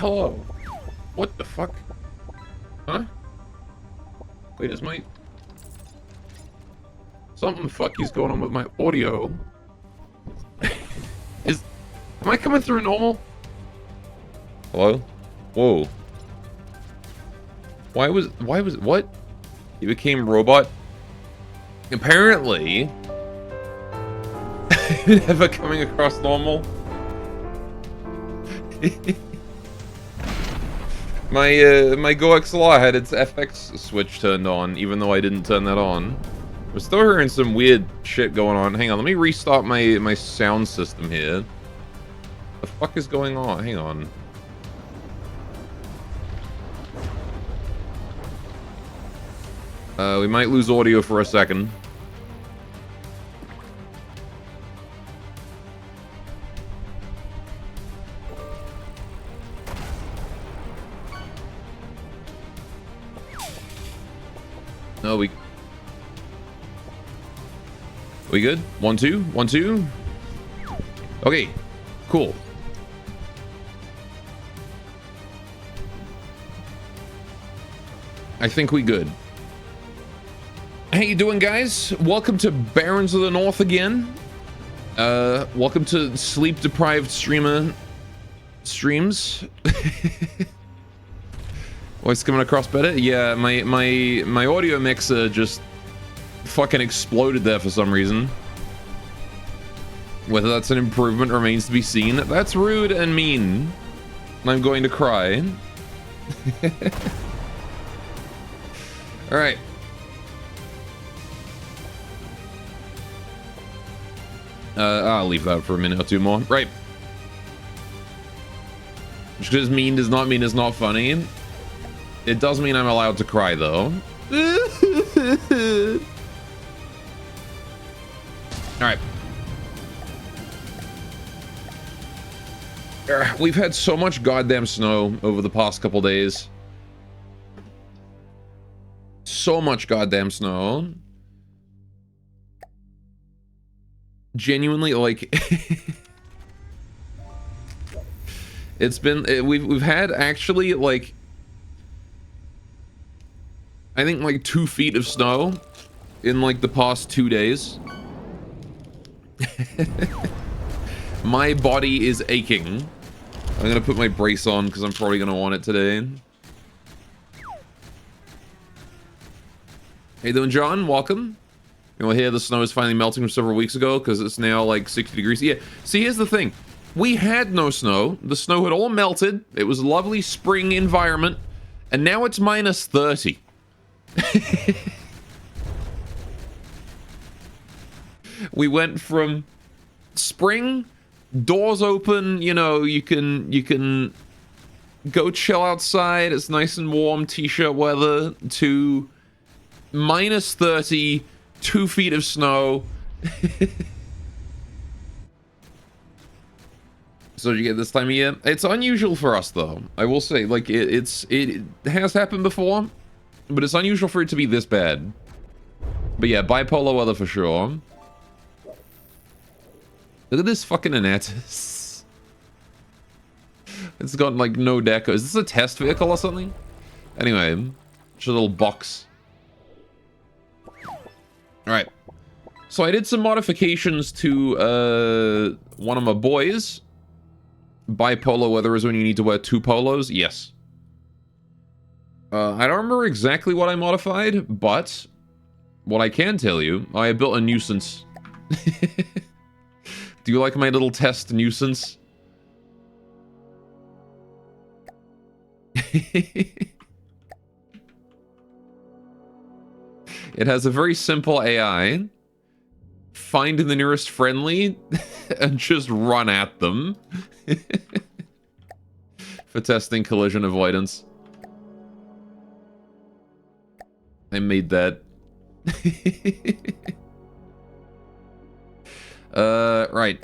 Hello. What the fuck? Huh? Wait, is my... Something fucky's going on with my audio. Am I coming through normal? Hello? Whoa. Why was, what? He became robot? Apparently... Never coming across normal. My Go XLR had its FX switch turned on, even though I didn't turn that on. We're still hearing some weird shit going on. Hang on, let me restart my sound system here. The fuck is going on? Hang on. We might lose audio for a second. No, we good? 1 2 1 2. Okay, cool. I think we good. How you doing, guys? Welcome to Barons of the North again. Welcome to sleep deprived streamer streams. What's coming across better? Yeah, my audio mixer just fucking exploded there for some reason. Whether that's an improvement remains to be seen. That's rude and mean. I'm going to cry. Alright. I'll leave that for a minute or two more. Right. Just because mean does not mean it's not funny. It does mean I'm allowed to cry, though. Alright. We've had so much goddamn snow over the past couple days. So much goddamn snow. Genuinely, like... It's been... We've had, actually, like... I think like 2 feet of snow in like the past 2 days. My body is aching. I'm gonna put my brace on because I'm probably gonna want it today. Hey doing, John? Welcome. You know, here the snow is finally melting from several weeks ago because it's now like 60 degrees. Yeah, see, here's the thing. We had no snow. The snow had all melted. It was a lovely spring environment. And now it's minus 30. We went from spring, doors open, you know, you can go chill outside, it's nice and warm, t-shirt weather, to minus 30, 2 feet of snow. So did you get this time of year? It's unusual for us, though. I will say, like, it has happened before, but it's unusual for it to be this bad. But yeah, bipolar weather for sure. Look at this fucking Anatus. It's got, like, no deco. Is this a test vehicle or something? Anyway, just a little box. Alright. So I did some modifications to, one of my boys. Bipolar weather is when you need to wear 2 polos? Yes. I don't remember exactly what I modified, but what I can tell you, I built a nuisance. Do you like my little test nuisance? It has a very simple AI. Find the nearest friendly and just run at them. For testing collision avoidance. I made that. Right.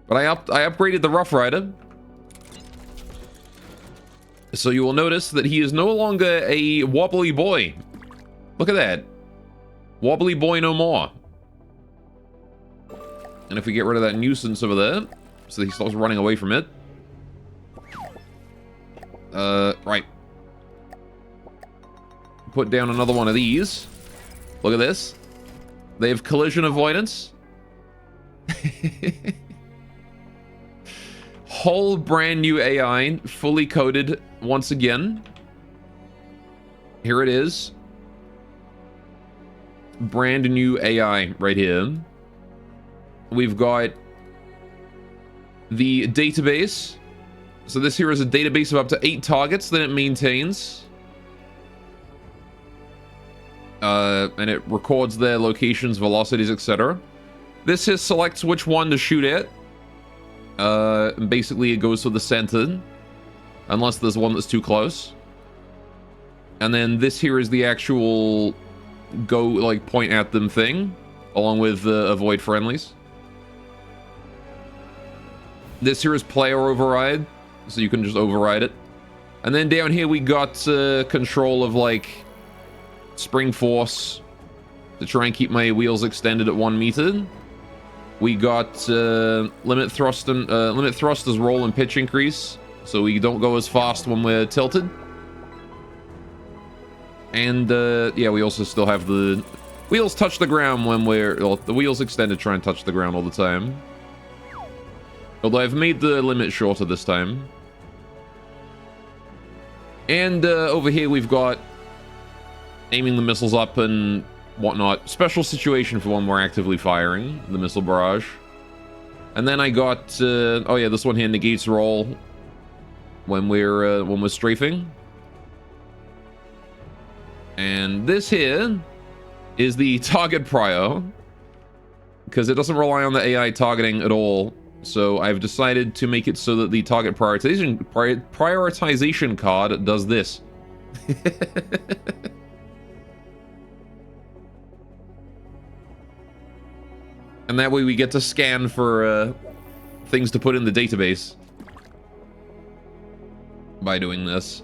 But I upgraded the Rough Rider. So you will notice that he is no longer a wobbly boy. Look at that. Wobbly boy no more. And if we get rid of that nuisance over there, so that he stops running away from it. Right. Put down another one of these. Look at this. They have collision avoidance. Whole brand new AI, fully coded once again. Here it is. Brand new AI right here. We've got the database. So this here is a database of up to 8 targets that it maintains. And it records their locations, velocities, etc. This here selects which one to shoot at. And basically it goes to the center. Unless there's one that's too close. And then this here is the actual go, like, point at them thing. Along with avoid friendlies. This here is player override. So you can just override it. And then down here we got control of, like, spring force to try and keep my wheels extended at 1 meter. We got limit thrust as roll and pitch increase, so we don't go as fast when we're tilted. And yeah, we also still have the wheels touch the ground when the wheels extended try and touch the ground all the time. Although I've made the limit shorter this time. And over here we've got aiming the missiles up and whatnot. Special situation for when we're actively firing the missile barrage. And then I got oh yeah, this one here negates roll when we're strafing. And this here is the target prio, because it doesn't rely on the AI targeting at all. So I've decided to make it so that the target prioritization card does this. And that way we get to scan for things to put in the database by doing this.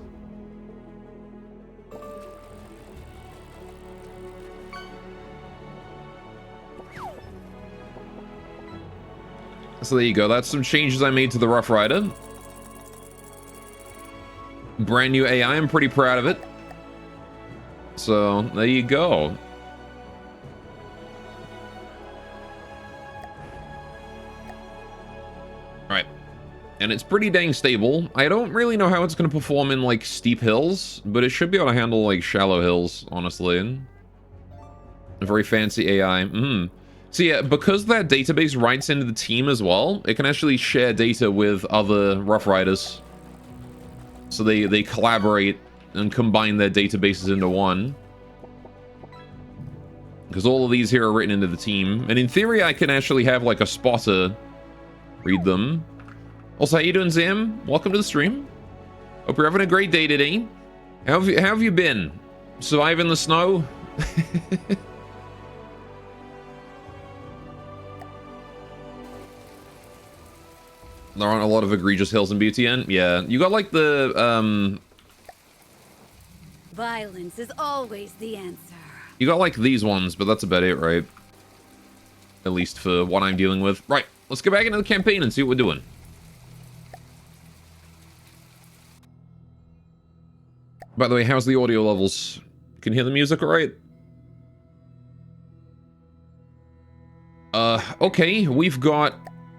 So there you go. That's some changes I made to the Rough Rider. Brand new AI. I'm pretty proud of it. So there you go. Alright. And it's pretty dang stable. I don't really know how it's going to perform in, like, steep hills, but it should be able to handle, like, shallow hills, honestly. A very fancy AI. So yeah, because that database writes into the team as well, it can actually share data with other Rough Riders. So they collaborate and combine their databases into one. Because all of these here are written into the team. And in theory, I can actually have, like, a spotter read them. Also, how you doing, Zam? Welcome to the stream. Hope you're having a great day today. How have you been? Surviving the snow? There aren't a lot of egregious hills in BTN. Yeah, you got, like, the, Violence is always the answer. You got, like, these ones, but that's about it, right? At least for what I'm dealing with. Right, let's get back into the campaign and see what we're doing. By the way, how's the audio levels? Can you hear the music all right? Okay, we've got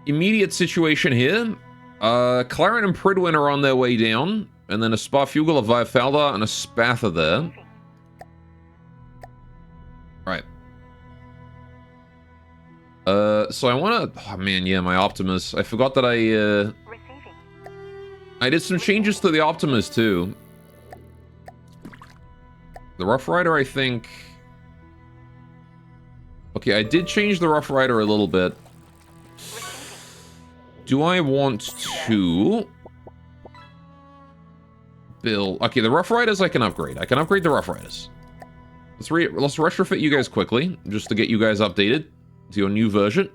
immediate situation here. Claren and Pridwin are on their way down, and then a Sparfugel, a Vifalda, and a Spatha there. Right. So I want to... Oh, man, yeah, my Optimus. I forgot that I did some changes to the Optimus, too. The Rough Rider, I think... Okay, I did change the Rough Rider a little bit. Do I want to... build... Okay, the Rough Riders I can upgrade. I can upgrade the Rough Riders. Let's retrofit you guys quickly, just to get you guys updated to your new version.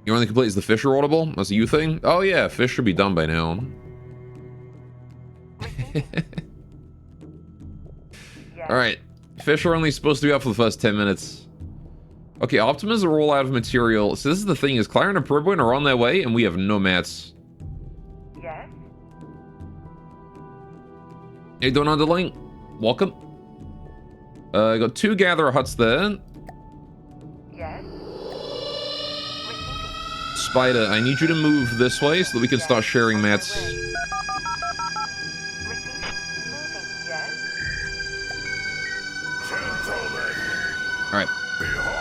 Your only complete is the Fisher audible? That's a you thing? Oh yeah, Fish should be done by now. Alright. Fish are only supposed to be up for the first 10 minutes. Okay, Optimus are all out of material. So this is the thing, is Claren and Pridwin are on their way, and we have no mats. Yes. How you doing, underling? Welcome. I got 2 gatherer huts there. Yes. Receiving. Spider, I need you to move this way so that we can start sharing mats. Receiving. Moving. Yes. Gentlemen, Alright. behold,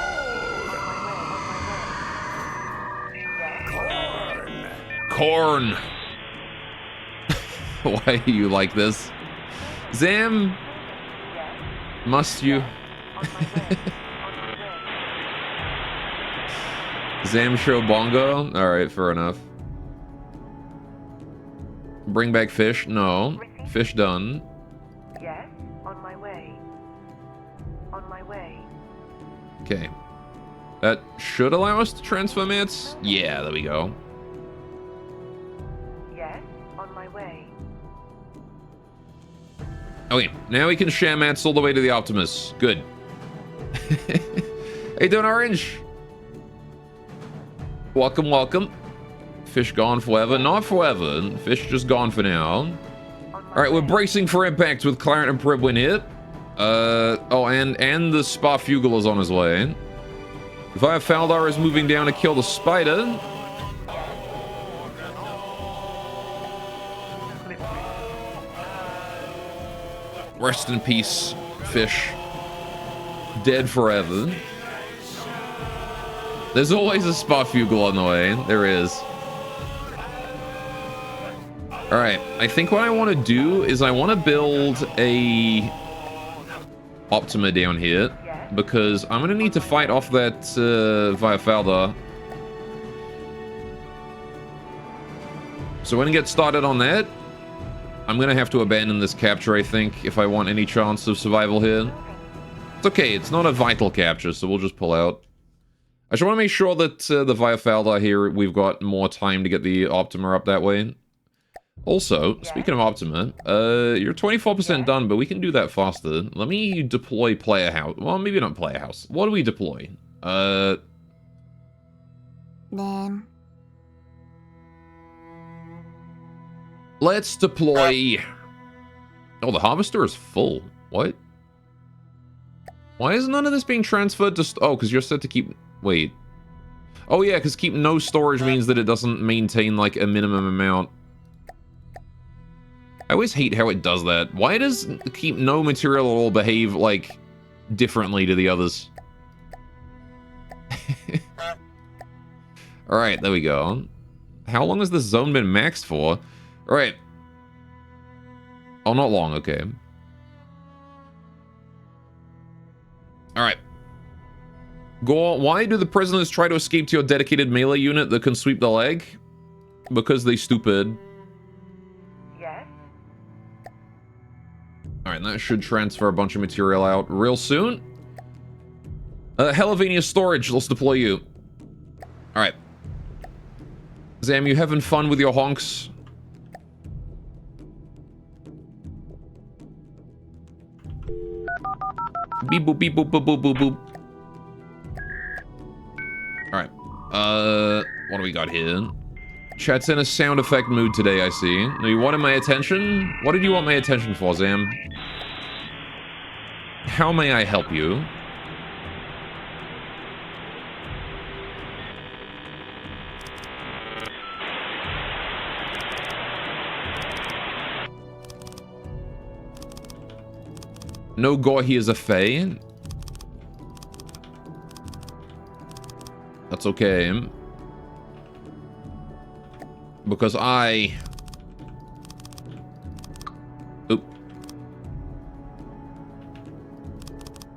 On my way. Yes. corn. Corn! Why are you like this? Zam, Yes. must you? On my way. On my way. Zam show bongo? Alright, fair enough. Bring back fish? No. Fish done. Yes. On my way. On my way. Okay. That should allow us to transfer mats? Yeah, there we go. Yes. On my way. Okay, now we can share mats all the way to the Optimus. Good. Hey, doing Orange? Welcome, welcome. Fish gone forever. Not forever. Fish just gone for now. Alright, we're bracing for impact with Clarent and Pribwin here. Oh, and the Sparfugel is on his way. Via Faldar is moving down to kill the spider. Rest in peace, fish. Dead forever. There's always a Sparfugel on the way. There is. Alright, I think what I want to do is I want to build a Optima down here, because I'm going to need to fight off that Via Faldar. So when I get started on that, I'm going to have to abandon this capture, I think, if I want any chance of survival here. It's okay, it's not a vital capture, so we'll just pull out. I just want to make sure that the Via Faldar here, we've got more time to get the Optima up that way. Also, speaking of Optima, you're 24% done, but we can do that faster. Let me deploy player house. Well, maybe not player house. What do we deploy? Let's deploy... Oh, the harvester is full. What? Why is none of this being transferred to... Oh, because you're set to keep... Wait. Oh, yeah, because keep no storage means that it doesn't maintain, like, a minimum amount. I always hate how it does that. Why does keep no material at all behave, like, differently to the others? Alright, there we go. How long has this zone been maxed for? Alright. Oh, not long, okay. Alright. Gore, why do the prisoners try to escape to your dedicated melee unit that can sweep the leg? Because they stupid. Yes. Alright, that should transfer a bunch of material out real soon. Hellavania storage, let's deploy you. Alright. Zam, you having fun with your honks? Beep boop beep boop boop boop boop boop. Alright. What do we got here? Chat's in a sound effect mood today, I see. You wanted my attention? What did you want my attention for, Zam? How may I help you? No gore, he is a fae. That's okay. Because I... Oop.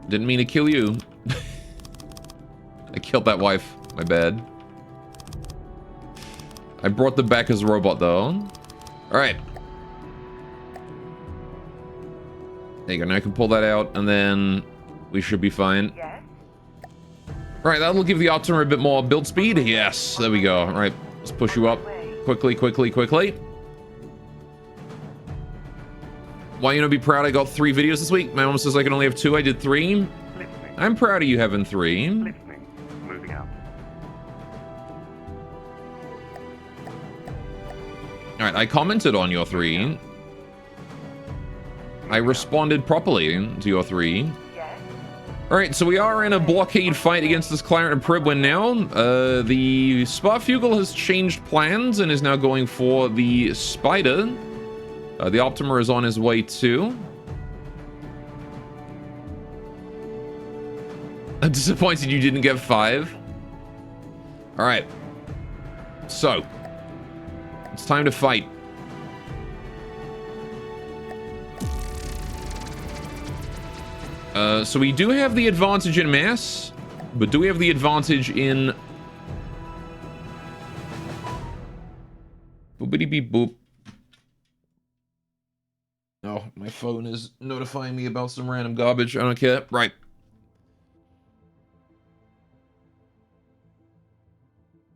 Didn't mean to kill you. I killed that wife. My bad. I brought them back as a robot, though. Alright. There you go. Now I can pull that out, and then we should be fine. Yes. Alright, that'll give the Optima a bit more build speed. Yes, there we go. Alright, let's push you up. Quickly, quickly, quickly. Why you not be proud I got 3 videos this week? My mom says I can only have 2. I did 3. Listening. I'm proud of you having 3. Listening. Moving out. Alright, I commented on your 3. I responded properly to your 3. Yes? Alright, so we are in a blockade fight against this Clarent and Pribwin now. The Sparfugal has changed plans and is now going for the Spider. The Optimer is on his way too. I'm disappointed you didn't get 5. Alright. So. It's time to fight. So we do have the advantage in mass, but do we have the advantage in... Boopity beep boop. Oh, my phone is notifying me about some random garbage. I don't care. Right.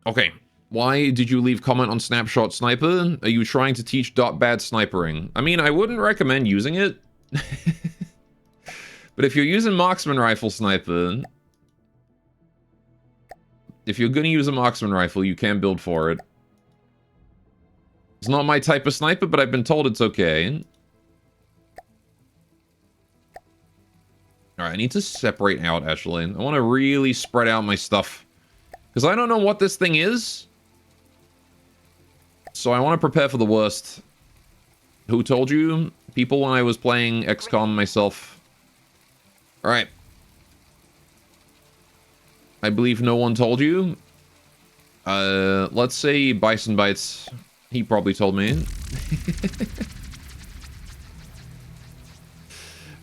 Okay. Why did you leave comment on Snapshot Sniper? Are you trying to teach bad snipering? I mean, I wouldn't recommend using it. But if you're using Marksman Rifle Sniper... If you're going to use a Marksman Rifle, you can build for it. It's not my type of sniper, but I've been told it's okay. Alright, I need to separate out, actually. I want to really spread out my stuff. Because I don't know what this thing is. So I want to prepare for the worst. Who told you? People when I was playing XCOM myself. Alright. I believe no one told you. Let's say Bison Bites. He probably told me.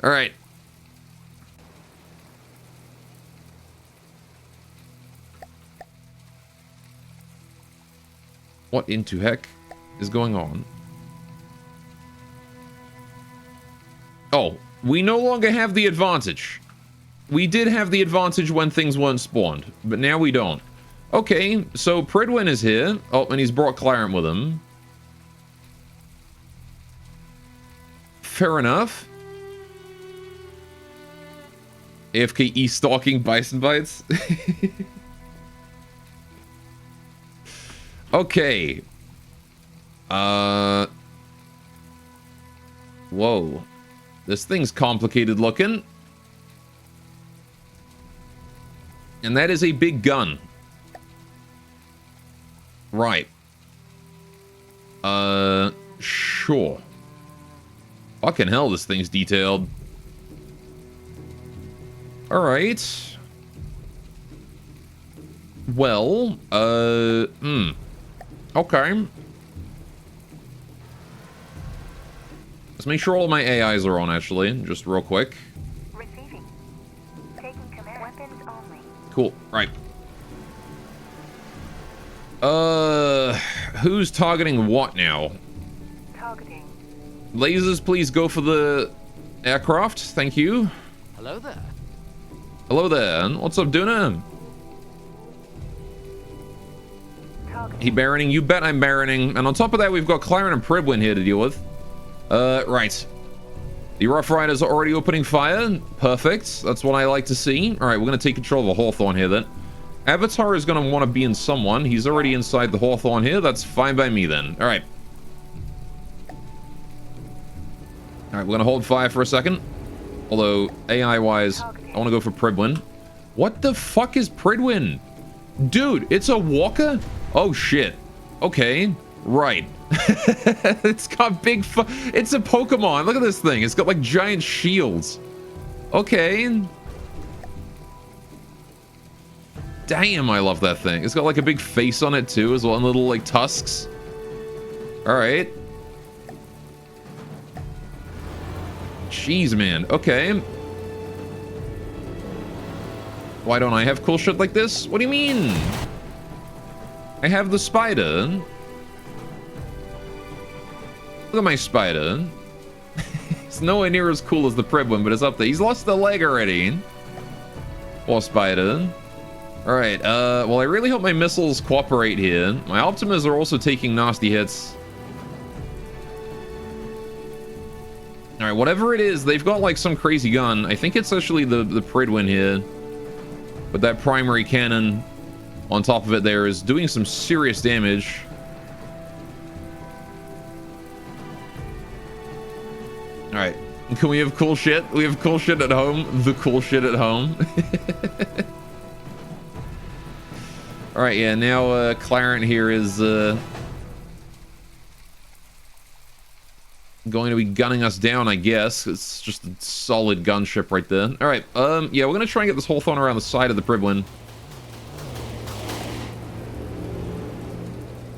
Alright. What into heck is going on? Oh, we no longer have the advantage. We did have the advantage when things weren't spawned, but now we don't. Okay, so Pridwin is here. Oh, and he's brought Clarent with him. Fair enough. AFK e-stalking Bison Bites. Okay. Whoa. This thing's complicated looking. And that is a big gun. Right. Sure. Fucking hell, this thing's detailed. Alright. Well, okay. Let's make sure all of my AIs are on, actually, just real quick. Receiving. Taking command. Weapons only. Cool, right. Who's targeting what now? Targeting. Lasers, please go for the aircraft, thank you. Hello there. Hello there, what's up, Duna? Targeting. He Baroning, you bet I'm Baroning. And on top of that, we've got Clarent and Pridwin here to deal with. Right. The Rough Riders are already opening fire. Perfect. That's what I like to see. Alright, we're going to take control of the Hawthorne here then. Avatar is going to want to be in someone. He's already inside the Hawthorne here. That's fine by me then. Alright. Alright, we're going to hold fire for a second. Although, AI-wise, I want to go for Pridwin. What the fuck is Pridwin? Dude, it's a walker? Oh, shit. Okay. Right. It's got big it's a Pokemon. Look at this thing. It's got, like, giant shields. Okay. Damn, I love that thing. It's got, like, a big face on it, too, as well, and little, like, tusks. Alright. Jeez, man. Okay. Why don't I have cool shit like this? What do you mean? I have the spider. Look at my spider. It's nowhere near as cool as the Pridwin, but it's up there. He's lost the leg already. Poor spider. Alright, well, I really hope my missiles cooperate here. My Optimas are also taking nasty hits. Alright, whatever it is, they've got, like, some crazy gun. I think it's actually the Pridwin here. But that primary cannon on top of it there is doing some serious damage. All right. Can we have cool shit? We have cool shit at home. The cool shit at home. All right, yeah, now Clarent here is going to be gunning us down, I guess. It's just a solid gunship right there. All right, yeah, we're going to try and get this Hawthorne around the side of the Priblin.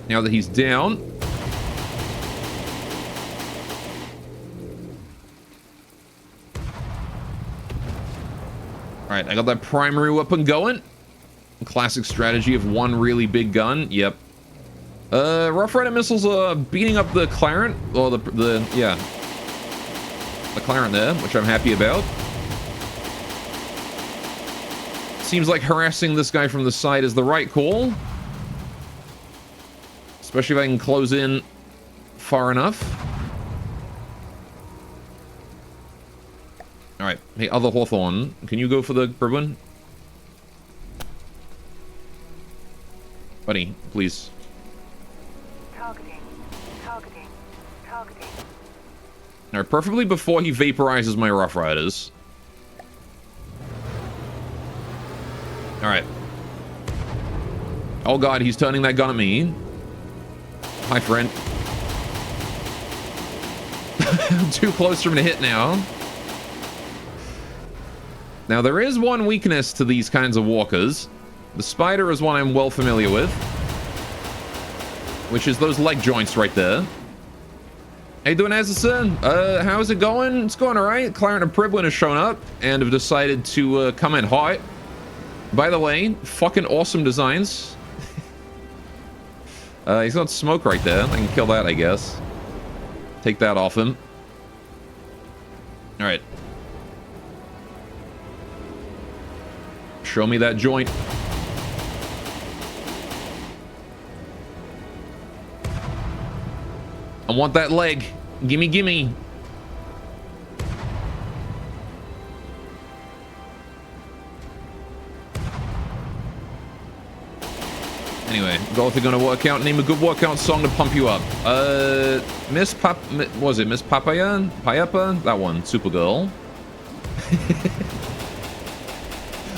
Now that he's down. All right, I got that primary weapon going. Classic strategy of one really big gun. Yep. Rough Rider missiles are beating up the Clarent, or the Clarent there, which I'm happy about. Seems like harassing this guy from the side is the right call. Especially if I can close in far enough. Alright, hey, other Hawthorne, can you go for the Priblin? Buddy, please. Targeting. Targeting. Targeting. Alright, preferably before he vaporizes my Rough Riders. Alright. Oh god, he's turning that gun at me. Hi, friend. I'm too close for him to hit now. Now, there is one weakness to these kinds of walkers. The spider is one I'm well familiar with, which is those leg joints right there. How you doing, Azazin? How's it going? It's going all right. Clarent and Priblin have shown up and have decided to come in hot. By the way, fucking awesome designs. He's got smoke right there. I can kill that, I guess. Take that off him. All right. Show me that joint. I want that leg. Gimme, gimme. Anyway, go if you're gonna work out. Name a good workout song to pump you up. Miss Papaya? Payapa? That one. Supergirl.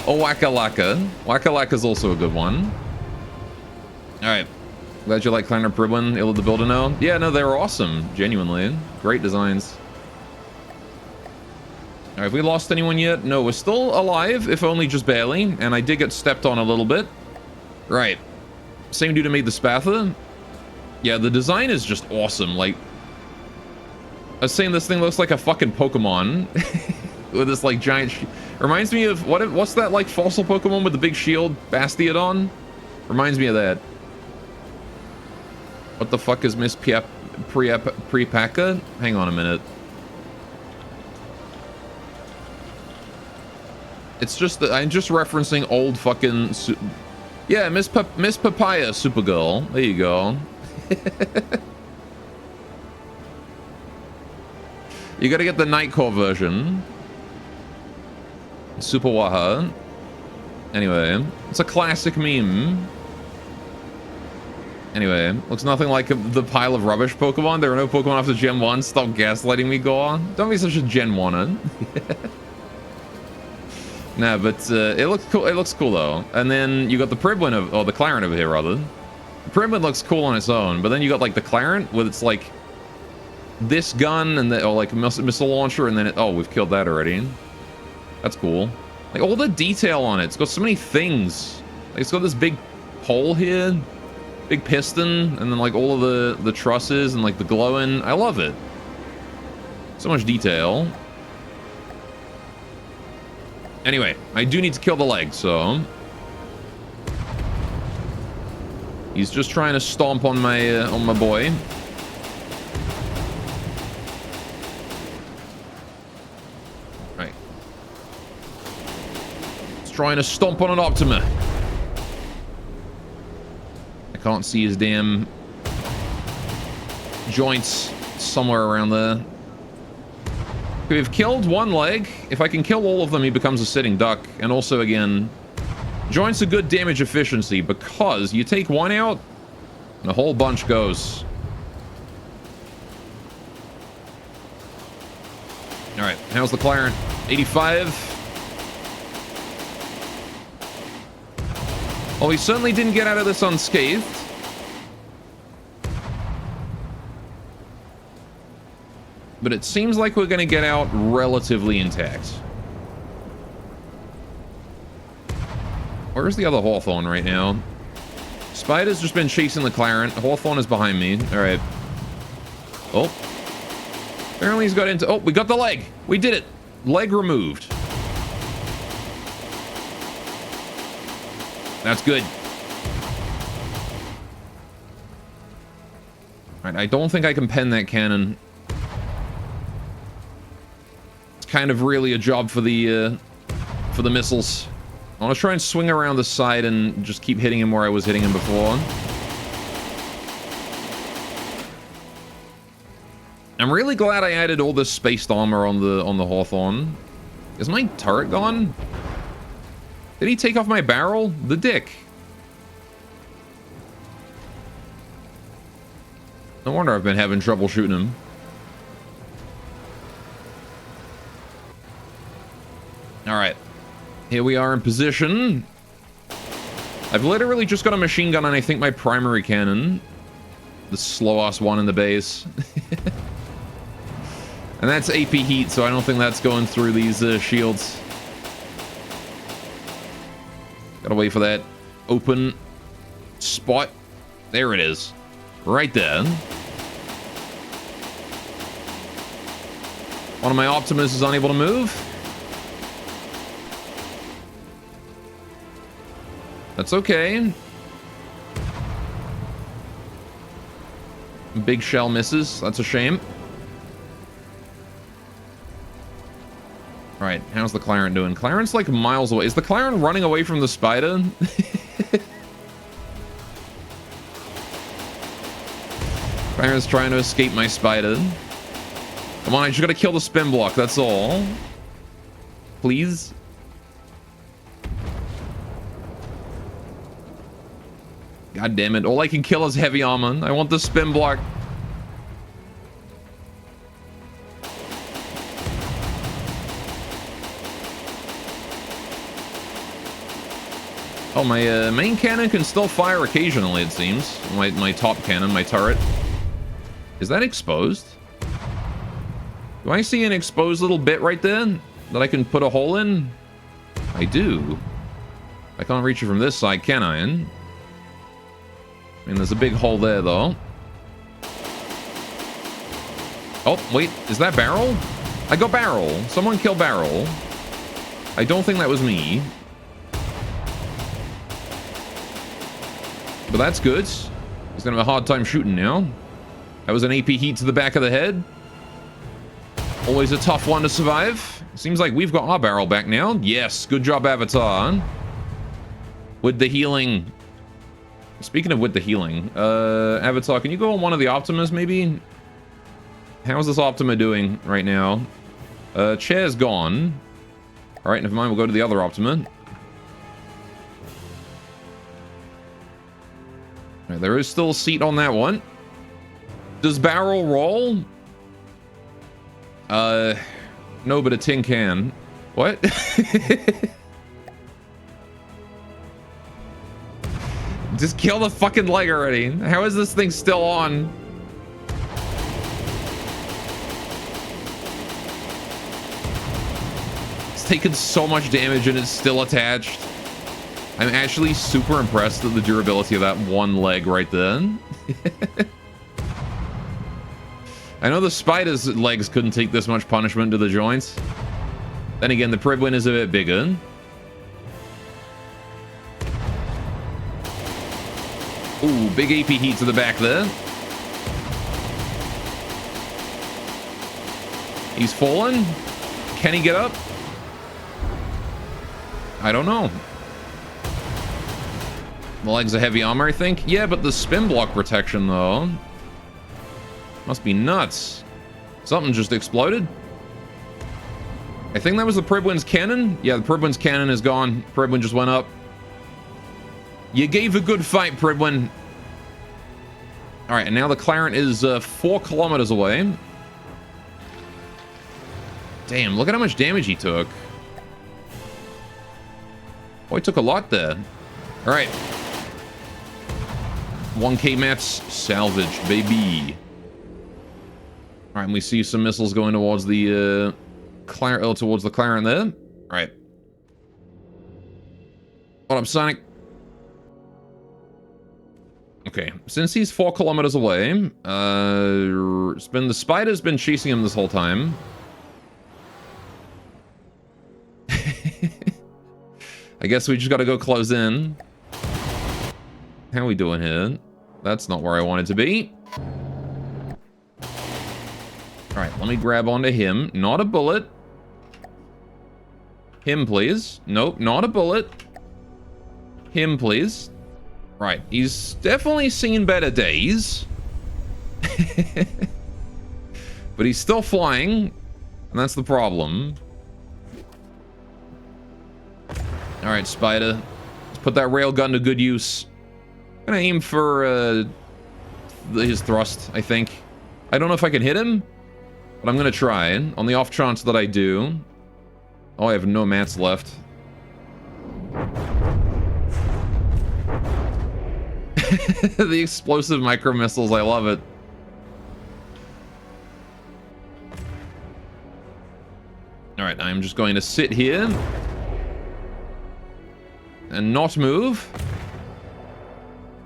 Oh, Waka Laka. Waka Laka's also a good one. Alright. Glad you like Kleiner Priblin, Ill of the Builder now. Yeah, no, they were awesome. Genuinely. Great designs. Alright, have we lost anyone yet? No, we're still alive, if only just barely. And I did get stepped on a little bit. Right. Same dude who made the Spatha. Yeah, the design is just awesome. Like, I was saying this thing looks like a fucking Pokemon. With this, like, giant... Reminds me of... What's that, like, fossil Pokemon with the big shield? Bastiodon? Reminds me of that. What the fuck is Miss Prepaka? Hang on a minute. It's just that I'm just referencing old fucking... Yeah, Miss Papaya Supergirl. There you go. You gotta get the Nightcore version. Super Waha. Anyway, it's a classic meme. Anyway, looks nothing like the pile of rubbish Pokemon. There are no Pokemon after Gen 1. Stop gaslighting me, Gore. Don't be such a Gen 1er. Nah, but it looks cool. It looks cool though. And then you got the Priblin or the Clarent over here, rather. The Priblin looks cool on its own, but then you got like the Clarent with its like this gun and or like missile launcher, and then oh, we've killed that already. That's cool. Like all the detail on it. It's got so many things. Like it's got this big hole here, big piston, and then like all of the trusses and like the glowing. I love it. So much detail. Anyway, I do need to kill the leg, so... He's just trying to stomp on my boy. Right. He's trying to stomp on an Optima. I can't see his damn... joints somewhere around there. We've killed one leg. If I can kill all of them, he becomes a sitting duck. And also, again, joints are good damage efficiency because you take one out and a whole bunch goes. How's the Clarent? 85. Well, we certainly didn't get out of this unscathed. But it seems like we're going to get out relatively intact. Where's the other Hawthorne right now? Spider's just been chasing the Clarent. Hawthorne is behind me. All right. Oh. Apparently he's got into... Oh, we got the leg. We did it. Leg removed. That's good. All right, I don't think I can pen that cannon. It's kind of really a job for the missiles. I want to try and swing around the side and just keep hitting him where I was hitting him before. I'm really glad I added all this spaced armor on the Hawthorne. Is my turret gone? Did he take off my barrel? The dick. No wonder I've been having trouble shooting him. All right. Here we are in position. I've literally just got a machine gun and I think my primary cannon. The slow-ass one in the base. And that's AP heat, so I don't think that's going through these shields. Gotta wait for that open spot. There it is. Right there. One of my Optimus is unable to move. That's okay. Big shell misses. That's a shame. Alright, how's the Clarent doing? Clarent's like miles away. Is the Clarent running away from the spider? Clarent's trying to escape my spider. Come on, I just gotta kill the spin block, that's all. Please? God damn it. All I can kill is heavy armor. I want the spin block. Oh, my main cannon can still fire occasionally, it seems. My top cannon, my turret. Is that exposed? Do I see an exposed little bit right there that I can put a hole in? I do. I can't reach it from this side, can I? I mean, there's a big hole there, though. Oh, wait. Is that Barrel? I got Barrel. Someone kill Barrel. I don't think that was me. But that's good. He's gonna have a hard time shooting now. That was an AP heat to the back of the head. Always a tough one to survive. Seems like we've got our barrel back now. Yes, good job, Avatar. With the healing. Speaking of with the healing, Avatar, can you go on one of the Optimas, maybe? How's this Optima doing right now? Chair's gone. All right, never mind. We'll go to the other Optima. Right, there is still a seat on that one. Does barrel roll? No, but a tin can. What? Just kill the fucking leg already. How is this thing still on? It's taken so much damage and it's still attached. I'm actually super impressed at the durability of that one leg right then. I know the spider's legs couldn't take this much punishment to the joints. Then again, the Pribwin is a bit bigger. Ooh, big AP heat to the back there. He's fallen. Can he get up? I don't know. The legs are heavy armor, I think. Yeah, but the spin block protection, though. Must be nuts. Something just exploded. I think that was the Pribwin's cannon. Yeah, the Pribwin's cannon is gone. Pribwin just went up. You gave a good fight, Pribwin. All right, and now the Clarent is 4 kilometers away. Damn, look at how much damage he took. Oh, he took a lot there. All right. 1K mats salvaged, baby. All right, and we see some missiles going towards the towards the Clarion there. All right. What up, Sonic? Okay, since he's 4 kilometers away, the spider's been chasing him this whole time. I guess we just gotta go close in. How are we doing here? That's not where I wanted to be. Alright, let me grab onto him. Not a bullet. Him, please. Nope, not a bullet. Him, please. Right, he's definitely seen better days. But he's still flying, and that's the problem. Alright, Spider. Let's put that railgun to good use. I'm gonna aim for his thrust, I think. I don't know if I can hit him, but I'm gonna try. On the off chance that I do. Oh, I have no mats left. The explosive micro missiles, I love it. Alright, I'm just going to sit here and not move.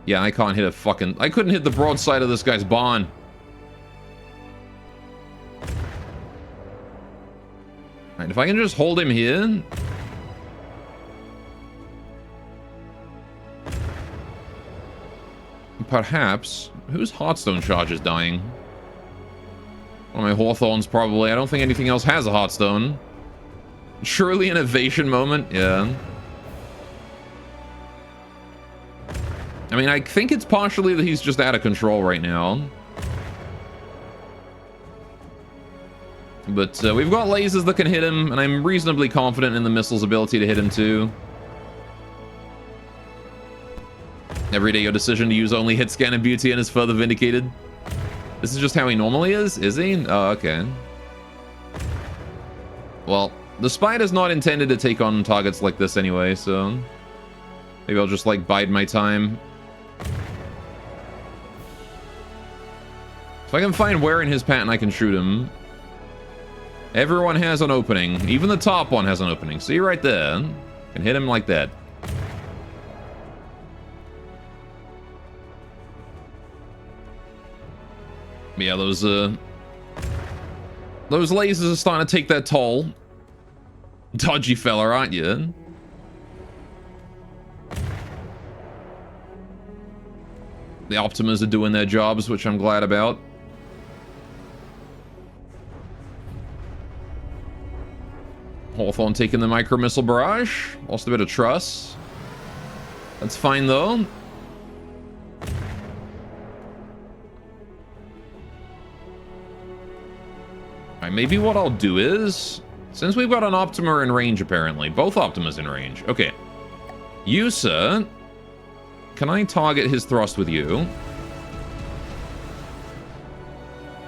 Yeah, I can't hit a fucking... I couldn't hit the broadside of this guy's barn. Alright, if I can just hold him here... Perhaps... Whose Heartstone charge is dying? One of my Hawthorns, probably. I don't think anything else has a Heartstone. Surely an evasion moment? Yeah. I mean, I think it's partially that he's just out of control right now. But we've got lasers that can hit him, and I'm reasonably confident in the missile's ability to hit him too. Every day your decision to use only hit scan and BotN is further vindicated. This is just how he normally is he? Oh, okay. Well, the Spider's not intended to take on targets like this anyway, so... Maybe I'll just, like, bide my time. If I can find where in his pattern I can shoot him. Everyone has an opening. Even the top one has an opening. See right there? Can hit him like that. Yeah, those lasers are starting to take their toll. Dodgy fella, aren't you? The Optimas are doing their jobs, which I'm glad about. Hawthorne taking the micro missile barrage. Lost a bit of trust. That's fine though. Alright, maybe what I'll do is, since we've got an Optima in range apparently, both Optimas in range. Okay. You, sir, can I target his thrust with you?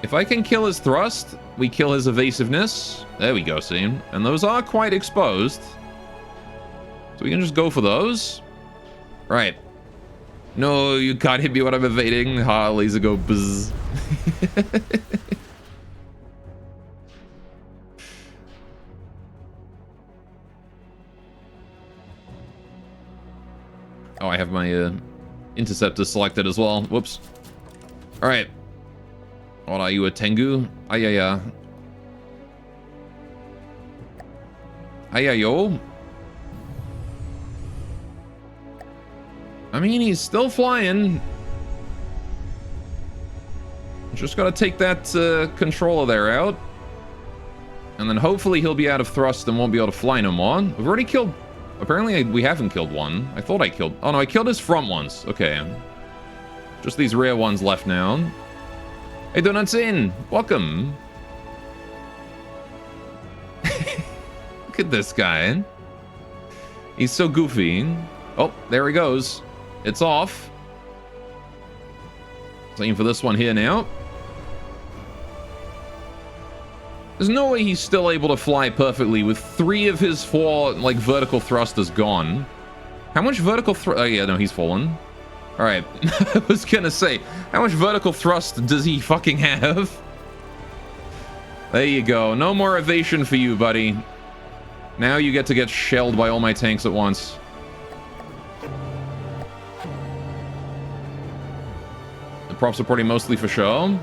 If I can kill his thrust, we kill his evasiveness. There we go, see? And those are quite exposed. So we can just go for those. Right. No, you can't hit me when I'm evading. Ha, laser go buzz. Oh, I have my interceptor selected as well. Whoops. All right. What are you, a Tengu? Ayaya. Ayayo. I mean, he's still flying. Just gotta take that controller there out. And then hopefully he'll be out of thrust and won't be able to fly no more. We've already killed... Apparently we haven't killed one. I thought I killed... Oh no, I killed his front ones. Okay. Just these rear ones left now. Hey, Donuts in! Welcome! Look at this guy. He's so goofy. Oh, there he goes. It's off. Let's aim for this one here now. There's no way he's still able to fly perfectly with 3 of his 4, like, vertical thrusters gone. How much vertical oh, yeah, no, he's fallen. Alright. I was gonna say, how much vertical thrust does he fucking have? There you go. No more evasion for you, buddy. Now you get to get shelled by all my tanks at once. The props are pretty mostly for show.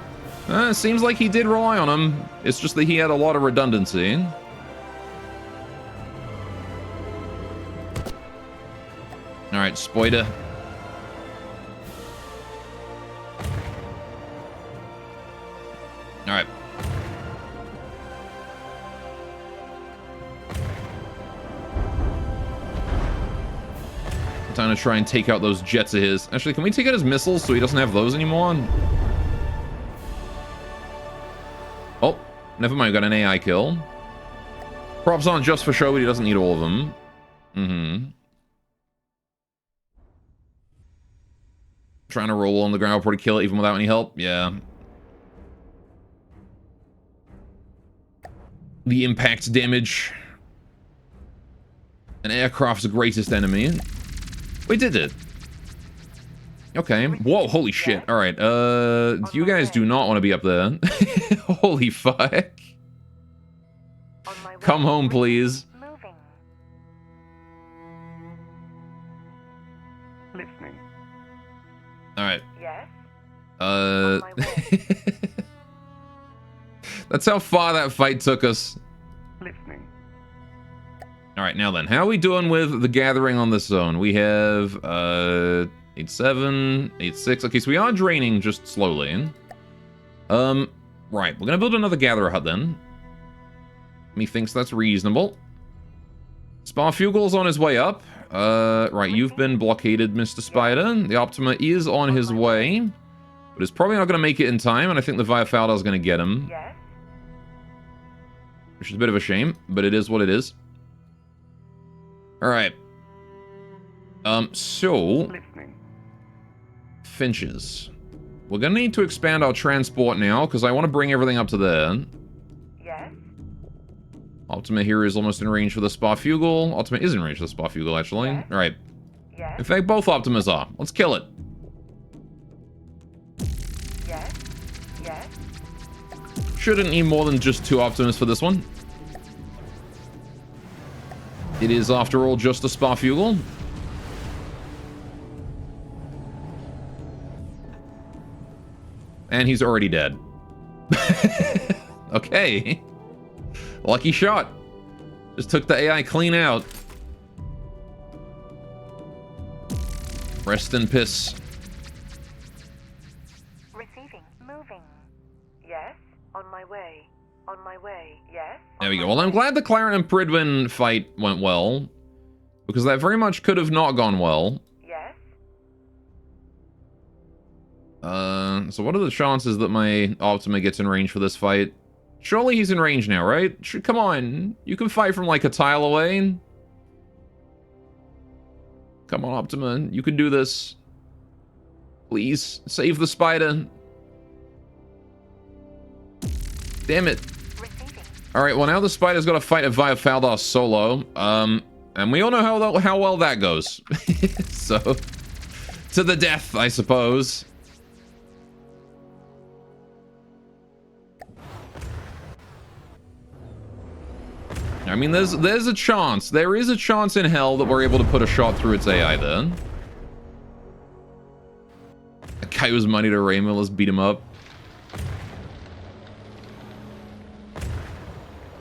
Seems like he did rely on them. It's just that he had a lot of redundancy. Alright, Spoiler. Alright. Time to try and take out those jets of his. Actually, can we take out his missiles so he doesn't have those anymore? Oh, never mind. Got an AI kill. Props aren't just for show, but he doesn't need all of them. Trying to roll on the ground will probably kill it even without any help. Yeah. The impact damage. An aircraft's greatest enemy. We did it. Okay. Whoa, holy shit. Alright, you guys do not want to be up there. Holy fuck. Come home, please. Listening. Alright. Yes. That's how far that fight took us. Listening. Alright, now then. How are we doing with the gathering on this zone? We have, 8-7, 8-6. Okay, so we are draining just slowly. Right. We're gonna build another gatherer hut then. Methinks that's reasonable. Sparfugel's on his way up. Right, you've been blockaded, Mr. Spider. The Optima is on his way. But it's probably not gonna make it in time, and I think the Viafaldar's gonna get him. Yes. Which is a bit of a shame, but it is what it is. Alright. So... Listening. Finches. We're gonna need to expand our transport now, because I want to bring everything up to there. Yes. Optima here is almost in range for the Sparfugel. Optima is in range for the Sparfugel, actually. Yes. Alright. Yes. In fact, both Optimas are. Let's kill it. Yes. Yes. Shouldn't need more than just 2 Optimas for this one. It is, after all, just a Sparfugel. And he's already dead. Okay. Lucky shot. Just took the AI clean out. Rest in piss. Receiving. Moving. Yes. On my way. On my way. Yes. There we go. Well, I'm glad the Claren and Pridwin fight went well. Because that very much could have not gone well. Yes. So what are the chances that my Optima gets in range for this fight? Surely he's in range now, right? Come on. You can fight from like a tile away. Come on, Optima. You can do this. Please, save the spider. Damn it. Alright, well now the spider's got to fight a Viafaldar solo. And we all know how well that goes. So, to the death, I suppose. I mean, there's a chance. There is a chance in hell that we're able to put a shot through its AI then. A guy was money to Raymond. Let's beat him up.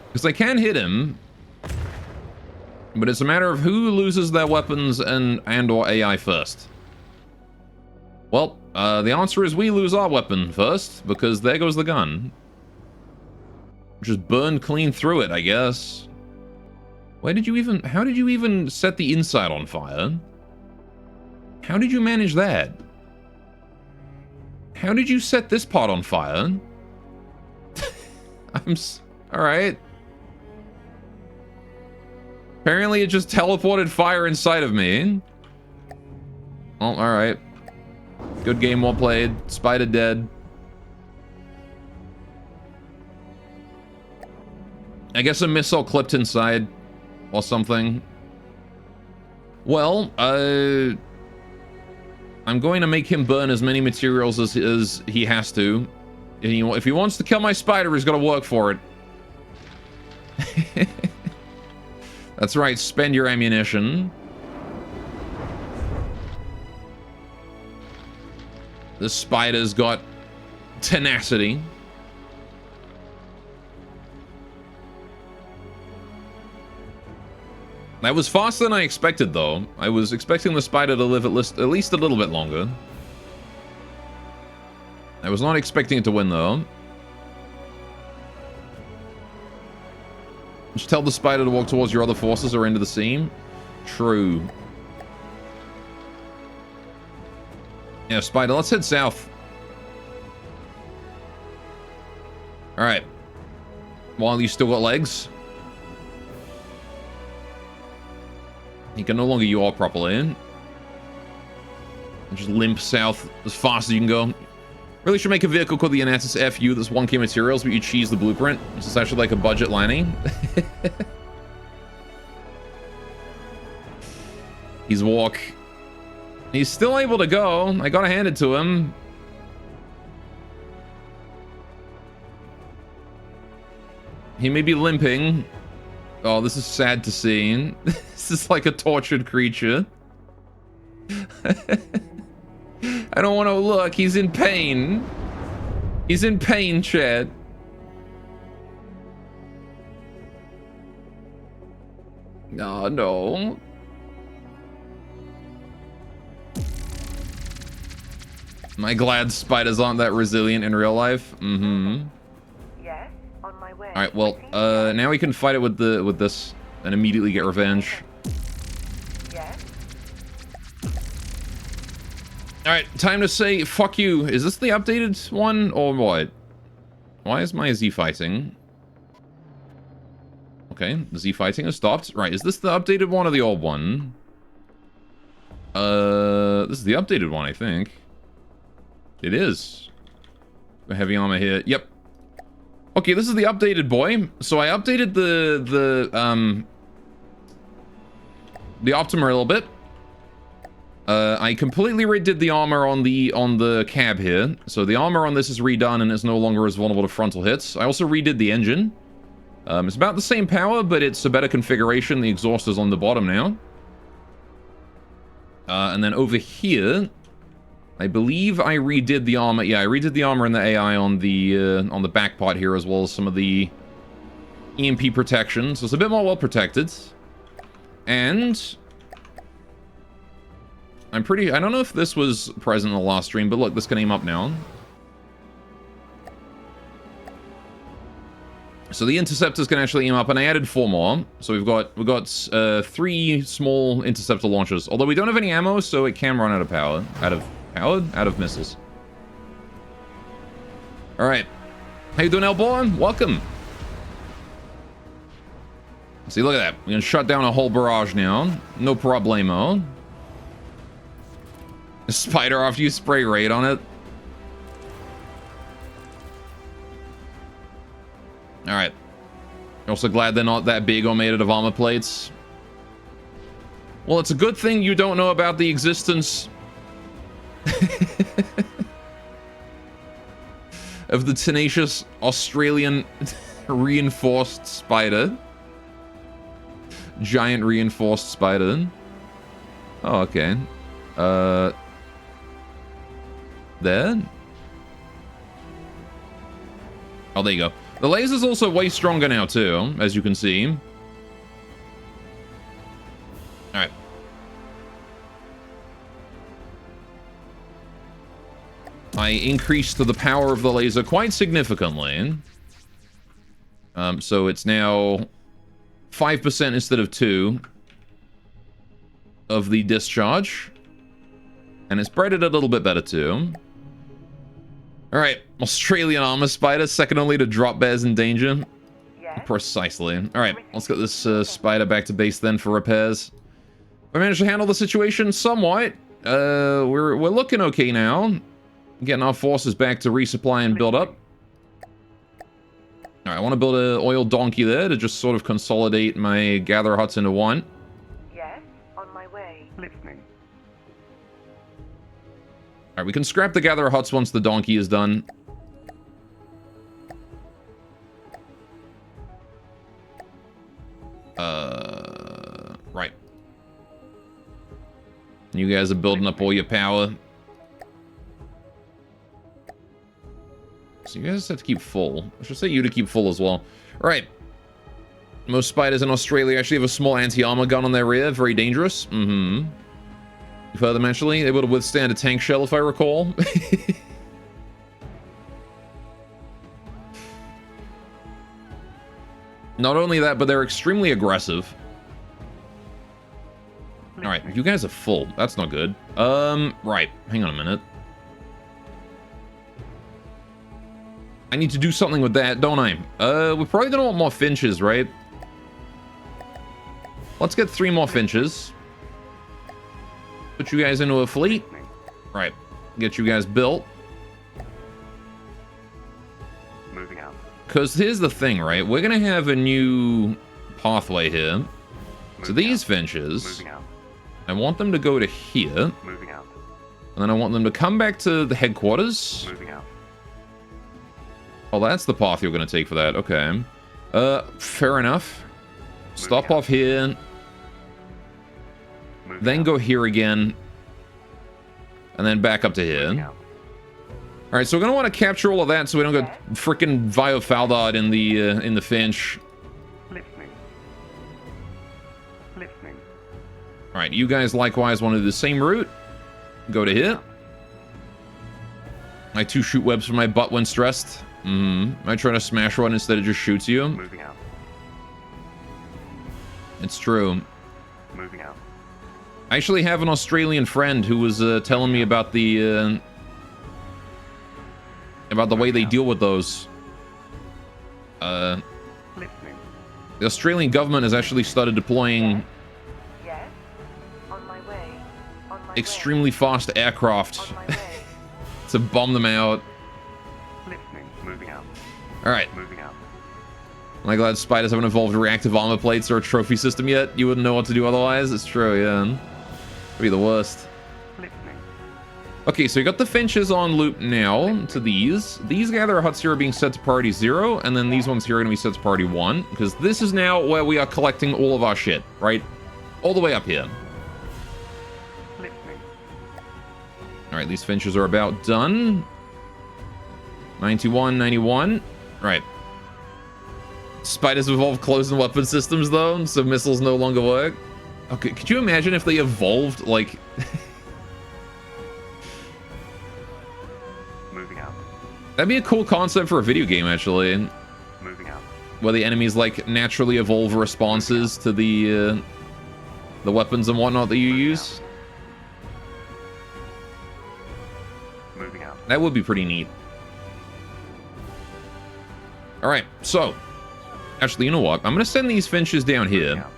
Because they can hit him. But it's a matter of who loses their weapons and or AI first. Well, the answer is we lose our weapon first, because there goes the gun. Just burned clean through it, I guess. How did you even set the inside on fire? How did you manage that? How did you set this part on fire? Alright. Apparently it just teleported fire inside of me. Oh, alright. Good game, well played. Spider dead. I guess a missile clipped inside or something. Well, I'm going to make him burn as many materials as he has to. If he wants to kill my spider, he's got to work for it. That's right, spend your ammunition. The spider's got tenacity. That was faster than I expected, though. I was expecting the spider to live at least a little bit longer. I was not expecting it to win, though. Just tell the spider to walk towards your other forces or into the seam. True. Yeah, spider, let's head south. Alright. While you still got legs. You can no longer yaw properly. And just limp south as fast as you can go. Really should make a vehicle called the Anatis FU that's 1K materials, but you cheese the blueprint. It's actually like a budget lining. He's walk. He's still able to go. I gotta hand it to him. He may be limping. Oh, this is sad to see. This is like a tortured creature. I don't want to look. He's in pain. He's in pain, Chad. Oh, no. Am I glad spiders aren't that resilient in real life? Mm-hmm. Yes, on my way. Alright, well, now we can fight it with this and immediately get revenge. Yes. Alright, time to say fuck you. Is this the updated one or what? Why is my Z fighting? Okay, the Z fighting has stopped. Right, is this the updated one or the old one? This is the updated one, I think. It is. The heavy armor here. Yep. Okay, this is the updated boy. So I updated the Optima a little bit. I completely redid the armor on the cab here. So the armor on this is redone and is no longer as vulnerable to frontal hits. I also redid the engine. It's about the same power, but it's a better configuration. The exhaust is on the bottom now. And then over here, I believe I redid the armor. Yeah, I redid the armor and the AI on the back part here, as well as some of the EMP protection. So it's a bit more well protected. And I don't know if this was present in the last stream, but look, this can aim up now. So the interceptors can actually aim up, and I added 4 more. So we've got 3 small interceptor launchers. Although we don't have any ammo, so it can run out of power. Out of missiles. All right. How you doing, Elborn? Welcome. See, look at that. We can shut down a whole barrage now. No problemo. A spider after you spray raid on it. All right. Also glad they're not that big or made out of armor plates. Well, it's a good thing you don't know about the existence of the tenacious Australian reinforced spider. Giant reinforced spider. Oh, okay. There? Oh, there you go. The laser's also way stronger now, too, as you can see. Alright. I increased the power of the laser quite significantly. So it's now 5% instead of 2 of the discharge. And it's breaded a little bit better, too. Alright, Australian armor spider, second only to drop bears in danger. Yes. Precisely. Alright, let's get this spider back to base then for repairs. We managed to handle the situation somewhat. We're looking okay now. Getting our forces back to resupply and build up. Alright, I want to build an oil donkey there to just sort of consolidate my gather huts into one. Yes, on my way. Listening. Alright, we can scrap the gather huts once the donkey is done. Right. You guys are building up all your power. So you guys have to keep full. I should say you to keep full as well. Right. Most spiders in Australia actually have a small anti-armor gun on their rear. Very dangerous. Mm-hmm. You've heard them actually able to withstand a tank shell, if I recall. Not only that, but they're extremely aggressive. Alright, you guys are full. That's not good. Right. Hang on a minute. I need to do something with that, don't I? We're probably gonna want more finches, right? Let's get 3 more finches. Put you guys into a fleet. Right. Get you guys built. Moving out. Because here's the thing, right? We're gonna have a new pathway here. So these finches, Moving out. I want them to go to here. Moving out. And then I want them to come back to the headquarters. Moving out. Oh, that's the path you're going to take for that. Okay. Fair enough. Stop Moving out. off here. Moving Then out. go here again. And then back up to Moving here. out. Alright, so we're going to want to capture all of that so we don't get frickin' Viofaldad in the Finch. Listening. Listening. Alright, you guys likewise want to do the same route. Go to here. I 2 shoot webs from my butt when stressed. I try to smash one instead it just shoots you. Moving out. It's true. Moving out. I actually have an Australian friend who was telling me about the way they deal with those. Listening. The Australian government has actually started deploying Yes, on my way. On my extremely fast aircraft way. On my way. to bomb them out. Listening. Moving out. Alright. Moving out. Am I glad spiders haven't evolved reactive armor plates or a trophy system yet? You wouldn't know what to do otherwise? It's true, yeah. It'd be the worst. Listening. Okay, so you got the finches on loop now to these. These gatherer huts here are being set to priority 0, and then these ones here are going to be set to priority 1, because this is now where we are collecting all of our shit, right? All the way up here. Listening. Alright, these finches are about done. 91, 91. Right. Spiders evolved close-in weapon systems, though, so missiles no longer work. Okay, could you imagine if they evolved, like... Moving out. That'd be a cool concept for a video game, actually. Moving out. Where the enemies, like, naturally evolve responses to the weapons and whatnot that you use. Moving out. That would be pretty neat. Alright, so... Actually, you know what? I'm going to send these finches down Moving here. out.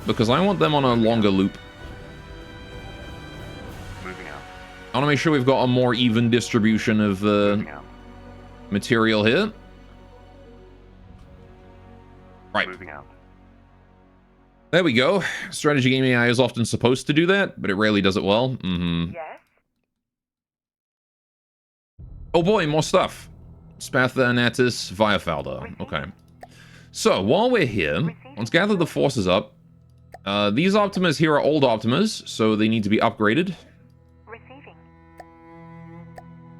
Because I want them on a longer loop. Moving out. I want to make sure we've got a more even distribution of Moving out. material here. Right. Moving out. There we go. Strategy game AI is often supposed to do that, but it rarely does it well. Yes, Oh boy, more stuff. Spatha, Natus, Viofalda. Okay. So, while we're here, let's gather the forces up. These Optimas here are old Optimas, so they need to be upgraded. receiving.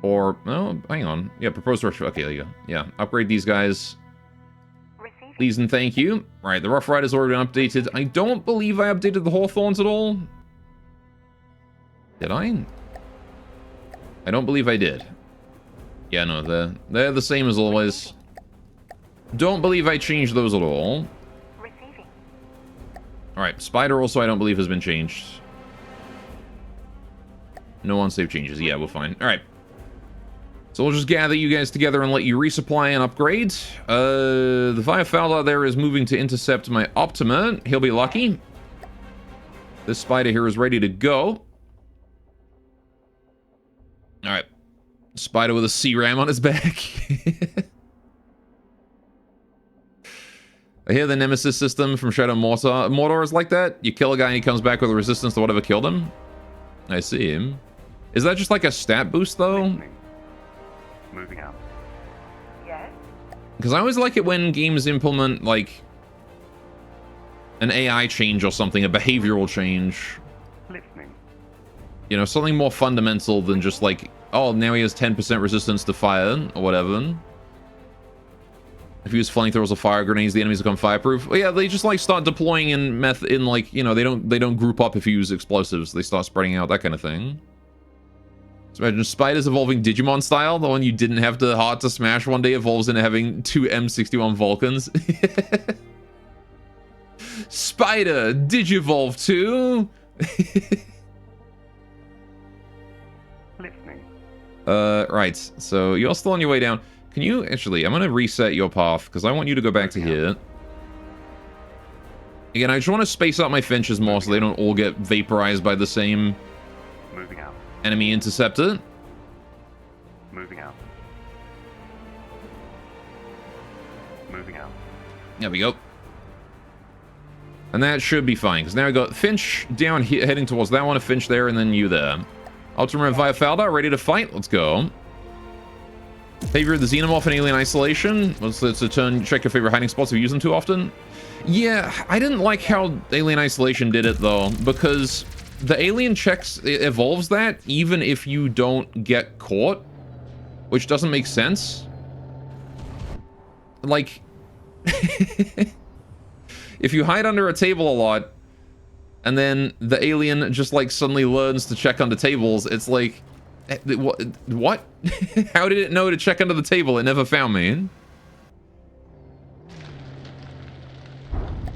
Or, oh, hang on. Yeah, proposed retro. Okay, there you go. Yeah, upgrade these guys. Receiving. Please and thank you. Right, the Rough Rider's already been updated. I don't believe I updated the Hawthorns at all. Did I? I don't believe I did. Yeah, no, they're the same as always. Don't believe I changed those at all. Receiving. Alright, Spider also I don't believe has been changed. No unsafe changes. Yeah, we're fine. Alright. So we'll just gather you guys together and let you resupply and upgrade. The Viofalda there is moving to intercept my Optima. He'll be lucky. This spider here is ready to go. Alright. Spider with a C-ram on his back. I hear the Nemesis system from Shadow Mordor. Mordor is like that. You kill a guy and he comes back with a resistance to whatever killed him. I see him. Is that just like a stat boost though? Listening. Moving out. Yes? Because I always like it when games implement like an AI change or something, a behavioral change. Listening. You know, something more fundamental than just like, oh, now he has 10% resistance to fire or whatever. If you use flamethrowers or fire grenades, the enemies become fireproof. Well, yeah, they just like start deploying in like, you know, they don't group up if you use explosives. They start spreading out, that kind of thing. So imagine spiders evolving Digimon style. The one you didn't have the heart to smash one day evolves into having 2 M61 Vulcans. Spider, Digivolve 2. Listening. Right. So you're still on your way down. Can you actually? I'm gonna reset your path because I want you to go back to here. Again, I just want to space out my finches more so they don't all get vaporized by the same Moving out. enemy interceptor. Moving out. Moving out. There we go. And that should be fine, because now we got Finch down here, heading towards that one, a Finch there, and then you there. Ultimate Via Falda, ready to fight? Let's go. Favorite the Xenomorph and Alien Isolation. Let's a turn, check your favorite hiding spots if you use them too often. Yeah, I didn't like how Alien Isolation did it, though, because the Alien checks, it evolves that even if you don't get caught, which doesn't make sense. Like... If you hide under a table a lot, and then the alien just like suddenly learns to check under tables, it's like, what? How did it know to check under the table? It never found me.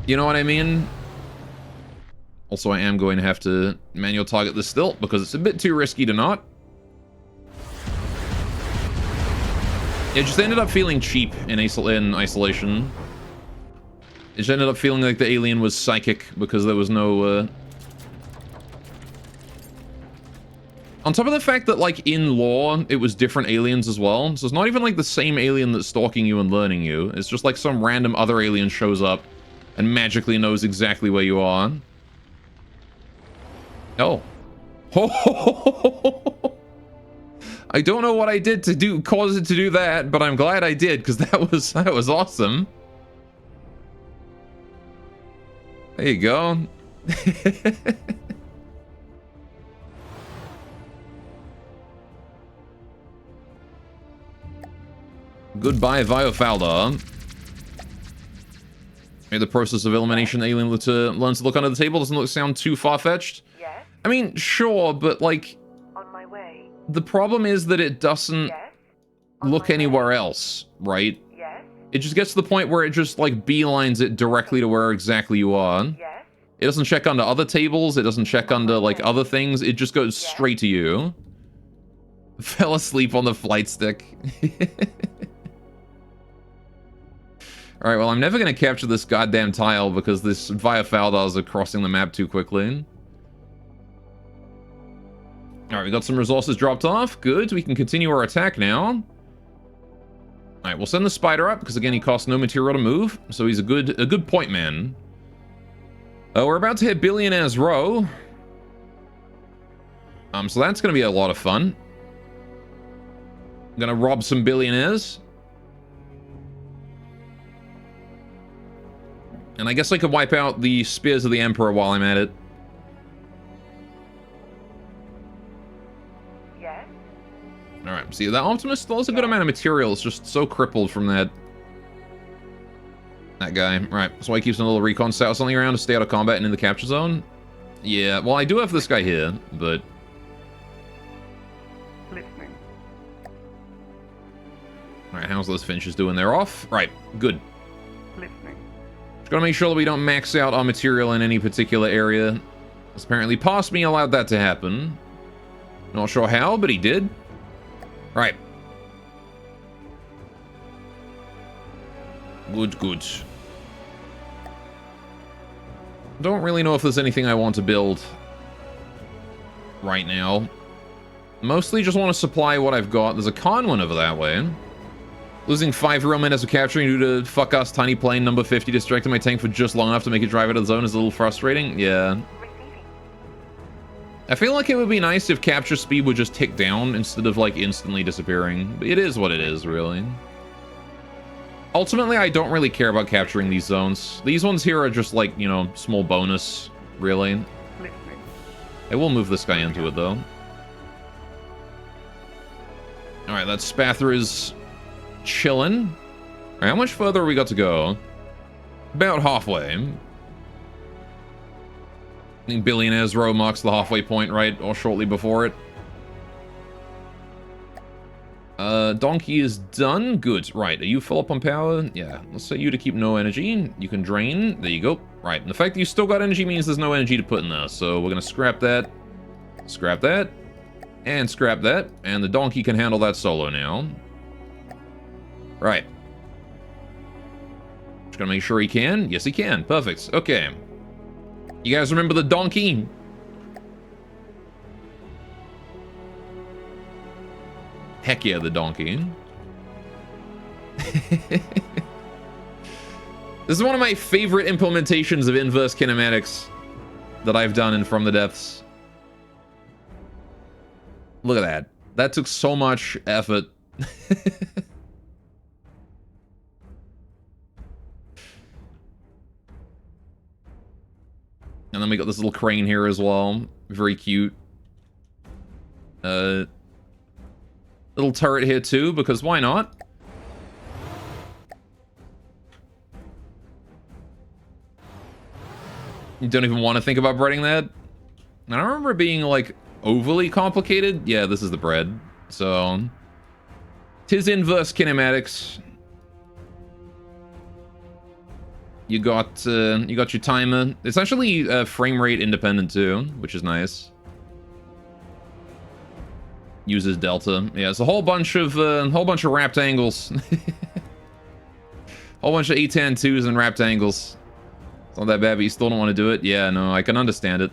You know what I mean? Also, I am going to have to manual target the stilt because it's a bit too risky to not. It just ended up feeling cheap in isolation. It just ended up feeling like the alien was psychic because there was no, On top of the fact that, like, in lore, it was different aliens as well. So it's not even, like, the same alien that's stalking you and learning you. It's just, like, some random other alien shows up and magically knows exactly where you are. Oh. I don't know what I did to cause it to do that, but I'm glad I did, because that was awesome. There you go. Goodbye, Viofalda. The process of elimination, alien learns to look under the table. Doesn't sound too far-fetched. Yes? I mean, sure, but like... On my way. The problem is that it doesn't Yes? look anywhere else, right? Yes? It just gets to the point where it just, like, beelines it directly to where exactly you are. Yes? It doesn't check under other tables. It doesn't check under, like, other things. It just goes straight to you. Fell asleep on the flight stick. Alright, well, I'm never going to capture this goddamn tile because this Via Faldars are crossing the map too quickly. Alright, we got some resources dropped off. Good, we can continue our attack now. Alright, we'll send the spider up, because again, he costs no material to move, so he's a good point man. We're about to hit Billionaire's Row. So that's going to be a lot of fun. I'm going to rob some billionaires. And I guess I could wipe out the Spears of the Emperor while I'm at it. Yes? Alright, see, that Optimus still has a good amount of material. It's just so crippled from that guy. Right, that's why he keeps a little recon scout something around to stay out of combat and in the capture zone. Yeah, well, I do have this guy here, but... Listening. Alright, how's those Finches doing? They're off? Right, good. Listening. Just gotta make sure that we don't max out our material in any particular area. Because apparently past me allowed that to happen. Not sure how, but he did. Right. Good, good. Don't really know if there's anything I want to build right now. Mostly just want to supply what I've got. There's a con one over that way. Losing 5 real men as we're capturing due to fuck us tiny plane number 50 distracting my tank for just long enough to make it drive out of the zone is a little frustrating. Yeah. Receiving. I feel like it would be nice if capture speed would just tick down instead of like instantly disappearing. But it is what it is, really. Ultimately, I don't really care about capturing these zones. These ones here are just like, you know, small bonus, really. Listening. I will move this guy into it, though. Alright, that Spather is chilling. Alright, how much further we got to go? About halfway. I think Billionaire's Row marks the halfway point, right? Or shortly before it. Donkey is done. Good. Right, are you full up on power? Yeah. Let's set you to keep no energy. You can drain. There you go. Right, and the fact that you still got energy means there's no energy to put in there. So we're gonna scrap that. Scrap that. And scrap that. And the donkey can handle that solo now. Right. Just gonna make sure he can. Yes, he can. Perfect. Okay. You guys remember the donkey? Heck yeah, the donkey. This is one of my favorite implementations of inverse kinematics that I've done in From the Depths. Look at that. That took so much effort. And then we got this little crane here as well. Very cute. Little turret here too, because why not? You don't even want to think about breading that? I don't remember it being, like, overly complicated. Yeah, this is the bread. So, tis inverse kinematics. You got your timer. It's actually frame rate independent too, which is nice. Uses delta. Yeah, it's a whole bunch of wrapped angles. Whole bunch of E10-2s and wrapped angles. It's not that bad, but you still don't want to do it. Yeah, no, I can understand it.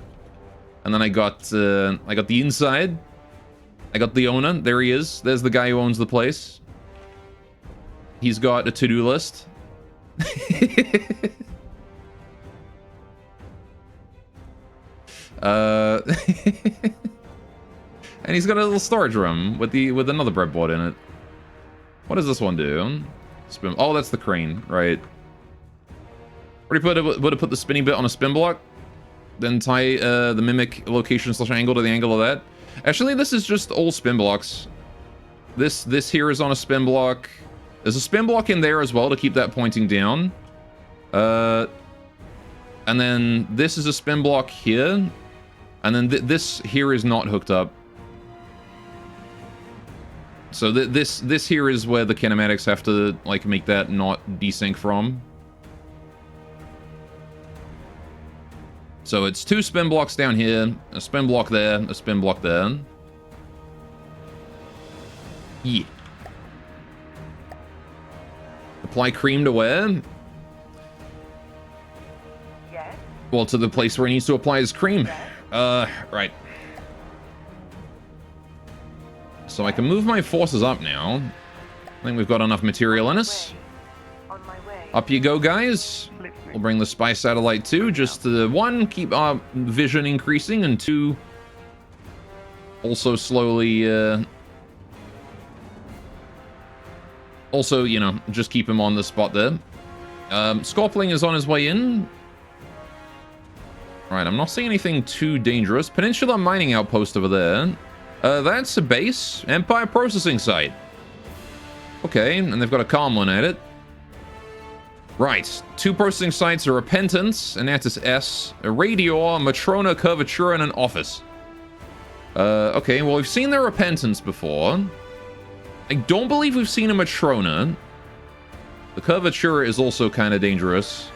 And then I got the inside. I got the owner. There he is. There's the guy who owns the place. He's got a to-do list. And he's got a little storage room with another breadboard in it. What does this one do? Spin. Oh, that's the crane, right? Would have put the spinning bit on a spin block, then tie the mimic location / angle to the angle of that. Actually, this is just all spin blocks. This here is on a spin block. There's a spin block in there as well to keep that pointing down. And then this is a spin block here. And then this here is not hooked up. So this here is where the kinematics have to, like, make that not desync from. So it's 2 spin blocks down here, a spin block there, a spin block there. Yeah. Apply cream to where? Yes. Well, to the place where he needs to apply his cream. Right. So I can move my forces up now. I think we've got enough material in us. On my way. Up you go, guys. We'll bring the spy satellite too, just to 1, keep our vision increasing, and 2, also slowly, also, you know, just keep him on the spot there. Scorpling is on his way in. Right, I'm not seeing anything too dangerous. Peninsula mining outpost over there. That's a base. Empire processing site. Okay, and they've got a calm one at it. Right, 2 processing sites, a Repentance, an Attis S, a Radior, a Matrona, Curvatura, and an Office. Okay, well, we've seen the Repentance before. I don't believe we've seen a Matrona. The Curvatura is also kind of dangerous.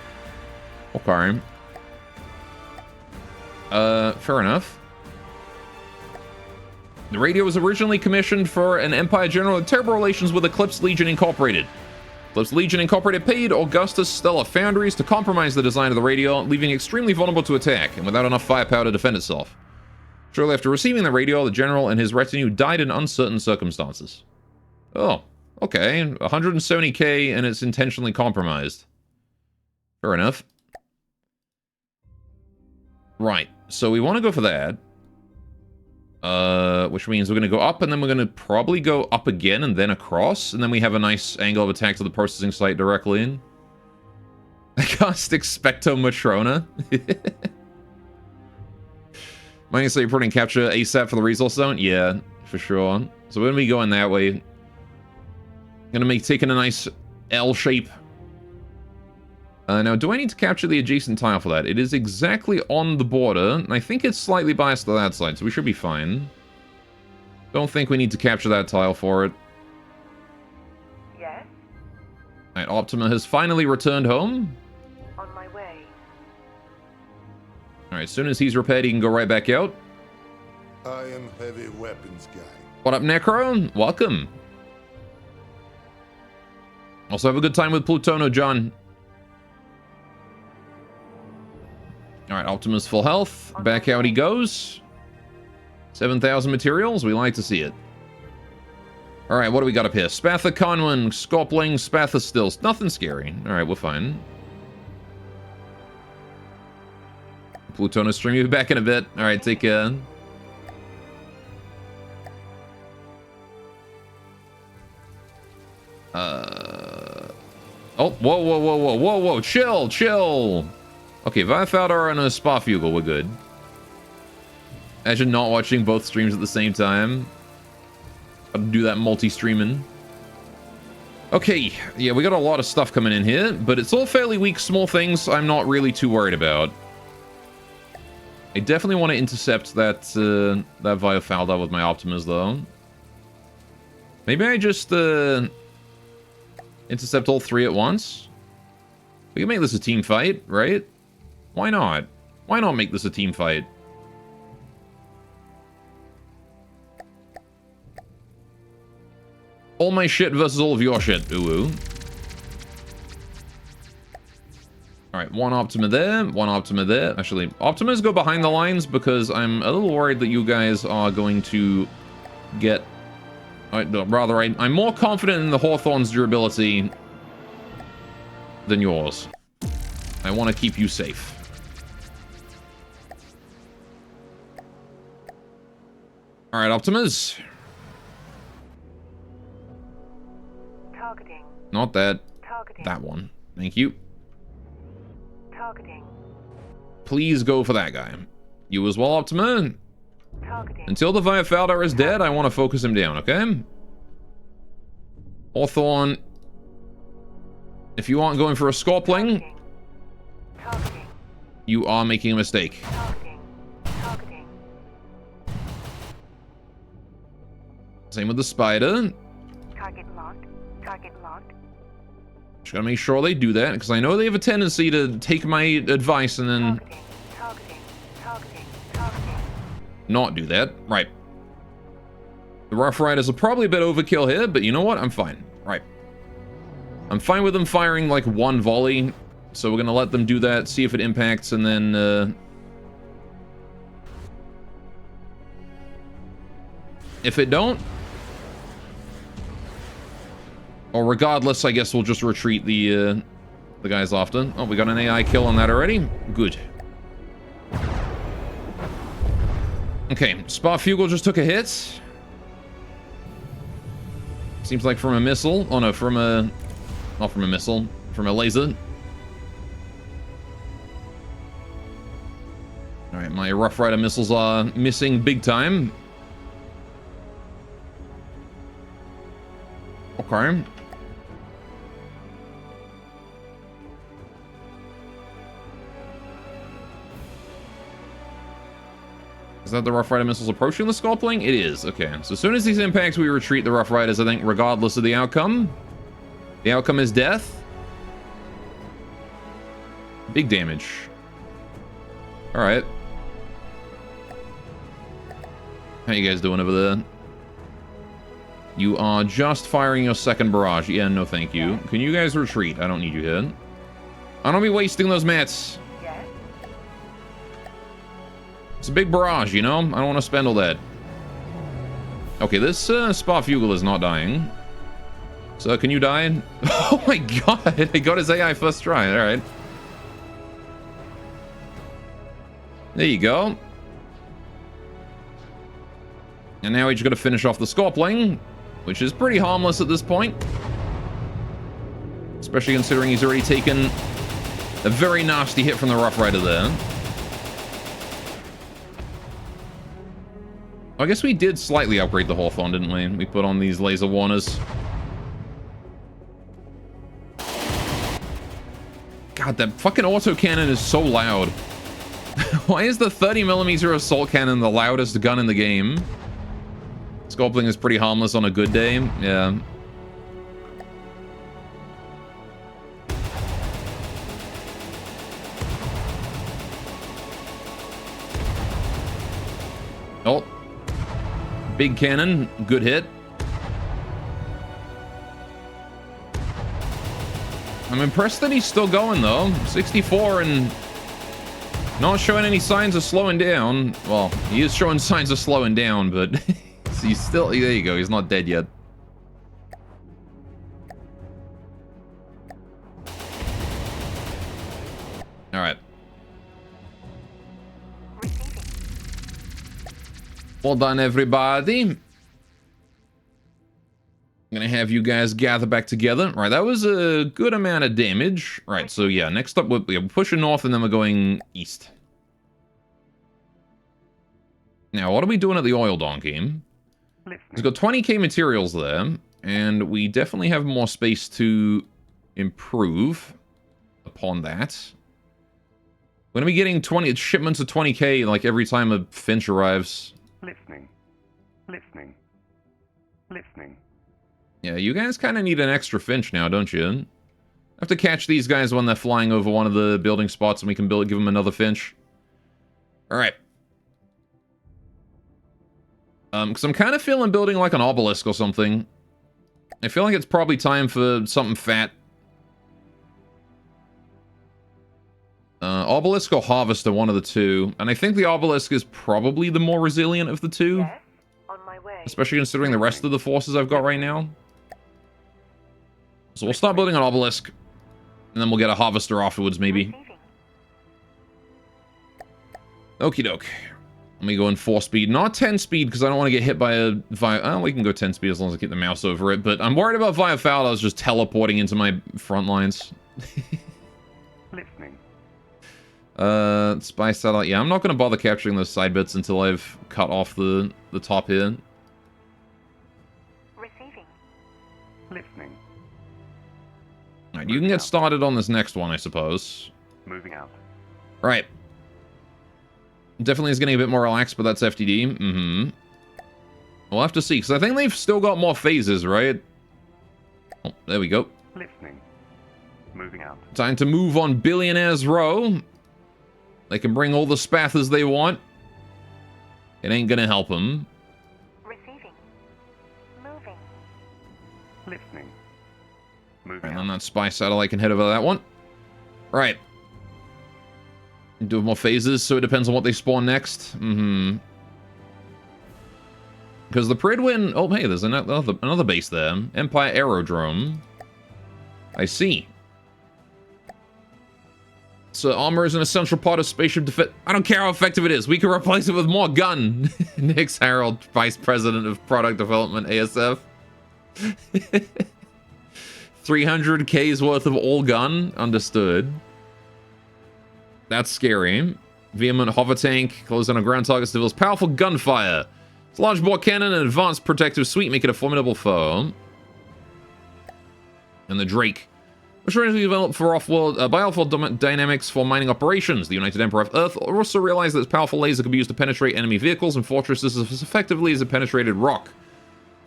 Okay. Fair enough. The radio was originally commissioned for an Empire General with terrible relations with Eclipse Legion Incorporated. Eclipse Legion Incorporated paid Augustus Stellar Foundries to compromise the design of the radio, leaving it extremely vulnerable to attack, and without enough firepower to defend itself. Shortly after receiving the radio, the General and his retinue died in uncertain circumstances. Oh, Okay, 170k and it's intentionally compromised. Fair enough. Right, so we want to go for that. Which means we're going to go up, and then we're going to probably go up again and then across, and then we have a nice angle of attack to the processing site directly in. I cast Expecto Matrona. Am I going to say putting capture ASAP for the resource zone? Yeah, for sure. So we're going to be going that way. Going to be taking a nice L shape. Now, do I need to capture the adjacent tile for that? It is exactly on the border, and I think it's slightly biased to that side, so we should be fine. Don't think we need to capture that tile for it. Yes? Alright, Optima has finally returned home. On my way. Alright, as soon as he's repaired, he can go right back out. I am heavy weapons guy. What up, Necro? Welcome. Also, have a good time with Plutono, John. Alright, Optimus full health. Back out he goes. 7,000 materials. We like to see it. Alright, what do we got up here? Spatha Conwin, Scorpling, Spatha Stills. Nothing scary. Alright, we're fine. Plutono stream you back in a bit. Alright, take care. Oh, whoa. Chill. Okay, Vifaldar and a Spa Fugal, we're good. Imagine not watching both streams at the same time. I'd do that multi-streaming. Okay, yeah, we got a lot of stuff coming in here, but it's all fairly weak, small things I'm not really too worried about. I definitely want to intercept that Vifaldar with my Optimus, though. Maybe I just intercept all three at once? We can make this a team fight, right? Why not? Why not make this a team fight? All my shit versus all of your shit. Ooh. Alright, one Optima there, one Optima there. Actually, Optimas go behind the lines because I'm a little worried that you guys are going to get... Rather, I'm more confident in the Hawthorne's durability than yours. I want to keep you safe. Alright, Optimus. Targeting. Not that. Targeting. That one. Thank you. Targeting. Please go for that guy. You as well, Optima. Targeting. Until the Vifaldar is dead, I want to focus him down, okay? Hawthorne. If you aren't going for a Scorpling, Targeting. you are making a mistake. Targeting. Targeting. Same with the Spider. Target locked. Target locked. Just gotta make sure they do that, because I know they have a tendency to take my advice and then Targeting. not do that. Right. The Rough Riders are probably a bit overkill here, but you know what? I'm fine. Right. I'm fine with them firing like one volley, so we're gonna let them do that, see if it impacts, and then if it don't, or regardless, I guess we'll just retreat the guys often. Oh, we got an AI kill on that already? Good. Okay, Spa Fugal just took a hit. Seems like from a missile. Oh no, from a... Not from a missile. From a laser. Alright, my Rough Rider missiles are missing big time. Okay. Is that the Rough Rider missiles approaching the Sculpling? It is. Okay. So as soon as these impacts, we retreat the Rough Riders, I think, regardless of the outcome. The outcome is death. Big damage. Alright. How you guys doing over there? You are just firing your second barrage. Yeah, no thank you. Can you guys retreat? I don't need you here. I don't be wasting those mats. Yes. It's a big barrage, you know? I don't want to spend all that. Okay, this Spa Fugal is not dying. So can you die? Oh my god, he got his AI first try. All right. There you go. And now he's got to finish off the Scorpling, which is pretty harmless at this point. Especially considering he's already taken a very nasty hit from the Rough Rider there. I guess we did slightly upgrade the Hawthorne, didn't we? We put on these laser warners. God, that fucking autocannon is so loud. Why is the 30mm assault cannon the loudest gun in the game? Sculpting is pretty harmless on a good day. Yeah. Oh. Big cannon. Good hit. I'm impressed that he's still going, though. 64 and not showing any signs of slowing down. Well, he is showing signs of slowing down, but he's still... There you go. He's not dead yet. All right. Well done, everybody. I'm gonna have you guys gather back together. All right, that was a good amount of damage. All right, so yeah, next up, we're pushing north and then we're going east. Now, what are we doing at the oil donkey? We've got 20k materials there, and we definitely have more space to improve upon that. We're gonna be getting 20 shipments of 20k like every time a Finch arrives. Listening. Listening. Listening. Yeah, you guys kind of need an extra Finch now, don't you? Have to catch these guys when they're flying over one of the building spots, and we can give them another Finch. All right. Because I'm kind of feeling building like an obelisk or something. I feel like it's probably time for something fat. Obelisk or Harvester, one of the two. And I think the Obelisk is probably the more resilient of the two. Yes, on my way. Especially considering the rest of the forces I've got right now. So we'll start building an Obelisk. And then we'll get a Harvester afterwards, maybe. Receiving. Okie doke. Let me go in 4 speed. Not 10 speed, because I don't want to get hit by a... Oh, we can go 10 speed as long as I keep the mouse over it. But I'm worried about Via Fowlers just teleporting into my front lines. Listening. Spy satellite. Yeah, I'm not going to bother capturing those side bits until I've cut off the top here. Receiving. Listening. Alright, you can get started on this next one, I suppose. Moving out. Right. Definitely is getting a bit more relaxed, but that's FTD. Mm-hmm. We'll have to see, because I think they've still got more phases, right? Oh, there we go. Listening. Moving out. Time to move on Billionaires Row. They can bring all the spathers they want. It ain't gonna help them. Receiving. Moving. Listening. Moving And out. then that spy satellite can head over that one. Right. Do more phases, so it depends on what they spawn next. Mm-hmm. Because the Pridwin... Oh, hey, there's another base there. Empire Aerodrome. I see. So armor is an essential part of spaceship defense. I don't care how effective it is. We can replace it with more gun. Nick's Harold, Vice President of Product Development, ASF. 300k's worth of all gun. Understood. That's scary. Vehement hover tank. Close on a ground target. Develops powerful gunfire. Its large bore cannon and advanced protective suite make it a formidable foe. And the Drake. Which was developed for by off-world dynamics for mining operations. The United Empire of Earth also realized that its powerful laser could be used to penetrate enemy vehicles and fortresses as effectively as it penetrated rock.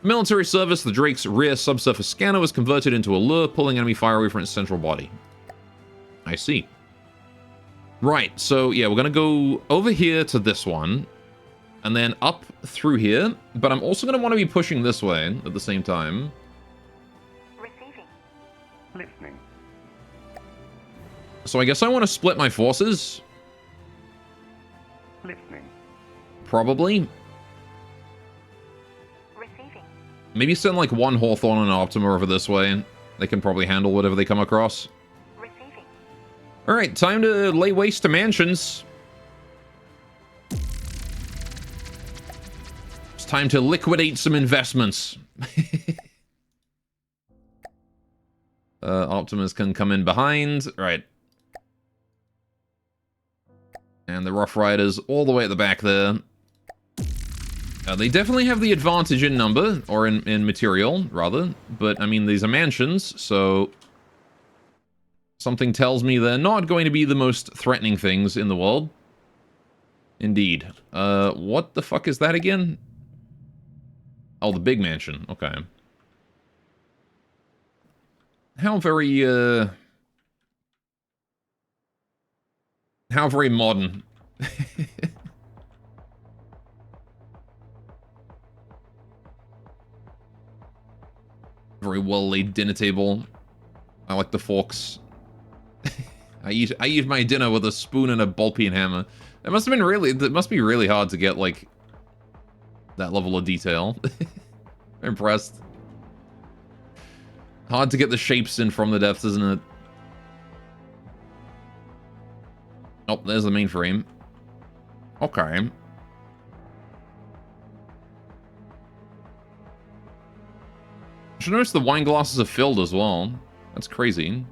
For military service, the Drake's rear subsurface scanner was converted into a lure, pulling enemy fire away from its central body. I see. Right, so yeah, we're going to go over here to this one, and then up through here, but I'm also going to want to be pushing this way at the same time. Receiving. Listening. So I guess I want to split my forces. Listening. Probably. Receiving. Maybe send like one Hawthorne and an Optima over this way. They can probably handle whatever they come across. Receiving. Alright, time to lay waste to mansions. It's time to liquidate some investments. Optimus can come in behind. Right. And the Rough Riders all the way at the back there. They definitely have the advantage in number, or in material, rather. But, I mean, these are mansions, so... something tells me they're not going to be the most threatening things in the world. Indeed. What the fuck is that again? Oh, the big mansion. Okay. How very modern. Very well laid dinner table. I like the forks. I eat my dinner with a spoon and a ball peen hammer. That must be really hard to get like that level of detail. I'm impressed. Hard to get the shapes in from the depths, isn't it? Oh, there's the mainframe. Okay. Should notice the wine glasses are filled as well. That's crazy.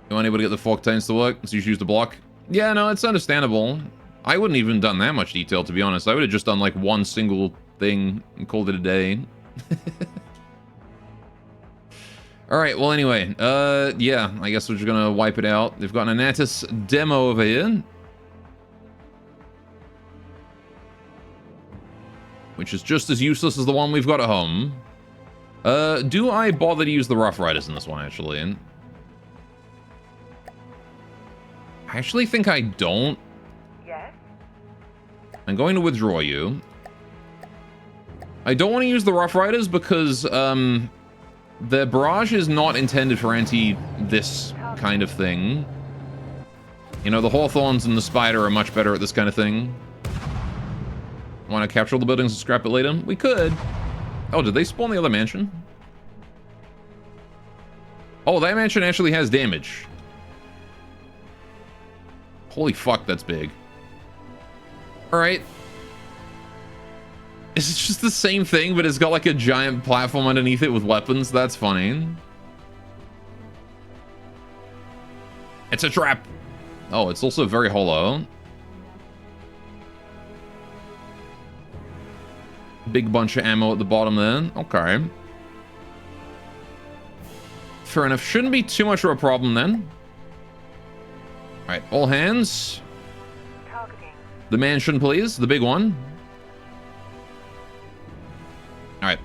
You unable to get the fork tines to work, so you choose to block. Yeah, no, it's understandable. I wouldn't even done that much detail, to be honest. I would have just done like one single thing and called it a day. Alright, well anyway, yeah, I guess we're just gonna wipe it out. They've got an Anatis demo over here. Which is just as useless as the one we've got at home. Do I bother to use the Rough Riders in this one, actually? I actually think I don't. Yes? I'm going to withdraw you. I don't want to use the Rough Riders because, their barrage is not intended for this kind of thing. You know, the Hawthorns and the Spider are much better at this kind of thing. Want to capture all the buildings and scrap it later? We could. Oh, did they spawn the other mansion? Oh, that mansion actually has damage. Holy fuck, that's big. Alright. Is it just the same thing, but it's got like a giant platform underneath it with weapons? That's funny. It's a trap. Oh, it's also very hollow. Big bunch of ammo at the bottom there. Okay. Fair enough. Shouldn't be too much of a problem then. Alright, all hands. Targeting. The mansion, please. The big one. Alright.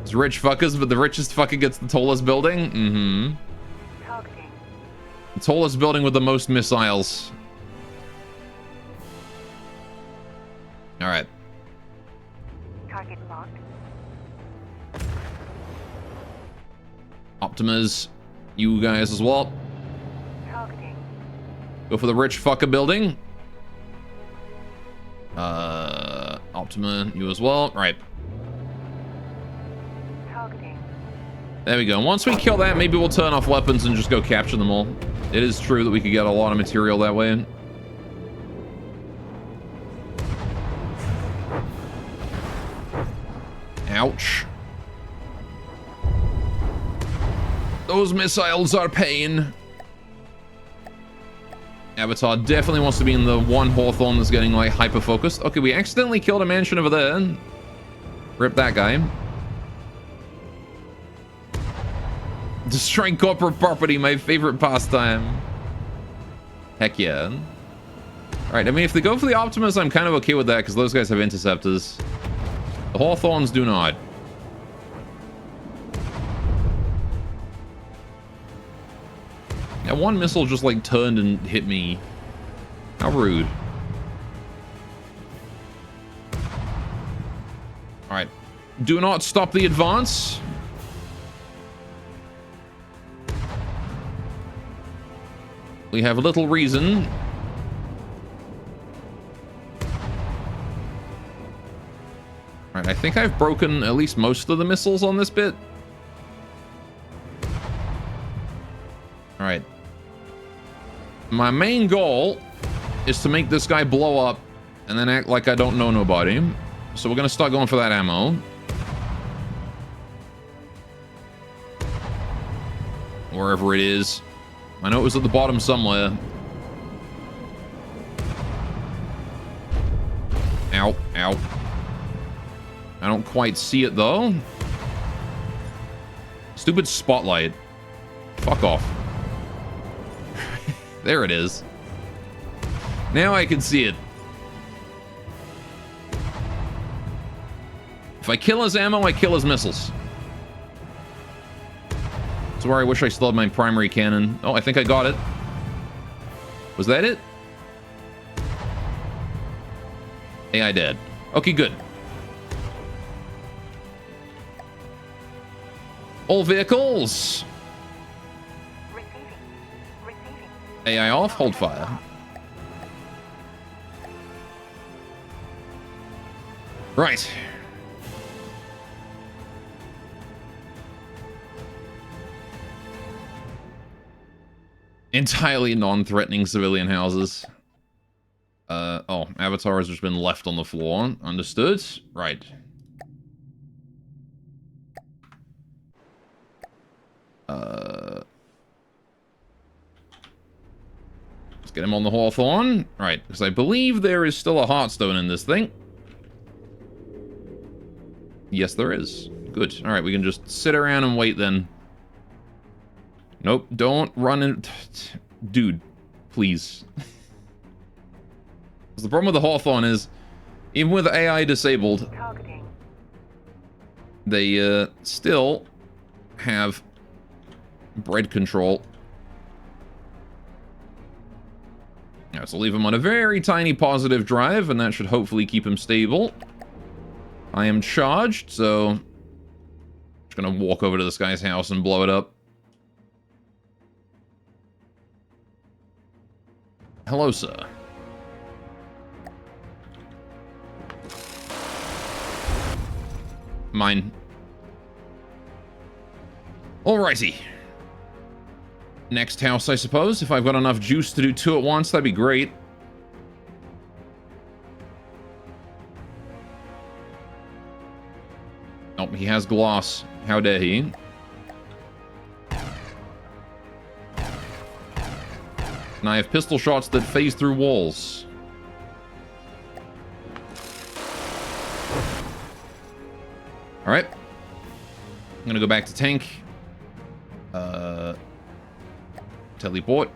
It's rich fuckers, but the richest fucker gets the tallest building? Mm-hmm. Targeting. The tallest building with the most missiles. Alright. Target locked. Optimas. You guys as well. Targeting. Go for the rich fucker building. Optima, you as well. Right. Targeting. There we go. Once we kill that, maybe we'll turn off weapons and just go capture them all. It is true that we could get a lot of material that way. Ouch. Those missiles are pain. Avatar definitely wants to be in the one Hawthorne that's getting, like, hyper-focused. Okay, we accidentally killed a mansion over there. Rip that guy. Destroying corporate property, my favorite pastime. Heck yeah. Alright, I mean, if they go for the Optimus, I'm kind of okay with that, because those guys have interceptors. The Hawthorns do not. Yeah, one missile just, like, turned and hit me. How rude. Alright. Do not stop the advance. We have little reason. Alright, I think I've broken at least most of the missiles on this bit. Alright. My main goal is to make this guy blow up and then act like I don't know nobody. So we're gonna start going for that ammo. Wherever it is. I know it was at the bottom somewhere. Ow, ow. I don't quite see it though. Stupid spotlight. Fuck off. There it is. Now I can see it. If I kill his ammo, I kill his missiles. That's where I wish I still had my primary cannon. Oh, I think I got it. Was that it? Yeah, I did. Okay, good. All vehicles. Receiving. AI off, hold fire. Right. Entirely non-threatening civilian houses. Oh, Avatar has just been left on the floor. Understood? Right. Let's get him on the Hawthorne. Right, because I believe there is still a Heartstone in this thing. Yes, there is. Good. Alright, we can just sit around and wait then. Nope, don't run in... Dude, please. The problem with the Hawthorne is, even with AI disabled, Targeting. they still have bread control. Yeah, so leave him on a very tiny positive drive, and that should hopefully keep him stable. I am charged, so I'm just gonna walk over to this guy's house and blow it up. Hello, sir. Mine. Alrighty. Next house, I suppose. If I've got enough juice to do two at once, that'd be great. Oh, he has gloss. How dare he? And I have pistol shots that phase through walls. Alright. I'm gonna go back to tank. Teleport.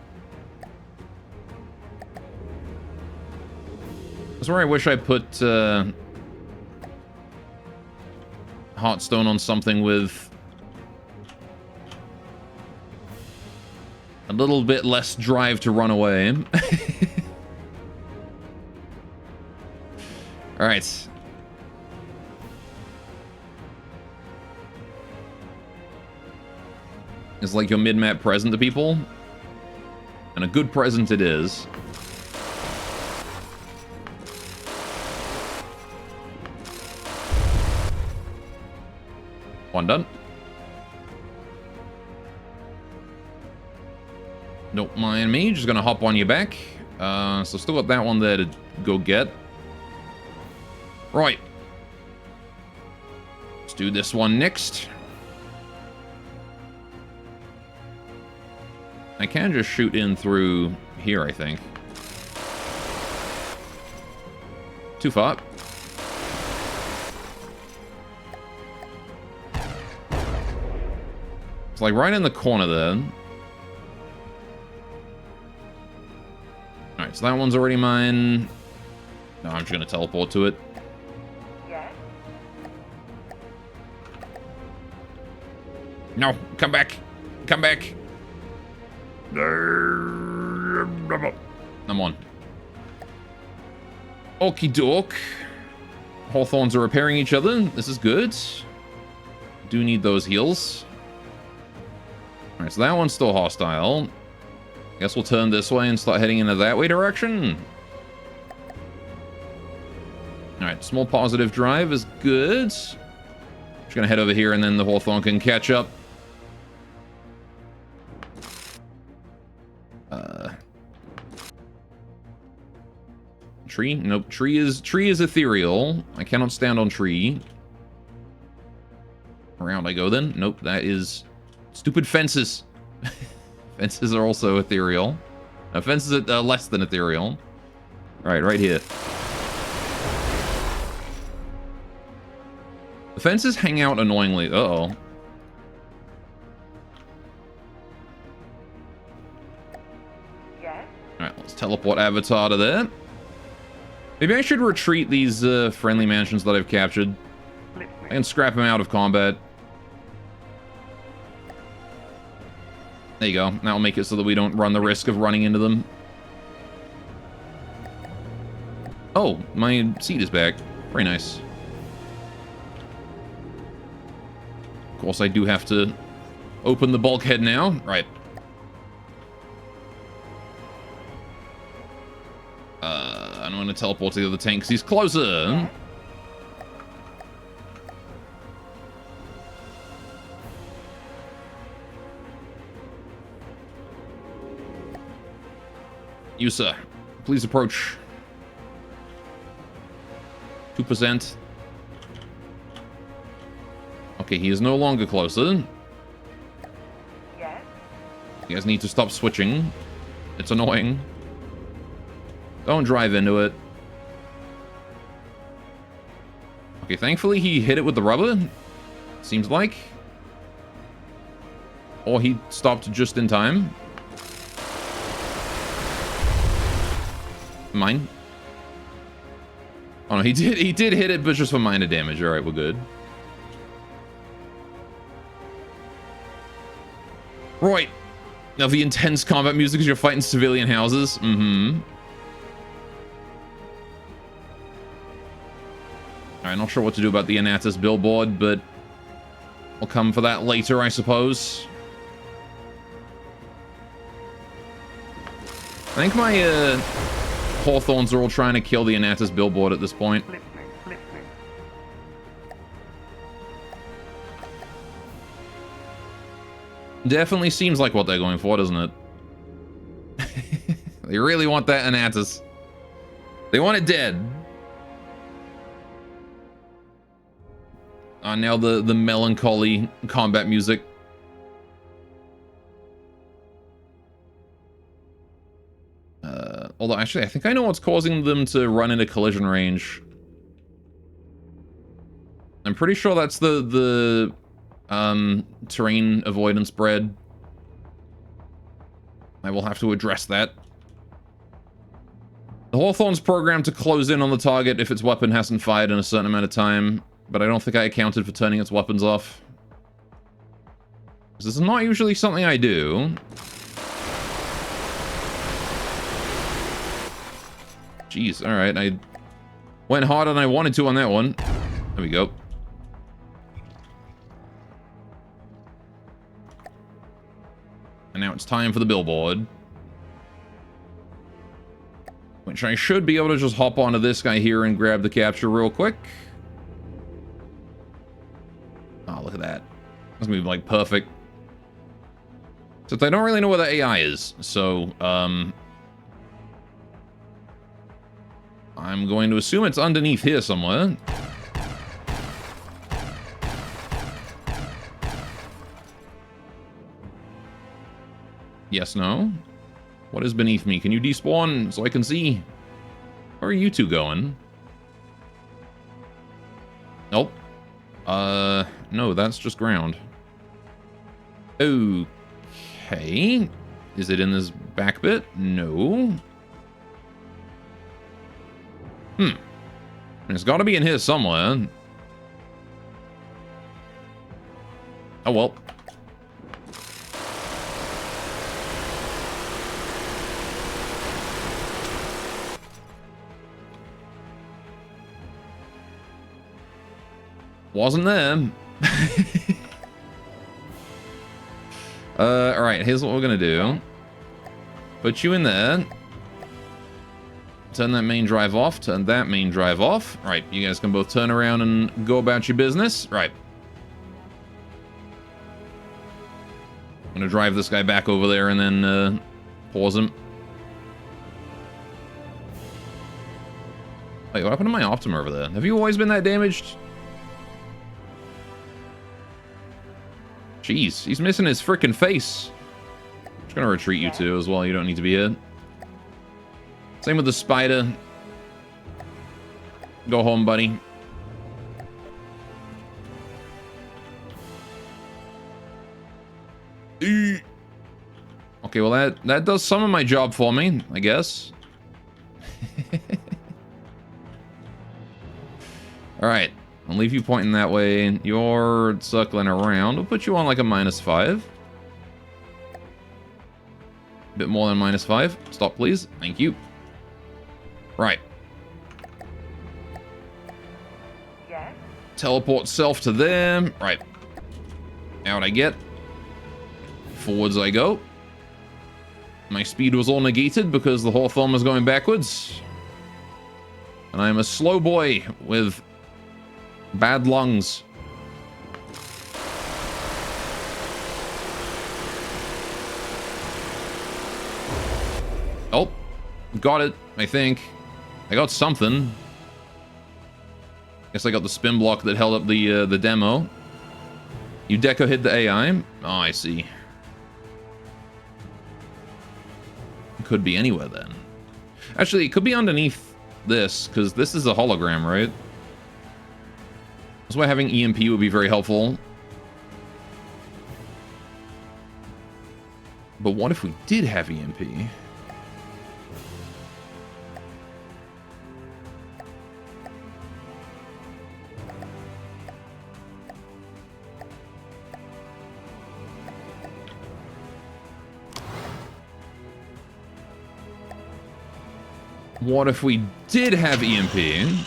That's where I wish I put Heartstone on something with a little bit less drive to run away. Alright. It's like your mid-map present to people. And a good present it is. One done. Don't mind me, just gonna hop on your back. So still got that one there to go get. Right. Let's do this one next. I can just shoot in through here, I think. Too far. It's like right in the corner there. Alright, so that one's already mine. No, I'm just gonna teleport to it. Yes. No, come back. Come back. I'm on. Okie doke. Hawthorns are repairing each other. This is good. Do need those heals. Alright, so that one's still hostile. Guess we'll turn this way and start heading into that way direction. Alright. Alright, small positive drive is good. Just gonna head over here and then the Hawthorne can catch up. Tree? Nope. Tree is ethereal. I cannot stand on tree. Around I go then. Nope, that is stupid fences. Fences are also ethereal. Fences are less than ethereal. Alright, right here. The fences hang out annoyingly. Uh-oh. Yes? Alright, let's teleport Avatar to there. Maybe I should retreat these friendly mansions that I've captured. I can scrap them out of combat. There you go. That'll make it so that we don't run the risk of running into them. Oh, my seat is back. Very nice. Of course, I do have to open the bulkhead now. Right. I'm going to teleport to the other tank because he's closer. You, sir. Please approach. 2%. Okay, he is no longer closer. Yes? You guys need to stop switching. It's annoying. Don't drive into it. Okay, thankfully he hit it with the rubber. Seems like. Or he stopped just in time. Mine. Oh no, he did hit it, but just for minor damage. Alright, we're good. Right. Now the intense combat music as you're fighting civilian houses. Mm-hmm. Alright, not sure what to do about the Anatus billboard, but we'll come for that later, I suppose. I think my Hawthorns are all trying to kill the Anatus billboard at this point. Listening. Definitely seems like what they're going for, doesn't it? They really want that Anatus. They want it dead. Now the melancholy combat music. Although, actually, I think I know what's causing them to run into collision range. I'm pretty sure that's the terrain avoidance spread. I will have to address that. The Hawthorne's programmed to close in on the target if its weapon hasn't fired in a certain amount of time, but I don't think I accounted for turning its weapons off. This is not usually something I do. Jeez, alright, I went harder than I wanted to on that one. There we go. And now it's time for the billboard. Which I should be able to just hop onto this guy here and grab the capture real quick. Oh, look at that. That's gonna be, like, perfect. Except I don't really know where the AI is, so, I'm going to assume it's underneath here somewhere. Yes, no? What is beneath me? Can you despawn so I can see? Where are you two going? Nope. No, that's just ground. Okay. Is it in this back bit? No. It's got to be in here somewhere. Oh, well. Wasn't there. Alright, here's what we're gonna do. Put you in there. Turn that main drive off. Turn that main drive off. Right, you guys can both turn around and go about your business. Right. I'm gonna drive this guy back over there and then pause him. Wait, what happened to my Optima over there? Have you always been that damaged? Jeez, he's missing his freaking face. I'm just gonna retreat you two as well. You don't need to be here. Same with the spider. Go home, buddy. Okay, well that does some of my job for me, I guess. Alright, I'll leave you pointing that way. You're circling around. We'll put you on like a -5. A bit more than -5. Stop, please. Thank you. Right. Yes? Teleport self to them. Right. Out I get. Forwards I go. My speed was all negated because the Hawthorne was going backwards. And I'm a slow boy with bad lungs. Oh, got it, I think. I got something. Guess I got the spin block that held up the demo. You deco hit the AI? Oh, I see. Could be anywhere then. Actually, it could be underneath this, because this is a hologram, right? That's why having EMP would be very helpful. But what if we did have EMP? What if we did have EMP?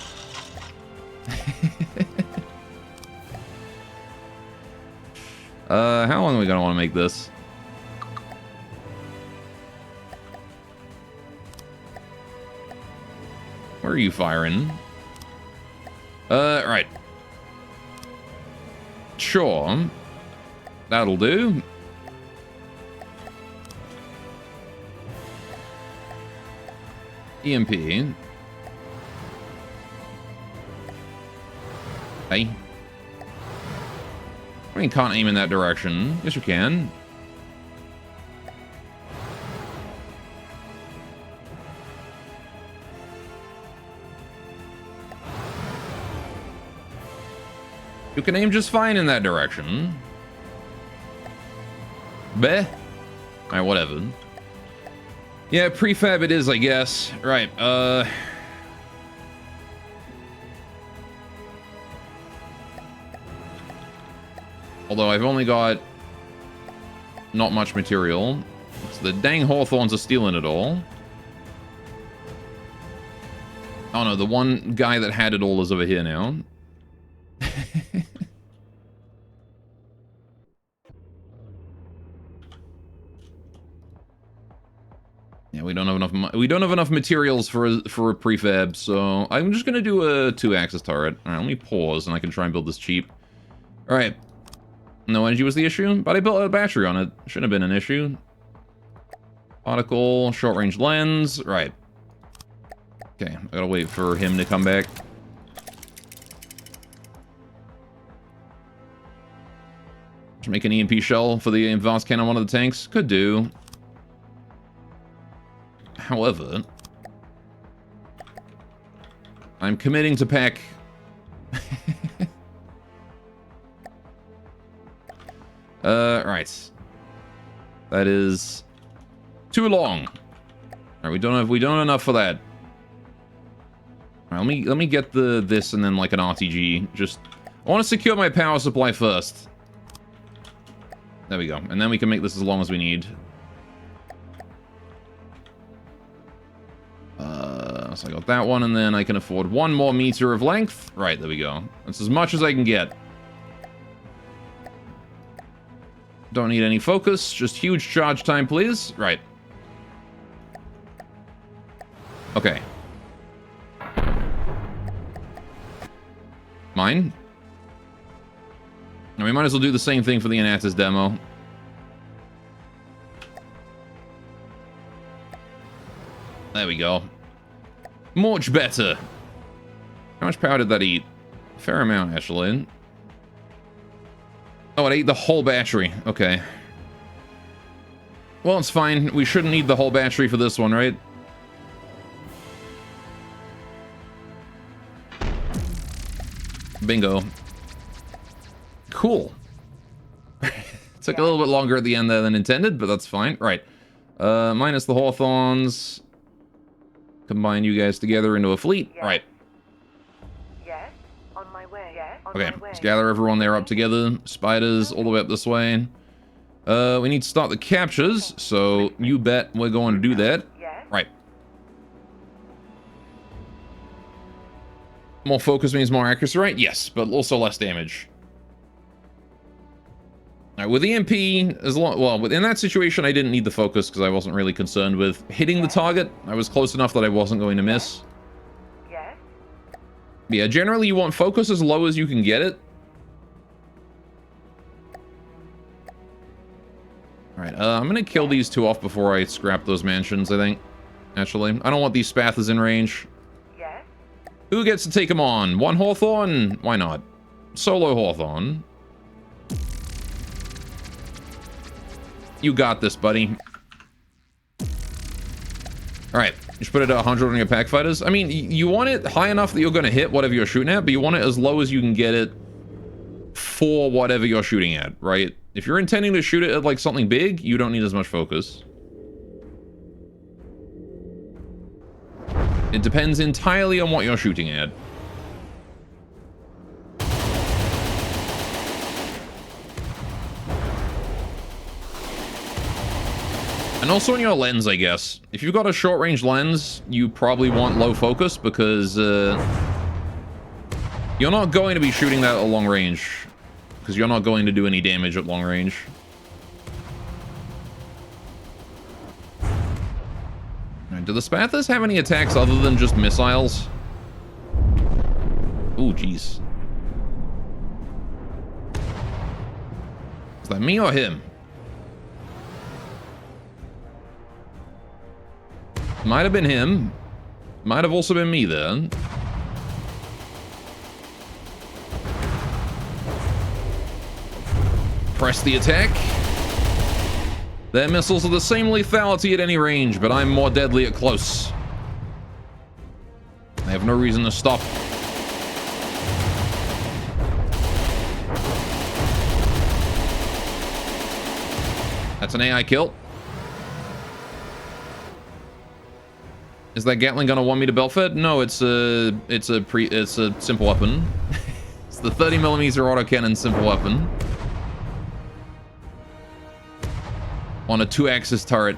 How long are we gonna want to make this? Where are you firing? Right. Sure. That'll do. EMP. Hey. I mean, can't aim in that direction. Yes, you can. You can aim just fine in that direction. Bleh. Alright, whatever. Yeah, prefab it is, I guess. Right, although I've only got not much material. So the dang Hawthorns are stealing it all. Oh no, the one guy that had it all is over here now. Yeah, we don't have enough materials for a prefab, so I'm just gonna do a 2-axis turret. All right, let me pause, and I can try and build this cheap. All right, no energy was the issue, but I built a battery on it. Shouldn't have been an issue. Particle, short-range lens, right? Okay, I gotta wait for him to come back. Should make an EMP shell for the advanced cannon on one of the tanks. Could do. However, I'm committing to pack. Right. That is too long. Alright, we don't have enough for that. Alright, let me get this and then like an RTG. Just I want to secure my power supply first. There we go. And then we can make this as long as we need. So I got that one, and then I can afford 1 more meter of length. Right, there we go. That's as much as I can get. Don't need any focus, just huge charge time, please. Right. Okay. Mine? And we might as well do the same thing for the Inatus demo. There we go. Much better. How much power did that eat? Fair amount, actually. Oh, it ate the whole battery. Okay. Well, it's fine. We shouldn't need the whole battery for this one, right? Bingo. Cool. Took a little bit longer at the end there than intended, but that's fine. Right. Minus the Hawthorns. Combine you guys together into a fleet. Yes. Right. Yes. On my way. Yes. On Okay. my way. Let's gather everyone there up together. Spiders all the way up this way. We need to start the captures, so you bet we're going to do that. Yes. Right. More focus means more accuracy, right? Yes, but also less damage. All right, with EMP, well, within that situation, I didn't need the focus because I wasn't really concerned with hitting the target. I was close enough that I wasn't going to miss. Yes. Yeah, generally you want focus as low as you can get it. All right, I'm going to kill these two off before I scrap those mansions, I think. Actually, I don't want these Spathers in range. Yes. Who gets to take them on? One Hawthorn? Why not? Solo Hawthorn. You got this, buddy. Alright, just put it at 100 on your pack fighters. I mean, you want it high enough that you're going to hit whatever you're shooting at, but you want it as low as you can get it for whatever you're shooting at, right? If you're intending to shoot it at, like, something big, you don't need as much focus. It depends entirely on what you're shooting at. And also on your lens, I guess. If you've got a short-range lens, you probably want low focus because you're not going to be shooting that at long range. Because you're not going to do any damage at long range. Right, do the Spathers have any attacks other than just missiles? Ooh, jeez. Is that me or him? Might have been him. Might have also been me then. Press the attack. Their missiles are the same lethality at any range, but I'm more deadly at close. I have no reason to stop. That's an AI kill. Is that Gatling gonna want me to belt fed? No, it's a simple weapon. It's the 30mm autocannon simple weapon. On a 2-axis turret.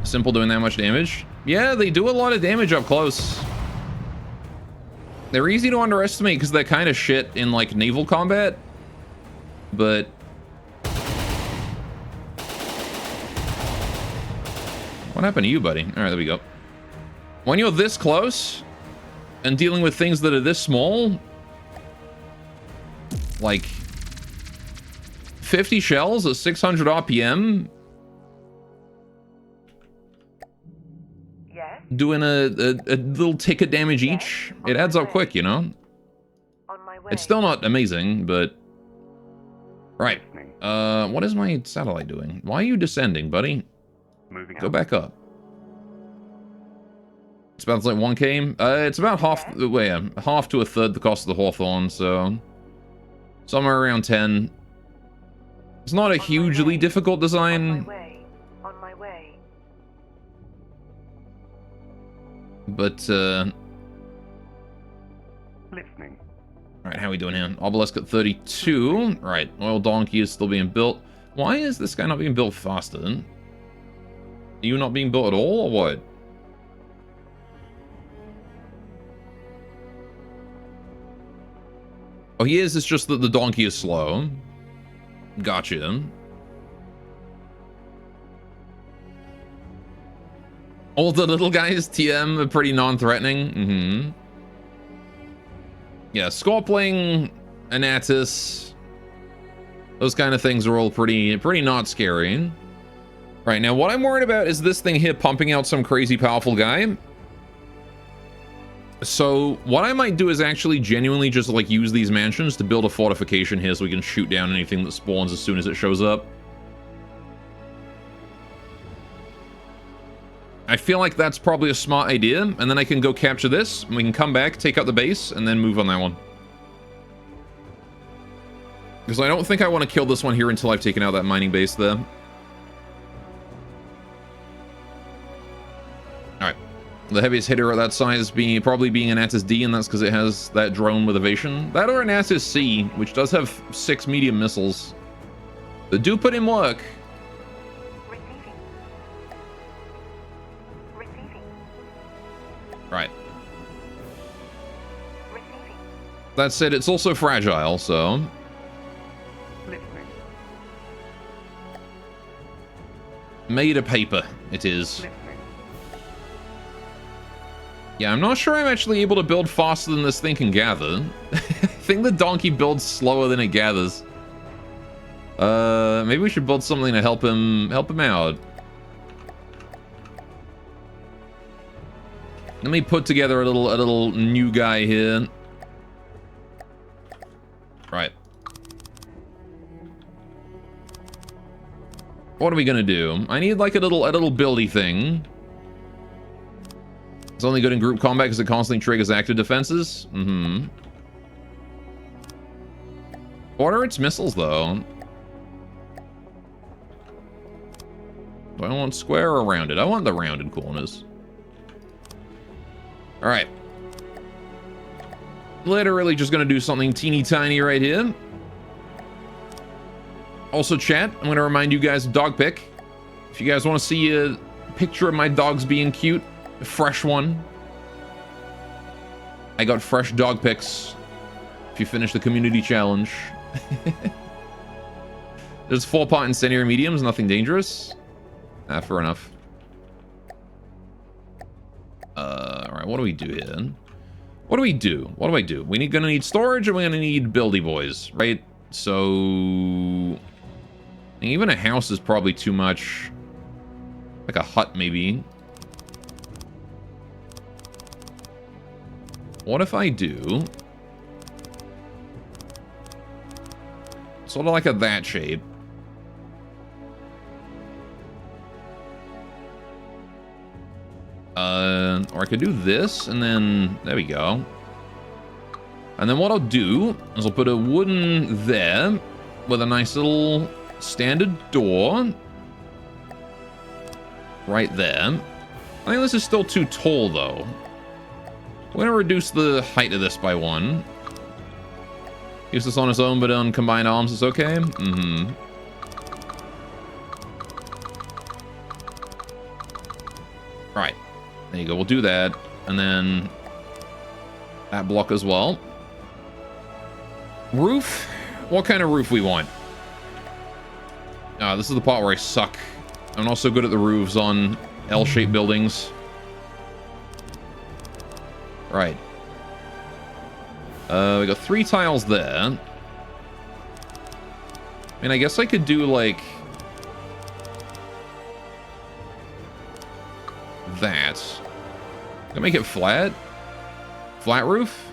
Simple doing that much damage? Yeah, they do a lot of damage up close. They're easy to underestimate because they're kind of shit in, like, naval combat. But what happened to you, buddy? All right, there we go. When you're this close and dealing with things that are this small, like 50 shells at 600 RPM, Yes. doing a little tick of damage each, it adds up quick, you know? On my way. It's still not amazing, but... Right. Listening. What is my satellite doing? Why are you descending, buddy? Moving Go out. back up. It's about like 1K. It's about half, half to a third the cost of the Hawthorn, so somewhere around 10. It's not a hugely difficult On design, my way. On my way. but Listening. all right, how are we doing here? Obelisk at 32. Right, Oil Donkey is still being built. Why is this guy not being built faster? Are you not being built at all, or what? Oh, he is. It's just that the donkey is slow. Gotcha. All the little guys, TM, are pretty non-threatening. Mm-hmm. Yeah, Scorpling, Anatus, those kind of things are all pretty not scary. Right, now what I'm worried about is this thing here pumping out some crazy powerful guy. So what I might do is actually genuinely just like use these mansions to build a fortification here so we can shoot down anything that spawns as soon as it shows up. I feel like that's probably a smart idea, and then I can go capture this, and we can come back, take out the base, and then move on that one. Because I don't think I want to kill this one here until I've taken out that mining base there. Alright. The heaviest hitter at that size probably being an Atis D, and that's because it has that drone with evasion. That or an Atis C, which does have 6 medium missiles. That do put in work. Right. That said, it's also fragile, so... Listening. Made of paper, it is. Listening. Yeah, I'm not sure I'm actually able to build faster than this thing can gather. I think the donkey builds slower than it gathers. Maybe we should build something to help him out. Let me put together a little new guy here. Right. What are we gonna do? I need like a little buildy thing. It's only good in group combat because it constantly triggers active defenses. Mm-hmm. What are its missiles though? Do I want square or rounded? I want the rounded corners. Alright. Literally just gonna do something teeny tiny right here. Also, chat, I'm gonna remind you guys of dog pick. If you guys want to see a picture of my dogs being cute, a fresh one. I got fresh dog pics if you finish the community challenge. There's 4-part incendiary mediums, nothing dangerous. Ah, fair enough. Alright, what do we do here? What do we do? What do I do? Gonna need storage, and we're gonna need buildy boys, right? So... even a house is probably too much. Like a hut, maybe. What if I do... sort of like that shape. Or I could do this, and then... there we go. And then what I'll do is I'll put a wooden there with a nice little standard door right there. I think this is still too tall, though. We're going to reduce the height of this by 1. Use this on its own, but on combined arms is okay? Mm-hmm. Right. There you go. We'll do that. And then that block as well. Roof? What kind of roof we want? This is the part where I suck. I'm not so good at the roofs on L-shaped buildings. Right. We got 3 tiles there. I mean, I guess I could do, like... that. Can I make it flat? Flat roof?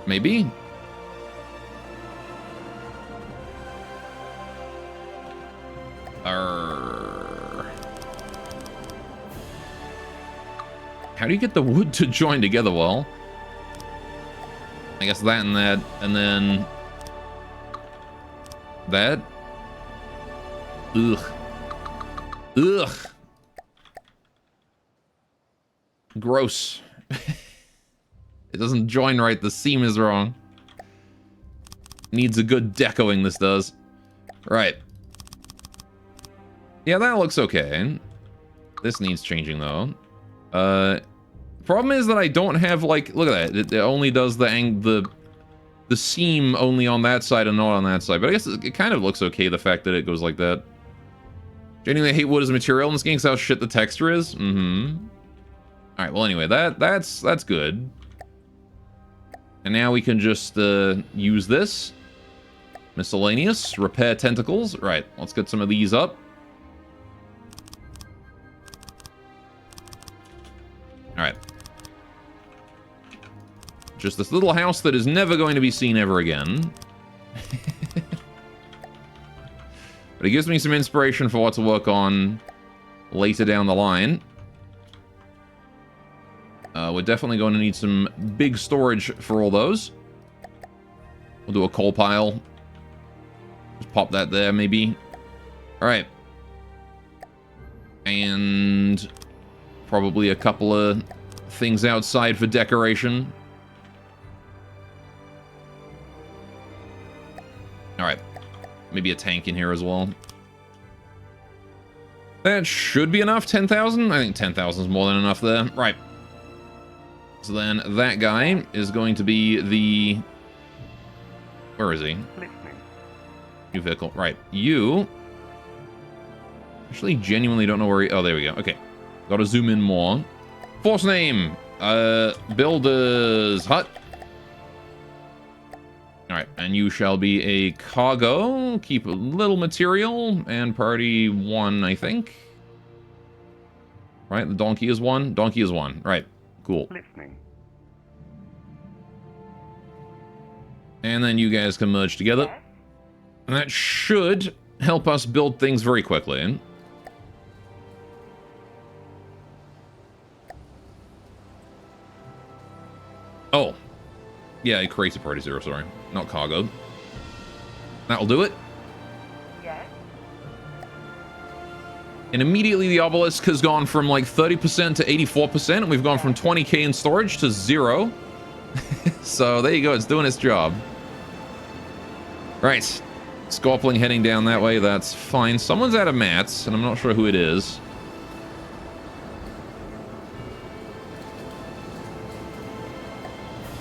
Maybe? How do you get the wood to join together well? I guess that and that, and then... that? Ugh. Ugh. Gross. It doesn't join right. The seam is wrong. Needs a good decoing, this does. Right. Yeah, that looks okay. This needs changing, though. Problem is that I don't have, like, look at that. It only does the seam only on that side and not on that side. But I guess it kind of looks okay, the fact that it goes like that. Genuinely hate wood as a material in this game, because how shit the texture is. Alright, well anyway, that's good. And now we can just use this. Miscellaneous, repair tentacles. Right, let's get some of these up. Alright. Just this little house that is never going to be seen ever again. But it gives me some inspiration for what to work on later down the line. We're definitely going to need some big storage for all those. We'll do a coal pile. Just pop that there, maybe. Alright. And probably a couple of things outside for decoration. Alright. Maybe a tank in here as well. That should be enough, 10,000? I think 10,000 is more than enough there. Right. So then that guy is going to be the... Where is he? New vehicle. Right. You... Actually, genuinely don't know where he... Oh, there we go. Okay. Gotta zoom in more. Force name. Builder's Hut. Alright, and you shall be a cargo. Keep a little material. And party 1, I think. Right, the donkey is 1. Donkey is 1. Right, cool. Listening. And then you guys can merge together. Yes? And that should help us build things very quickly. Oh. Yeah, it creates a party 0, sorry. Not cargo. That'll do it. Yes? And immediately the obelisk has gone from like 30% to 84%, and we've gone from 20k in storage to 0. So there you go, it's doing its job. Right. Scorpling heading down that way, that's fine. Someone's out of mats, and I'm not sure who it is.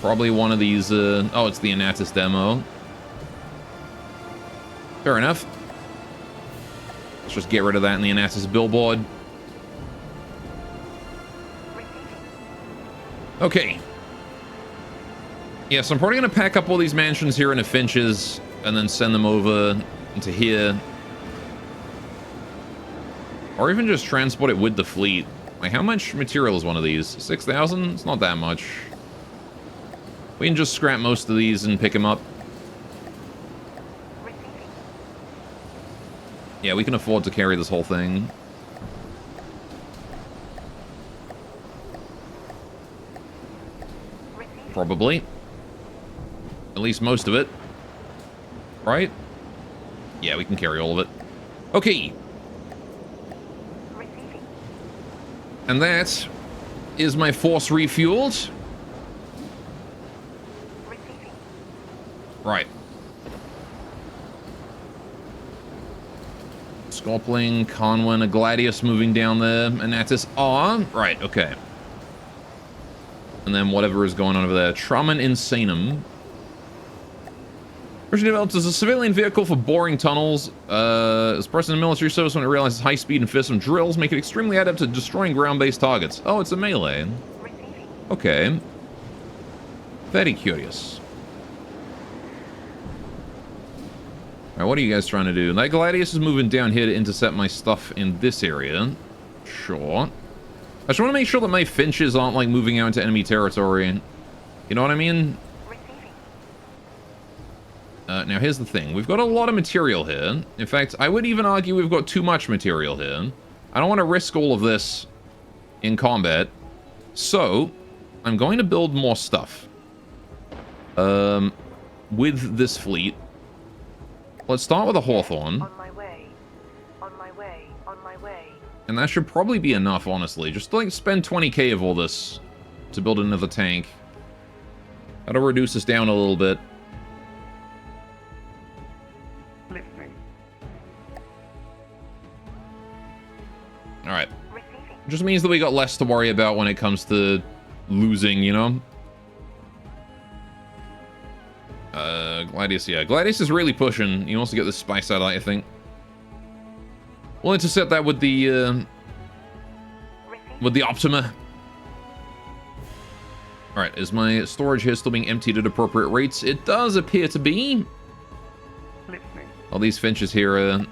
Probably one of these, oh, it's the Anatis demo. Fair enough. Let's just get rid of that in the Anatis billboard. Okay. Yeah, so I'm probably going to pack up all these mansions here into Finch's and then send them over into here. Or even just transport it with the fleet. Like, how much material is one of these? 6,000? It's not that much. We can just scrap most of these and pick them up. Yeah, we can afford to carry this whole thing. Probably. At least most of it. Right? Yeah, we can carry all of it. Okay. And that is my force refueled. Right. Scorpling, Conwen, a Gladius moving down there. Anatis on. Right, okay. And then whatever is going on over there. Traman Insanum. Originally developed as a civilian vehicle for boring tunnels. As a person in military service, when it realizes high speed and fearsome drills make it extremely adept at destroying ground-based targets. Oh, it's a melee. Okay. Very curious. Alright, what are you guys trying to do? That Gladius is moving down here to intercept my stuff in this area. Sure. I just want to make sure that my Finches aren't, like, moving out into enemy territory. You know what I mean? Now, here's the thing. We've got a lot of material here. In fact, I would even argue we've got too much material here. I don't want to risk all of this in combat. So, I'm going to build more stuff. With this fleet. Let's start with a Hawthorne. On my way. On my way. On my way. And that should probably be enough, honestly. Just, like, spend 20k of all this to build another tank. That'll reduce us down a little bit. Listening. Alright. Just means that we got less to worry about when it comes to losing, you know? Gladius, yeah. Gladius is really pushing. He wants to get the spy satellite, I think. We'll intercept that with the Optima. Alright, is my storage here still being emptied at appropriate rates? It does appear to be. Listening. All these finches here are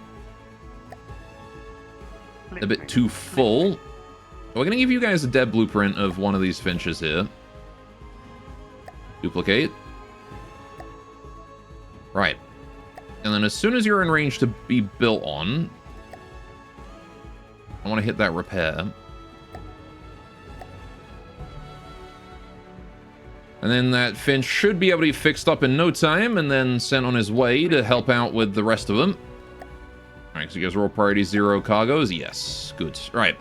a bit too full. We're going to give you guys a dead blueprint of one of these finches here. Duplicate. Right. And then as soon as you're in range to be built on, I want to hit that repair. And then that finch should be able to be fixed up in no time and then sent on his way to help out with the rest of them. Alright, so you guys are all priority 0 cargoes? Yes. Good. Right.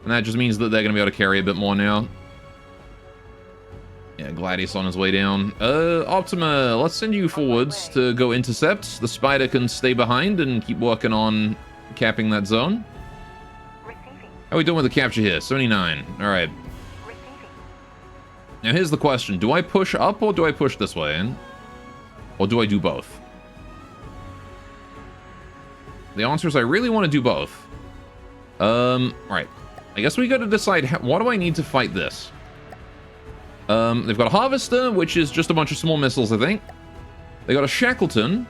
And that just means that they're going to be able to carry a bit more now. Yeah, Gladius on his way down. Optima, let's send you forwards to go intercept. The spider can stay behind and keep working on capping that zone. How are we doing with the capture here? 79. Alright. Now here's the question. Do I push up or do I push this way? Or do I do both? The answer is I really want to do both. Right. I guess we got to decide what do I need to fight this? They've got a Harvester, which is just a bunch of small missiles, I think. They got a Shackleton.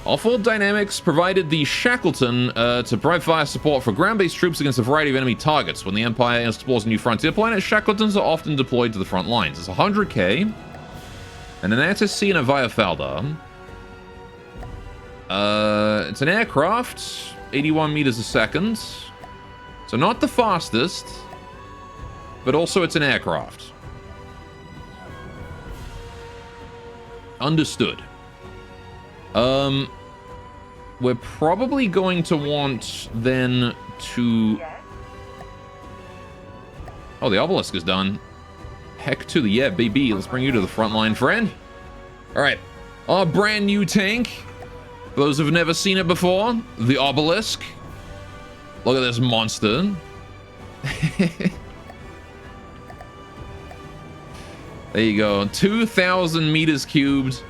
Off-world dynamics provided the Shackleton to provide fire support for ground-based troops against a variety of enemy targets. When the Empire explores a new frontier planet, Shackletons are often deployed to the front lines. It's 100k. And an ATC and a Via Falda. It's an aircraft, 81 meters a second. So not the fastest, but also it's an aircraft. Understood. We're probably going to want then to... Oh, the obelisk is done. Heck to the yeah, baby. Let's bring you to the front line, friend. Alright. Our brand new tank. For those who've never seen it before, the obelisk. Look at this monster. There you go. 2,000 meters cubed.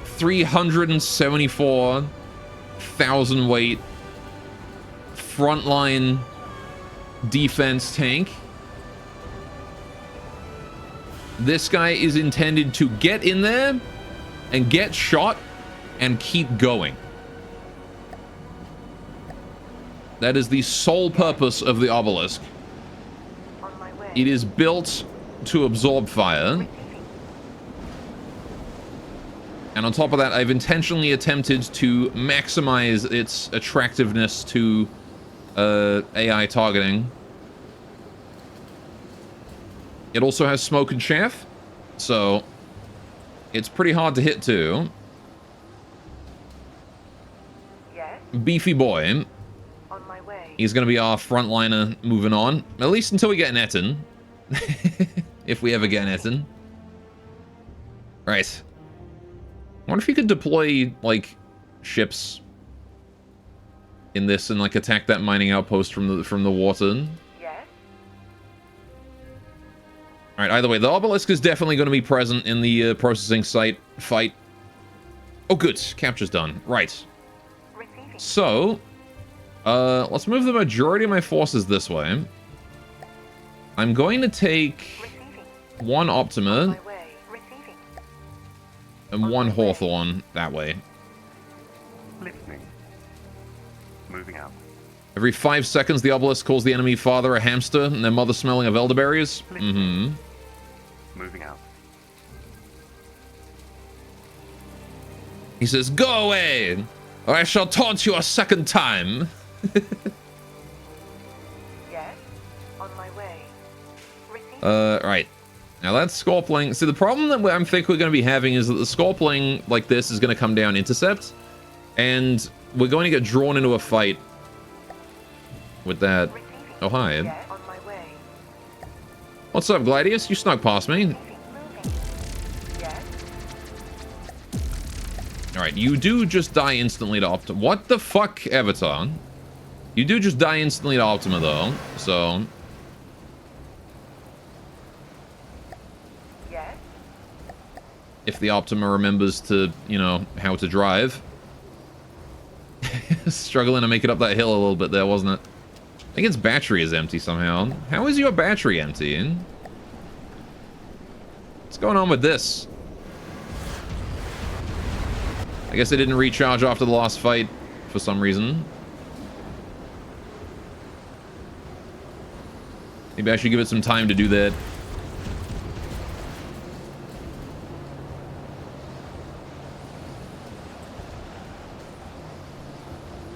374,000 weight. Frontline defense tank. This guy is intended to get in there and get shot and keep going. That is the sole purpose of the obelisk. It is built to absorb fire. And on top of that, I've intentionally attempted to maximize its attractiveness to AI targeting. It also has smoke and chaff, so it's pretty hard to hit too. Yes, Beefy boy. on my way. He's going to be our frontliner moving on, at least until we get an Etten. If we ever get an Etten. Right. I wonder if you could deploy, like, ships in this and, like, attack that mining outpost from the water. Yes. Alright, either way, the obelisk is definitely going to be present in the processing site fight. Oh, good. Capture's done. Right. Receiving. So, let's move the majority of my forces this way. I'm going to take Receiving. one Optima My way. Receiving. and one Hawthorne that way. Listening. Moving out. Every 5 seconds, the obelisk calls the enemy father a hamster and their mother smelling of elderberries. Mm-hmm. Moving out. He says, "Go away, or I shall taunt you a second time." Yes, on my way. Receiving. Right. Now that's Scorpling. See, the problem that I think we're going to be having is that the Scorpling like this is going to come down intercept, and we're going to get drawn into a fight with that. Receiving. Oh, hi. Yes, on my way. What's up, Gladius? You snuck past me. Moving. Yes. Alright, you do just die instantly to Optima. What the fuck, Avatar? You do just die instantly to Optima, though, so... If the Optima remembers to, you know, how to drive. Struggling to make it up that hill a little bit there, wasn't it? I think its battery is empty somehow. How is your battery empty? What's going on with this? I guess it didn't recharge after the last fight for some reason. Maybe I should give it some time to do that.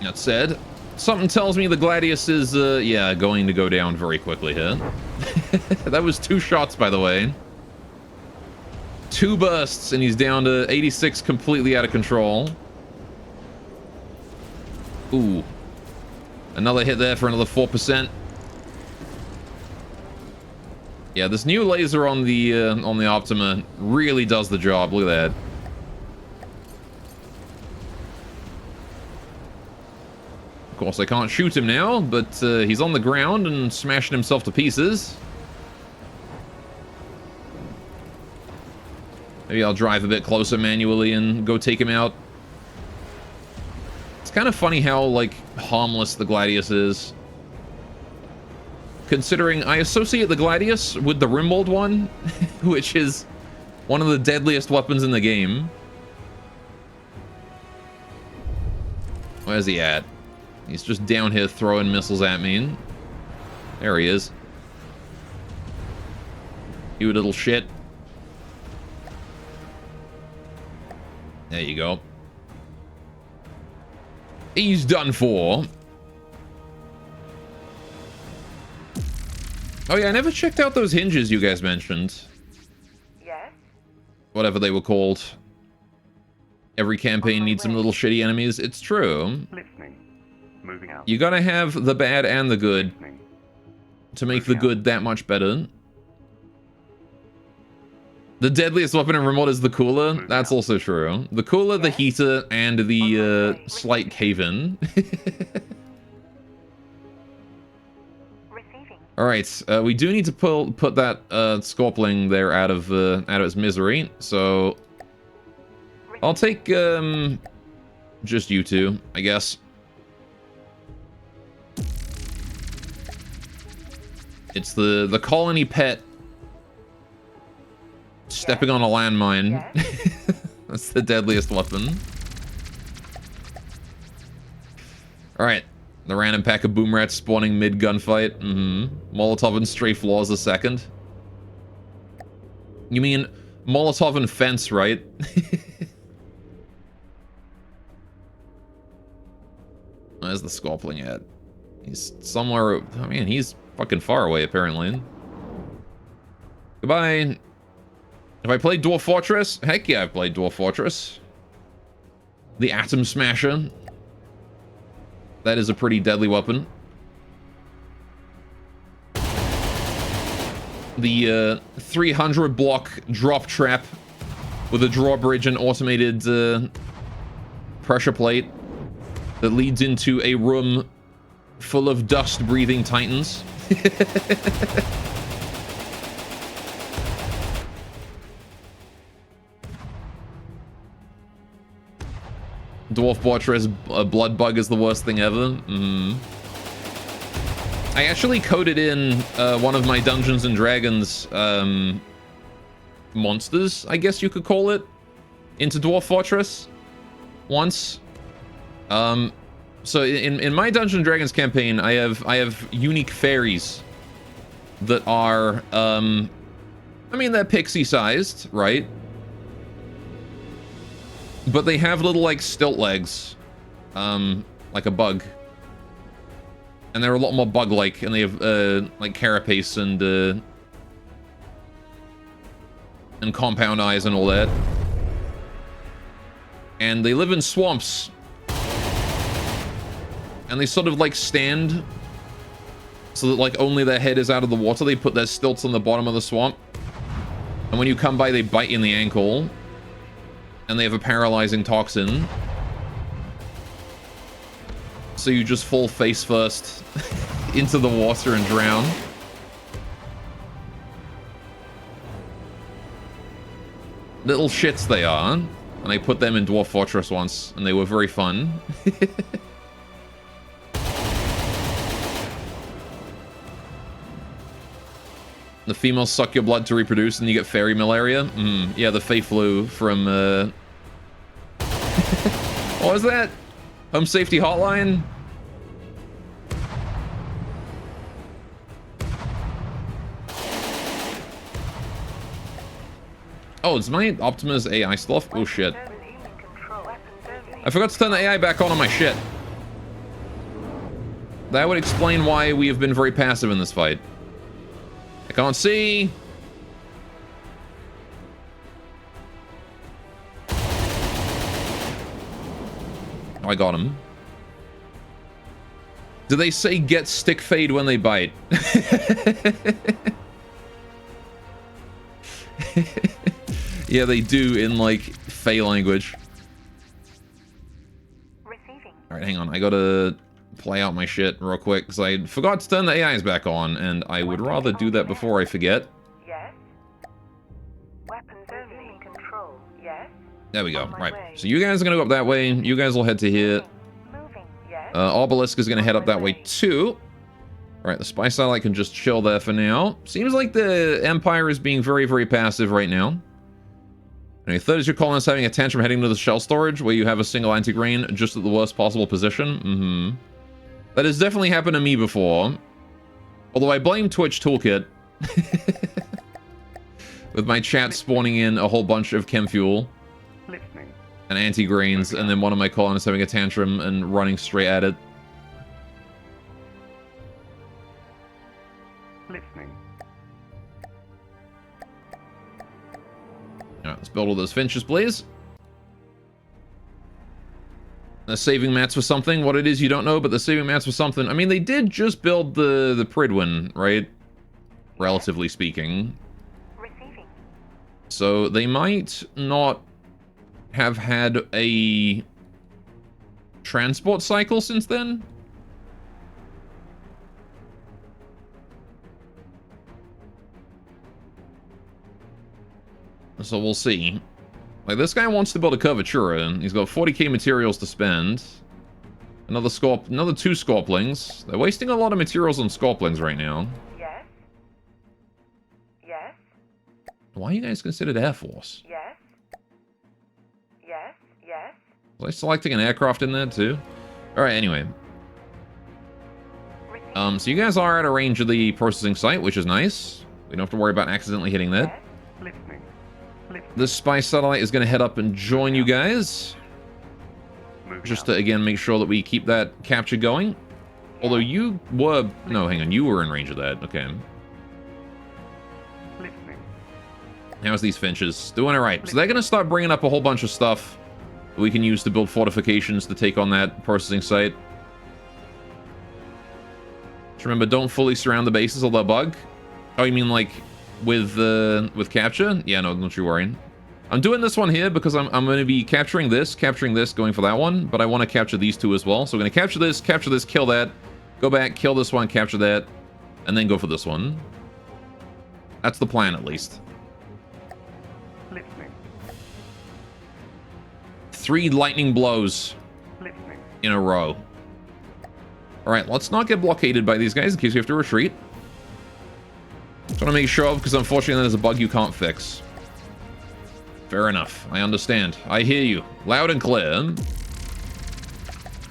That said, something tells me the Gladius is, yeah, going to go down very quickly here. That was 2 shots, by the way. 2 bursts, and he's down to 86, completely out of control. Ooh. Another hit there for another 4%. Yeah, this new laser on the Optima really does the job. Look at that. Of course, I can't shoot him now, but he's on the ground and smashing himself to pieces. Maybe I'll drive a bit closer manually and go take him out. It's kind of funny how, like, harmless the Gladius is. Considering I associate the Gladius with the Rimwald one, which is one of the deadliest weapons in the game. Where's he at? He's just down here throwing missiles at me. There he is. You little shit. There you go. He's done for. Oh yeah, I never checked out those hinges you guys mentioned. Yes? Whatever they were called. Every campaign needs some little shitty enemies. It's true. Listening. Moving out. You gotta have the bad and the good Listening. to make the good that much better. The deadliest weapon in remote is the cooler. That's also true. The cooler, the heater, and the slight cave-in. Receiving. All right, we do need to put that Scorpling there out of its misery. So I'll take just you two, I guess. It's the colony pet stepping on a landmine. That's the deadliest weapon. All right. The random pack of boom rats spawning mid gunfight. Molotov and stray floors a second. You mean Molotov and fence, right? Where's the Scorpling at? He's somewhere. I mean, he's fucking far away, apparently. Goodbye. Have I played Dwarf Fortress? Heck yeah, I've played Dwarf Fortress. The Atom Smasher. That is a pretty deadly weapon. The 300 block drop trap with a drawbridge and automated pressure plate that leads into a room full of dust-breathing titans. Dwarf Fortress Blood Bug is the worst thing ever. I actually coded in one of my Dungeons and Dragons monsters, I guess you could call it, into Dwarf Fortress once. So in my Dungeons and Dragons campaign, I have unique fairies that are I mean, they're pixie-sized, right? But they have little, like, stilt legs. Like a bug. And they're a lot more bug-like, and they have, like, carapace and compound eyes and all that. And they live in swamps. And they sort of, like, stand so that, like, only their head is out of the water. They put their stilts on the bottom of the swamp. And when you come by, they bite you in the ankle. And they have a paralyzing toxin. So you just fall face first into the water and drown. Little shits they are. And I put them in Dwarf Fortress once, and they were very fun. The females suck your blood to reproduce, and you get fairy malaria. Yeah, the Fey flu from, what was that? Home Safety Hotline? Oh, is my Optimus AI still off? Oh, shit. I forgot to turn the AI back on my shit. That would explain why we have been very passive in this fight. I can't see. Oh, I got him. Do they say get stick fade when they bite? Yeah, they do in, like, Fey language. Alright, hang on. I gotta play out my shit real quick, because I forgot to turn the AIs back on, and I would rather do that before I forget. Yes. Weapons only in control. Yes. There we go. Right. So you guys are gonna go up that way. You guys will head to here. Moving. Yes. Obelisk is gonna head up that way, too. Alright, the spy satellite can just chill there for now. Seems like the Empire is being very, very passive right now. Anyway, third is your colonists having a tantrum heading to the shell storage, where you have a single anti-grain just at the worst possible position. That has definitely happened to me before. Although I blame Twitch Toolkit. With my chat spawning in a whole bunch of chem fuel. And anti-grains, and then one of my colonists having a tantrum and running straight at it. Alright, let's build all those finches, please. They're saving mats for something. What it is, you don't know, but they're saving mats for something. I mean, they did just build the Pridwin, right? Relatively speaking. Receiving. So they might not have had a transport cycle since then. So we'll see. Like, this guy wants to build a curvatura, and he's got 40k materials to spend. Another two Scorplings. They're wasting a lot of materials on Scorplings right now. Yes. Yes. Why are you guys considered Air Force? Yes. Yes. Yes. Was I selecting an aircraft in there, too? Alright, anyway. So you guys are at a range of the processing site, which is nice. We don't have to worry about accidentally hitting that. Yes. This spy satellite is going to head up and join you guys. Just to, again, make sure that we keep that capture going. Although you were... No, hang on. You were in range of that. Okay. How's these finches? Doing it right. So they're going to start bringing up a whole bunch of stuff that we can use to build fortifications to take on that processing site. Just remember, don't fully surround the bases or they'll bug. Oh, you mean like with capture? Yeah, no, don't you worry. I'm doing this one here because I'm going to be capturing this, going for that one, but I want to capture these two as well. So we're going to capture this, kill that, go back, kill this one, capture that, and then go for this one. That's the plan, at least. 3 lightning blows in a row. Alright, let's not get blockaded by these guys in case we have to retreat. Just want to make sure of, because unfortunately there's a bug you can't fix. Fair enough. I understand. I hear you. Loud and clear.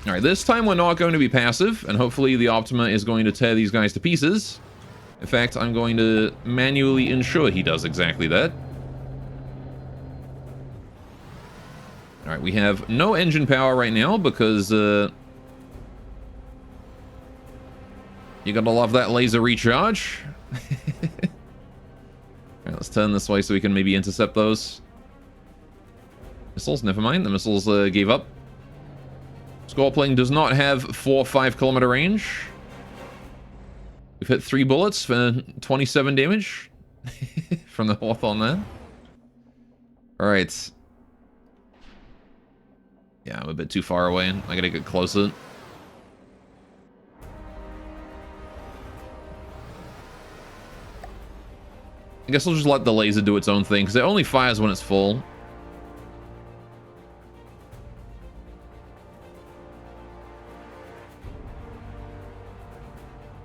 Alright, this time we're not going to be passive, and hopefully the Optima is going to tear these guys to pieces. In fact, I'm going to manually ensure he does exactly that. Alright, we have no engine power right now, because, you gotta love that laser recharge. Alright, let's turn this way so we can maybe intercept those. Missiles, never mind. The missiles gave up. Scorpling does not have 4 or 5 kilometer range. We've hit 3 bullets for 27 damage from the Hawthorne there. Alright. Yeah, I'm a bit too far away. I gotta get closer. I guess I'll just let the laser do its own thing, because it only fires when it's full.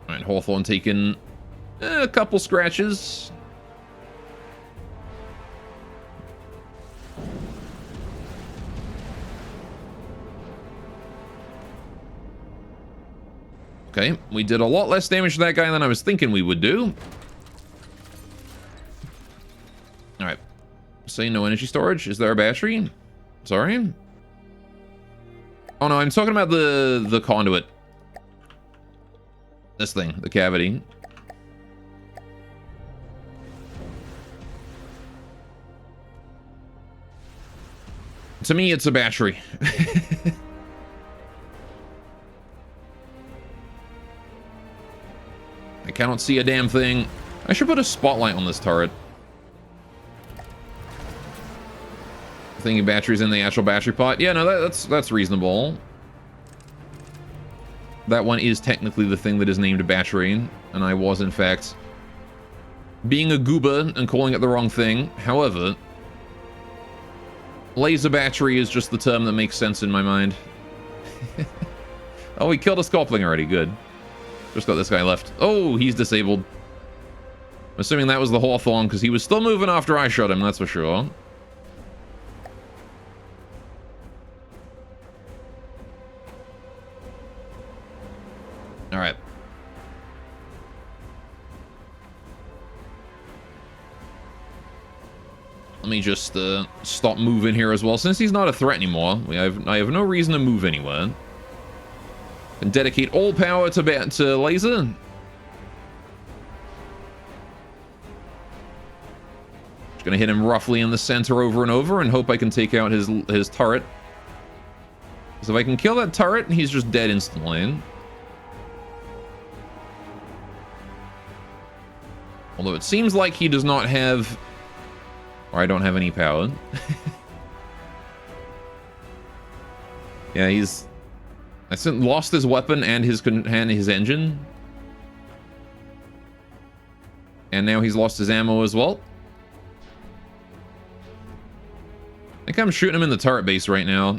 Alright, Hawthorne taking a couple scratches. Okay, we did a lot less damage to that guy than I was thinking we would do. Alright. Say no energy storage. Is there a battery? Sorry? Oh no, I'm talking about the conduit. This thing, the cavity. To me, it's a battery. I cannot see a damn thing. I should put a spotlight on this turret. Thinking batteries in the actual battery pot. Yeah, no, that's reasonable. That one is technically the thing that is named a battery, and I was, in fact, being a goober and calling it the wrong thing. However, laser battery is just the term that makes sense in my mind. Oh, we killed a Sculpling already. Good. Just got this guy left. Oh, he's disabled. I'm assuming that was the Hawthorne, because he was still moving after I shot him, that's for sure. Alright. Let me just stop moving here as well. Since he's not a threat anymore, I have no reason to move anywhere. And dedicate all power to laser. Just gonna hit him roughly in the center over and over and hope I can take out his turret. So if I can kill that turret, he's just dead instantly. Although it seems like he does not have... Or I don't have any power. Yeah, he's... I lost his weapon and his engine. And now he's lost his ammo as well. I think I'm shooting him in the turret base right now.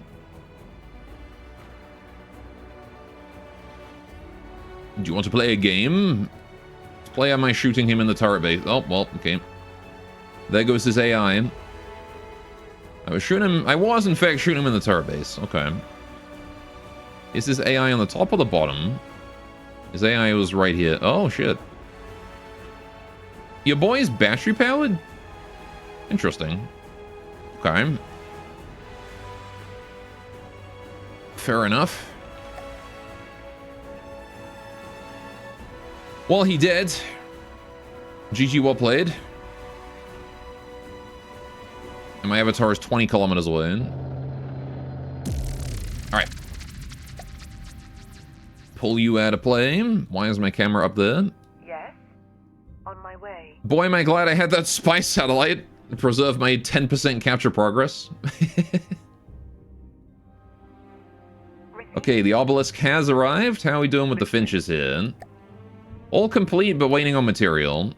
Do you want to play a game? Let's play am I shooting him in the turret base? Oh, well, okay. There goes his AI. I was in fact shooting him in the turret base. Okay. Is his AI on the top or the bottom? His AI was right here. Oh, shit. Your boy is battery powered? Interesting. Okay. Fair enough. Well, he did. GG, well played. And my avatar is 20 kilometers away. Alright. Pull you out of play. Why is my camera up there? Yes? On my way. Boy, am I glad I had that spy satellite to preserve my 10% capture progress. Okay, the obelisk has arrived. How are we doing with the finches here? All complete, but waiting on material.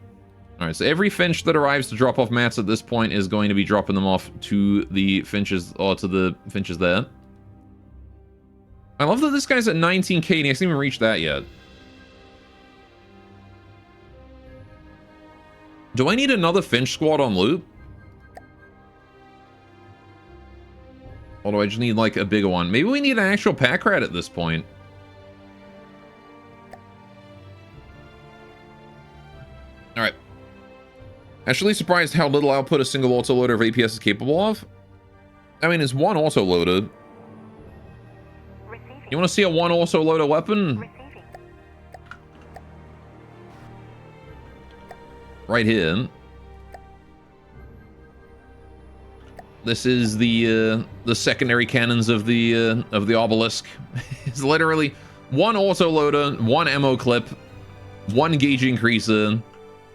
Alright, so every finch that arrives to drop off mats at this point is going to be dropping them off to the finches, or to the finches there. I love that this guy's at 19k and he hasn't even reached that yet. Do I need another finch squad on loop? Or do I just need, like, a bigger one? Maybe we need an actual pack rat at this point. Alright. Actually surprised how little output a single autoloader of APS is capable of. I mean, it's one autoloader. Receiving. You want to see a one autoloader weapon? Receiving. Right here. This is the secondary cannons of the obelisk. It's literally one autoloader, one ammo clip, one gauge increaser,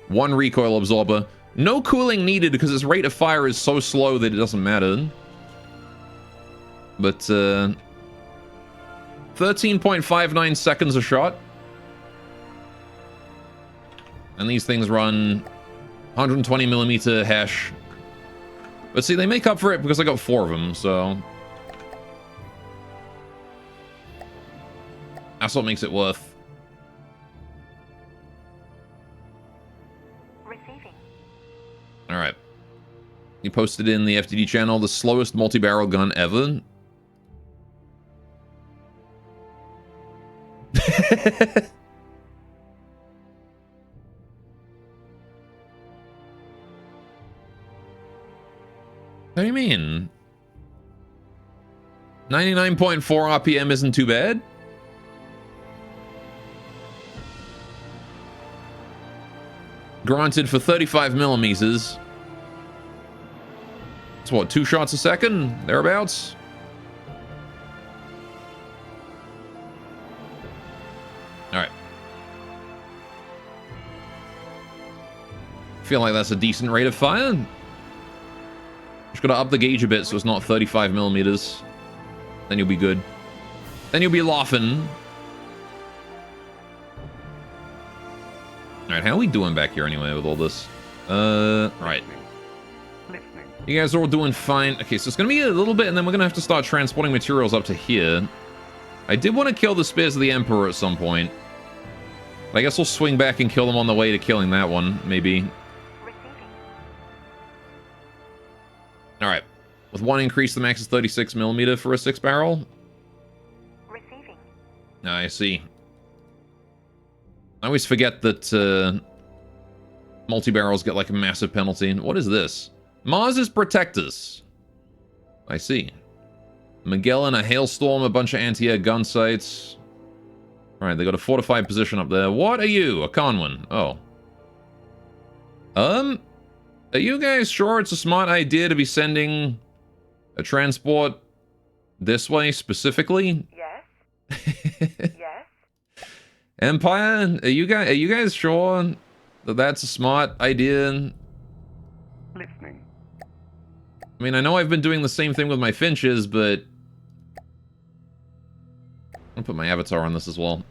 one recoil absorber. No cooling needed because its rate of fire is so slow that it doesn't matter. But 13.59 seconds a shot. And these things run 120 millimeter hash. But see, they make up for it because I got 4 of them, so that's what makes it worth. Receiving. All right. You posted in the FTD channel the slowest multi-barrel gun ever. What do you mean? 99.4 RPM isn't too bad. Granted, for 35 millimeters. It's what, 2 shots a second? Thereabouts? Alright. Feel like that's a decent rate of fire. Just gotta up the gauge a bit so it's not 35 millimeters. Then you'll be good. Then you'll be laughing. Alright, how are we doing back here anyway with all this? Right. Listening. You guys are all doing fine. Okay, so it's gonna be a little bit, and then we're gonna have to start transporting materials up to here. I did want to kill the Spears of the Emperor at some point. I guess we'll swing back and kill them on the way to killing that one, maybe. Alright. With 1 increase, the max is 36 millimeter for a 6-barrel. Receiving. I see. I always forget that multi-barrels get like a massive penalty. What is this? Mars's Protectors. I see. Magellan, a Hailstorm, a bunch of anti-air gun sights. Alright, they got a fortified position up there. What are you? A Conwin. Oh. Are you guys sure it's a smart idea to be sending a transport this way specifically? Yes. Yes. Empire, are you guys sure that that's a smart idea? Listening. I mean, I know I've been doing the same thing with my Finches, but I'll put my avatar on this as well.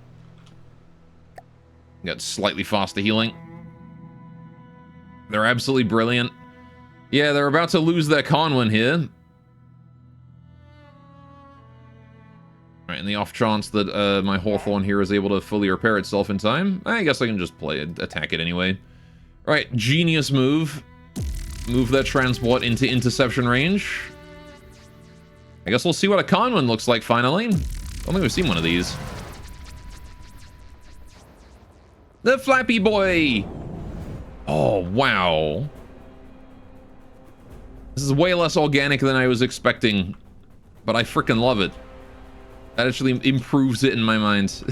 Got slightly faster healing. They're absolutely brilliant. Yeah, they're about to lose their Conwin here. Right, in the off chance that my Hawthorne here is able to fully repair itself in time, I guess I can just attack it anyway. Right, genius move. Move that transport into interception range. I guess we'll see what a Conwin looks like finally. Don't think we've seen one of these. The Flappy Boy! Oh, wow. This is way less organic than I was expecting, but I freaking love it. That actually improves it in my mind.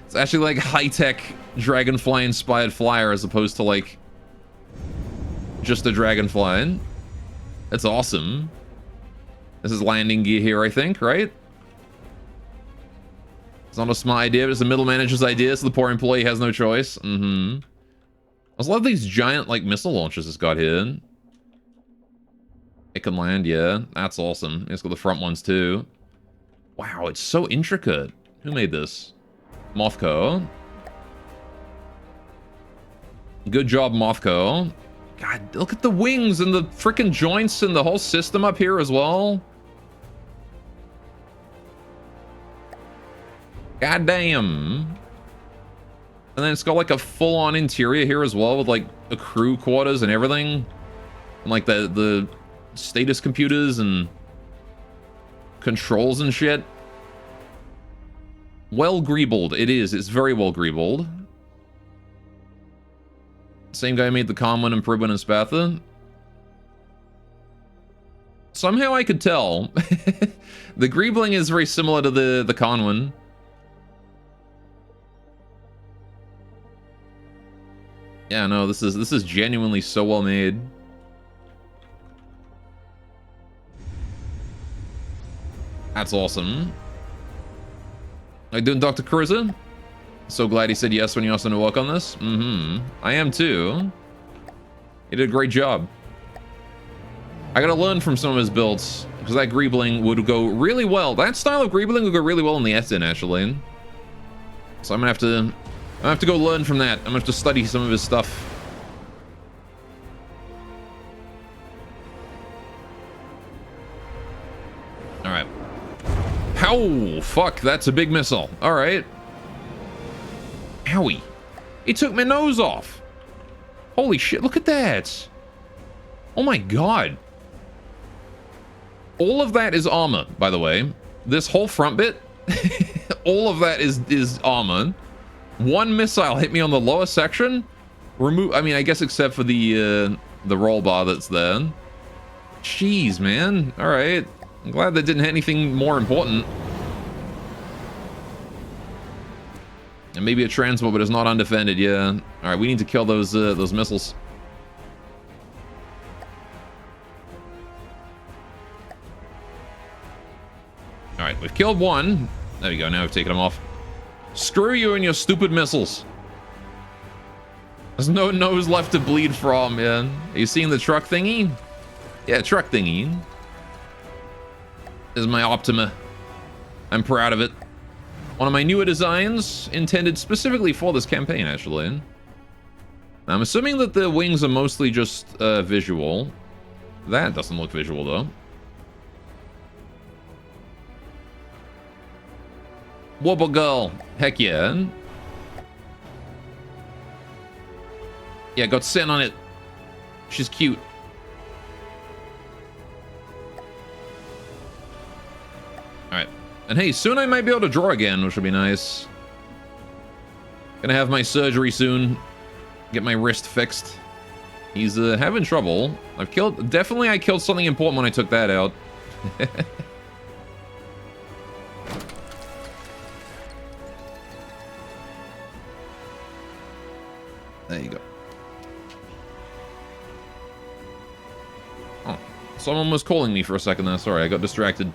It's actually like high-tech Dragonfly-inspired flyer as opposed to like just a Dragonfly. That's awesome. This is landing gear here, I think, right? It's not a smart idea, but it's the middle manager's idea, so the poor employee has no choice. I also love these giant, like, missile launchers it's got here. It can land, yeah. That's awesome. It's got the front ones, too. Wow, it's so intricate. Who made this? Mothco. Good job, Mothco. God, look at the wings and the freaking joints and the whole system up here as well. God damn. And then it's got like a full-on interior here as well with like a crew quarters and everything. And like the status computers and controls and shit. Well greebled. It is. It's very well greebled. Same guy made the Conwin and Pribwin and Spatha. Somehow I could tell. The greebling is very similar to the Conwin. Yeah, no, this is genuinely so well made. That's awesome. How you doing, Dr. Cruiser? So glad he said yes when you asked him to work on this. I am too. He did a great job. I gotta learn from some of his builds, because that greebling would go really well. That style of greebling would go really well in the Essen, actually. So I'm gonna have to go learn from that. I'm gonna have to study some of his stuff. All right. Ow, fuck, that's a big missile. All right. Owie. It took my nose off. Holy shit, look at that. Oh my god. All of that is armor, by the way. This whole front bit, all of that is armor. One missile hit me on the lower section. I mean, I guess except for the roll bar that's there. Jeez, man. All right. I'm glad that didn't hit anything more important. And maybe a transport, but it's not undefended. Yeah. All right, we need to kill those missiles. All right, we've killed one. There we go. Now we've taken them off. Screw you and your stupid missiles. There's no nose left to bleed from, man. Are you seeing the truck thingy? Yeah, truck thingy. This is my Optima. I'm proud of it. One of my newer designs, intended specifically for this campaign, actually. I'm assuming that the wings are mostly just visual. That doesn't look visual, though. Wobble girl. Heck yeah. Yeah, got sent on it. She's cute. Alright. And hey, soon I might be able to draw again, which would be nice. Gonna have my surgery soon. Get my wrist fixed. He's having trouble. I killed something important when I took that out. There you go. Oh, someone was calling me for a second there. Sorry, I got distracted.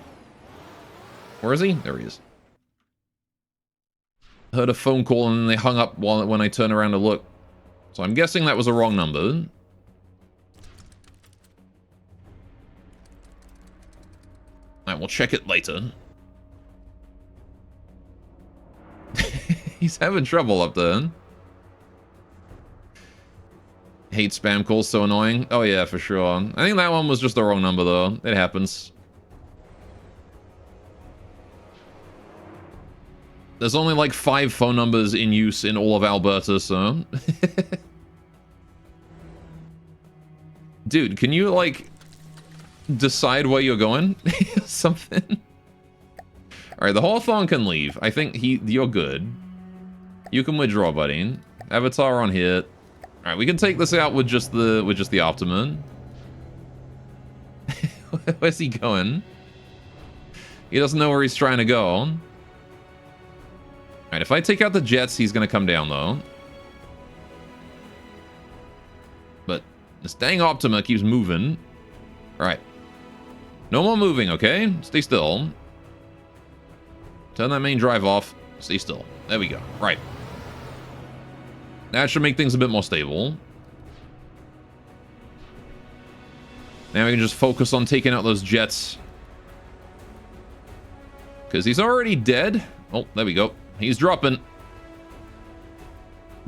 Where is he? There he is. Heard a phone call and then they hung up when I turned around to look. So I'm guessing that was a wrong number. Alright, we'll check it later. He's having trouble up there. Hate spam calls, so annoying. Oh yeah, for sure. I think that one was just the wrong number though. It happens. There's only like 5 phone numbers in use in all of Alberta, so... Dude, can you like decide where you're going? Something? Alright, the Hawthorne can leave. I think you're good. You can withdraw, buddy. Avatar on hit. Alright, we can take this out with just the Optimum. Where's he going? He doesn't know where he's trying to go. Alright, if I take out the jets, he's gonna come down though. But this dang Optima keeps moving. Alright. No more moving, okay? Stay still. Turn that main drive off. Stay still. There we go. Right. That should make things a bit more stable. Now we can just focus on taking out those jets. Because he's already dead. Oh, there we go. He's dropping.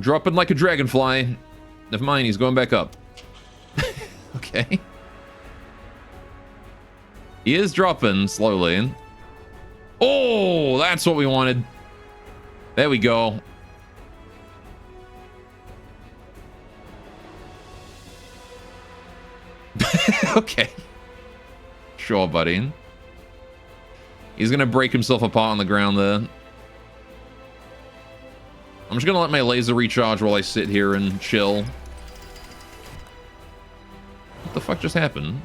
Dropping like a dragonfly. Never mind, he's going back up. Okay. He is dropping slowly. Oh, that's what we wanted. There we go. Okay. Sure, buddy. He's gonna break himself apart on the ground there. I'm just gonna let my laser recharge while I sit here and chill. What the fuck just happened?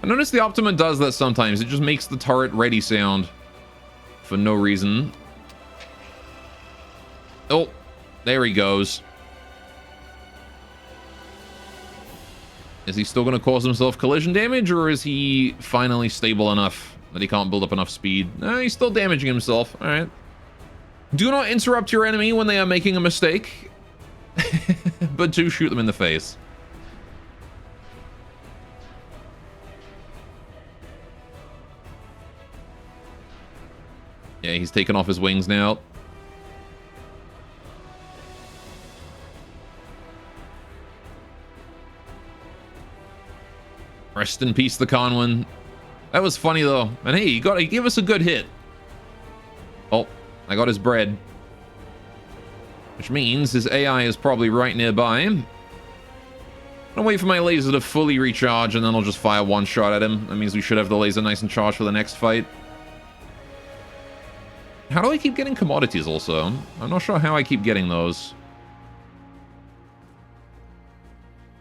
I noticed the Optima does that sometimes. It just makes the turret ready sound for no reason. Oh, there he goes. Is he still going to cause himself collision damage, or is he finally stable enough that he can't build up enough speed? No, he's still damaging himself. All right. Do not interrupt your enemy when they are making a mistake, but do shoot them in the face. Yeah, he's taken off his wings now. Rest in peace, the Conwin. That was funny, though. And hey, he gave us a good hit. Oh, I got his bread. Which means his AI is probably right nearby. I'll wait for my laser to fully recharge, and then I'll just fire one shot at him. That means we should have the laser nice and charged for the next fight. How do I keep getting commodities, also? I'm not sure how I keep getting those.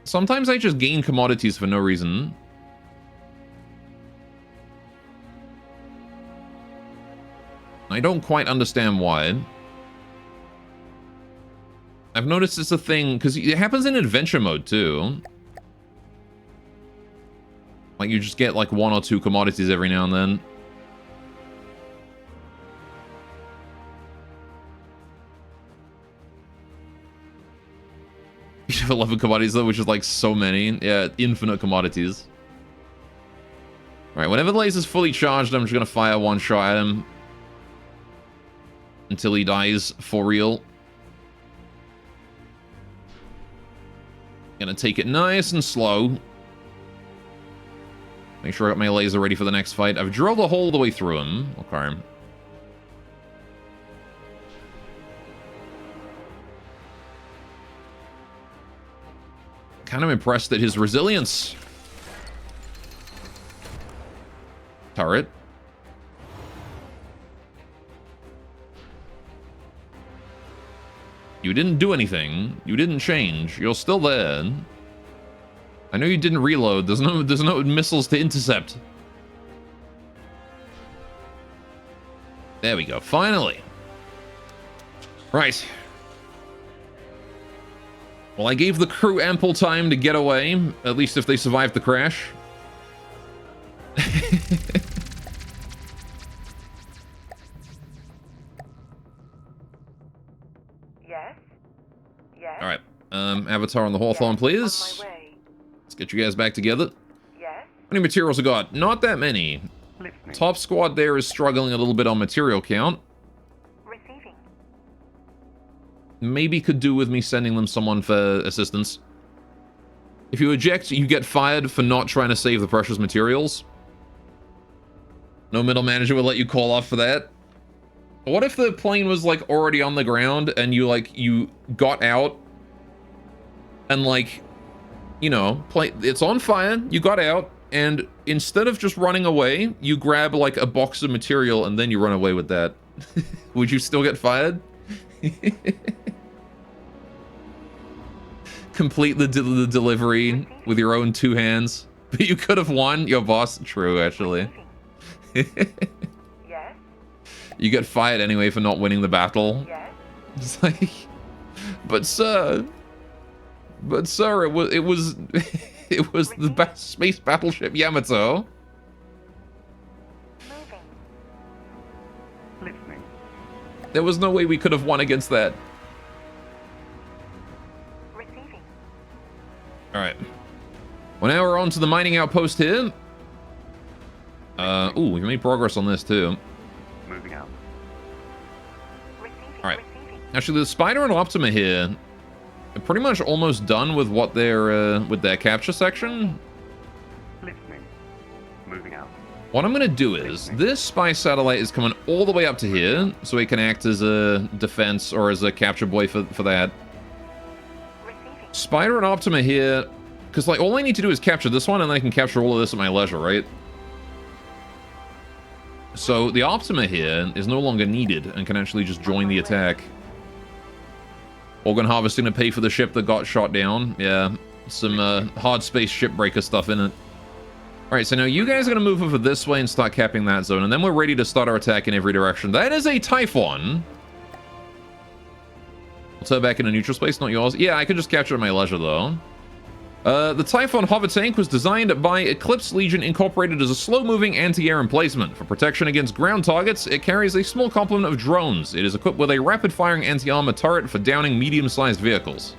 Sometimes I just gain commodities for no reason. I don't quite understand why. I've noticed it's a thing, because it happens in adventure mode, too. Like, you just get, like, 1 or 2 commodities every now and then. You have 11 commodities, though, which is, like, so many. Yeah, infinite commodities. Alright, whenever the laser's fully charged, I'm just gonna fire one shot at him. Until he dies for real. Gonna take it nice and slow. Make sure I got my laser ready for the next fight. I've drilled a hole all the way through him. Okay. Kind of impressed at his resilience. Turret. You didn't do anything. You didn't change. You're still there. I know you didn't reload. There's no missiles to intercept. There we go. Finally. Right. Well, I gave the crew ample time to get away, at least if they survived the crash. Yes? Yes? All right. Avatar on the Hawthorne, please. On my way. Let's get you guys back together. Yes? How many materials I got? Not that many. Listening. Top squad there is struggling a little bit on material count. Receiving. Maybe could do with me sending them someone for assistance. If you eject, you get fired for not trying to save the precious materials. No middle manager will let you call off for that. What if the plane was, like, already on the ground and you got out and, like, you know, it's on fire, you got out, and instead of just running away, you grab, like, a box of material and then you run away with that. Would you still get fired? Complete the delivery with your own 2 hands. But you could have won, your boss. True, actually. Yes? You get fired anyway for not winning the battle. Yes? It's like, but sir, it was it was the space battleship Yamato. Moving. Listening. There was no way we could have won against that. Receiving. All right. Well, now we're on to the mining outpost here. Ooh, we've made progress on this too. Moving out. Receiving. All right. Receiving. Actually, the Spider and Optima here are pretty much almost done with what they're with their capture section. Listening. Moving out. What I'm gonna do is this spy satellite is coming all the way up to here, so it can act as a defense or as a capture buoy for that. Receiving. Spider and Optima here, because like all I need to do is capture this one, and then I can capture all of this at my leisure, right? So the Optima here is no longer needed and can actually just join the attack. Organ harvesting to pay for the ship that got shot down. Yeah, some hard space shipbreaker stuff in it. Alright, so now you guys are going to move over this way and start capping that zone, and then we're ready to start our attack in every direction. That is a Typhon. I'll turn back into neutral space, not yours. Yeah, I could just capture it at my leisure, though. The Typhon hover tank was designed by Eclipse Legion Incorporated as a slow-moving anti-air emplacement. For protection against ground targets, it carries a small complement of drones. It is equipped with a rapid-firing anti-armor turret for downing medium-sized vehicles.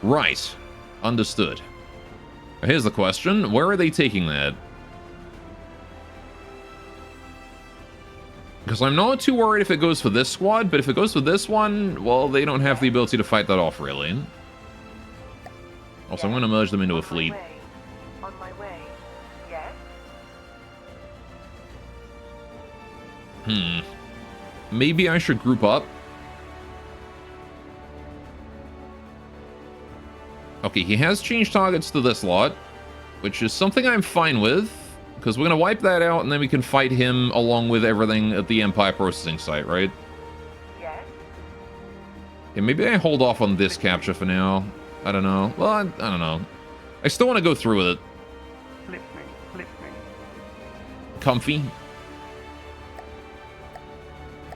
Right. Understood. Here's the question. Where are they taking that? Because I'm not too worried if it goes for this squad, but if it goes for this one, well, they don't have the ability to fight that off, really. Also, I'm going to merge them into a fleet. On my way. Yes? Maybe I should group up. Okay, he has changed targets to this lot, which is something I'm fine with, because we're going to wipe that out, and then we can fight him along with everything at the Empire processing site, right? Yes? Yeah, maybe I hold off on this capture for now. I don't know. Well, I don't know. I still want to go through with it. Listening. Comfy.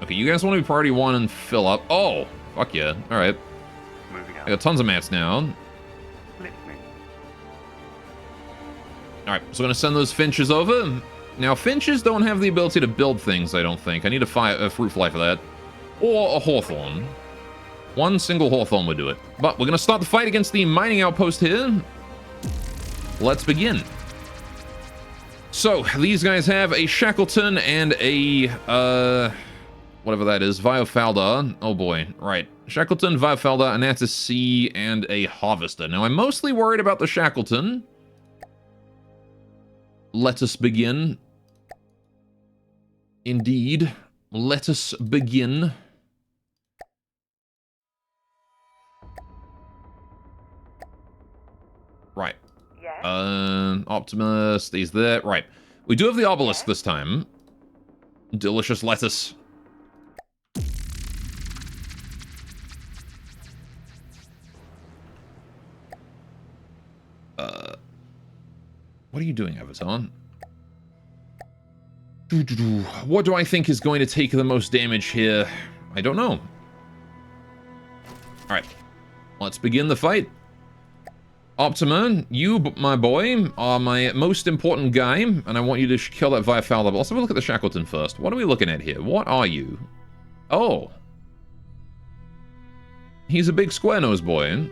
Okay, you guys want to be priority 1 and fill up? Oh, fuck yeah. Alright. Moving I out. got tons of mats now. Listening. Alright, so I'm going to send those finches over. Now, finches don't have the ability to build things, I don't think. I need a fruit fly for that. Or a hawthorn. One single hawthorn would do it. But we're going to start the fight against the mining outpost here. Let's begin. So, these guys have a Shackleton and a, whatever that is, Viofalda. Oh boy, right. Shackleton, Viofalda, Anatus C, and a Harvester. Now, I'm mostly worried about the Shackleton. Let us begin. Indeed. Let us begin. Right. Yes? Optimus stays there. Right. We do have the obelisk this time. Delicious lettuce. What are you doing, Avatar? What do I think is going to take the most damage here? I don't know. Alright. Let's begin the fight. Optima, you, my boy, are my most important guy, and I want you to kill that Viofalda. But let's have a look at the Shackleton first. What are we looking at here? What are you? Oh. He's a big square-nosed boy.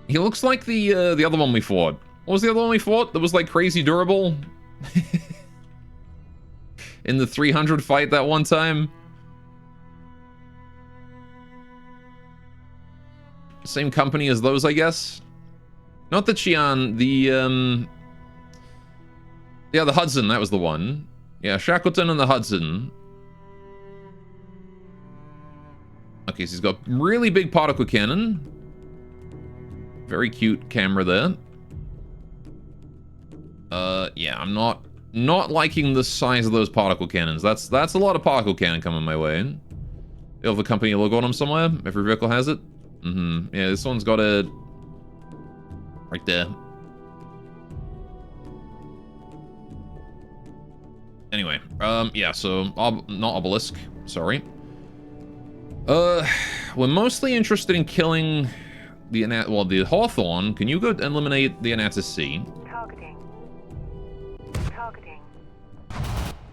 He looks like the other one we fought. What was the other one we fought that was like crazy durable? In the 300 fight that one time? Same company as those, I guess? Not the Qian, the, yeah, the Hudson, that was the one. Yeah, Shackleton and the Hudson. Okay, so he's got really big particle cannon. Very cute camera there. Yeah, I'm not liking the size of those particle cannons. That's a lot of particle cannon coming my way. They have the company logo on them somewhere. Every vehicle has it. Yeah, this one's got it right there. Anyway, yeah, so not obelisk, sorry. We're mostly interested in killing the the Hawthorn. Can you go eliminate the Anatus C? Targeting.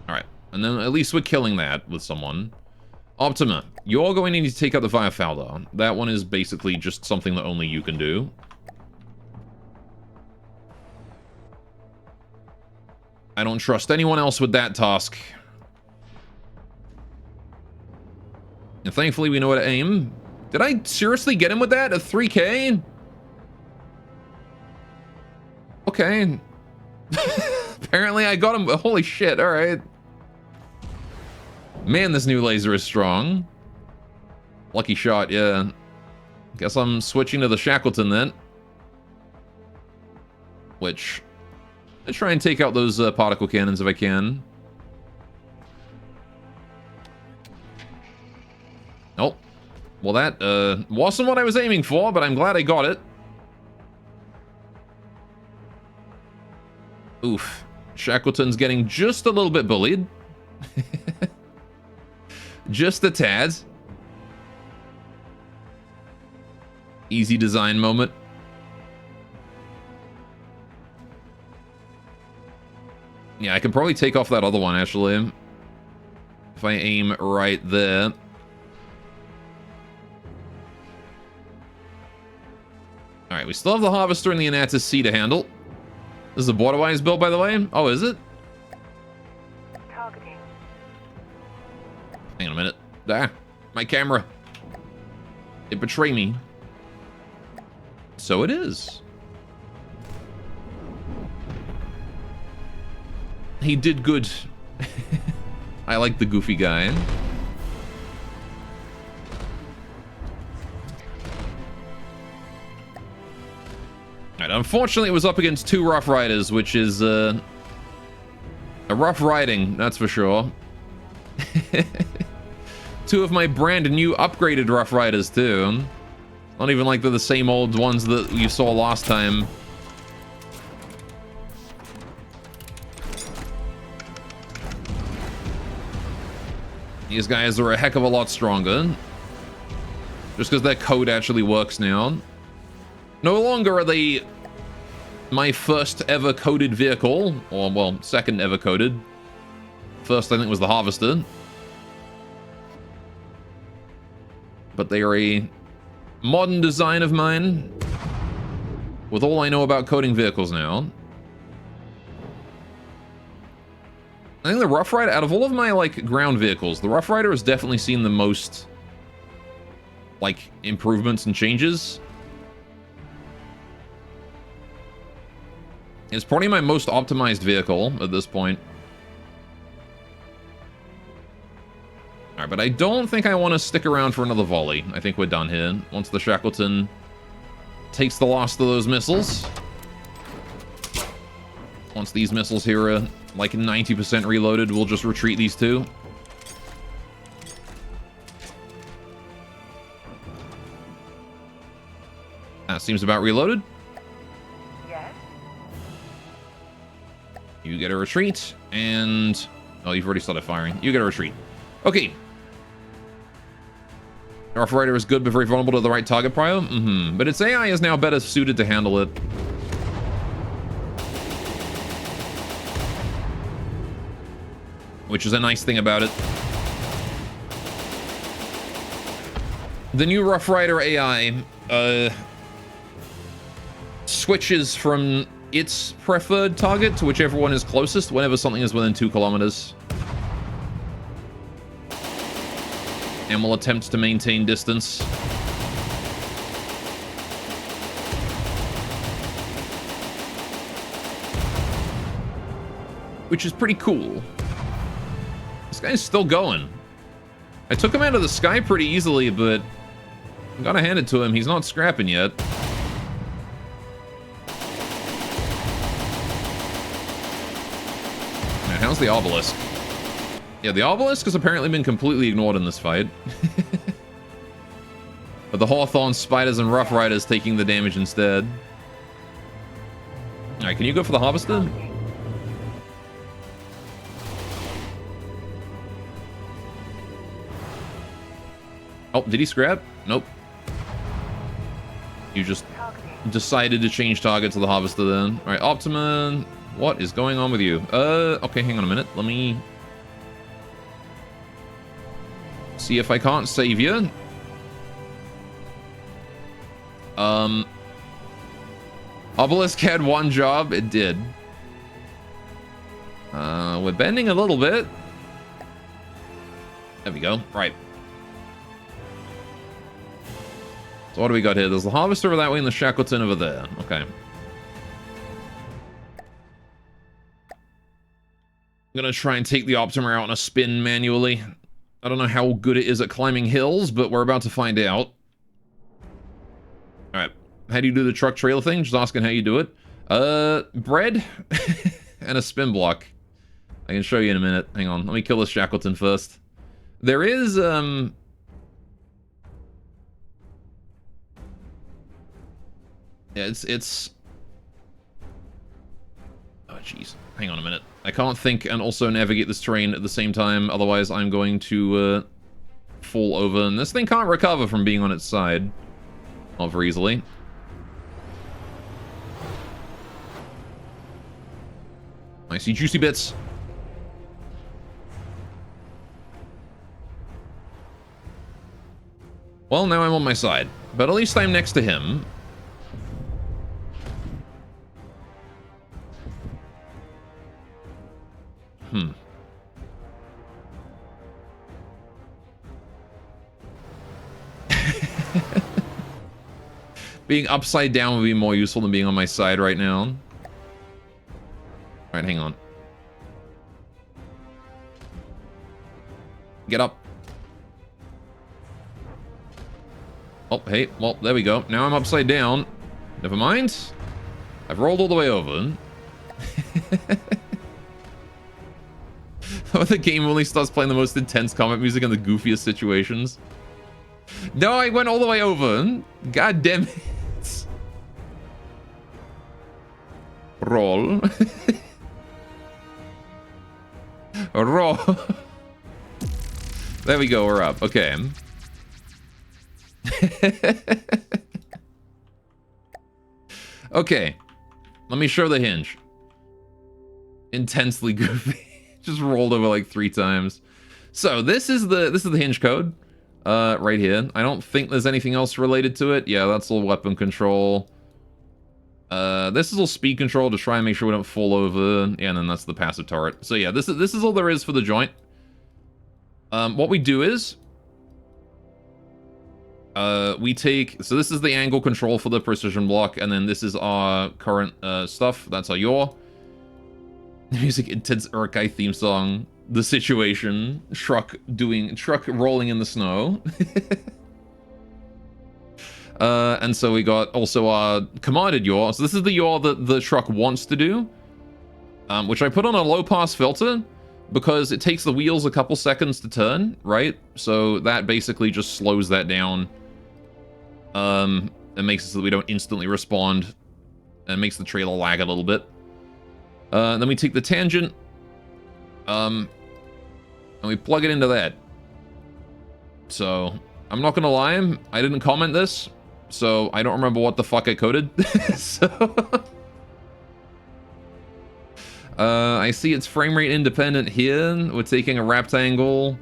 Alright, and then at least we're killing that with someone. Optima, you're going to need to take out the Viofalda. That one is basically just something that only you can do. I don't trust anyone else with that task. And thankfully we know how to aim. Did I seriously get him with that? A 3K? Okay. Apparently I got him. Holy shit, alright. Man, this new laser is strong. Lucky shot, yeah. Guess I'm switching to the Shackleton then. Which, I'll try and take out those particle cannons if I can. Oh. Well, that wasn't what I was aiming for, but I'm glad I got it. Oof. Shackleton's getting just a little bit bullied. Just a tad. Easy design moment. Yeah, I can probably take off that other one, actually. If I aim right there. Alright, we still have the Harvester and the Anatus C to handle. This is a border-wise build, by the way. Oh, is it? Targeting. Hang on a minute. Ah, my camera. It betrayed me. So it is. He did good. I like the goofy guy. Alright, unfortunately it was up against 2 Rough Riders, which is a rough riding, that's for sure. 2 of my brand new upgraded Rough Riders too. Not even like they're the same old ones that you saw last time. These guys are a heck of a lot stronger. Just because their code actually works now. No longer are they my first ever coded vehicle. Or, well, second ever coded. First, I think, was the Harvester. But they are a modern design of mine. With all I know about coding vehicles now. I think the Rough Rider, out of all of my, like, ground vehicles, the Rough Rider has definitely seen the most, like, improvements and changes. It's probably my most optimized vehicle at this point. Alright, but I don't think I want to stick around for another volley. I think we're done here. Once the Shackleton takes the last of those missiles. Once these missiles here are like 90% reloaded, we'll just retreat these 2. That seems about reloaded. Yes? You get a retreat, and... oh, you've already started firing. You get a retreat. Okay. Rough Rider is good, but very vulnerable to the right target prio. But its AI is now better suited to handle it. Which is a nice thing about it. The new Rough Rider AI switches from its preferred target to whichever one is closest whenever something is within 2 kilometers. And will attempt to maintain distance. Which is pretty cool. This guy's still going. I took him out of the sky pretty easily, but I gotta hand it to him. He's not scrapping yet. Man, how's the obelisk? Yeah, the obelisk has apparently been completely ignored in this fight. But the Hawthorn, Spiders, and Rough Riders taking the damage instead. Alright, can you go for the Harvester? Oh, did he scrap? Nope. You just decided to change target to the Harvester then. Alright, Optima, what is going on with you? Okay, hang on a minute. Let me see if I can't save you. Obelisk had 1 job. It did. We're bending a little bit. There we go. Right. So what do we got here? There's the Harvester over that way and the Shackleton over there. Okay. I'm gonna try and take the Optima out on a spin manually. I don't know how good it is at climbing hills, but we're about to find out. Alright. How do you do the truck trailer thing? Just asking how you do it. Bread and a spin block. I can show you in a minute. Hang on. Let me kill this Shackleton first. There is, yeah, it's... oh, jeez. Hang on a minute. I can't think and also navigate this terrain at the same time, otherwise I'm going to fall over, and this thing can't recover from being on its side. Not very easily. I see juicy bits. Well, now I'm on my side, but at least I'm next to him. Being upside down would be more useful than being on my side right now. Alright, hang on. Get up. Oh, hey, well, there we go. Now I'm upside down. Never mind. I've rolled all the way over. The game only starts playing the most intense combat music in the goofiest situations. No, I went all the way over. God damn it. Roll. Roll. There we go, we're up. Okay. Okay. Let me show the hinge. Intensely goofy. Just rolled over like 3 times. So this is the hinge code. Right here. I don't think there's anything else related to it. Yeah, that's all weapon control. This is all speed control to try and make sure we don't fall over. Yeah, and then that's the passive turret. So yeah, this is all there is for the joint. What we do is we take, so this is the angle control for the precision block, and then this is our current stuff. That's our yaw. Music intense Urkai theme song. The situation. Truck rolling in the snow. And so we got also our commanded yaw. So this is the yaw that the truck wants to do, which I put on a low pass filter because it takes the wheels a couple seconds to turn, right? So that basically just slows that down. It makes it so that we don't instantly respond, and makes the trailer lag a little bit. Then we take the tangent, and we plug it into that. So I'm not gonna lie, I didn't comment this, so I don't remember what the fuck I coded. So I see it's frame rate independent here. We're taking a rectangle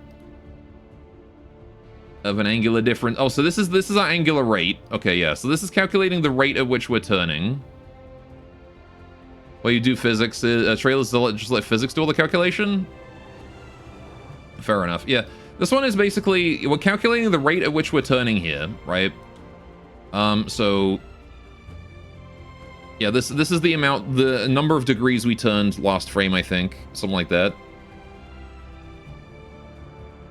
of an angular difference. Oh, so this is our angular rate. Okay, yeah. So this is calculating the rate at which we're turning. Well, you do physics. Trailers just let physics do all the calculation. Fair enough. Yeah, this one is basically we're calculating the rate at which we're turning here, right? So yeah, this is the amount, the number of degrees we turned last frame, I think, something like that.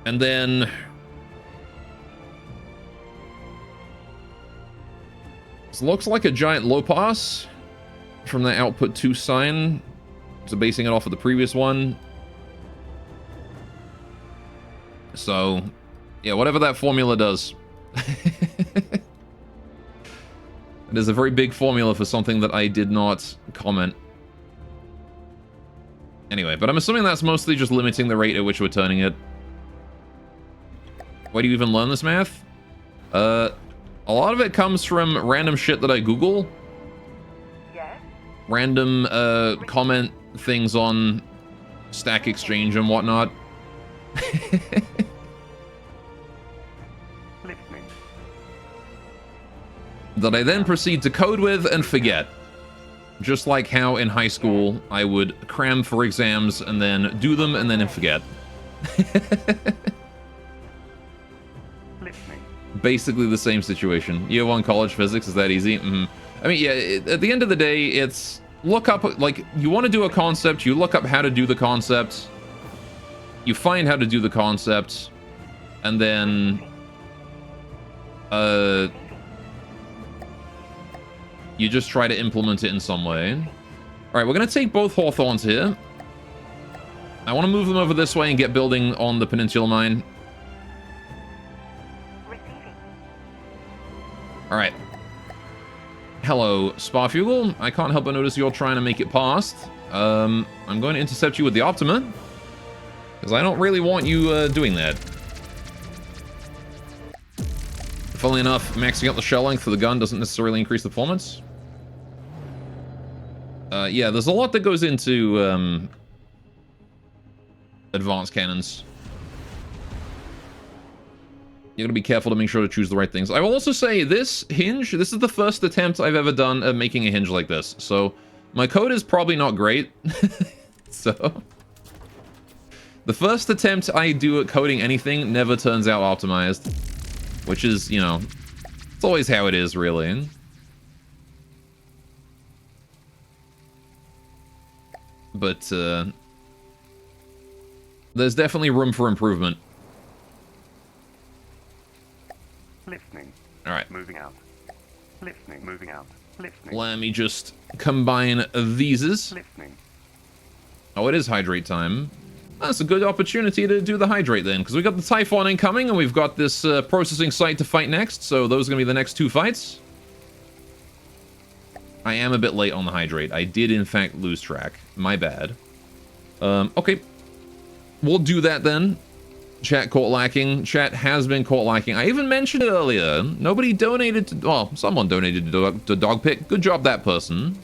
And then this looks like a giant low pass from the output 2 sign. So basing it off of the previous one. So yeah, whatever that formula does. It is a very big formula for something that I did not comment. Anyway, but I'm assuming that's mostly just limiting the rate at which we're turning it. Why do you even learn this math? A lot of it comes from random shit that I Google. Yes? Random comment things on Stack Exchange and whatnot. Listening. That I then proceed to code with and forget. Just like how in high school I would cram for exams and then do them and then forget. Listening. Basically the same situation. Year 1 college physics, is that easy? I mean, yeah, at the end of the day, it's look up, like, you want to do a concept, you look up how to do the concept, you find how to do the concept, and then you just try to implement it in some way. Alright, we're going to take both Hawthorns here. I want to move them over this way and get building on the Peninsula Mine. Receiving. Alright. Hello, Sparfugal. I can't help but notice you're trying to make it past. I'm going to intercept you with the Optima, because I don't really want you doing that. Funnily enough, maxing out the shell length for the gun doesn't necessarily increase the performance. Yeah, there's a lot that goes into advanced cannons. You gotta be careful to make sure to choose the right things. I will also say this hinge, this is the first attempt I've ever done at making a hinge like this. So my code is probably not great. So the first attempt I do at coding anything never turns out optimized. Which is, you know, it's always how it is, really. But there's definitely room for improvement. Listening. All right. Moving out. Listening. Moving out. Listening. Let me just combine these. Listening. Oh, it is hydrate time. That's a good opportunity to do the hydrate then, because we got the Typhon incoming, and we've got this processing site to fight next, so those are going to be the next 2 fights. I am a bit late on the hydrate. I did, in fact, lose track. My bad. Okay. We'll do that then. Chat caught lacking. Chat has been caught lacking. I even mentioned it earlier. Nobody donated to... Well, someone donated to dog pick. Good job, that person.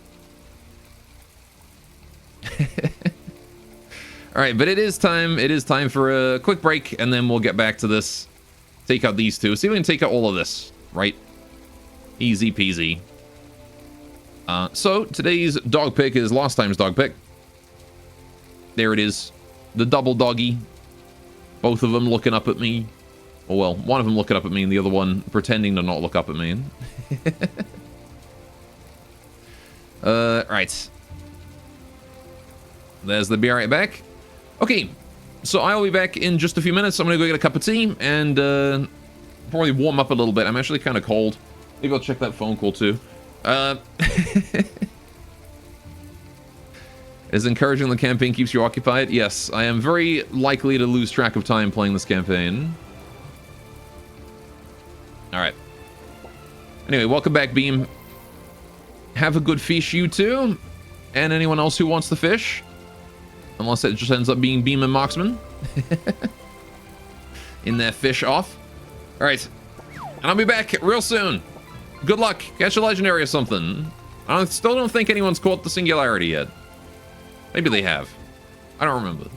All right, but it is time. It is time for a quick break, and then we'll get back to this. Take out these 2. See if we can take out all of this, right? Easy peasy. So today's dog pick is last time's dog pick. There it is. The double doggy. Both of them looking up at me. Oh, well, one of them looking up at me and the other one pretending to not look up at me. Right. There's the be right back. Okay, so I'll be back in just a few minutes. I'm gonna go get a cup of tea and probably warm up a little bit. I'm actually kind of cold. Maybe I'll check that phone call too. Is encouraging the campaign keeps you occupied? Yes, I am very likely to lose track of time playing this campaign. Alright. Anyway, welcome back, Beam. Have a good fish, you two. And anyone else who wants the fish. Unless it just ends up being Beam and Marksman. In their fish off. Alright. And I'll be back real soon. Good luck. Catch a legendary or something. I still don't think anyone's caught the singularity yet. Maybe they have. I don't remember.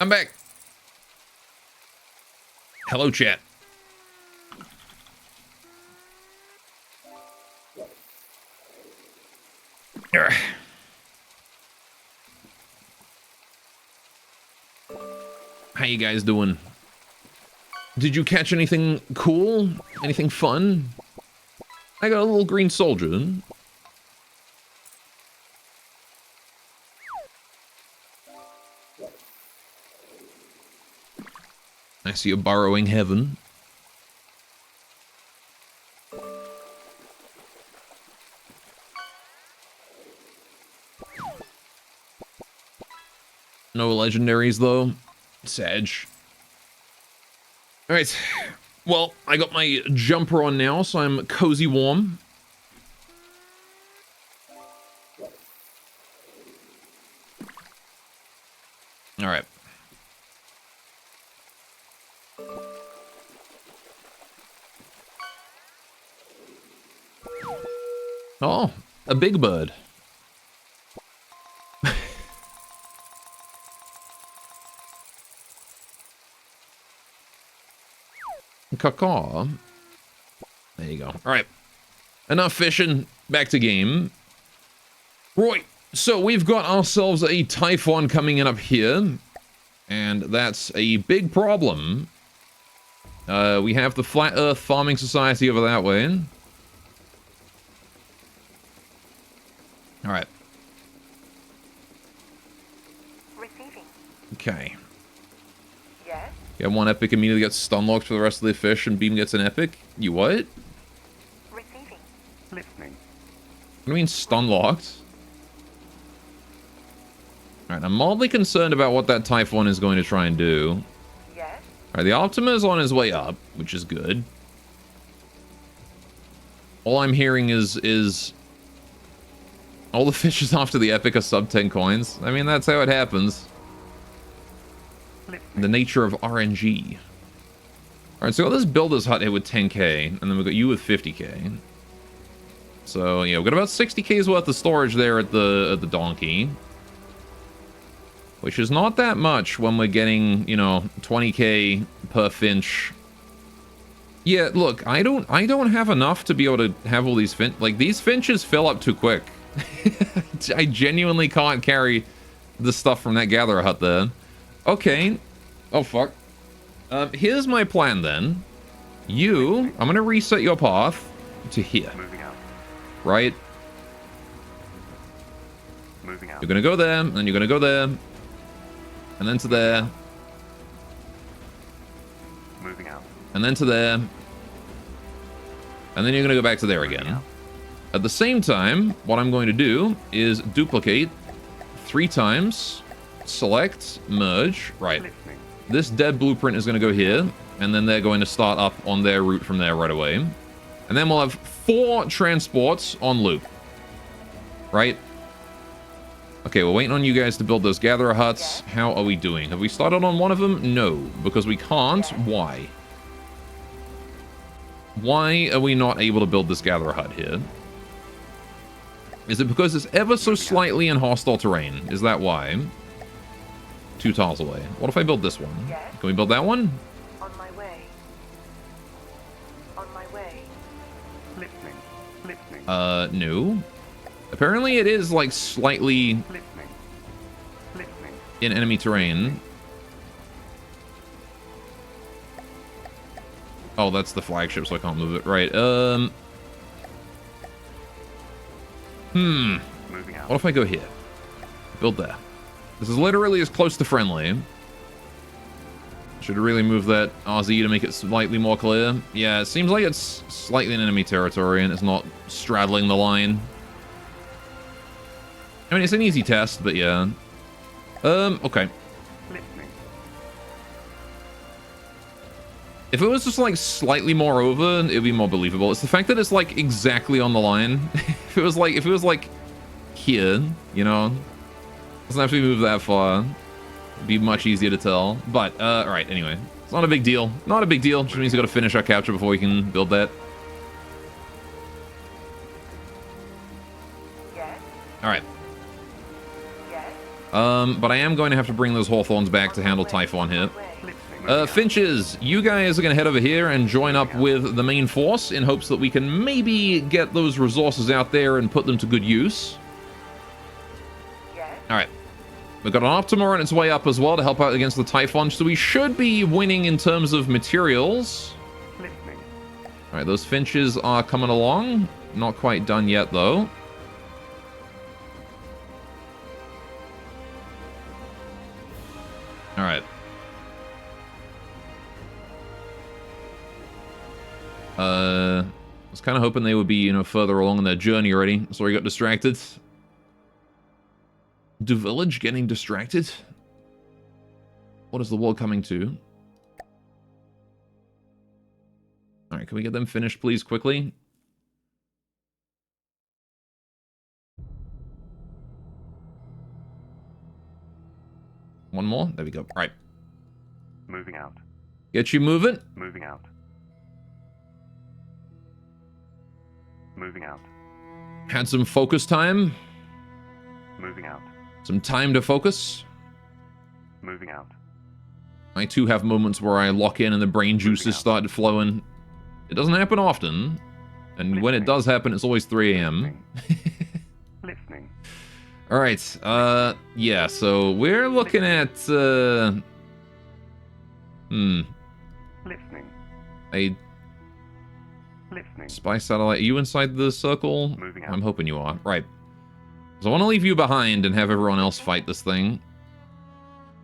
I'm back. Hello, chat. Urgh. How you guys doing? Did you catch anything cool? Anything fun? I got a little green soldier. I see a burrowing heaven. No legendaries though. Sag. Alright. Well, I got my jumper on now, so I'm cozy warm. Alright. Oh, a big bird. Caw. There you go. All right. Enough fishing. Back to game. Right. So we've got ourselves a typhon coming in up here. And that's a big problem. We have the Flat Earth Farming Society over that way. All right. Receiving. Okay. Yes? Yeah, one epic immediately gets stun locked for the rest of the fish, and Beam gets an epic. You what? Receiving. Listening. What do you mean stun locked? Alright, I'm mildly concerned about what that Typhon is going to try and do. Yes? Alright, the Optima is on his way up, which is good. All I'm hearing is all the fishes after the epic are sub 10 coins. I mean, that's how it happens. The nature of RNG. Alright, so this builder's hut hit with 10k, and then we've got you with 50k. So, yeah, we've got about 60k's worth of storage there at the donkey. Which is not that much when we're getting, you know, 20k per finch Yeah, look, I don't have enough to be able to have all these like these finches fill up too quick. I genuinely can't carry the stuff from that gatherer hut there. Okay. Oh fuck. Here's my plan then. I'm gonna reset your path to here. Moving out. Right? Moving out. You're gonna go there, and you're gonna go there, and then to there, Moving out. and then to there, and then you're gonna go back to there again. At the same time, what I'm going to do is duplicate 3 times, select, merge, right. Listening. This dead blueprint is gonna go here, and then they're going to start up on their route from there right away. And then we'll have 4 transports on loop. Right? Okay, we're waiting on you guys to build those gatherer huts. How are we doing? Have we started on one of them? No, because we can't. Why? Why are we not able to build this gatherer hut here? Is it because it's ever so slightly in hostile terrain? Is that why? 2 tiles away. What if I build this one? Can we build that one? On my way. On my way. Listening. Listening. No. Apparently it is, like, slightly Listening. Listening. in enemy terrain. Oh, that's the flagship, so I can't move it. Right, Moving out. What if I go here? Build there. This is literally as close to friendly. Should really move that RZ to make it slightly more clear. Yeah, it seems like it's slightly in enemy territory and it's not straddling the line. I mean, it's an easy test, but yeah. Okay. Listening. If it was just, like, slightly more over, it'd be more believable. It's the fact that it's, like, exactly on the line. if it was like, here, you know? Doesn't have to be moved that far. It'd be much easier to tell. But, alright, anyway. It's not a big deal. Not a big deal. Just means we gotta finish our capture before we can build that. Yes. Alright. Yes. But I am going to have to bring those hawthorns back to handle Typhon here. Listening. Finches, you guys are going to head over here and join up with the main force in hopes that we can maybe get those resources out there and put them to good use. Yes. Alright. We've got an Optimer on its way up as well to help out against the Typhon, so we should be winning in terms of materials. Listening. Alright, those Finches are coming along. Not quite done yet, though. Alright. I was kind of hoping they would be, you know, further along in their journey already. Sorry, got distracted. Do village getting distracted? What is the world coming to? Alright, can we get them finished, please, quickly? One more? There we go. Alright. Moving out. Get you moving. Moving out. Moving out. Had some focus time. Moving out. Some time to focus. Moving out. I too have moments where I lock in and the brain juices start flowing. It doesn't happen often. And when it does happen, it's always 3 a.m. Listening. Alright, yeah, so we're looking at, Listening. a Listening. spy satellite. Are you inside the circle? Moving out. I'm hoping you are. Right. So I want to leave you behind and have everyone else fight this thing.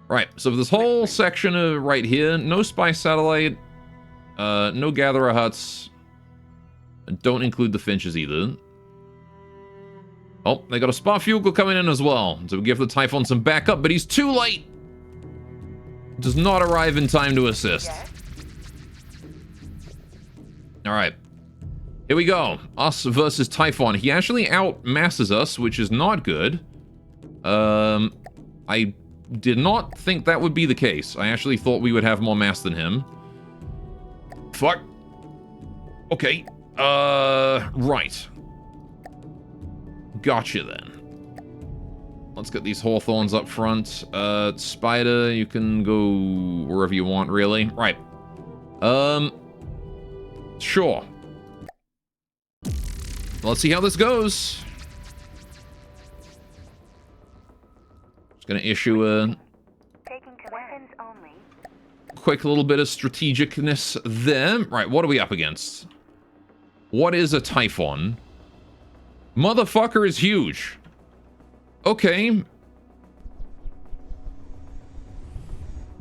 Right, so for this whole section of right here, no spy satellite, no gatherer huts. Don't include the Finches either. Oh, they got a spot fugal coming in as well to give the Typhon some backup, but he's too late. Does not arrive in time to assist. Yes. All right. Here we go. Us versus Typhon. He actually outmasses us, which is not good. I did not think that would be the case. I actually thought we would have more mass than him. Fuck. Okay. Right. Gotcha then. Let's get these hawthorns up front. Spider, you can go wherever you want, really. Right. Sure. Let's see how this goes. Just gonna issue a Taking weapons only. quick little bit of strategicness there. Right, what are we up against? What is a Typhon? Motherfucker is huge. Okay.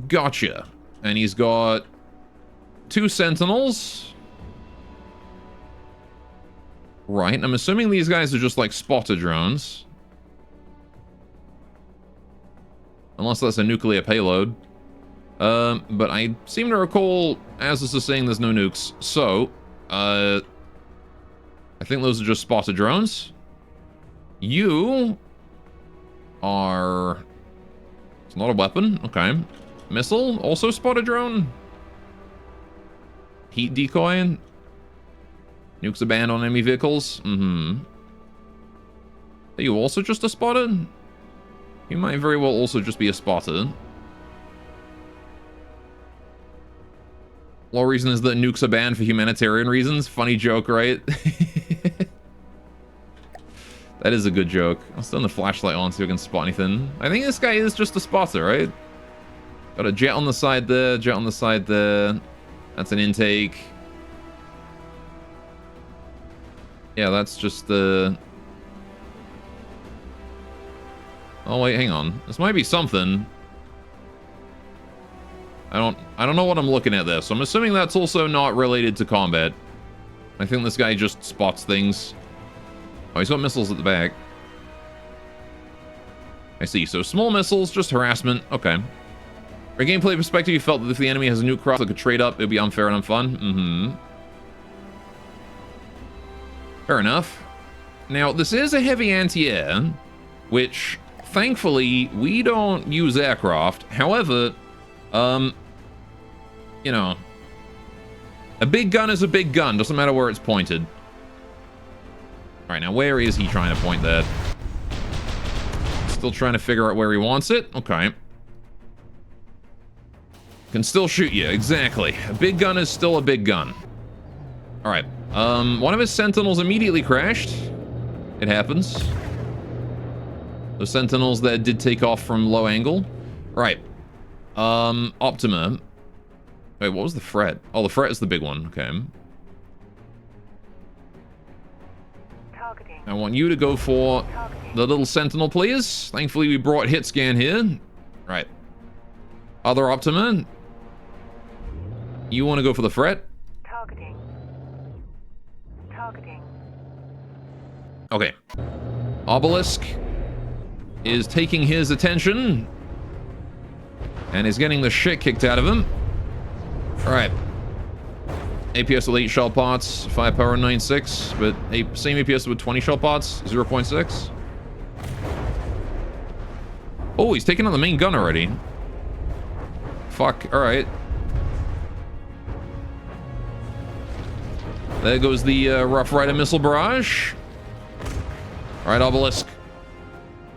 Gotcha. And he's got 2 sentinels. Right, I'm assuming these guys are just like spotter drones. Unless that's a nuclear payload. But I seem to recall Azus is saying there's no nukes. So, I think those are just spotter drones. You are... It's not a weapon. Okay. Missile, also spotter drone. Heat decoy. Nukes are banned on enemy vehicles. Mm-hmm. Are you also just a spotter? You might very well also just be a spotter. Law reason is that nukes are banned for humanitarian reasons. Funny joke, right? That is a good joke. I'll turn the flashlight on so we can spot anything. I think this guy is just a spotter, right? Got a jet on the side there, jet on the side there. That's an intake. Yeah, that's just the... Oh wait, hang on. This might be something. I don't know what I'm looking at there, so I'm assuming that's also not related to combat. I think this guy just spots things. Oh, he's got missiles at the back. I see. So small missiles, just harassment. Okay. From a gameplay perspective, you felt that if the enemy has a nuke craft that could trade up, it would be unfair and unfun. Mm-hmm. Fair enough. Now, this is a heavy anti-air, which, thankfully, we don't use aircraft. However, you know, a big gun is a big gun. Doesn't matter where it's pointed. All right, now where is he trying to point that? Still trying to figure out where he wants it? Okay. Can still shoot you, exactly. A big gun is still a big gun. All right. One of his sentinels immediately crashed. It happens. Those sentinels that did take off from low angle. Right. Optima. Wait, what was the fret? Oh, the fret is the big one. Okay. Targeting. I want you to go for the little sentinel, please. Thankfully, we brought hit scan here. Right. Other Optima. You want to go for the fret? Targeting. Targeting. Okay. Obelisk is taking his attention and is getting the shit kicked out of him. All right. APS with 8 shell pots, firepower 9.6, but same APS with 20 shell pots, 0.6. Oh, he's taking on the main gun already. Fuck, all right. There goes the Rough Rider missile barrage. All right, Obelisk.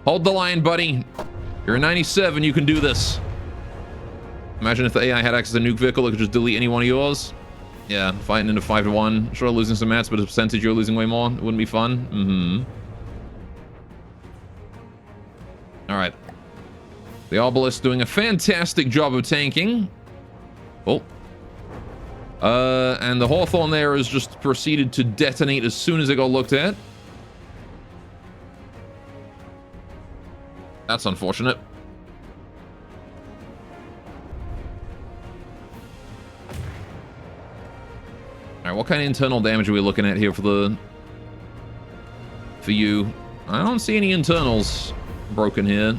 Hold the line, buddy. You're a 97, you can do this. Imagine if the AI had access to a nuke vehicle that could just delete any one of yours. Yeah, fighting into 5-1. Sure, losing some mats, but a percentage you're losing way more. It wouldn't be fun. Mm-hmm. All right. The Obelisk doing a fantastic job of tanking. Oh. And the Hawthorne there has just proceeded to detonate as soon as it got looked at. That's unfortunate. Alright, what kind of internal damage are we looking at here for you? I don't see any internals broken here.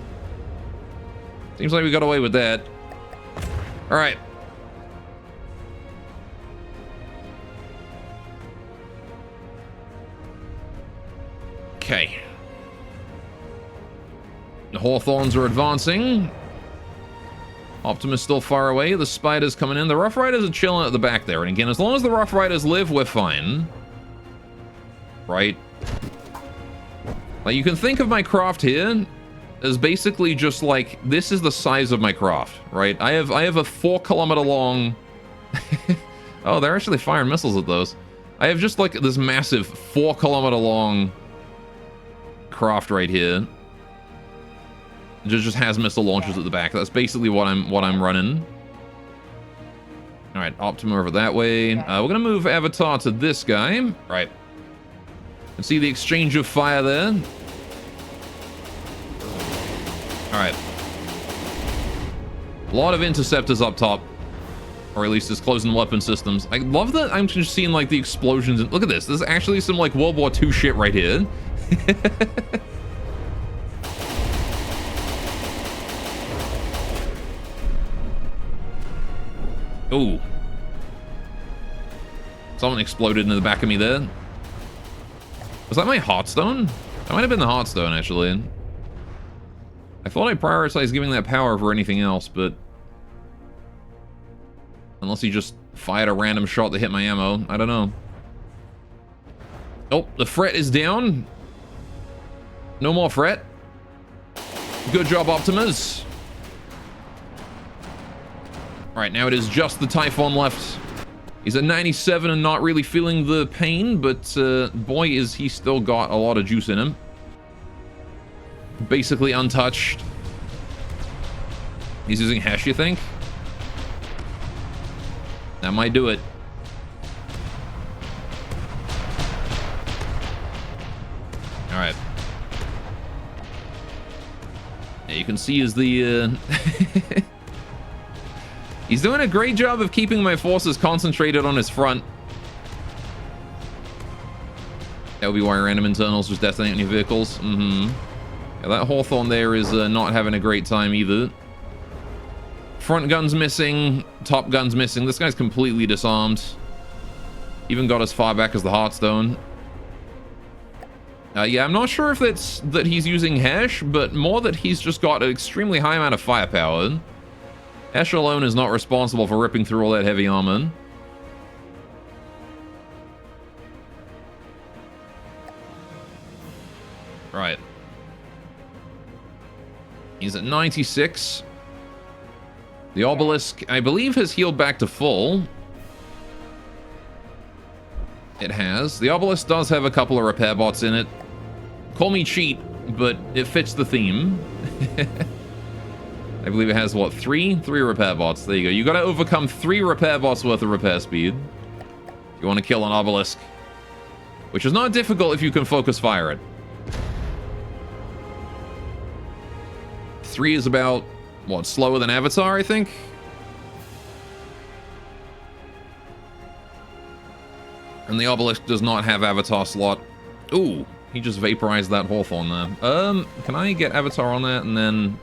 Seems like we got away with that. Alright. Okay. The Hawthorns are advancing. Optimus still far away. The Spiders coming in. The Rough Riders are chilling at the back there. And again, as long as the Rough Riders live, we're fine. Right? Like, you can think of my craft here as basically just like, this is the size of my craft, right? I have a 4 kilometer long... Oh, they're actually firing missiles at those. I have just like this massive 4-kilometer long craft right here. It just has missile launchers at the back. That's basically what I'm running. All right, Optima over that way. We're gonna move Avatar to this guy. Right. And see the exchange of fire there. All right. A lot of interceptors up top. Or at least his closing weapon systems. I love that I'm just seeing like the explosions. And look at this. There's actually some like World War II shit right here. Ooh. Someone exploded in the back of me there. Was that my Heartstone? That might have been the Heartstone, actually. I thought I prioritized giving that power over anything else, but... Unless he just fired a random shot that hit my ammo. I don't know. Oh, the fret is down. No more fret. Good job, Optimus. Alright, now it is just the Typhon left. He's at 97 and not really feeling the pain, but boy, is he still got a lot of juice in him. Basically untouched. He's using Hesh, you think? That might do it. Alright. Yeah, you can see as the... He's doing a great job of keeping my forces concentrated on his front. That would be why random internals just detonate on your vehicles. Yeah, that Hawthorne there is not having a great time either. Front gun's missing. Top gun's missing. This guy's completely disarmed. Even got as far back as the Heartstone. Yeah, I'm not sure if it's that he's using Hesh, but more that he's just got an extremely high amount of firepower. Hesh alone is not responsible for ripping through all that heavy armor. Right. He's at 96. The Obelisk, I believe, has healed back to full. It has. The Obelisk does have a couple of repair bots in it. Call me cheat, but it fits the theme. I believe it has, what, three repair bots. There you go. You got to overcome 3 repair bots worth of repair speed if you want to kill an Obelisk, which is not difficult if you can focus fire it. 3 is about, what, slower than Avatar, I think? And the Obelisk does not have Avatar slot. Ooh, he just vaporized that Hawthorne there. Can I get Avatar on that and then...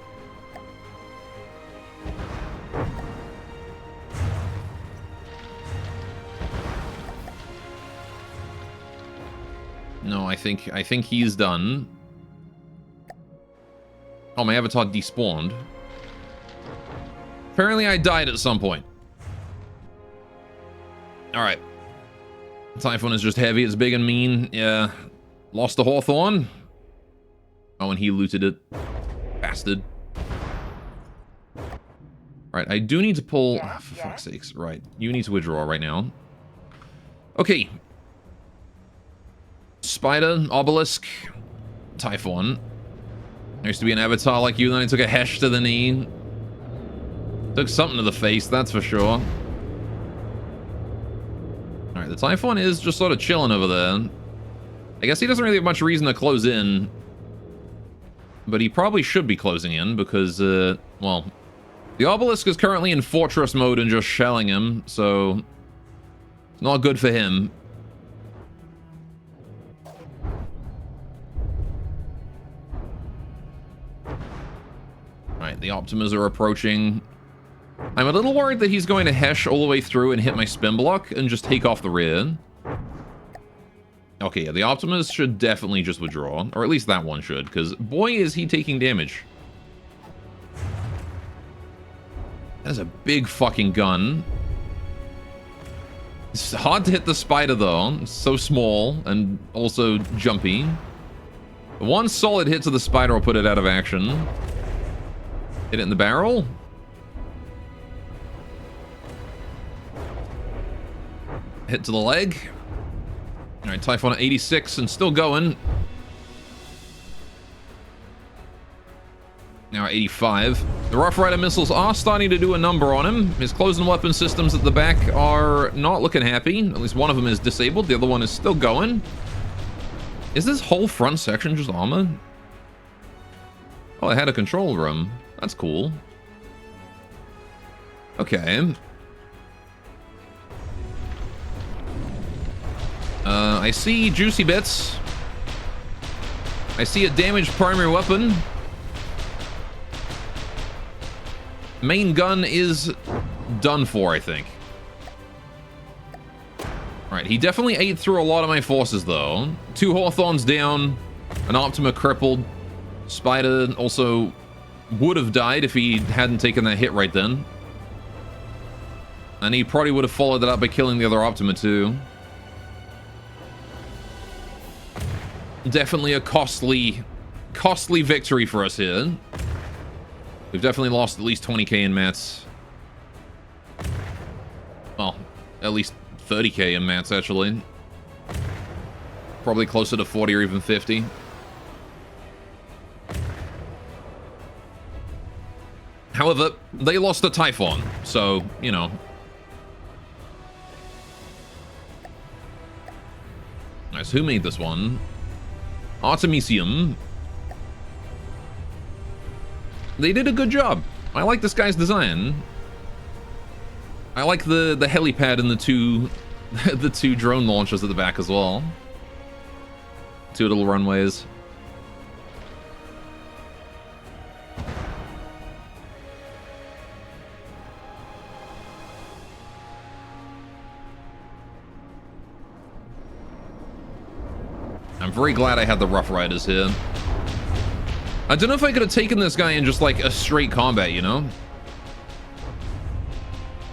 No, I think he's done. Oh, my Avatar despawned. Apparently I died at some point. Alright. Typhon is just heavy, it's big and mean. Yeah. Lost the Hawthorne. Oh, and he looted it. Bastard. Right, I do need to pull... Oh, for fuck's sakes. Right, you need to withdraw right now. Okay. Spider, Obelisk, Typhon. I used to be an Avatar like you, then I took a Hesh to the knee. Took something to the face, that's for sure. Alright, the Typhon is just sort of chilling over there. I guess he doesn't really have much reason to close in. But he probably should be closing in because, well... The Obelisk is currently in Fortress mode and just shelling him, so... It's not good for him. Alright, the Optimas are approaching. I'm a little worried that he's going to Hesh all the way through and hit my spin block and just take off the rear. Okay, yeah, the Optimas should definitely just withdraw. Or at least that one should, because boy is he taking damage. That's a big fucking gun. It's hard to hit the spider though. It's so small and also jumpy. One solid hit to the spider will put it out of action. Hit it in the barrel. Hit to the leg. All right, Typhon at 86 and still going. Now at 85. The Rough Rider missiles are starting to do a number on him. His closing weapon systems at the back are not looking happy. At least one of them is disabled. The other one is still going. Is this whole front section just armor? Oh, I had a control room. That's cool. Okay. I see juicy bits. I see a damaged primary weapon. Main gun is done for, I think. Alright, he definitely ate through a lot of my forces, though. 2 Hawthorns down, an Optima crippled. Spider also would have died if he hadn't taken that hit right then. And he probably would have followed that up by killing the other Optima, too. Definitely a costly victory for us here. We've definitely lost at least 20k in mats. Well, at least 30k in mats, actually. Probably closer to 40 or even 50. However, they lost a Typhon, so, you know. Nice, who made this one? Artemisium. They did a good job. I like this guy's design. I like the helipad and the two drone launchers at the back as well. 2 little runways. I'm very glad I had the Rough Riders here. I don't know if I could have taken this guy in just like a straight combat, you know?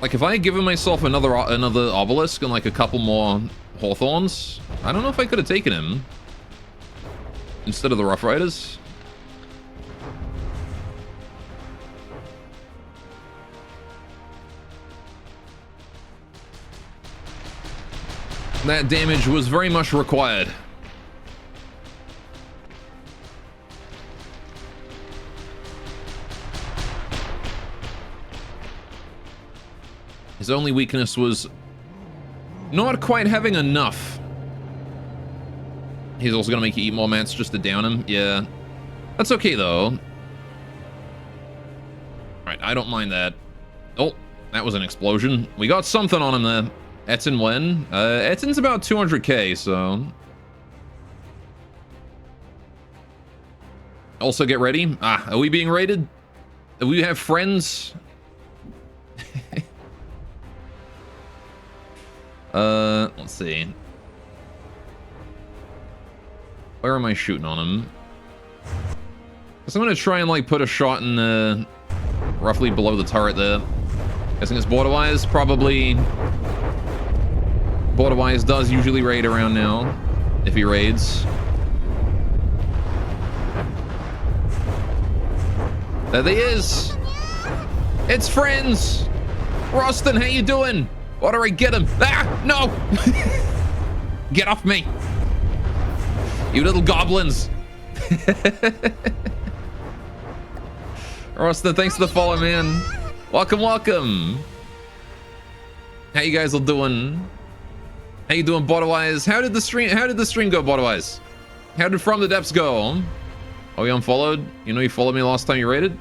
Like if I had given myself another obelisk and like a couple more Hawthorns, I don't know if I could have taken him instead of the Rough Riders. That damage was very much required. His only weakness was not quite having enough. He's also gonna make you eat more mats just to down him. Yeah. That's okay, though. Alright, I don't mind that. Oh, that was an explosion. We got something on him there. Etten when? Etten's about 200k, so... Also get ready. Ah, are we being raided? Do we have friends? Let's see. Where am I shooting on him? So I'm gonna try and like put a shot in roughly below the turret there. Guessing it's border-wise, probably. Border-wise does usually raid around now, if he raids. There he is. It's friends. Roston, how you doing? Why do I get him? Ah, no! Get off me! You little goblins! Roston, thanks for the follow, man. Welcome, welcome. How you guys all doing? How you doing, Borderwise? How did the stream go, Borderwise? How did From the Depths go? Oh, you unfollowed? You know you followed me last time you raided?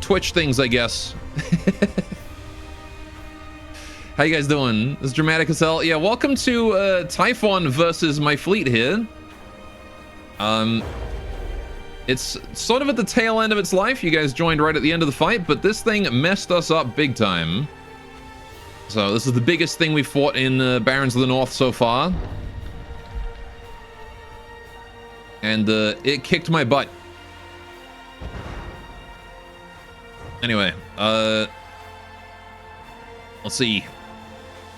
Twitch things, I guess. How you guys doing? This is dramatic as hell. Yeah, welcome to Typhon versus my fleet here. It's sort of at the tail end of its life. You guys joined right at the end of the fight, but this thing messed us up big time. So this is the biggest thing we've fought in Barons of the North so far. And it kicked my butt. Anyway, let's see.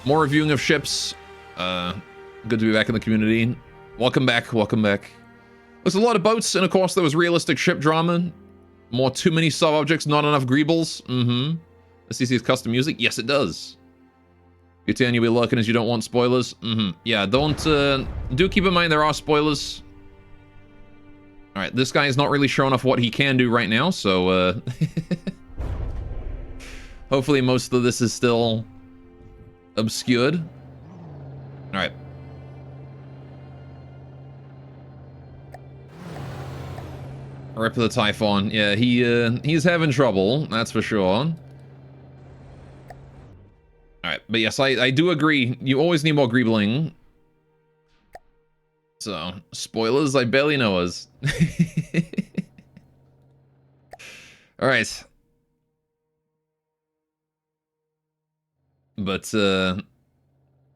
More reviewing of ships. Good to be back in the community. Welcome back, welcome back. There's a lot of boats, and of course there was realistic ship drama. More too many sub-objects, not enough greebles. SCC's custom music? Yes, it does. Continue be lurking as you don't want spoilers. Yeah, don't, do keep in mind there are spoilers. Alright, this guy is not really showing off what he can do right now, so, hopefully most of this is still obscured. Alright. Rip the Typhon. Yeah, he's having trouble, that's for sure. Alright, but yes, I do agree. You always need more Greebling. So, spoilers, I barely know us. Alright. But,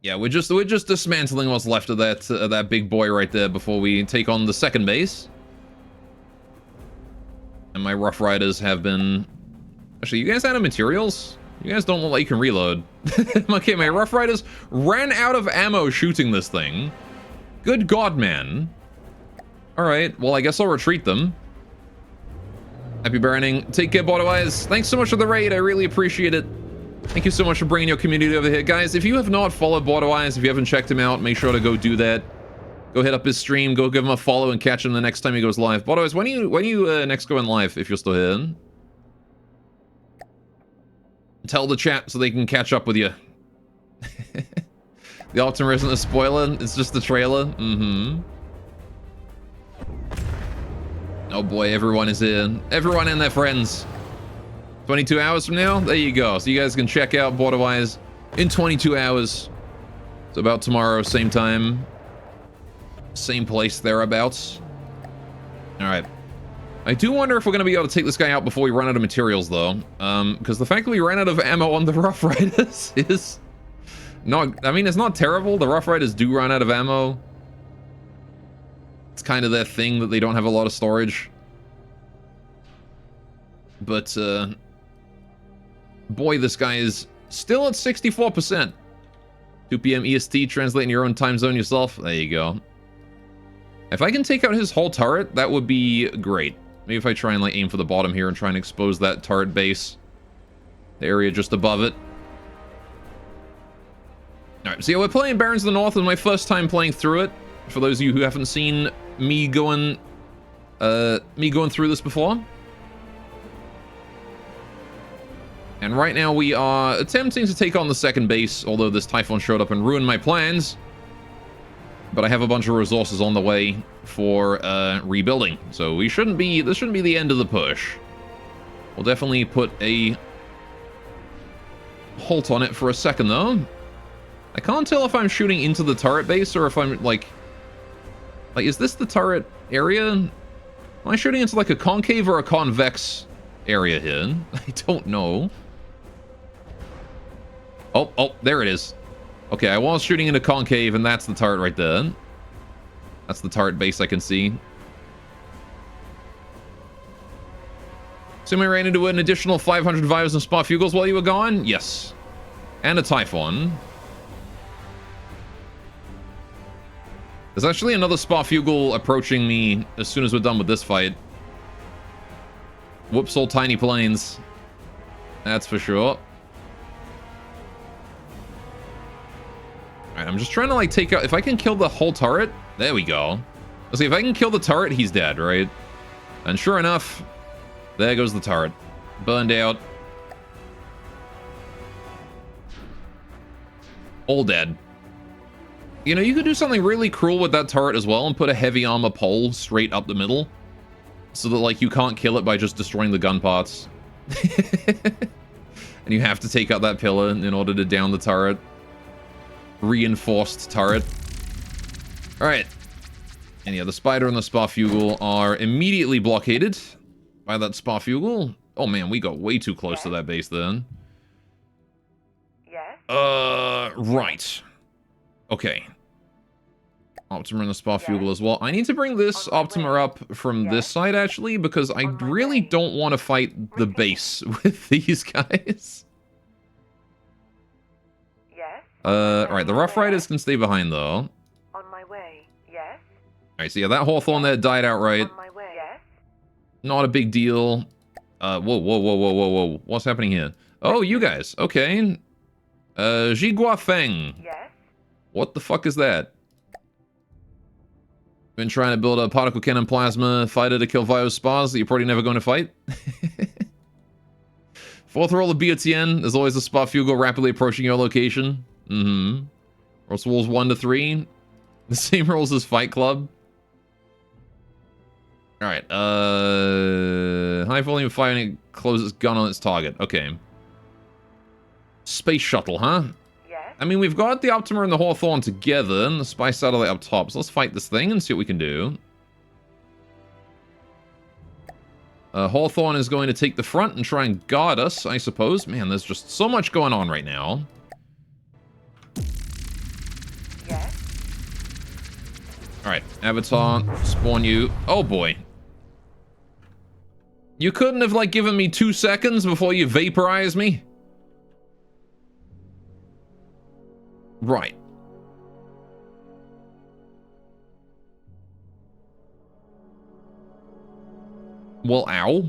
yeah, we're just dismantling what's left of that big boy right there before we take on the second base. And my Rough Riders have been... Actually, you guys out of materials? You guys don't look like you can reload. Okay, my Rough Riders ran out of ammo shooting this thing. Good God, man. Alright, well, I guess I'll retreat them. Happy burning. Take care, BotN. Thanks so much for the raid. I really appreciate it. Thank you so much for bringing your community over here. Guys, if you have not followed BotN, if you haven't checked him out, make sure to go do that. Go hit up his stream, go give him a follow and catch him the next time he goes live. BotN, when are you next going live, if you're still here? Tell the chat so they can catch up with you. The Optimer isn't a spoiler, it's just the trailer. Oh boy, everyone is in. Everyone and their friends. 22 hours from now? There you go. So you guys can check out BotN in 22 hours. It's about tomorrow, same time. Same place, thereabouts. Alright. I do wonder if we're going to be able to take this guy out before we run out of materials, though. Because the fact that we ran out of ammo on the Rough Riders is... not... I mean, it's not terrible. The Rough Riders do run out of ammo. It's kind of their thing that they don't have a lot of storage. But, boy, this guy is still at 64%. 2 p.m. EST, translate in your own time zone yourself. There you go. If I can take out his whole turret, that would be great. Maybe if I try and, like, aim for the bottom here and try and expose that turret base. The area just above it. Alright, so yeah, we're playing Barons of the North. It's my first time playing through it. For those of you who haven't seen me going through this before. And right now we are attempting to take on the second base, although this Typhon showed up and ruined my plans. But I have a bunch of resources on the way for rebuilding, so this shouldn't be the end of the push. We'll definitely put a halt on it for a second, though. I can't tell if I'm shooting into the turret base or if I'm, like, is this the turret area? Am I shooting into, like, a concave or a convex area here? I don't know. Oh, there it is. Okay, I was shooting into concave, and that's the turret right there. That's the turret base I can see. Assuming I ran into an additional 500 vibes and spot fugals while you were gone? Yes. And a Typhon. There's actually another spot fugal approaching me as soon as we're done with this fight. Whoops, old tiny planes. That's for sure. Alright, I'm just trying to, like, take out... If I can kill the whole turret... There we go. Let's see, if I can kill the turret, he's dead, right? And sure enough, there goes the turret. Burned out. All dead. You know, you could do something really cruel with that turret as well and put a heavy armor pole straight up the middle. So that, like, you can't kill it by just destroying the gun parts. And you have to take out that pillar in order to down the turret. Reinforced turret. Alright. And yeah, the spider and the Sparfugal are immediately blockaded by that Sparfugal. Oh man, we got way too close to that base then. Yes? Right. Okay. Optimer and the Sparfugal as well. I need to bring this Optimer up from this side, actually, because I really don't want to fight the base with these guys. Yes? Alright, the Rough Riders can stay behind, though. On my way. Yes? Alright, so yeah, that Hawthorne there died outright. On my way. Yes? Not a big deal. Whoa. What's happening here? Oh, you guys. Okay. Jigua Feng. Yes? What the fuck is that? Been trying to build a particle cannon plasma fighter to kill Vio's spas that you're probably never going to fight? Fourth roll of BotN. There's always a spa fugal rapidly approaching your location. Mm-hmm. Rolls 1 to 3. The same rolls as Fight Club. Alright, high volume firing closes gun on its target. Okay. Space shuttle, huh? Yes? I mean, we've got the Optima and the Hawthorne together, and the spy satellite up top, so let's fight this thing and see what we can do. Hawthorne is going to take the front and try and guard us, I suppose. Man, there's just so much going on right now. Yes? Alright, Avatar, spawn you. Oh boy. You couldn't have, like, given me 2 seconds before you vaporized me? Right. Well, ow.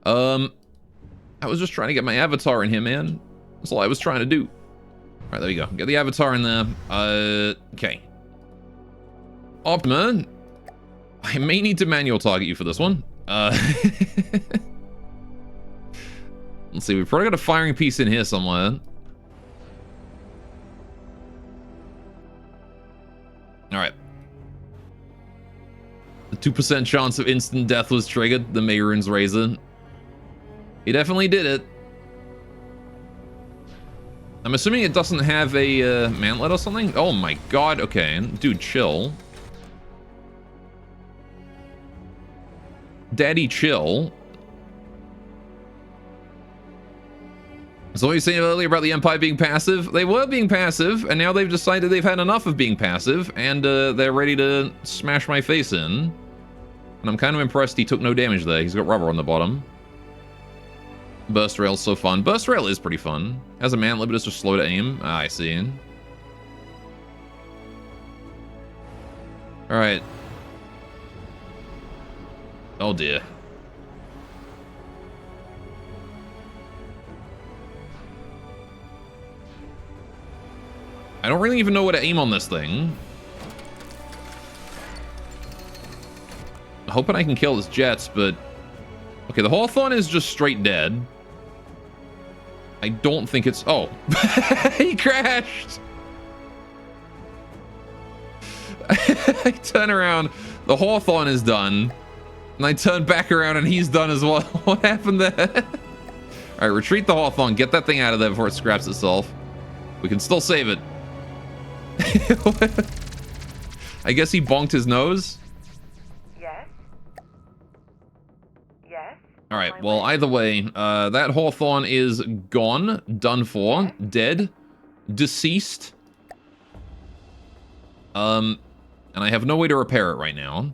I was just trying to get my avatar in here, man. That's all I was trying to do. Alright, there we go. Get the avatar in there. Okay. Optima. I may need to manual target you for this one. Let's see, we've probably got a firing piece in here somewhere. Alright. The 2% chance of instant death was triggered, the Mayrune's Razor. He definitely did it. I'm assuming it doesn't have a mantlet or something? Oh my god, okay. Dude, chill. Daddy, chill. So what you saying earlier about the Empire being passive? They were being passive, and now they've decided they've had enough of being passive, and they're ready to smash my face in. And I'm kind of impressed he took no damage there. He's got rubber on the bottom. Burst Rail's so fun. Burst Rail is pretty fun. Has a mantlet, but it's just slow to aim. Ah, I see. Alright. Oh dear. I don't really even know where to aim on this thing. I'm hoping I can kill his jets, but... Okay, the Hawthorne is just straight dead. I don't think it's... Oh. He crashed! I turn around. The Hawthorne is done. And I turn back around and he's done as well. What happened there? Alright, retreat the Hawthorne. Get that thing out of there before it scraps itself. We can still save it. I guess he bonked his nose. Yes? Yes? Alright, well, either way, that Hawthorne is gone, done for, dead, deceased. And I have no way to repair it right now.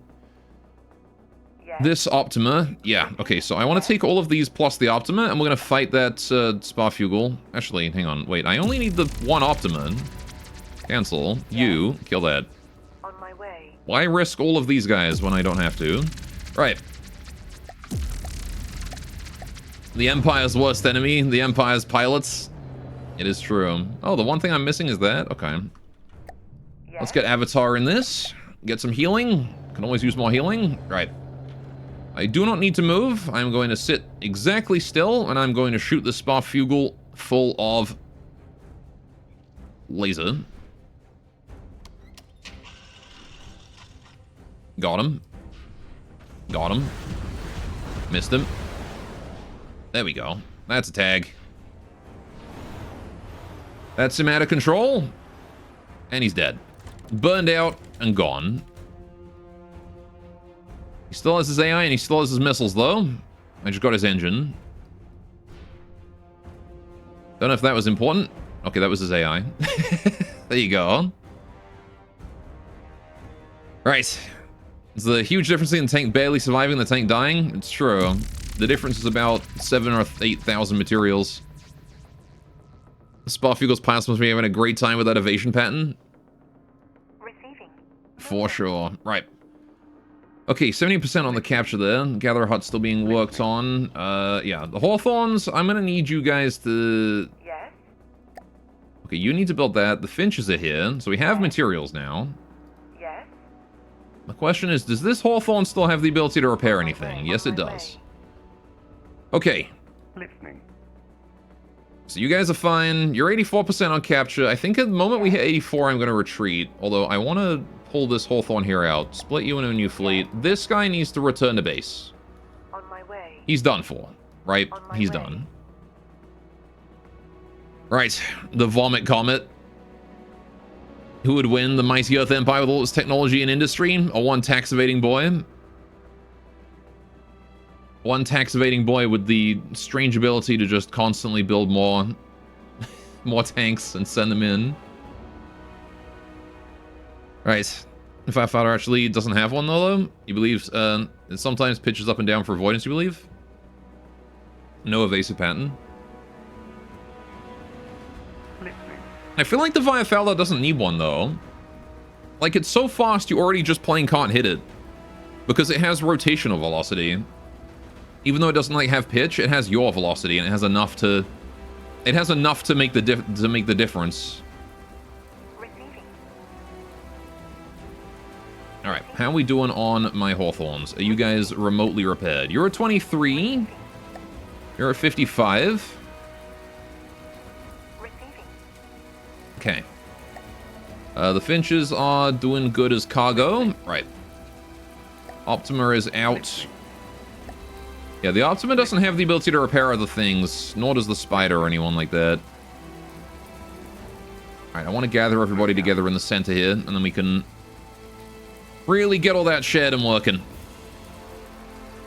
Yes? This Optima, yeah, okay, so I want to take all of these plus the Optima, and we're going to fight that Sparfugal. Actually, hang on, wait, I only need the one Optima. Cancel. You. Kill that. On my way. Why risk all of these guys when I don't have to? Right. The Empire's worst enemy. The Empire's pilots. It is true. Oh, the one thing I'm missing is that? Okay. Yes? Let's get Avatar in this. Get some healing. Can always use more healing. Right. I do not need to move. I'm going to sit exactly still, and I'm going to shoot the Sparfugal full of laser. Got him. Got him. Missed him. There we go. That's a tag. That's him out of control. And he's dead. Burned out and gone. He still has his AI and he still has his missiles, though. I just got his engine. Don't know if that was important. Okay, that was his AI. There you go. Right. Is the huge difference in the tank barely surviving and the tank dying? It's true. The difference is about 7,000 or 8,000 materials. The Sparfugal's pilots must be having a great time with that evasion pattern. Receiving. For sure. Right. Okay, 70% on the capture there. Gather hut still being worked on. Yeah, the Hawthorns, I'm gonna need you guys to... Yes? Okay, you need to build that. The finches are here, so we have materials now. Yes? The question is, does this Hawthorne still have the ability to repair anything? Yes, it does. Okay, Listening. so you guys are fine. You're 84% on capture. I think at the moment we hit 84, I'm going to retreat. Although I want to pull this Hawthorne here out. Split you into a new fleet. This guy needs to return to base. On my way. He's done for, right? On my He's way. done. Right, the Vomit Comet. Who would win, the mighty Earth Empire with all its technology and industry, or one tax-evading boy? One tax-evading boy with the strange ability to just constantly build more, more tanks and send them in. Right. If our father actually doesn't have one though, he believes it sometimes pitches up and down for avoidance, you believe? No evasive pattern. Listening. I feel like the Viafalda doesn't need one though. Like, it's so fast you already just plain can't hit it. Because it has rotational velocity. Even though it doesn't like have pitch, it has your velocity and it has enough to make the difference. Receiving. All right, how are we doing on my Hawthorns? Are you guys remotely repaired? You're at 23. You're at 55. Receiving. Okay. The Finches are doing good as cargo. Right. Optima is out. Yeah, the Optima doesn't have the ability to repair other things, nor does the Spider or anyone like that. Alright, I want to gather everybody together in the center here, and then we can really get all that shared and working.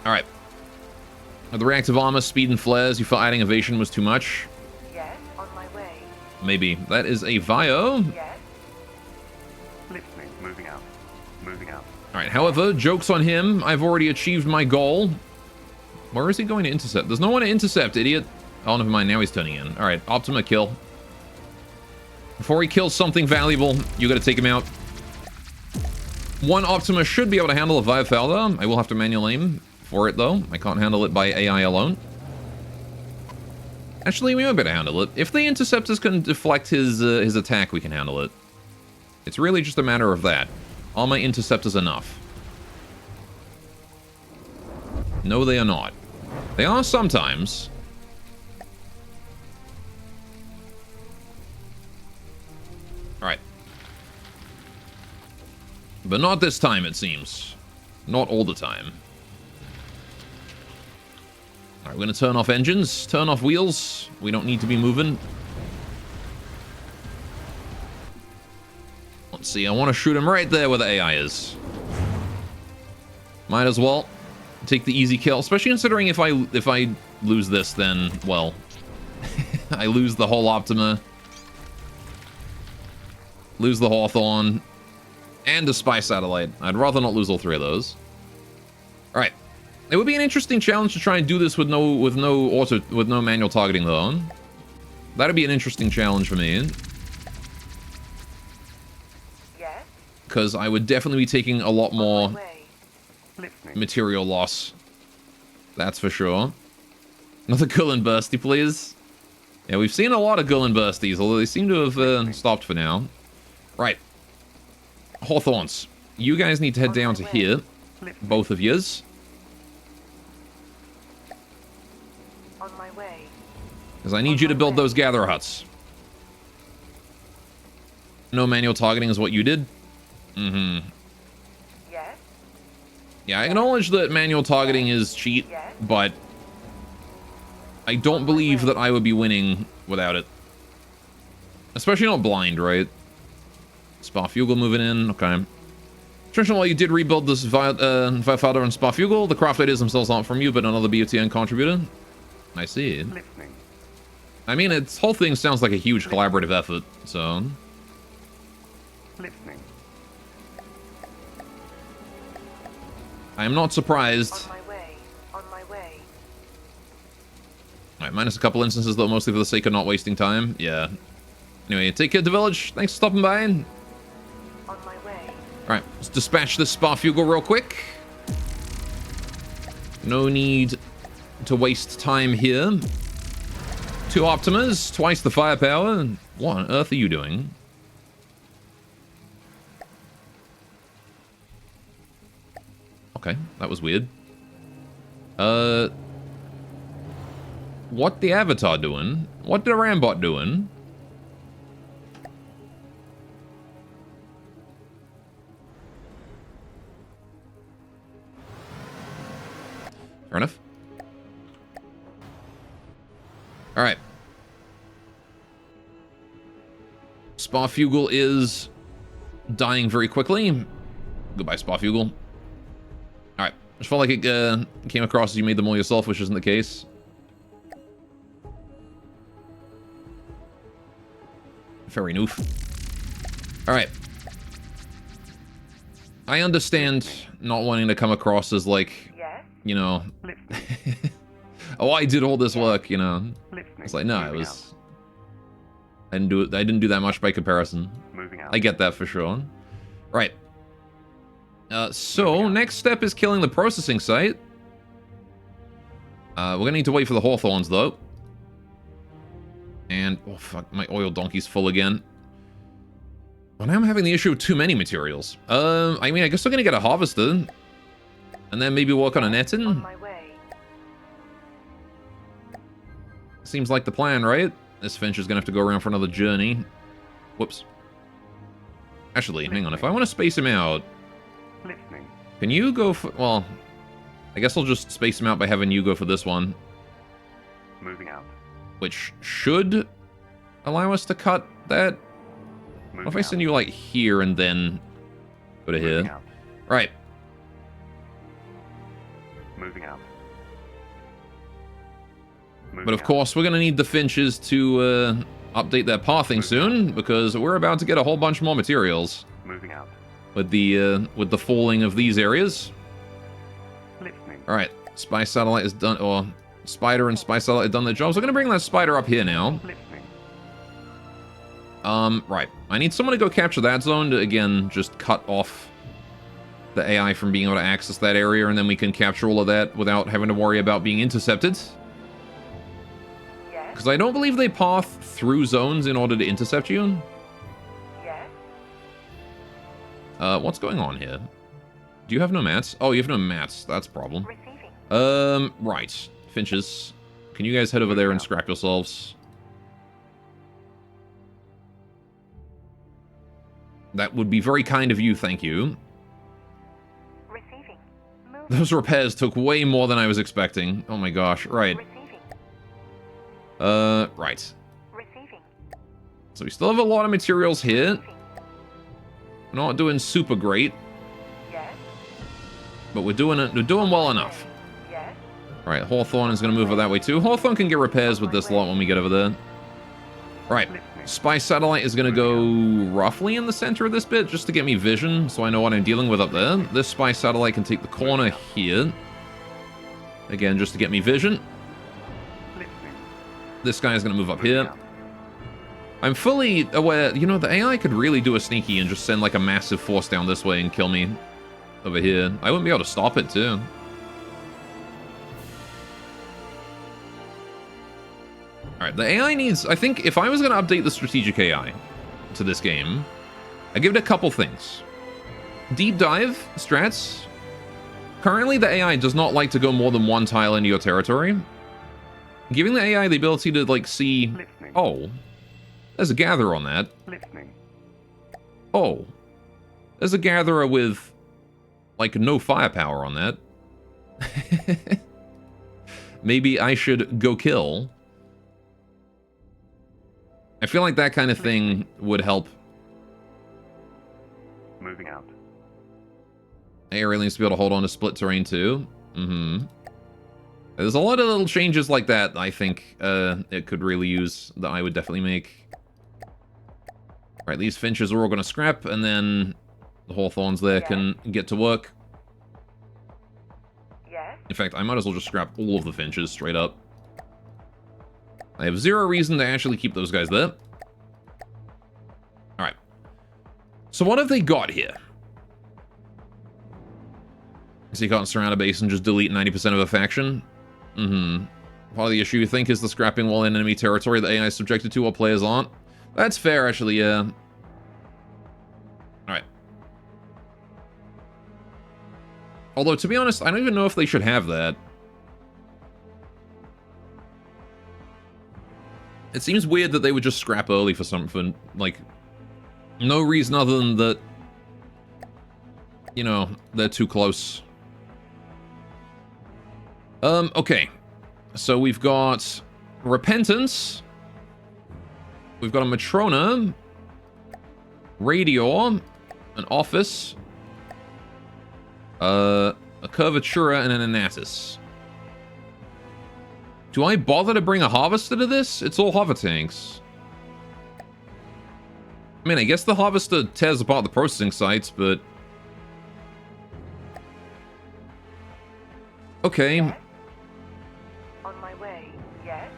Alright. With the reactive armor, speed, and flares, you felt adding evasion was too much? Yes, on my way. Maybe. That is a Vio. Yes. Listening. Moving out. Moving out. Alright, however, joke's on him. I've already achieved my goal. Where is he going to intercept? There's no one to intercept, idiot. Oh, never mind. Now he's turning in. Alright, Optima kill. Before he kills something valuable, you gotta take him out. One Optima should be able to handle a Viafalda. I will have to manual aim for it, though. I can't handle it by AI alone. Actually, we might be able to handle it. If the interceptors can deflect his attack, we can handle it. It's really just a matter of that. Are my interceptors enough? No, they are not. They are sometimes. Alright. But not this time, it seems. Not all the time. Alright, we're gonna turn off engines, turn off wheels. We don't need to be moving. Let's see, I want to shoot him right there where the AI is. Might as well take the easy kill, especially considering if I lose this, then, well, I lose the whole Optima, lose the Hawthorne, and the Spy Satellite. I'd rather not lose all three of those. All right, it would be an interesting challenge to try and do this with no manual targeting though. That'd be an interesting challenge for me. Yes. Because I would definitely be taking a lot more On my way. Listening. material loss. That's for sure. Another Gull and Bursty, please. Yeah, we've seen a lot of Gull and Bursties, although they seem to have stopped for now. Right. Hawthorns. You guys need to head down to here. Both of yous. On my way. Because I need you to build those gather huts. No manual targeting is what you did. Mm-hmm. Yes. Yeah, I acknowledge that manual targeting is cheat, but I don't believe that I would be winning without it. Especially not blind, right? Sparfugal moving in, okay. Traditionally, while you did rebuild this Viafalda and Sparfugal, the craft ideas themselves aren't from you, but another BotN contributor. I see. Listening. I mean, its whole thing sounds like a huge collaborative effort, so... Listening. I am not surprised. On my way. On my way. Alright, minus a couple instances, though, mostly for the sake of not wasting time. Yeah. Anyway, take care of the village. Thanks for stopping by. On my way. Alright, let's dispatch this Sparfugal real quick. No need to waste time here. 2 Optimas, twice the firepower. What on earth are you doing? Okay, that was weird. What the Avatar doing? What the Rambot doing? Fair enough. Alright. Sparfugal is dying very quickly. Goodbye, Sparfugal. Alright. Just felt like it came across as you made them all yourself, which isn't the case. Fair enough. Alright. I understand not wanting to come across as like, Yes? you know, Listening. oh, I did all this work, you know. Listening. It's like, no, it Moving was... I didn't do that much by comparison. out. Moving out. I get that for sure. Right. So, next step is killing the processing site. We're gonna need to wait for the Hawthorns, though. And, oh fuck, my oil donkey's full again. Well, now I'm having the issue of too many materials. I mean, I guess we're gonna get a harvester. And then maybe work on a On netting. my way. Seems like the plan, right? This Finch is gonna have to go around for another journey. Whoops. Actually, hang on, if I want to space him out, Listening. can you go for... Well, I guess I'll just space him out by having you go for this one. Moving out. Which should allow us to cut that. What if I send you, like, here and then go to Moving here? out. Right. Moving out. But of course, we're going to need the Finches to update their pathing soon, because we're about to get a whole bunch more materials Moving out. with the falling of these areas. Listening. All right, Spy Satellite is done, or Spider and Spy Satellite have done their jobs. We're going to bring that Spider up here now. Listening. Right. I need someone to go capture that zone to, again, just cut off the AI from being able to access that area, and then we can capture all of that without having to worry about being intercepted. Yes? Because I don't believe they path through zones in order to intercept you. Yes? What's going on here? Do you have no mats? Oh, you have no mats. That's a problem. Receiving. Right. Finches, can you guys head over there and scrap yourselves? That would be very kind of you, thank you. Receiving. Moving. Those repairs took way more than I was expecting. Oh my gosh, right. Receiving. Right. Receiving. So we still have a lot of materials here. Receiving. We're not doing super great, Yes? but we're doing well enough. Yes? Right, Hawthorne is going to move over that way too. Hawthorne can get repairs with this lot when we get over there. Right, Spy Satellite is going to go roughly in the center of this bit just to get me vision so I know what I'm dealing with up there. This Spy Satellite can take the corner here. Again, just to get me vision. Listening. This guy is going to move up here. I'm fully aware, you know, the AI could really do a sneaky and just send like a massive force down this way and kill me over here. I wouldn't be able to stop it too. Alright, the AI needs... I think if I was going to update the strategic AI to this game, I'd give it a couple things. Deep dive strats. Currently, the AI does not like to go more than one tile into your territory. Giving the AI the ability to, like, see... Listening. Oh, there's a gatherer on that. Listening. Oh, there's a gatherer with, like, no firepower on that. Maybe I should go kill. I feel like that kind of thing would help. Moving out. AI really needs to be able to hold on to split terrain too. There's a lot of little changes like that I think it could really use, that I would definitely make. Right, these Finches are all going to scrap, and then the Hawthorns there can get to work. Yes? In fact, I might as well just scrap all of the Finches straight up. I have zero reason to actually keep those guys there. Alright. So what have they got here? So you can't surround a base and just delete 90% of a faction? Part of the issue, you think, is the scrapping while in enemy territory that AI is subjected to while players aren't. That's fair, actually, yeah. Alright. Although, to be honest, I don't even know if they should have that. It seems weird that they would just scrap early for something. Like, no reason other than that, you know, they're too close. Okay. So we've got Repentance. We've got a Matrona. Radior. An Office. A Curvatura and an Anatus. Do I bother to bring a Harvester to this? It's all hover tanks. I mean, I guess the Harvester tears apart the processing sites, but... Okay. Yes. On my way. Yes.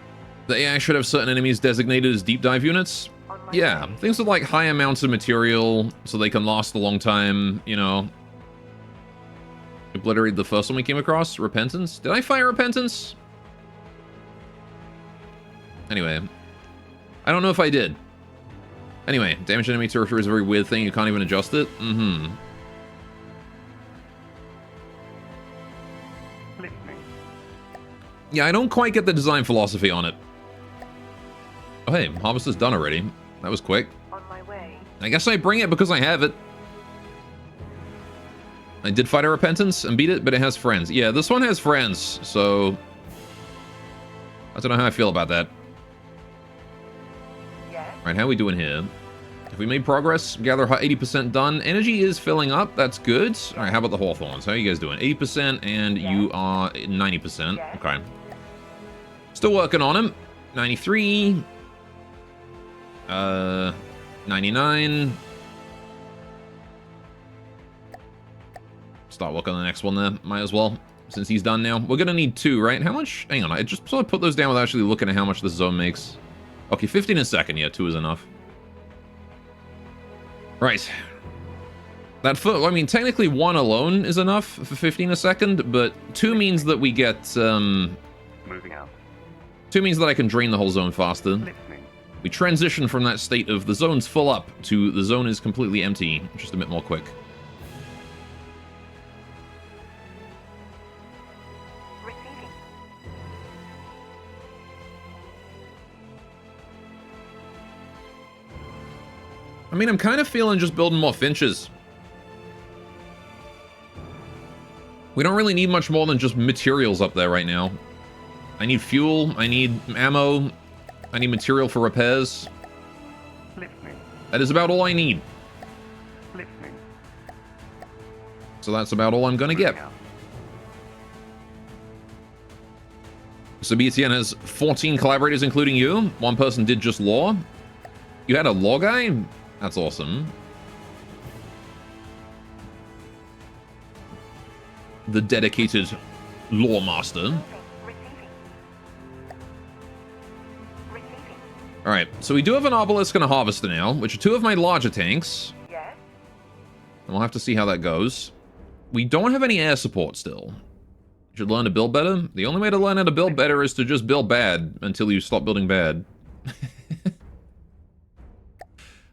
The AI should have certain enemies designated as deep dive units. On my Yeah, way. things with like high amounts of material so they can last a long time, you know. Obliterate the first one we came across, Repentance. Did I fire Repentance? Anyway, I don't know if I did. Anyway, damage enemy territory is a very weird thing. You can't even adjust it. Mm-hmm. Listening. Yeah, I don't quite get the design philosophy on it. Oh, hey, Harvest is done already. That was quick. On my way. I guess I bring it because I have it. I did fight a Repentance and beat it, but it has friends. Yeah, this one has friends, so... I don't know how I feel about that. Yes. Alright, how are we doing here? Have we made progress? Gather 80% done. Energy is filling up. That's good. Alright, how about the Hawthorns? How are you guys doing? 80% and you are 90%. Yes. Okay. Still working on them. 93. 99. Start working on the next one there. Might as well, since he's done now. We're gonna need 2, right? How much? Hang on, I just sort of put those down without actually looking at how much this zone makes. Okay, 15 a second. Yeah, 2 is enough. Right. That foot, I mean, technically 1 alone is enough for 15 a second, but 2 means that we get, Moving out. 2 means that I can drain the whole zone faster. Listening. We transition from that state of the zone's full up to the zone is completely empty, just a bit more quick. Receiving. I mean, I'm kind of feeling just building more finches. We don't really need much more than just materials up there right now. I need fuel, I need ammo, I need material for repairs. Listening. That is about all I need. Listening. So that's about all I'm gonna get. Moving out. So BTN has 14 collaborators, including you. 1 person did just law. You had a law guy? That's awesome. The dedicated law master. Moving. Receiving. Receiving. Alright, so we do have an obelisk and a harvester now, which are 2 of my larger tanks. Yes. And we'll have to see how that goes. We don't have any air support still. Should learn to build better. The only way to learn how to build better is to just build bad until you stop building bad.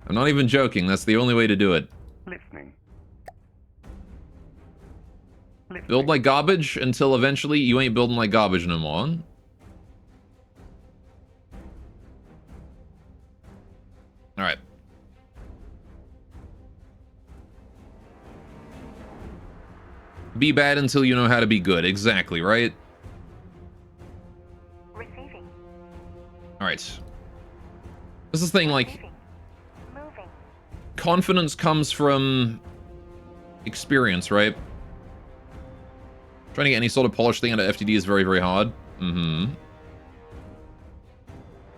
I'm not even joking. That's the only way to do it. Listening. Listening. Build like garbage until eventually you ain't building like garbage no more. Alright. Be bad until you know how to be good. Exactly, right? Receiving. Alright. This is the thing, like, Receiving. Moving. confidence comes from experience, right? Trying to get any sort of polished thing out of FTD is very, very hard. Mm-hmm.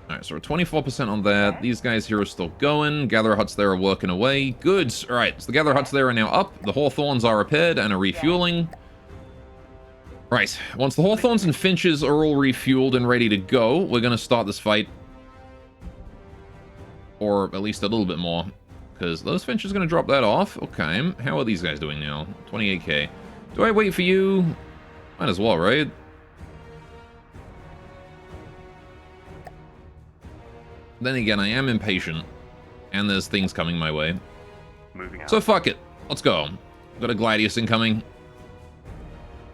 Alright, so we're 24% on that. These guys here are still going. Gatherer huts there are working away. Good. Alright, so the gatherer huts there are now up. The hawthorns are repaired and are refueling. Right, once the hawthorns and finches are all refueled and ready to go, we're going to start this fight. Or at least a little bit more. Because those finches are going to drop that off. Okay, how are these guys doing now? 28k. Do I wait for you? Might as well, right? Then again, I am impatient. And there's things coming my way. Moving out. So fuck it. Let's go. Got a Gladius incoming.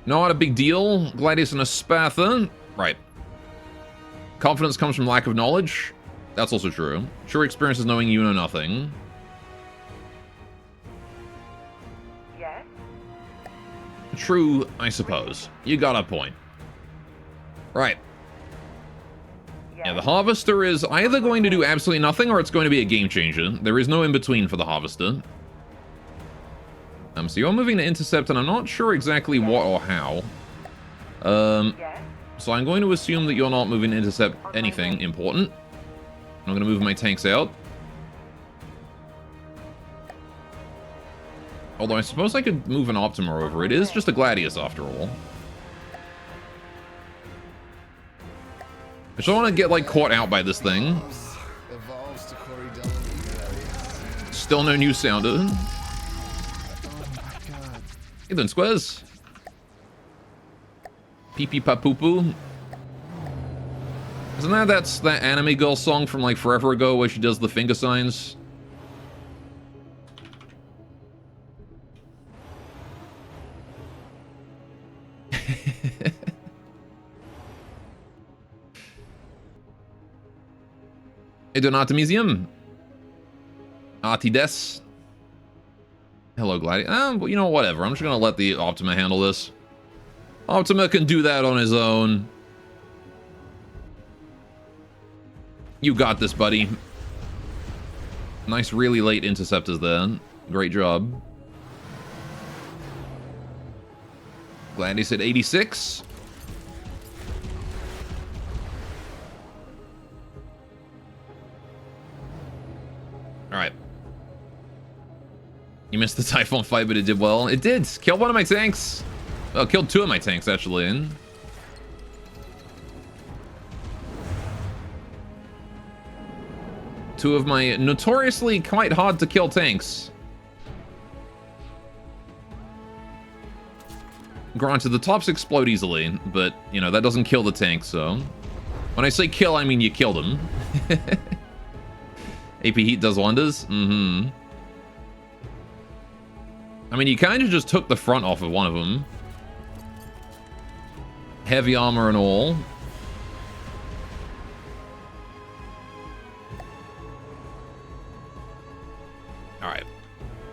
Not a big deal. Gladius and a Spatha. Right. Confidence comes from lack of knowledge. That's also true. True experience is knowing you know nothing. Yes? True, I suppose. You got a point. Right. Yes. Yeah, the Harvester is either going to do absolutely nothing or it's going to be a game changer. There is no in-between for the Harvester. So you're moving to intercept, and I'm not sure exactly what or how. Yes? So I'm going to assume that you're not moving to intercept anything important. I'm going to move my tanks out. Although I suppose I could move an Optima over. It is just a Gladius after all. I just don't want to get, like, caught out by this thing. Still no new sounder. Hey then, Squares. Pee pee pa poo poo. Isn't that's that anime girl song from like forever ago where she does the finger signs? Hey, Donatimisium. Artides. Hello, Gladius. Well, you know, whatever. I'm just gonna let the Optima handle this. Optima can do that on his own. You got this, buddy. Nice, really late interceptors there. Great job. Gladius at 86. Alright. You missed the Typhon fight, but it did well. It did! Killed one of my tanks! Well, killed two of my tanks, actually. Two of my notoriously quite hard to kill tanks. Granted, the tops explode easily, but, you know, that doesn't kill the tank, so... When I say kill, I mean you kill them. AP heat does wonders? Mm-hmm. I mean, you kind of just took the front off of one of them. Heavy armor and all. Alright.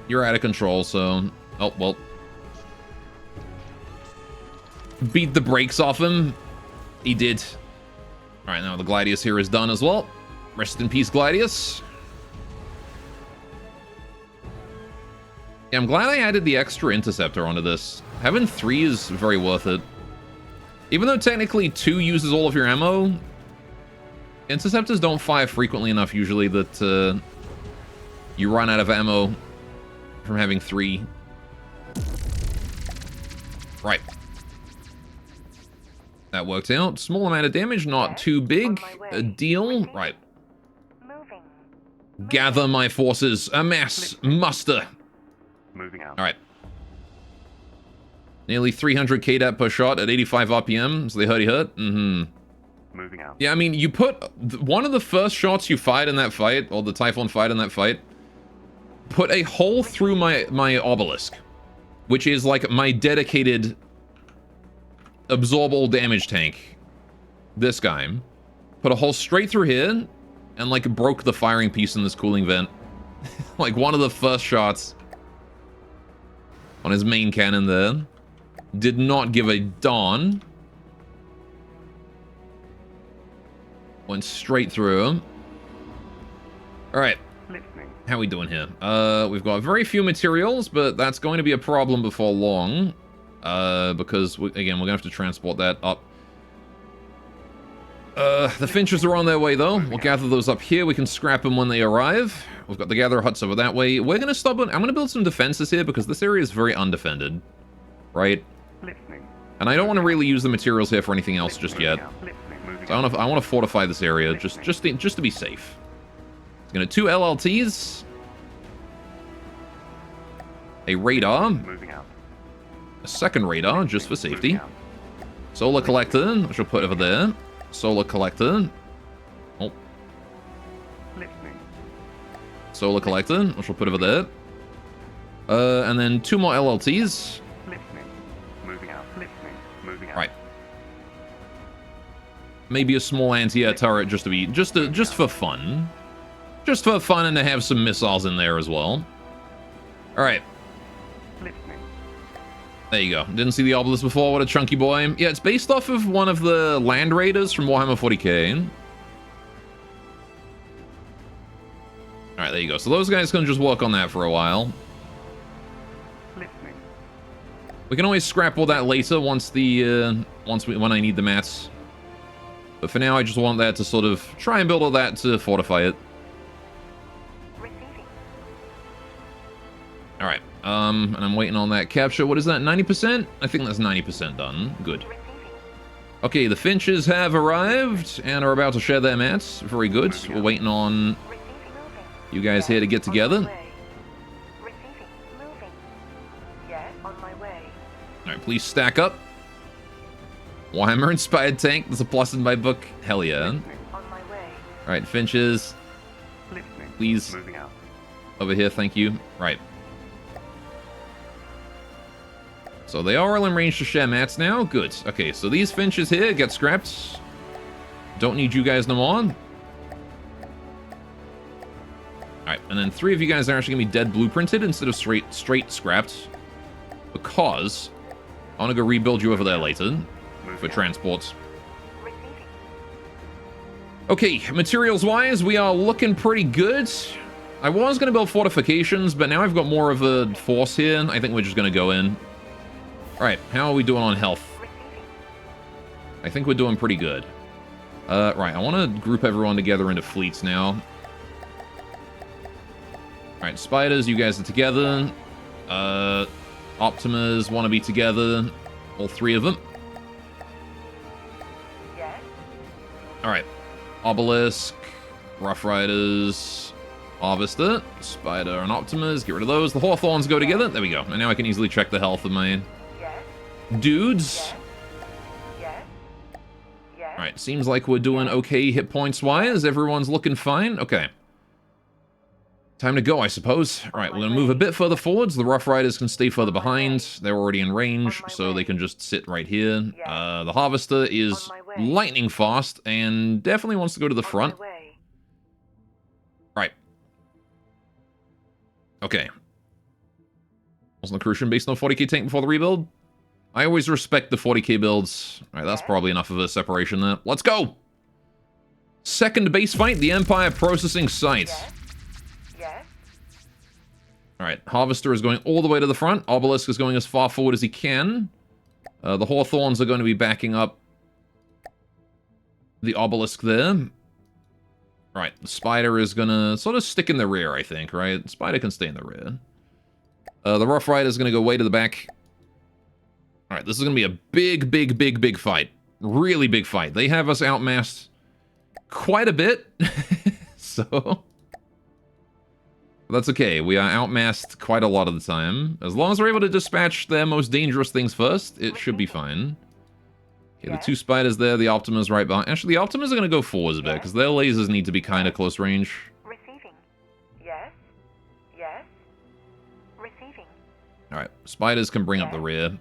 You're out of control, so... Oh, well. Beat the brakes off him. He did. Alright, now the Gladius here is done as well. Rest in peace, Gladius. Yeah, I'm glad I added the extra interceptor onto this. Having 3 is very worth it. Even though technically 2 uses all of your ammo, interceptors don't fire frequently enough usually that you run out of ammo from having 3. Right. That worked out. Small amount of damage, not too big a deal. Right. Moving. Gather my forces. Amass. Muster. Moving out. All right. Nearly 300 KDAP per shot at 85 RPM, so they hurt. Mm-hmm. Moving out. Yeah, I mean, you put... One of the first shots you fired in that fight, or the Typhon fight in that fight, put a hole through my obelisk, which is like my dedicated absorb all damage tank. This guy. Put a hole straight through here, and like broke the firing piece in this cooling vent. Like one of the first shots on his main cannon there. Did not give a darn. Went straight through him. Alright. Listening. How we doing here? We've got very few materials, but that's going to be a problem before long. Because, again, we're going to have to transport that up. The Finches are on their way, though. We'll gather those up here. We can scrap them when they arrive. We've got the Gatherer huts over that way. We're going to stop... I'm going to build some defenses here, because this area is very undefended. Right? Listening. And I don't want to really use the materials here for anything else just yet. Listening. Moving So I want to fortify this area, just to be safe. It's going to 2 LLTs. A radar. Moving out. A second radar, just for safety. Moving out. Solar collector, which we'll put over there. Solar collector. Oh, Listening. solar collector, which we'll put over there. And then 2 more LLTs. Listening. Moving out. Listening. Moving out. Right. Maybe a small anti-air turret just for fun. Just for fun and to have some missiles in there as well. Alright. Listening. There you go. Didn't see the obelisk before. What a chunky boy. Yeah, it's based off of one of the land raiders from Warhammer 40k. Alright, there you go. So those guys can just work on that for a while. Listening. We can always scrap all that later once when I need the mats. But for now, I just want that to sort of try and build all that to fortify it. Receiving. Alright, and I'm waiting on that capture. What is that, 90%? I think that's 90% done. Good. Receiving. Okay, the Finches have arrived and are about to share their mats. Very good. We're waiting on Receiving. Moving. you guys here to get On my together. way. Receiving. Moving. Yes, on my way. Alright, please stack up. Warhammer inspired tank. There's a plus in my book. Hell yeah. On my way. Alright, Finches. Listening. Please. Moving out. Over here, thank you. Right. So they are all in range to share mats now. Good. Okay, so these Finches here get scrapped. Don't need you guys no more. Alright, and then 3 of you guys are actually going to be dead blueprinted instead of straight scrapped. Because I want to go rebuild you over there later for transport. Receiving. Okay, materials-wise, we are looking pretty good. I was going to build fortifications, but now I've got more of a force here. I think we're just going to go in. Alright, how are we doing on health? Receiving. I think we're doing pretty good. Right, I want to group everyone together into fleets now. Alright, Spiders, you guys are together. Optimas want to be together. All 3 of them. Yes. Alright. Obelisk, Rough Riders, Harvester, Spider, and Optimas. Get rid of those. The Hawthorns go together. There we go. And now I can easily check the health of my Yes. dudes. Yes. Yes. Alright, seems like we're doing okay hit points-wise. Everyone's looking fine. Okay. Time to go, I suppose. Alright, we're going to move a bit further forwards. The Rough Riders can stay further behind. They're already in range, so they can just sit right here. The Harvester is lightning fast and definitely wants to go to the front. On my way. Right. Okay. Wasn't the Crucian based on 40k tank before the rebuild? I always respect the 40k builds. Alright, that's probably enough of a separation there. Let's go! Second base fight, the Empire Processing Site. Yes. Yes. Alright, Harvester is going all the way to the front. Obelisk is going as far forward as he can. The Hawthorns are going to be backing up the Obelisk there. Alright, the Spider is going to sort of stick in the rear, I think, right? The Spider can stay in the rear. The Rough Rider is going to go way to the back. Alright, this is going to be a big fight. Really big fight. They have us outmassed quite a bit. So that's okay. We are outmassed quite a lot of the time. As long as we're able to dispatch their most dangerous things first, it should be fine. Okay, the 2 Spiders there, the Optimas right behind. Actually, the Optimas are going to go forwards a bit, because their lasers need to be kind of close range. Receiving. Yes. Yes. Receiving. Alright, Spiders can bring up the rear.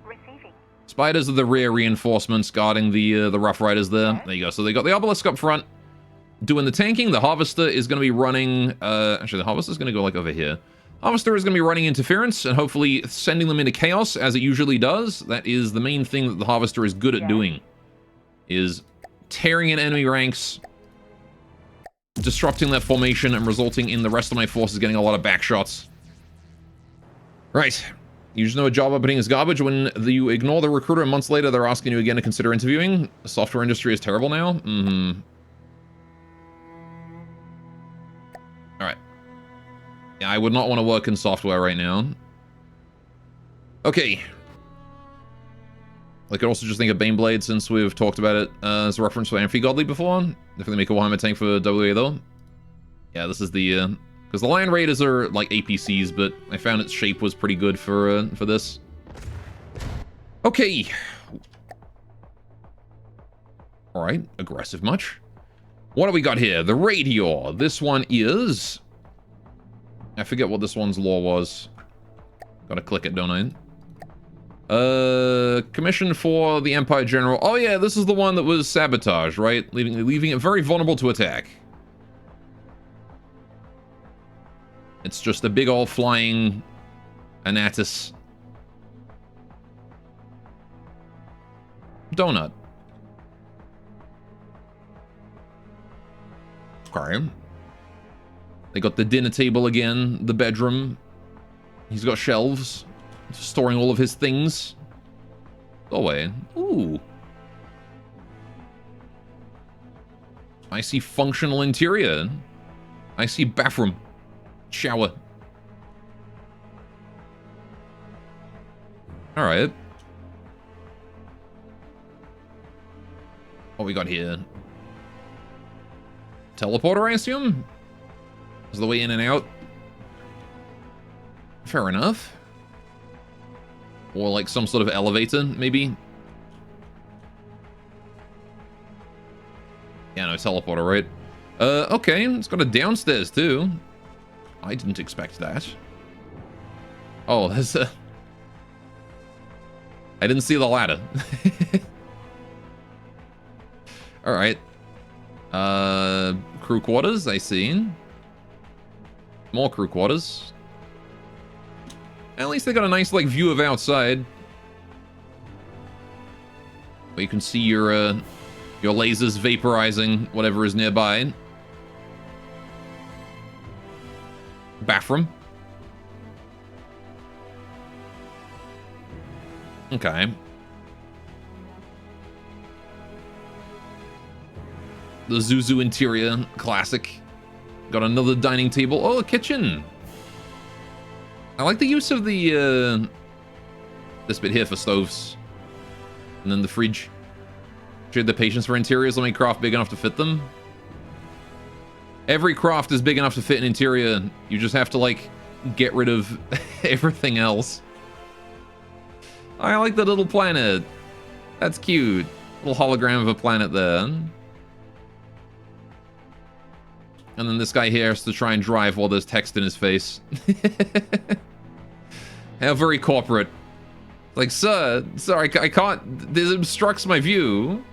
Receiving. Spiders are the rear reinforcements guarding the Rough Riders there. There you go. So they got the Obelisk up front doing the tanking. The Harvester is going to be running... actually, the Harvester is going to go, like, over here. Harvester is going to be running interference and hopefully sending them into chaos, as it usually does. That is the main thing that the Harvester is good at doing. Is tearing in enemy ranks, disrupting that formation, and resulting in the rest of my forces getting a lot of back shots. Right. You just know a job opening is garbage. When you ignore the recruiter and months later they're asking you again to consider interviewing. The software industry is terrible now. Alright. Yeah, I would not want to work in software right now. Okay. I could also just think of Baneblade since we've talked about it as a reference for Amphigodly before. Definitely make a Warhammer tank for WA though. Yeah, this is the... because the Lion Raiders are like APCs, but I found its shape was pretty good for this. Okay. Alright, aggressive much. What do we got here? The Radior. This one is I forget what this one's law was. Gotta click it, don't I? Commission for the Empire General. Oh yeah, this is the one that was sabotage, right? Leaving it very vulnerable to attack. It's just a big old flying Anatus. Donut. Okay. They got the dinner table again, the bedroom. He's got shelves, storing all of his things. Doorway. Ooh. I see functional interior. I see bathroom. Shower. Alright. What we got here? Teleporter, I assume? Is the way in and out? Fair enough. Or like some sort of elevator, maybe? Yeah, no, teleporter, right? Okay, it's got a downstairs too. I didn't expect that. Oh, there's a... I didn't see the ladder. Alright. Crew quarters, I see. More crew quarters. At least they got a nice, like, view of outside. Where you can see your lasers vaporizing whatever is nearby. Bathroom. Okay. The Zuzu interior, classic. Got another dining table. Oh, a kitchen. I like the use of the, this bit here for stoves. And then the fridge. Should the patience for interiors, let me craft big enough to fit them. Every craft is big enough to fit an interior. You just have to, like, get rid of everything else. I like the little planet. That's cute. Little hologram of a planet there. And then this guy here has to try and drive while there's text in his face. How very corporate. Like, sir, I can't... This obstructs my view.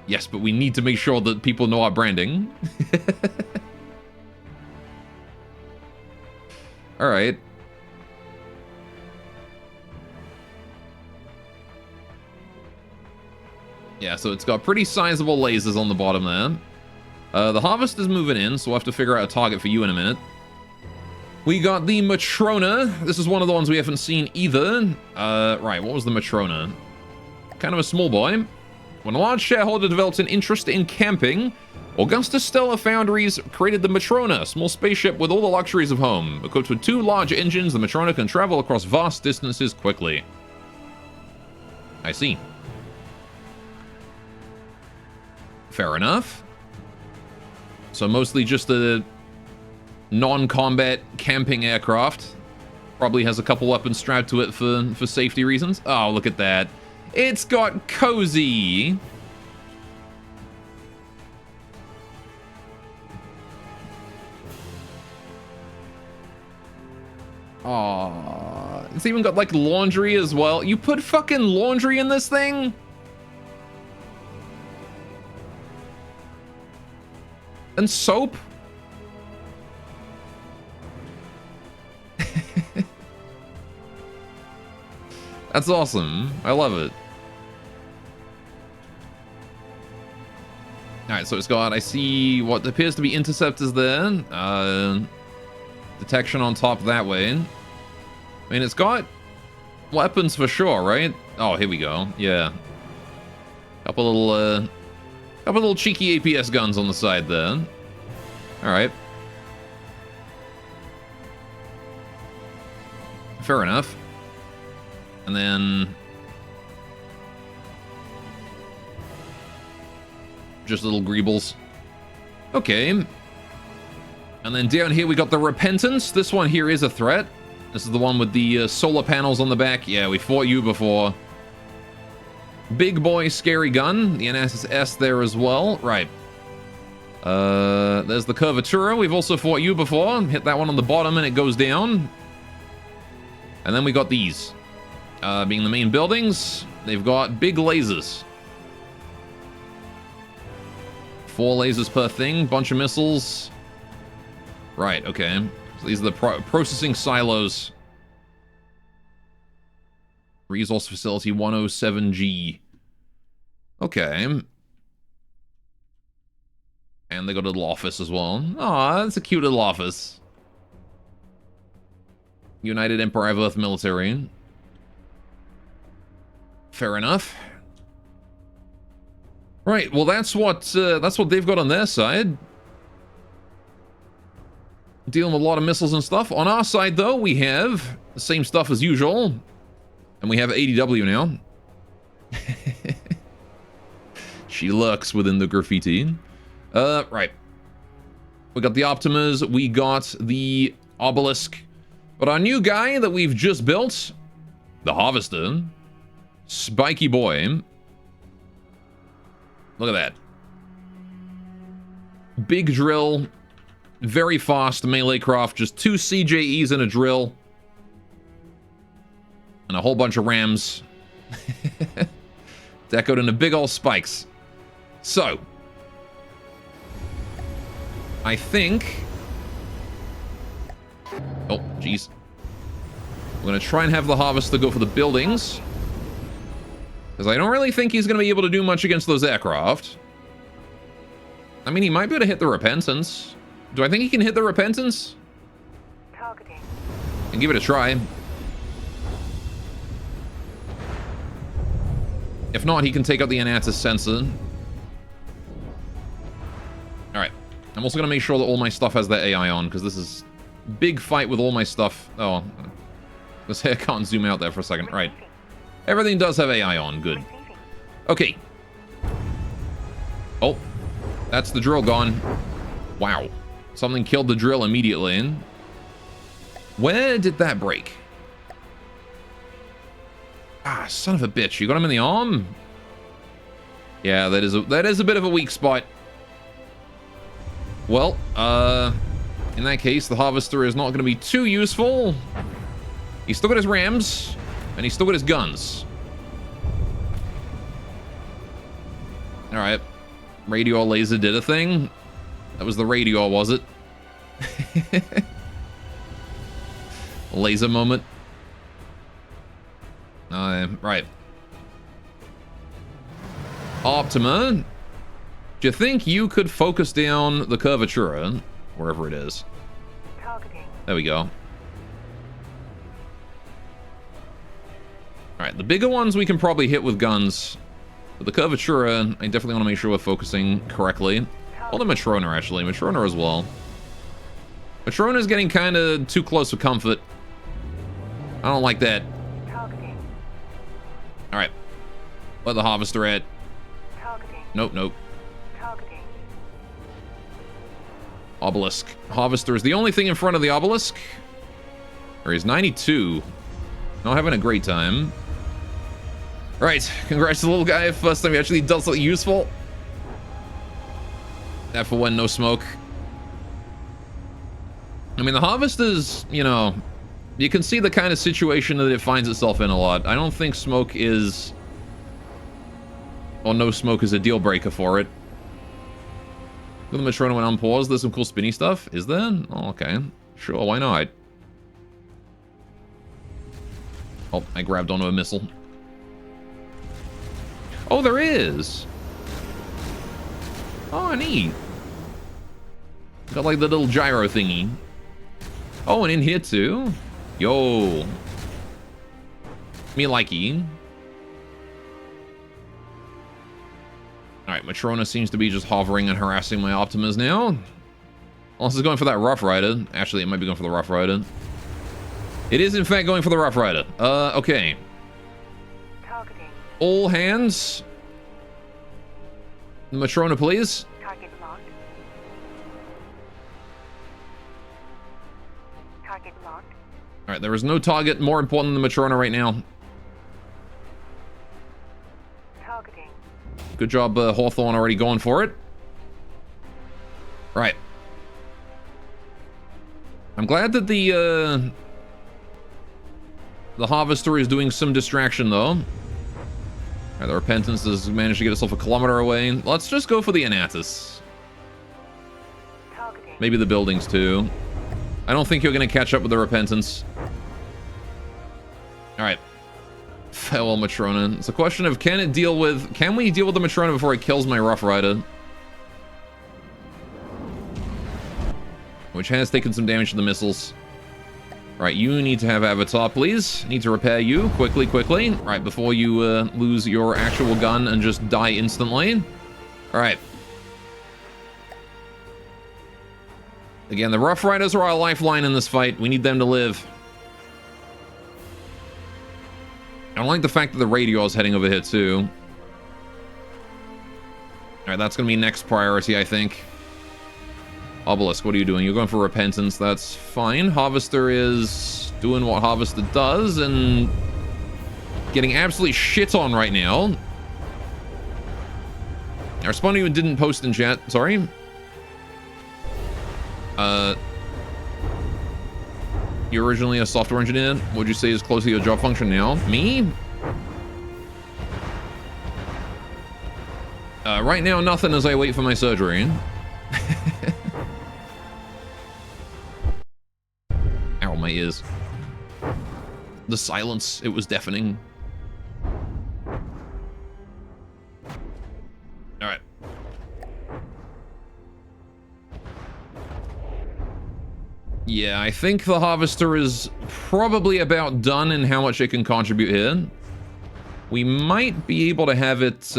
Yes, but we need to make sure that people know our branding. Alright. Yeah, so it's got pretty sizable lasers on the bottom there. The harvest is moving in, so we'll have to figure out a target for you in a minute. We got the Matrona. This is one of the ones we haven't seen either. Right, what was the Matrona? Kind of a small boy. When a large shareholder developed an interest in camping, Augustus Stellar Foundries created the Matrona, a small spaceship with all the luxuries of home. Equipped with 2 large engines, the Matrona can travel across vast distances quickly. I see. Fair enough. So mostly just a non-combat camping aircraft. Probably has a couple weapons strapped to it for safety reasons. Oh, look at that. It's got cozy. Aww. It's even got like laundry as well. You put fucking laundry in this thing? And soap? That's awesome. I love it. Alright, so it's got, I see what appears to be interceptors there. Detection on top that way. I mean, it's got weapons for sure, right? Oh, here we go. Yeah. Couple little cheeky APS guns on the side there. Alright. Fair enough. And then... just little greebles. Okay. And then down here we got the Repentance. This one here is a threat. This is the one with the solar panels on the back. Yeah, we fought you before. Big boy scary gun. The NSS there as well. Right. There's the Curvatura. We've also fought you before. Hit that one on the bottom and it goes down. And then we got these. Being the main buildings, they've got big lasers. 4 lasers per thing, bunch of missiles. Right, okay. So these are the processing silos. Resource Facility 107G. Okay. And they got a little office as well. Aw, that's a cute little office. United Empire of Earth Military. Fair enough. Right, well that's what they've got on their side. Dealing with a lot of missiles and stuff. On our side, though, we have the same stuff as usual. And we have ADW now. She lurks within the graffiti. Right. We got the Optimas. We got the Obelisk. But our new guy that we've just built, the Harvester, spiky boy. Look at that. Big drill. Very fast melee craft. Just 2 CJEs and a drill. And a whole bunch of rams. Decoed into big old spikes. So. I think... Oh, jeez. I'm going to try and have the Harvester go for the buildings. Because I don't really think he's going to be able to do much against those aircraft. I mean, he might be able to hit the Repentance. Do I think he can hit the Repentance? Targeting. And give it a try. If not, he can take out the Anatis sensor. Alright. I'm also going to make sure that all my stuff has their AI on, because this is a big fight with all my stuff. Oh. This hair can't zoom out there for a second. Right. Everything does have AI on. Good. Okay. Oh. That's the drill gone. Wow. Something killed the drill immediately. Where did that break? Ah, son of a bitch. You got him in the arm? Yeah, that is a bit of a weak spot. Well, in that case, the Harvester is not going to be too useful. He's still got his rams, and he's still got his guns. Alright. Radio laser did a thing. That was the radio, was it? Laser moment. Right. Optima, do you think you could focus down the Curvatura? Wherever it is. Targeting. There we go. Alright, the bigger ones we can probably hit with guns. But the Curvatura, I definitely want to make sure we're focusing correctly. Or the Matrona, actually. Matrona as well. Matrona's getting kind of too close for comfort. I don't like that. Targeting. Alright. Where the Harvester at? Targeting. Nope, nope. Targeting. Obelisk. Harvester is the only thing in front of the Obelisk. Or he's 92. Not having a great time. Right, congrats to the little guy. First time he actually does something useful. That for when no smoke. I mean, the Harvester's, you know, you can see the kind of situation that it finds itself in a lot. I don't think smoke is... or no smoke is a deal breaker for it. Look at the Matrona went unpaused. There's some cool spinny stuff. Is there? Oh, okay. Sure, why not? Oh, I grabbed onto a missile. Oh, there is! Oh, neat. Got like the little gyro thingy. Oh, and in here too? Yo. Me likey. Alright, Matrona seems to be just hovering and harassing my Optimas now. Unless it's going for that Rough Rider. Actually, it might be going for the Rough Rider. It is, in fact, going for the Rough Rider. Okay. Targeting. All hands. Matrona, please. Target locked. Target locked. Alright, there is no target more important than the Matrona right now. Targeting. Good job, Hawthorne, already going for it. Right. I'm glad that the Harvester is doing some distraction, though. Alright, the Repentance has managed to get itself a kilometer away. Let's just go for the Anatus. Targeting. Maybe the buildings, too. I don't think you're going to catch up with the Repentance. Alright. Farewell, Matrona. It's a question of can we deal with the Matrona before it kills my Rough Rider? Which has taken some damage to the missiles. Right, you need to have Avatar, please. Need to repair you quickly. Right, before you lose your actual gun and just die instantly. Alright. Again, the Rough Riders are our lifeline in this fight. We need them to live. I don't like the fact that the radio is heading over here, too. Alright, that's going to be next priority, I think. Obelisk, what are you doing? You're going for Repentance. That's fine. Harvester is doing what Harvester does and getting absolutely shit on right now. Our Spawny didn't post in chat. Sorry. You're originally a software engineer. What'd you say is close to your job function now? Me? Right now, nothing as I wait for my surgery. Ow, my ears. The silence, it was deafening. Alright. Yeah, I think the Harvester is probably about done in how much it can contribute here. We might be able to have it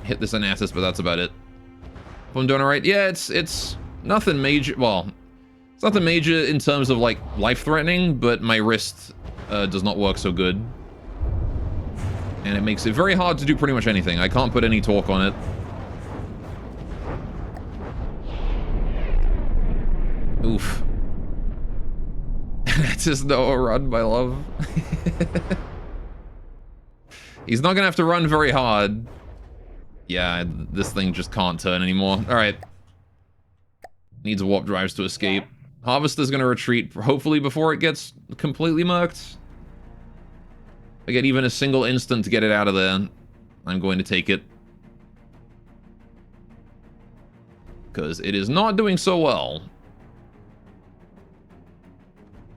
hit this Anatus, but that's about it. If I'm doing it right, yeah, it's nothing major. Well, it's nothing major in terms of like life-threatening, but my wrist does not work so good, and it makes it very hard to do pretty much anything. I can't put any torque on it. Oof. Just no run, my love. He's not gonna have to run very hard. Yeah, this thing just can't turn anymore. Alright. Needs warp drives to escape. Harvester's gonna retreat, hopefully before it gets completely murked. I get even a single instant to get it out of there, I'm going to take it. Because it is not doing so well.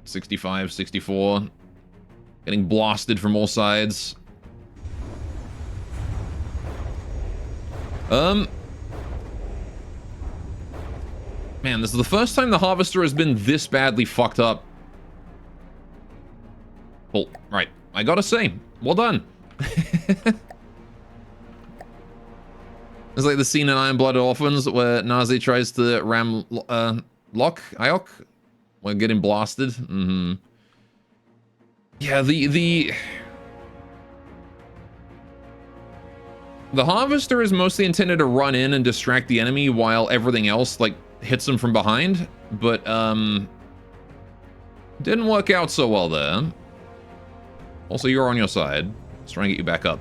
65, 64. Getting blasted from all sides. Man, this is the first time the Harvester has been this badly fucked up. Well, right. I gotta say, well done. It's like the scene in Iron Blooded Orphans where Nazi tries to ram Iok. We're getting blasted. Yeah, the Harvester is mostly intended to run in and distract the enemy while everything else, like, hits them from behind. But, didn't work out so well there. Also, you're on your side. Let's try and get you back up.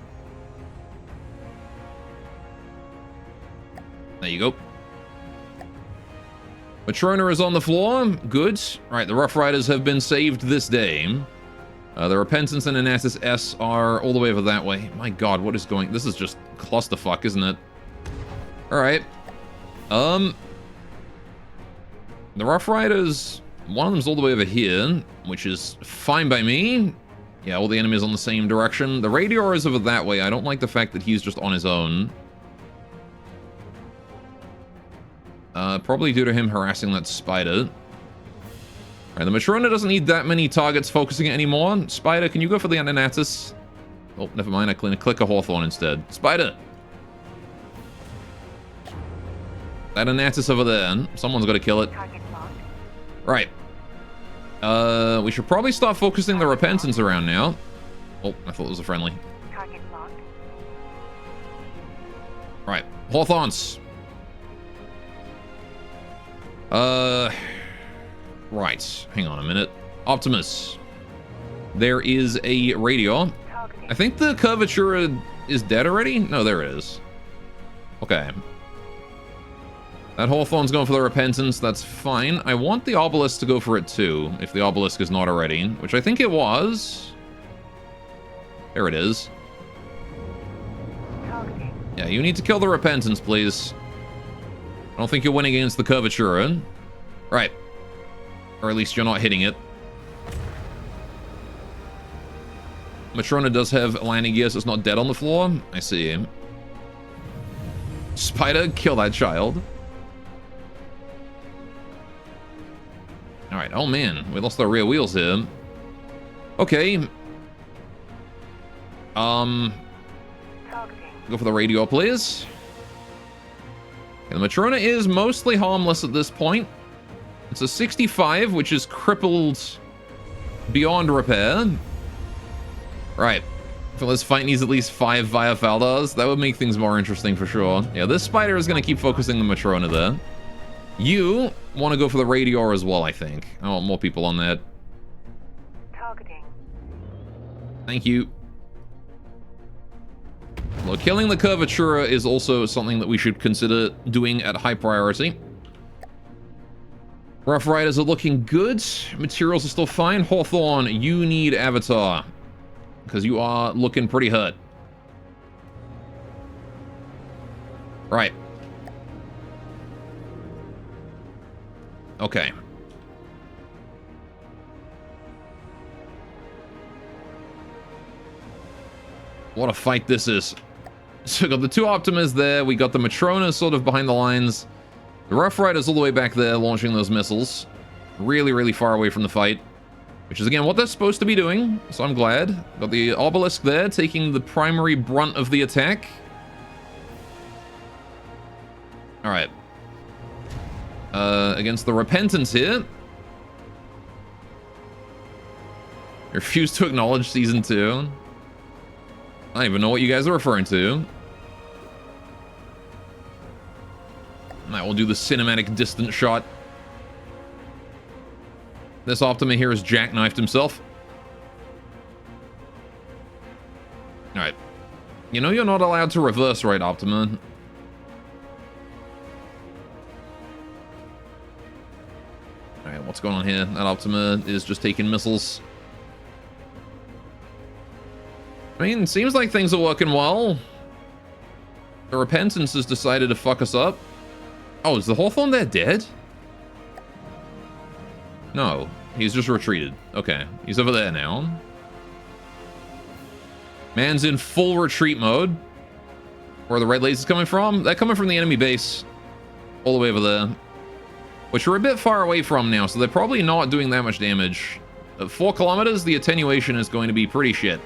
There you go. Matrona is on the floor. Good. Right, the Rough Riders have been saved this day. The Repentance and Anatus S are all the way over that way. My god, what is going... This is just clusterfuck, isn't it? Alright. The Rough Riders... One of them's all the way over here, which is fine by me. Yeah, all the enemies on the same direction. The Radior is over that way. I don't like the fact that he's just on his own. Probably due to him harassing that spider. Alright, the Matrona doesn't need that many targets focusing it anymore. Spider, can you go for the Anatus? Oh, never mind. I click a Hawthorn instead. Spider! That Anatus over there. Someone's got to kill it. Right. We should probably start focusing the Repentance around now. Oh, I thought it was a friendly. Right. Hawthorns. Right. Hang on a minute. Optimus. There is a radio. I think the Curvatura is dead already? No, there it is. Okay. That Hawthorne's going for the Repentance. That's fine. I want the Obelisk to go for it too, if the Obelisk is not already, which I think it was. There it is. Targeting. Yeah, you need to kill the Repentance, please. I don't think you're winning against the Curvatura. Right. Or at least you're not hitting it. Matrona does have landing gear, so it's not dead on the floor. I see. Spider, kill that child. Alright, oh man, we lost our rear wheels here. Okay. Targeting. Go for the radio, please. Okay, the Matrona is mostly harmless at this point. It's a 65, which is crippled beyond repair. Right. For this fight needs at least 5 Via Faldars. That would make things more interesting for sure. Yeah, this spider is going to keep focusing the Matrona there. You want to go for the Radior as well, I think. I want more people on that. Targeting. Thank you. Well, killing the Curvatura is also something that we should consider doing at high priority. Rough Riders are looking good. Materials are still fine. Hawthorne, you need Avatar. Because you are looking pretty hurt. Right. Okay. What a fight this is. So we got the 2 Optimas there. We got the Matrona sort of behind the lines. The Rough Riders all the way back there launching those missiles. Really, really far away from the fight. Which is, again, what they're supposed to be doing. So I'm glad. Got the Obelisk there, taking the primary brunt of the attack. Alright. Against the Repentance here. Refuse to acknowledge Season 2. I don't even know what you guys are referring to. Alright, we'll do the cinematic distant shot. This Optima here has jackknifed himself. Alright. You know you're not allowed to reverse, right, Optima? Alright, what's going on here? That Optima is just taking missiles. I mean, it seems like things are working well. The Repentance has decided to fuck us up. Oh, is the Hawthorne there dead? No, he's just retreated. Okay, he's over there now. Man's in full retreat mode. Where are the red lasers coming from? They're coming from the enemy base. All the way over there. Which we're a bit far away from now, so they're probably not doing that much damage. At 4 kilometers, the attenuation is going to be pretty shit.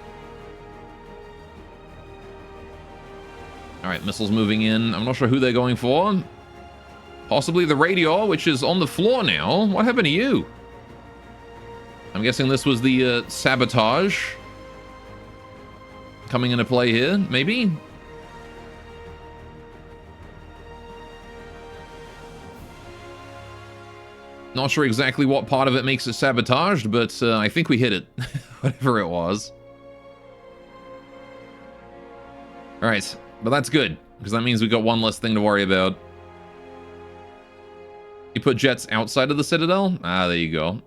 Alright, missiles moving in. I'm not sure who they're going for. Possibly the Radior, which is on the floor now. What happened to you? I'm guessing this was the sabotage coming into play here, maybe? Not sure exactly what part of it makes it sabotaged, but I think we hit it. Whatever it was. Alright, but that's good, because that means we got one less thing to worry about. You put jets outside of the Citadel? Ah, there you go.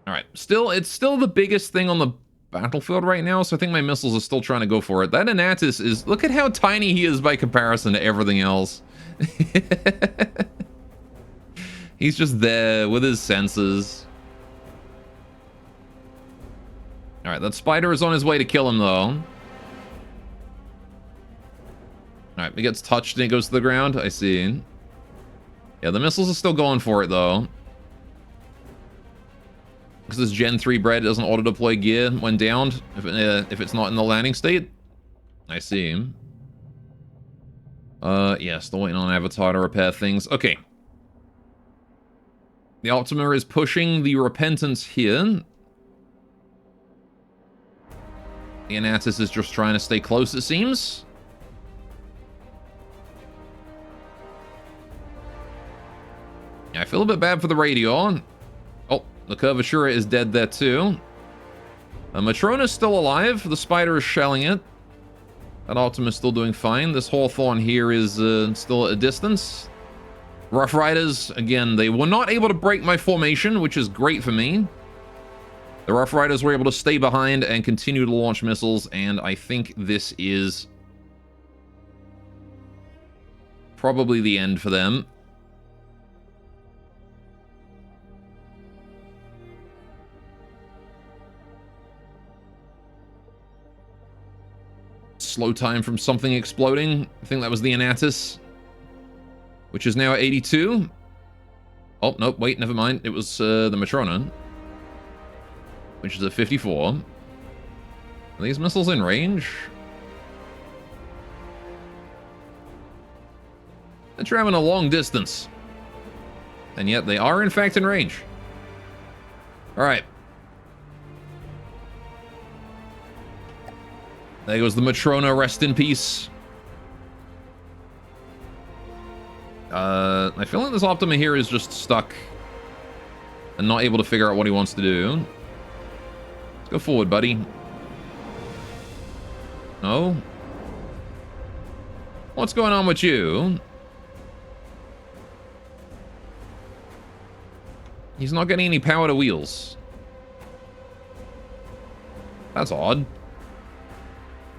Alright, it's still the biggest thing on the battlefield right now, so I think my missiles are still trying to go for it. That Anatis is... Look at how tiny he is by comparison to everything else. He's just there with his senses. Alright, that spider is on his way to kill him, though. Alright, he gets touched and he goes to the ground. I see. Yeah, the missiles are still going for it, though. Because this Gen 3 bread doesn't auto-deploy gear when downed, if it's not in the landing state. I see. Yeah, still waiting on Avatar to repair things. Okay. The Optima is pushing the Repentance here. The Anatis is just trying to stay close, it seems. Yeah, I feel a bit bad for the Radior. Oh, the Curvatura is dead there too. Matrona's still alive. The spider is shelling it. That Optimus still doing fine. This Hawthorne here is still at a distance. Rough Riders, again, they were not able to break my formation, which is great for me. The Rough Riders were able to stay behind and continue to launch missiles, and I think this is probably the end for them. Slow time from something exploding. I think that was the Anatis, which is now at 82. Oh, nope, wait, never mind. It was the Matrona, which is at 54. Are these missiles in range? They're traveling a long distance. And yet they are, in fact, in range. All right. There goes the Matrona, rest in peace. I feel like this Optima here is just stuck and not able to figure out what he wants to do. Let's go forward, buddy. No? What's going on with you? He's not getting any power to wheels. That's odd.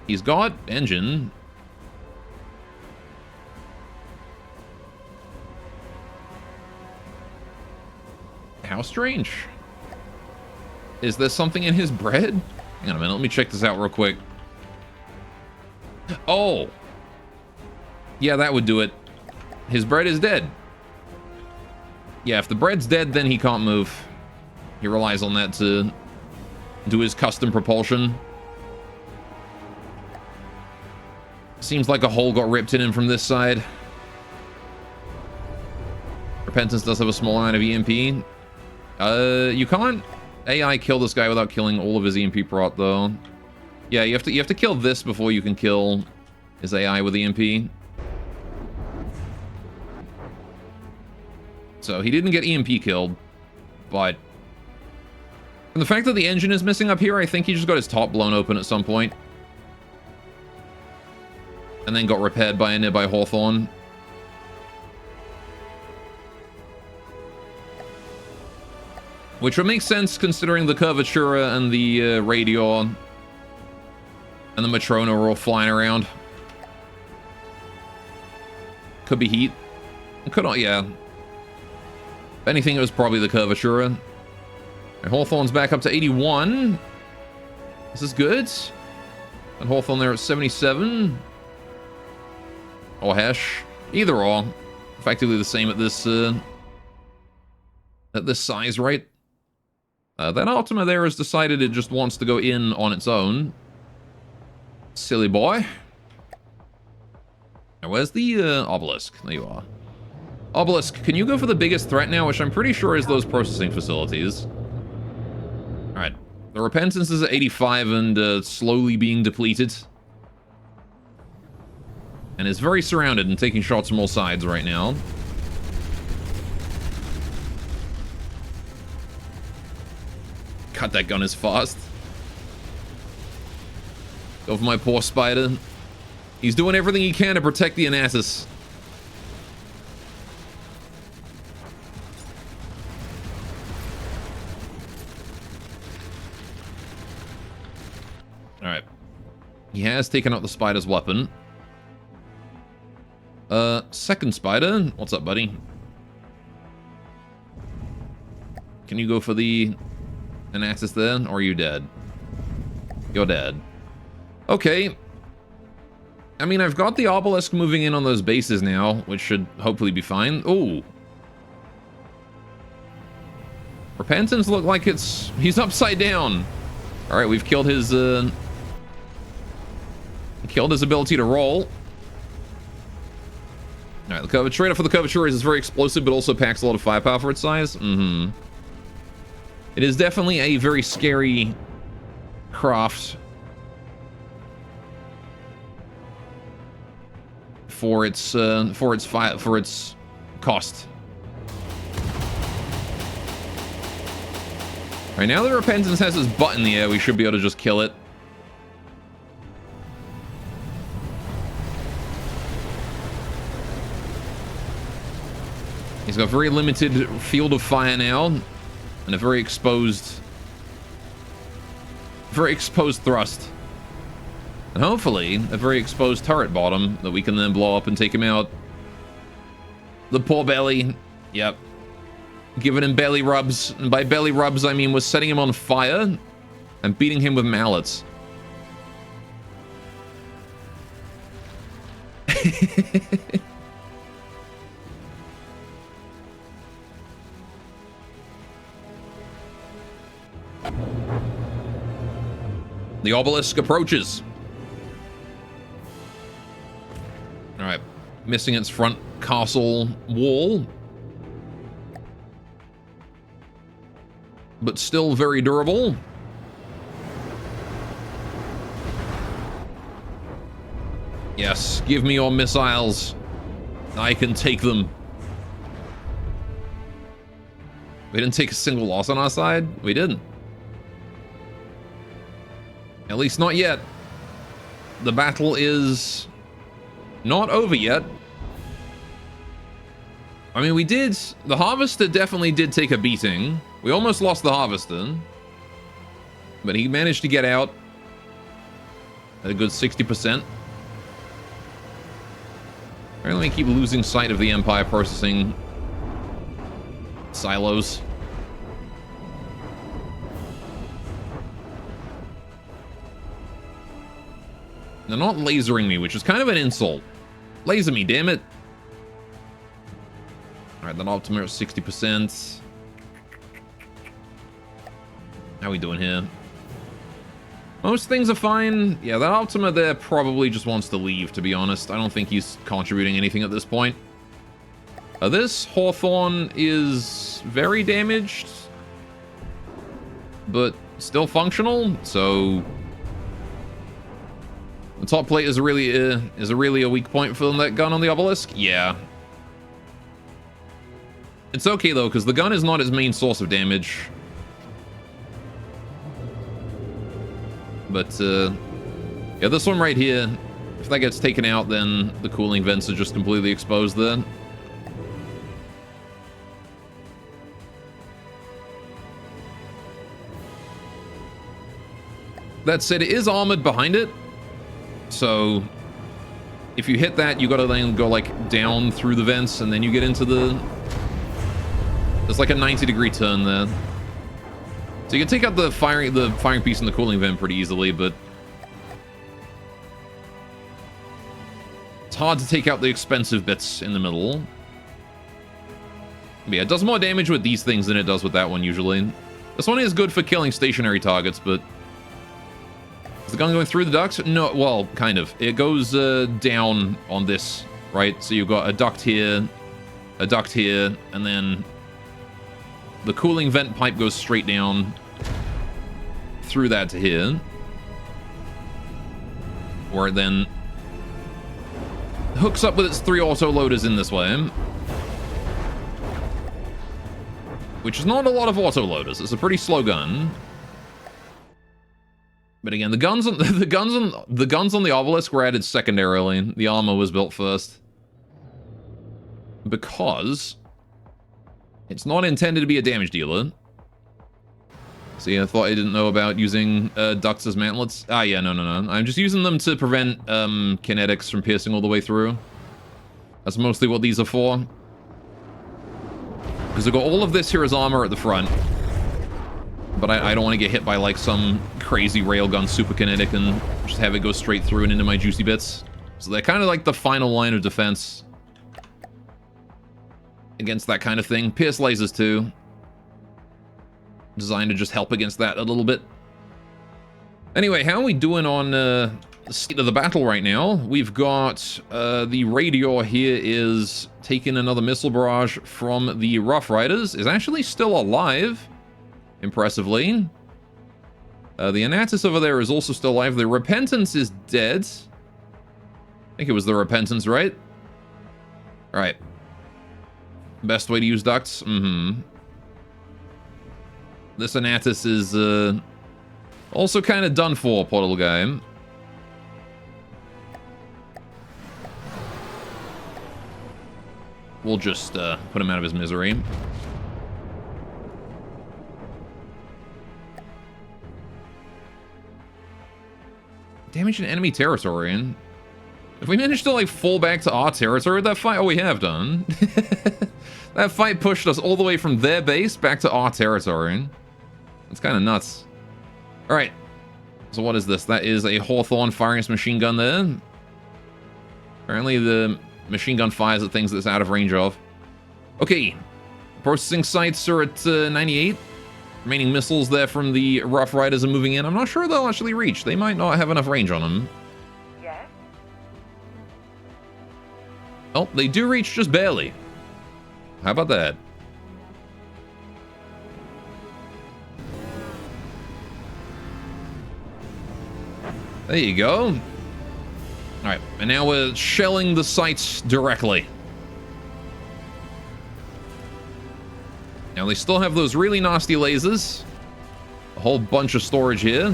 He's got engine. How strange. Is there something in his bread? Hang on a minute, let me check this out real quick. Oh! Yeah, that would do it. His bread is dead. Yeah, if the bread's dead, then he can't move. He relies on that to do his custom propulsion. Seems like a hole got ripped in him from this side. Repentance does have a small amount of EMP. You can't AI kill this guy without killing all of his EMP prot, though. Yeah, you have to kill this before you can kill his AI with EMP. So he didn't get EMP killed, but and the fact that the engine is missing up here, I think he just got his top blown open at some point. And then got repaired by a nearby Hawthorne. Which would make sense considering the Curvatura and the Radior and the Matrona are all flying around. Could be heat. Could not, yeah. If anything, it was probably the Curvatura. Hawthorne's back up to 81. This is good. And Hawthorne there at 77. Or Hesh. Either or. Effectively the same at this size, right? That Optima there has decided it just wants to go in on its own. Silly boy. Now, where's the obelisk? There you are. Obelisk, can you go for the biggest threat now, which I'm pretty sure is those processing facilities. Alright. The Repentance is at 85 and slowly being depleted. And is very surrounded and taking shots from all sides right now. God, that gun is fast. Go for my poor spider. He's doing everything he can to protect the Anatis. Alright. He has taken out the spider's weapon. Second spider. What's up, buddy? Can you go for the Anatis there, or are you dead? You're dead. Okay. I mean, I've got the obelisk moving in on those bases now, which should hopefully be fine. Ooh. Repentance look like he's upside down. Alright, we've killed his ability to roll. Alright, the trade-off for the Curvatura is very explosive, but also packs a lot of firepower for its size. It is definitely a very scary craft for its cost. Right now, the Repentance has his butt in the air. We should be able to just kill it. He's got very limited field of fire now, and a very exposed thrust. And hopefully, a very exposed turret bottom that we can then blow up and take him out. The poor belly. Yep. Giving him belly rubs. And by belly rubs, I mean we're setting him on fire and beating him with mallets. The obelisk approaches. Alright. Missing its front castle wall. But still very durable. Yes, give me your missiles. I can take them. We didn't take a single loss on our side? We didn't. At least not yet. The battle is not over yet. I mean, we did... The Harvester definitely did take a beating. We almost lost the Harvester. But he managed to get out at a good 60%. Alright, let me keep losing sight of the Empire processing silos. They're not lasering me, which is kind of an insult. Laser me, damn it. Alright, that Optima at 60%. How we doing here? Most things are fine. Yeah, that Optima there probably just wants to leave, to be honest. I don't think he's contributing anything at this point. This Hawthorne is very damaged, but still functional, so... The top plate is really a weak point for that gun on the obelisk? Yeah. It's okay, though, because the gun is not its main source of damage. But, yeah, this one right here, if that gets taken out, then the cooling vents are just completely exposed there. That said, it is armored behind it. So, if you hit that, you gotta then go, like, down through the vents, and then you get into the... There's like a 90-degree turn there. So you can take out the firing piece and the cooling vent pretty easily, but... It's hard to take out the expensive bits in the middle. But yeah, it does more damage with these things than it does with that one, usually. This one is good for killing stationary targets, but... Is the gun going through the ducts? No, well, kind of. It goes down on this, right? So you've got a duct here, and then the cooling vent pipe goes straight down through that to here. Where it then hooks up with its 3 auto-loaders in this way. Which is not a lot of auto-loaders. It's a pretty slow gun. But again, the guns on the obelisk were added secondarily. The armor was built first. Because it's not intended to be a damage dealer. See, I thought I didn't know about using ducts as mantlets. Ah, yeah, no. I'm just using them to prevent kinetics from piercing all the way through. That's mostly what these are for. Because I've got all of this here as armor at the front. But I don't want to get hit by, like, some crazy railgun superkinetic and just have it go straight through and into my juicy bits. So they're kind of like the final line of defense against that kind of thing. Pierce lasers, too. Designed to just help against that a little bit. Anyway, how are we doing on the state of the battle right now? We've got the Radior here is taking another missile barrage from the Rough Riders. Is actually still alive. Impressively. The Anatus over there is also still alive. The Repentance is dead. I think it was the Repentance, right? Alright. Best way to use ducts? Mm-hmm. This Anatus is also kind of done for, poor little guy. we'll just put him out of his misery. Damage in enemy territory. If we managed to, like, fall back to our territory with that fight, oh, we have done. That fight pushed us all the way from their base back to our territory. That's kind of nuts. All right. So what is this? That is a Hawthorne firing his machine gun there. Apparently the machine gun fires at things that it's out of range of. Okay. Processing sites are at 98. Remaining missiles there from the Rough Riders are moving in. I'm not sure they'll actually reach. They might not have enough range on them. Yes? Oh, they do reach just barely. How about that? There you go. All right, and now we're shelling the sites directly. Now they still have those really nasty lasers. A whole bunch of storage here. All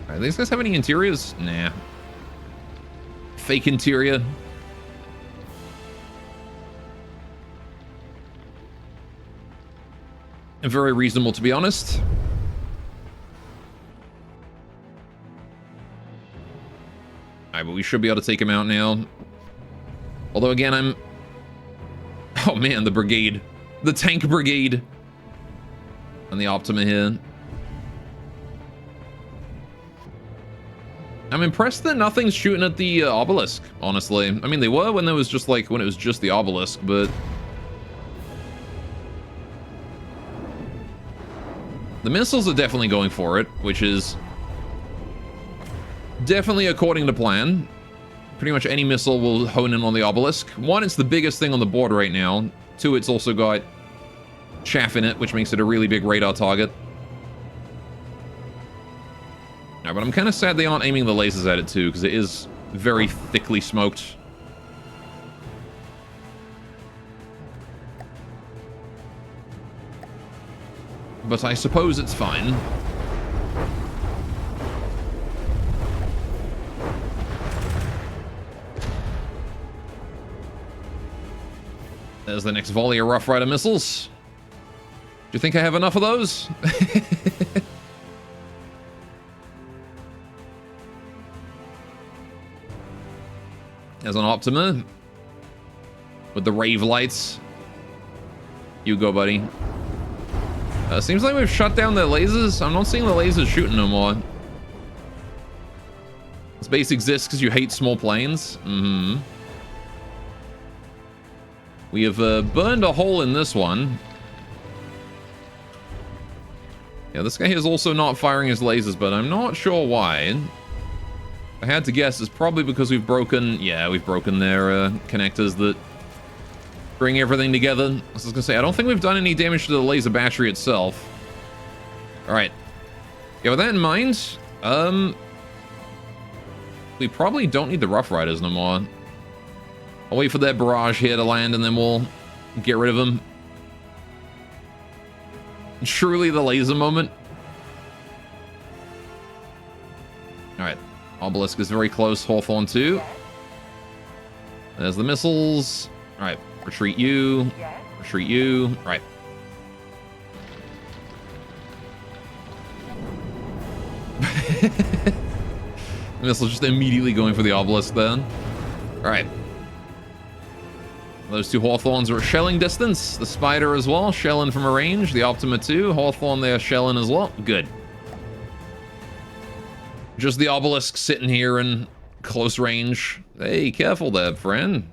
right, these guys have any interiors? Nah. Fake interior. And very reasonable, to be honest. Alright, but we should be able to take him out now. Although, again, I'm... Oh, man, the brigade. The tank brigade. And the Optima here. I'm impressed that nothing's shooting at the obelisk, honestly. I mean, they were when there was just, like, when it was just the obelisk, but... The missiles are definitely going for it, which is... definitely according to plan. Pretty much any missile will hone in on the obelisk. One, it's the biggest thing on the board right now. Two, it's also got chaff in it, which makes it a really big radar target. No, but I'm kind of sad they aren't aiming the lasers at it too, because it is very thickly smoked. But I suppose it's fine. There's the next volley of Rough Rider missiles. Do you think I have enough of those? There's an Optima with the rave lights. You go, buddy. Seems like we've shut down their lasers. I'm not seeing the lasers shooting no more. This base exists because you hate small planes. Mm-hmm. We have burned a hole in this one. Yeah, this guy is also not firing his lasers, but I'm not sure why. I had to guess it's probably because we've broken... Yeah, we've broken their connectors that bring everything together. I was gonna say, I don't think we've done any damage to the laser battery itself. Alright. Yeah, with that in mind, we probably don't need the Rough Riders no more. I'll wait for that barrage here to land, and then we'll get rid of them. Truly the laser moment. Alright. Obelisk is very close. Hawthorne too. There's the missiles. Alright. Retreat you. Retreat you. Alright. The missile's just immediately going for the obelisk then. Alright. Those two Hawthorns are at shelling distance. The Spider as well, shelling from a range. The Optima too. Hawthorne there shelling as well. Good. Just the obelisk sitting here in close range. Hey, careful there, friend.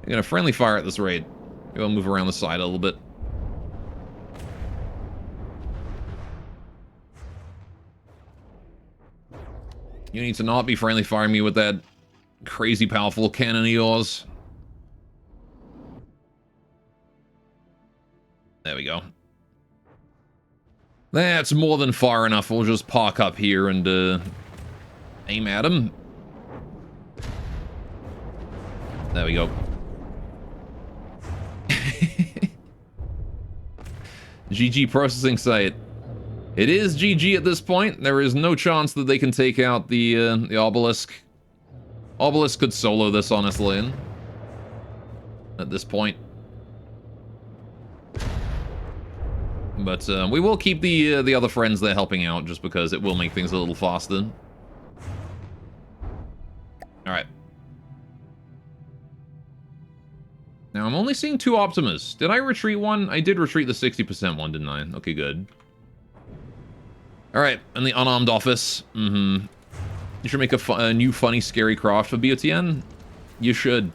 You're gonna friendly fire at this rate. Maybe I'll move around the side a little bit. You need to not be friendly firing me with that crazy powerful cannon of yours. There we go. That's more than far enough. We'll just park up here and aim at him. There we go. GG processing site. It is GG at this point. There is no chance that they can take out the obelisk. Obelisk could solo this, honestly, at this point. But we will keep the other friends there helping out, just because it will make things a little faster. Alright. Now, I'm only seeing 2 Optimus. Did I retreat one? I did retreat the 60% one, didn't I? Okay, good. Alright, and the unarmed office. You should make a new funny scary craft for BotN. You should.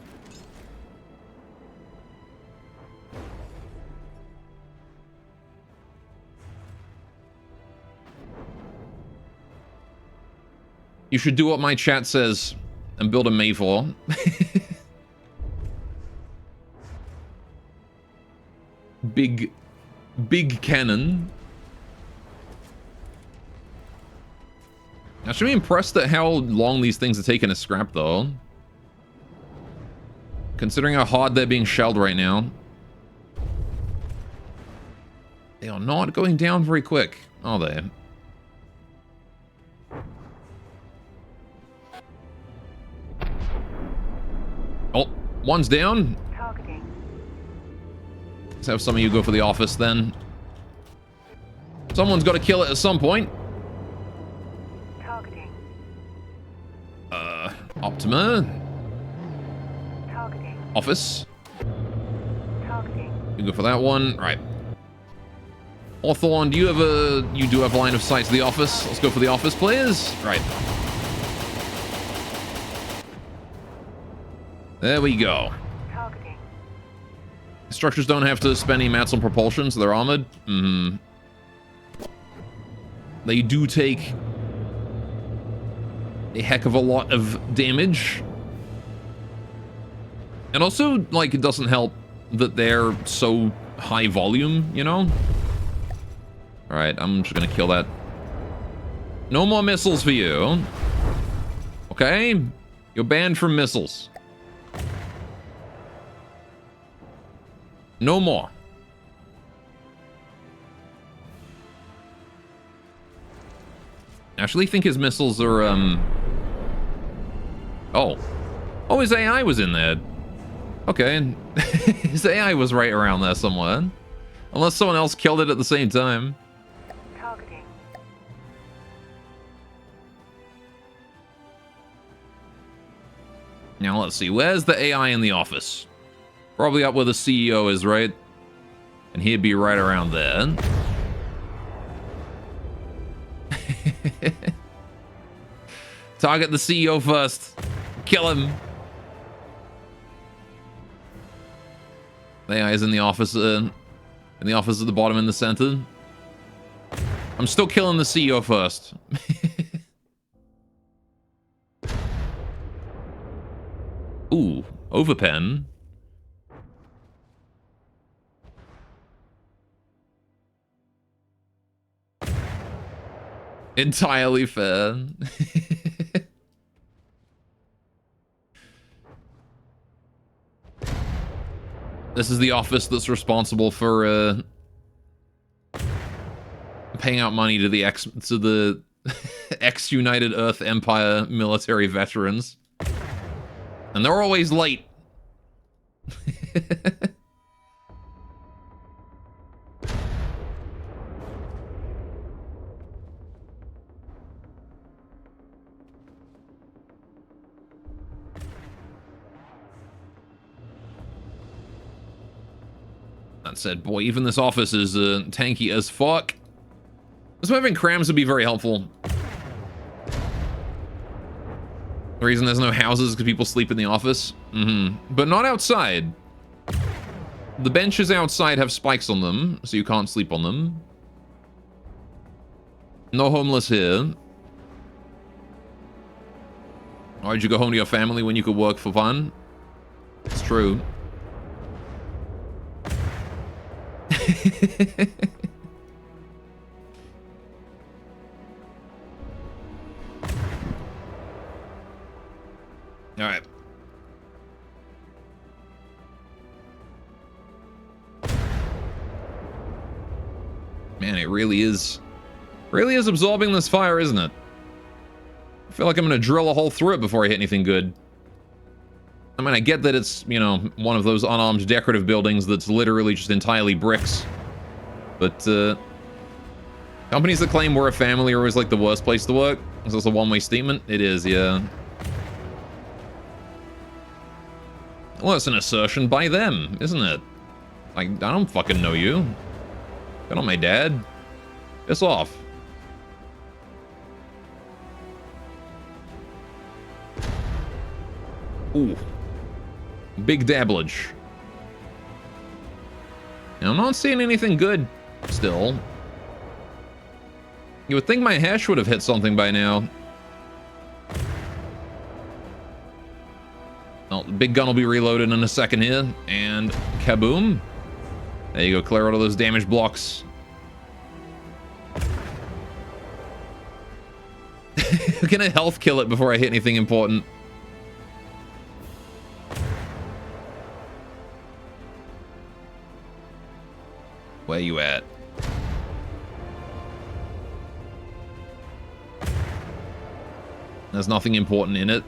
You should do what my chat says and build a Mayfor. Big cannon. I should be impressed at how long these things are taking to scrap, though. Considering how hard they're being shelled right now. They are not going down very quick, are they? Oh, one's down. Targeting. Let's have some of you go for the office, then. Someone's got to kill it at some point. Targeting. Optima. Targeting. Office. Targeting. You go for that one. Right. Hawthorne, you do have line of sight to the office. Let's go for the office, please. Right. There we go. Targeting. Structures don't have to spend any mats on propulsion, so they're armored. They do take a heck of a lot of damage. And also, like, it doesn't help that they're so high volume, you know? Alright, I'm just gonna kill that. No more missiles for you. Okay? You're banned from missiles. No more. I actually think his missiles are, Oh. Oh, his AI was in there. Okay. His AI was right around there somewhere. Unless someone else killed it at the same time. Targeting. Now, let's see. Where's the AI in the office? Probably up where the CEO is, right? And he'd be right around there. Target the CEO first. Kill him. The AI is in the office at the bottom in the center. I'm still killing the CEO first. Ooh, overpen. Entirely fair. This is the office that's responsible for paying out money to the ex-United Earth Empire military veterans. And they're always late. That said, boy, even this office is tanky as fuck. So having crams would be very helpful. The reason there's no houses is because people sleep in the office. But not outside. The benches outside have spikes on them, so you can't sleep on them. No homeless here. Why'd you go home to your family when you could work for fun? It's true. All right. Man, it really is absorbing this fire, isn't it? I feel like I'm gonna drill a hole through it before I hit anything good. I mean, I get that it's, you know, one of those unarmed decorative buildings that's literally just entirely bricks. But, companies that claim we're a family are always, like, the worst place to work. Is this a one-way statement? It is, yeah. Well, it's an assertion by them, isn't it? Like, I don't fucking know you. You're not my dad. Piss off. Ooh. Big dabblage. Now, I'm not seeing anything good still. You would think my hash would have hit something by now. Well, the big gun will be reloaded in a second here, and kaboom. There you go, clear out all those damage blocks. I'm gonna health kill it before I hit anything important. Where you at? There's nothing important in it.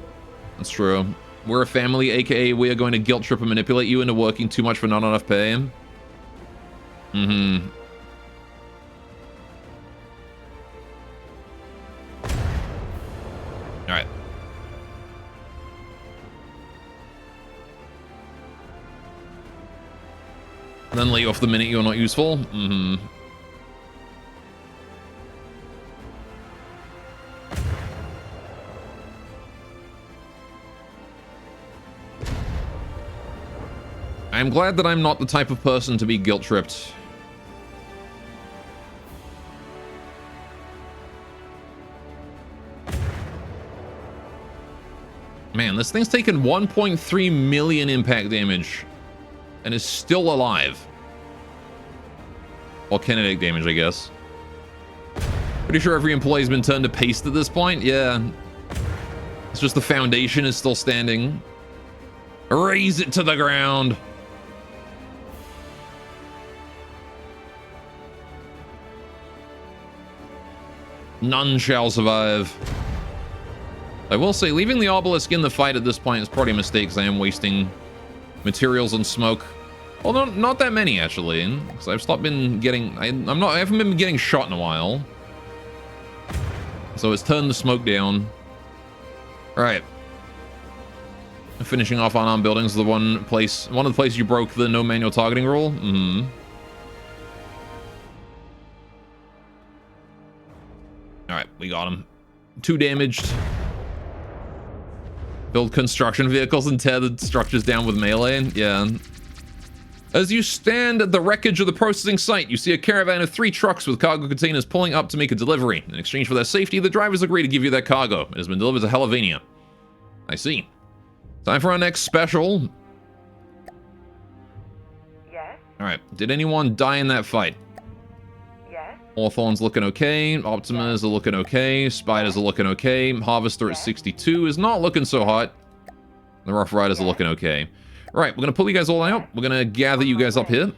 That's true. We're a family, aka we are going to guilt trip and manipulate you into working too much for not enough pay. Mm-hmm. Alright. Then lay off the minute you're not useful. Mm-hmm. I'm glad that I'm not the type of person to be guilt-tripped. Man, this thing's taken 1.3 million impact damage and is still alive. Or kinetic damage, I guess. Pretty sure every employee's been turned to paste at this point. Yeah. It's just the foundation is still standing. Raise it to the ground. None shall survive. I will say, leaving the obelisk in the fight at this point is probably a mistake, because I am wasting materials and smoke. Well, not that many, actually, because I've stopped been getting... I haven't been getting shot in a while. So it's turned the smoke down. Alright. Finishing off unarmed buildings, one of the places you broke the no manual targeting rule. Mm-hmm. Alright, we got him. 2 damaged. Build construction vehicles and tear the structures down with melee. Yeah. As you stand at the wreckage of the processing site, you see a caravan of 3 trucks with cargo containers pulling up to make a delivery. In exchange for their safety, the drivers agree to give you their cargo. It has been delivered to Hellavania. I see. Time for our next special. Yes? Alright, did anyone die in that fight? Yes? Hawthorne's looking okay. Optimas are looking okay. Spiders are looking okay. Harvester at 62 is not looking so hot. The Rough Riders are looking okay. Right, we're gonna pull you guys all out. We're gonna gather you guys up here.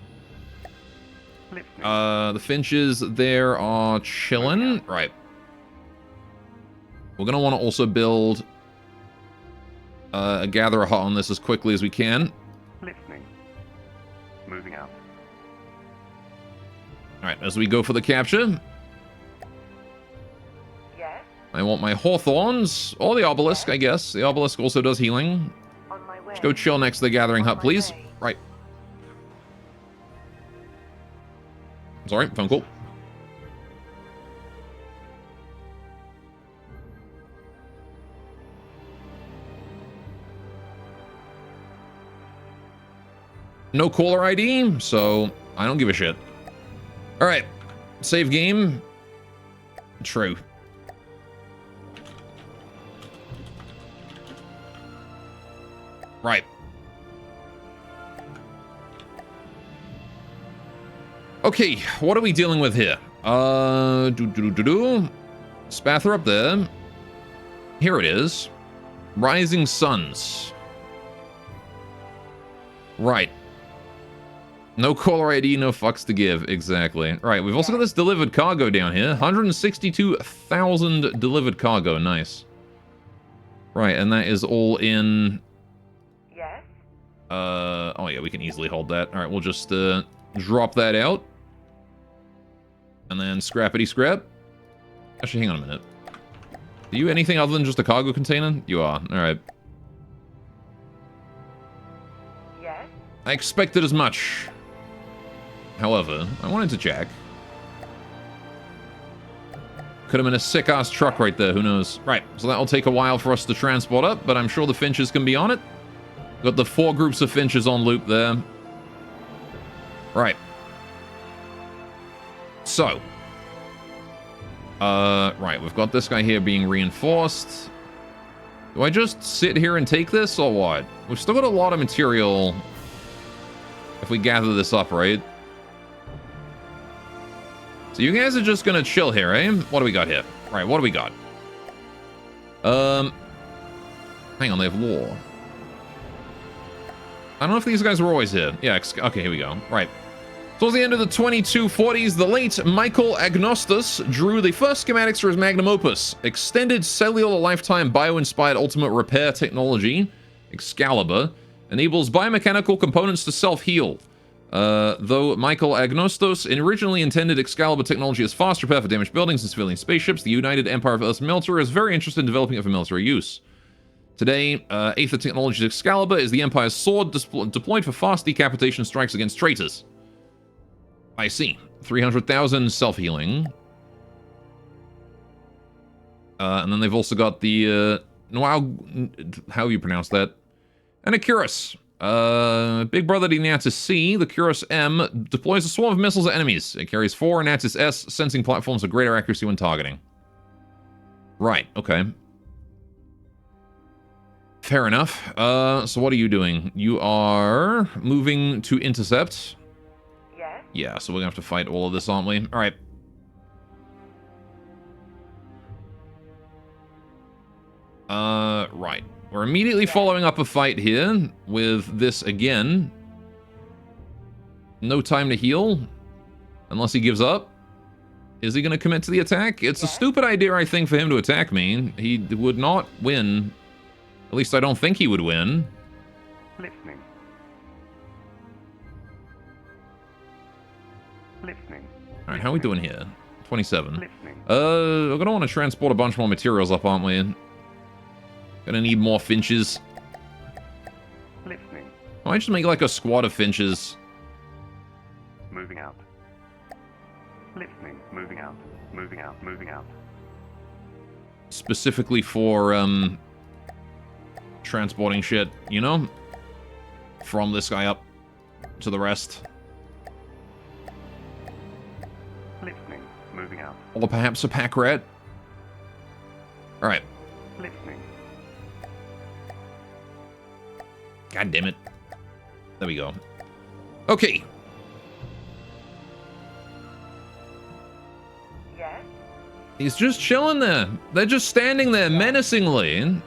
The Finches there are chilling. Right. We're gonna want to also build a gatherer hut on this as quickly as we can. Listening. Moving out. Alright, as we go for the capture, Yes? I want my Hawthorns, or the Obelisk, I guess. The Obelisk also does healing. On my way. Just go chill next to the gathering hut, please. Right. Sorry, phone call. No caller ID, so I don't give a shit. Alright. Save game. True. Right. Okay, what are we dealing with here? Spather up there. Here it is. Rising Suns. Right. No caller ID, no fucks to give. Exactly. Right, we've also got this delivered cargo down here. 162,000 delivered cargo. Nice. Right, and that is all in... Yes? Oh yeah, we can easily hold that. All right, we'll just drop that out. And then scrappity scrap. Actually, hang on a minute. Are you anything other than just a cargo container? You are. All right. Yes? I expected as much. However, I wanted to check. Could have been a sick-ass truck right there, who knows. Right, so that'll take a while for us to transport up, but I'm sure the finches can be on it. Got the 4 groups of finches on loop there. Right. So. Right, we've got this guy here being reinforced. Do I just sit here and take this, or what? We've still got a lot of material if we gather this up, right? So you guys are just gonna chill here, eh? What do we got here? Right, what do we got? Hang on, they have war. I don't know if these guys were always here. Yeah, okay, here we go. Right. Towards the end of the 2240s, the late Michael Agnostus drew the first schematics for his magnum opus, extended cellular lifetime bio-inspired ultimate repair technology, Excalibur, enables biomechanical components to self-heal. Though Michael Agnostos originally intended Excalibur technology as fast repair for damaged buildings and civilian spaceships, the United Empire of Earth's military is very interested in developing it for military use. Today, Aether Technologies Excalibur is the Empire's sword deployed for fast decapitation strikes against traitors. I see. 300,000 self-healing. And then they've also got the, how you pronounce that? And a Curus. Big Brother to the Natus C, the Curus M, deploys a swarm of missiles at enemies. It carries 4 Natus S sensing platforms with greater accuracy when targeting. Right, okay. Fair enough. So what are you doing? You are moving to intercept. Yes? Yeah, so we're gonna have to fight all of this, aren't we? Alright. Right. We're immediately following up a fight here with this again. No time to heal. Unless he gives up. Is he going to commit to the attack? It's a stupid idea, I think, for him to attack me. He would not win. At least I don't think he would win. Listening. Listening. Alright, how are we doing here? 27. Listening. We're going to want to transport a bunch more materials up, aren't we? Gonna need more finches. Listening. I might just make like a squad of finches. Moving out. Listening. Moving out. Moving out. Moving out. Specifically for, transporting shit, you know? From this guy up to the rest. Listening. Moving out. Or perhaps a pack rat. Alright. Listening. God damn it. There we go. Okay. Yes? He's just chilling there. They're just standing there menacingly. On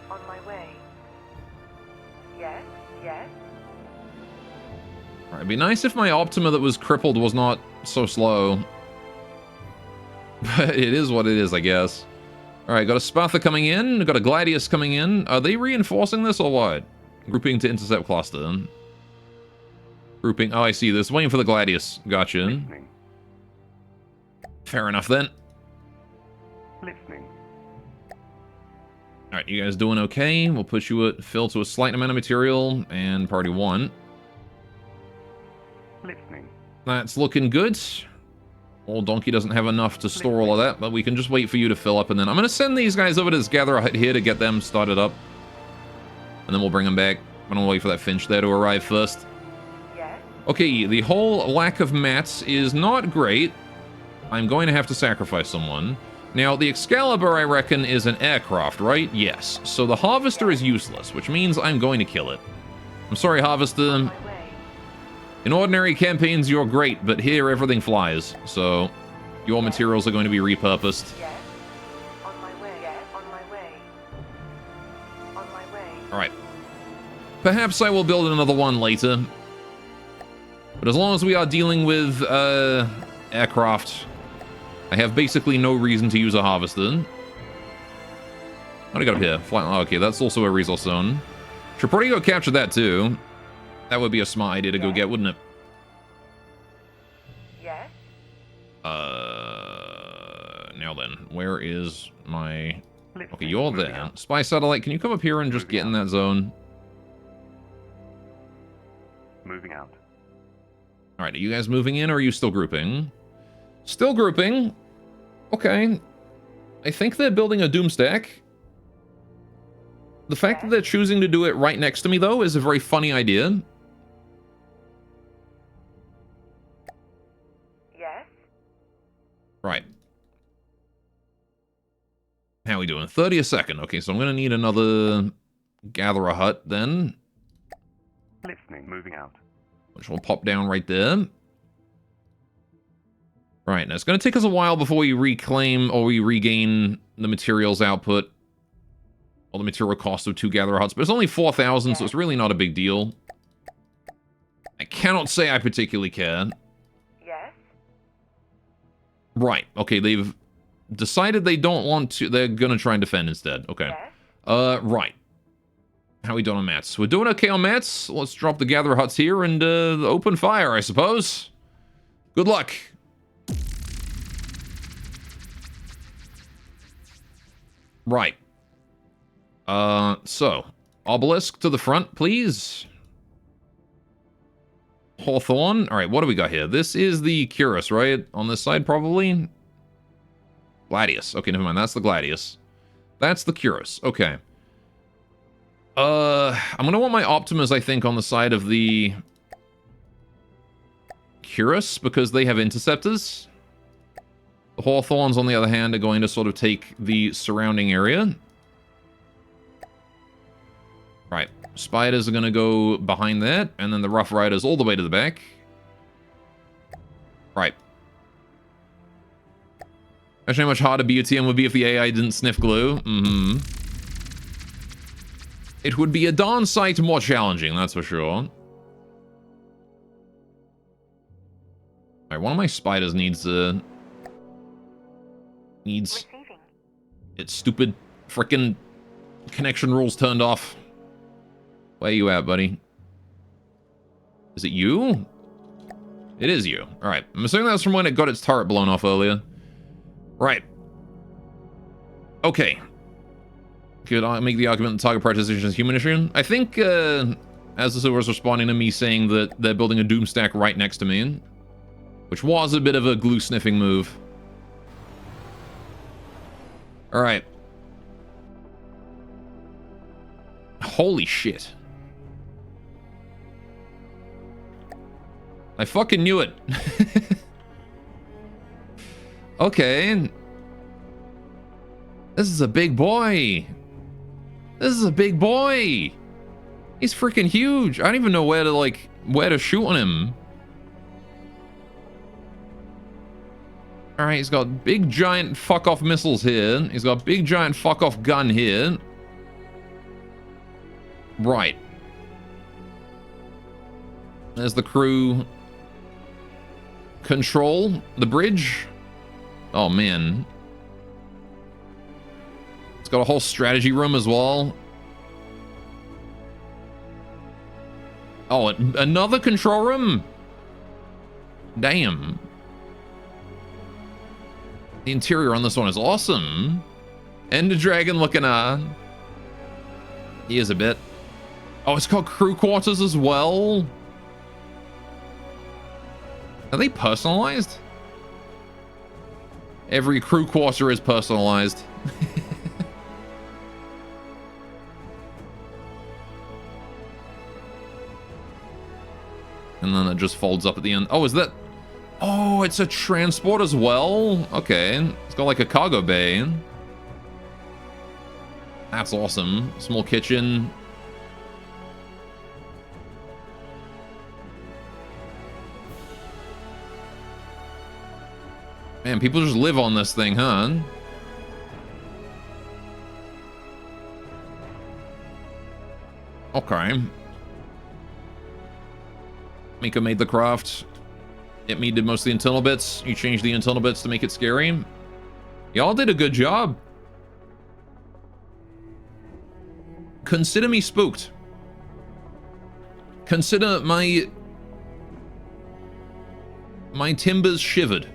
my way. Yes? Yes? Alright, it'd be nice if my Optima that was crippled was not so slow. But it is what it is, I guess. Alright, got a Spatha coming in. Got a Gladius coming in. Are they reinforcing this or what? Grouping to intercept cluster. Grouping. Oh, I see this. Waiting for the Gladius. Gotcha. Listening. Fair enough then. Listening. Alright, you guys doing okay? We'll push you at fill to a slight amount of material and party 1. Listening. That's looking good. Old Donkey doesn't have enough to store all of that, but we can just wait for you to fill up, and then I'm going to send these guys over to this gatherer hut here to get them started up. And then we'll bring them back. I'm going to wait for that Finch there to arrive first. Yes? Okay, the whole lack of mats is not great. I'm going to have to sacrifice someone. Now, the Excalibur, I reckon, is an aircraft, right? Yes. So the Harvester is useless, which means I'm going to kill it. I'm sorry, Harvester. My way. In ordinary campaigns, you're great, but here everything flies. So your materials are going to be repurposed. Yes? On my way. Yes? On my way. On my way. Alright. Perhaps I will build another one later. But as long as we are dealing with, aircraft, I have basically no reason to use a Harvester. What do I got up here? Flight. Oh, okay, that's also a resource zone. Should probably go capture that too. That would be a smart idea to go get, wouldn't it? Yes? Now then, where is my... Listening. Okay, you're Moving there. out. Spy satellite, can you come up here and just Moving get in out. that zone? Moving out. Alright, are you guys moving in or are you still grouping? Still grouping. Okay. I think they're building a doomstack. The fact that they're choosing to do it right next to me, though, is a very funny idea. Yes? Right. How we doing? 30 a second. Okay, so I'm going to need another gatherer hut then, Listening. Moving out. which will pop down right there. Right, now it's going to take us a while before we reclaim or we regain the materials output. Or the material cost of 2 gatherer huts, but it's only 4,000, so it's really not a big deal. I cannot say I particularly care. Yes? Right, okay, they've decided they don't want to... They're going to try and defend instead. Okay. Yes? Right. How we doing on mats? We're doing okay on mats. Let's drop the gatherer huts here and open fire, I suppose. Good luck. Right. So, obelisk to the front, please. Hawthorne. All right, what do we got here? This is the Curus, right? On this side, probably. Gladius. Okay, never mind. That's the Gladius. That's the Curus. Okay. I'm gonna want my Optimus, I think, on the side of the Curus, because they have interceptors. The Hawthorns, on the other hand, are going to sort of take the surrounding area. Right. Spiders are going to go behind that, and then the Rough Riders all the way to the back. Right. Actually, how much harder BOTN would be if the AI didn't sniff glue. Mm-hmm. It would be a darn sight more challenging, that's for sure. Alright, one of my spiders needs Receiving. its stupid frickin' connection rules turned off. Where you at, buddy? Is it you? It is you. Alright. I'm assuming that's from when it got its turret blown off earlier. Right. Okay. Could I make the argument that target prioritization is human issue? I think, as the server was responding to me saying that they're building a doomstack right next to me, which was a bit of a glue-sniffing move. Alright. Holy shit. I fucking knew it. Okay. This is a big boy. This is a big boy. He's freaking huge. I don't even know where to shoot on him. Alright, he's got big giant fuck off missiles here. He's got big giant fuck off gun here. Right. There's the crew. Control the bridge. Oh man. It's got a whole strategy room as well. Oh, another control room? Damn. The interior on this one is awesome. Ender Dragon looking on. He is a bit. Oh, it's called crew quarters as well. Are they personalized? Every crew quarter is personalized. And then it just folds up at the end. Oh, is that... Oh, it's a transport as well? Okay. It's got like a cargo bay. That's awesome. Small kitchen. Man, people just live on this thing, huh? Okay. Mika made the craft. Me did most of the internal bits. You changed the internal bits to make it scary. Y'all did a good job. Consider me spooked. Consider my timbers shivered.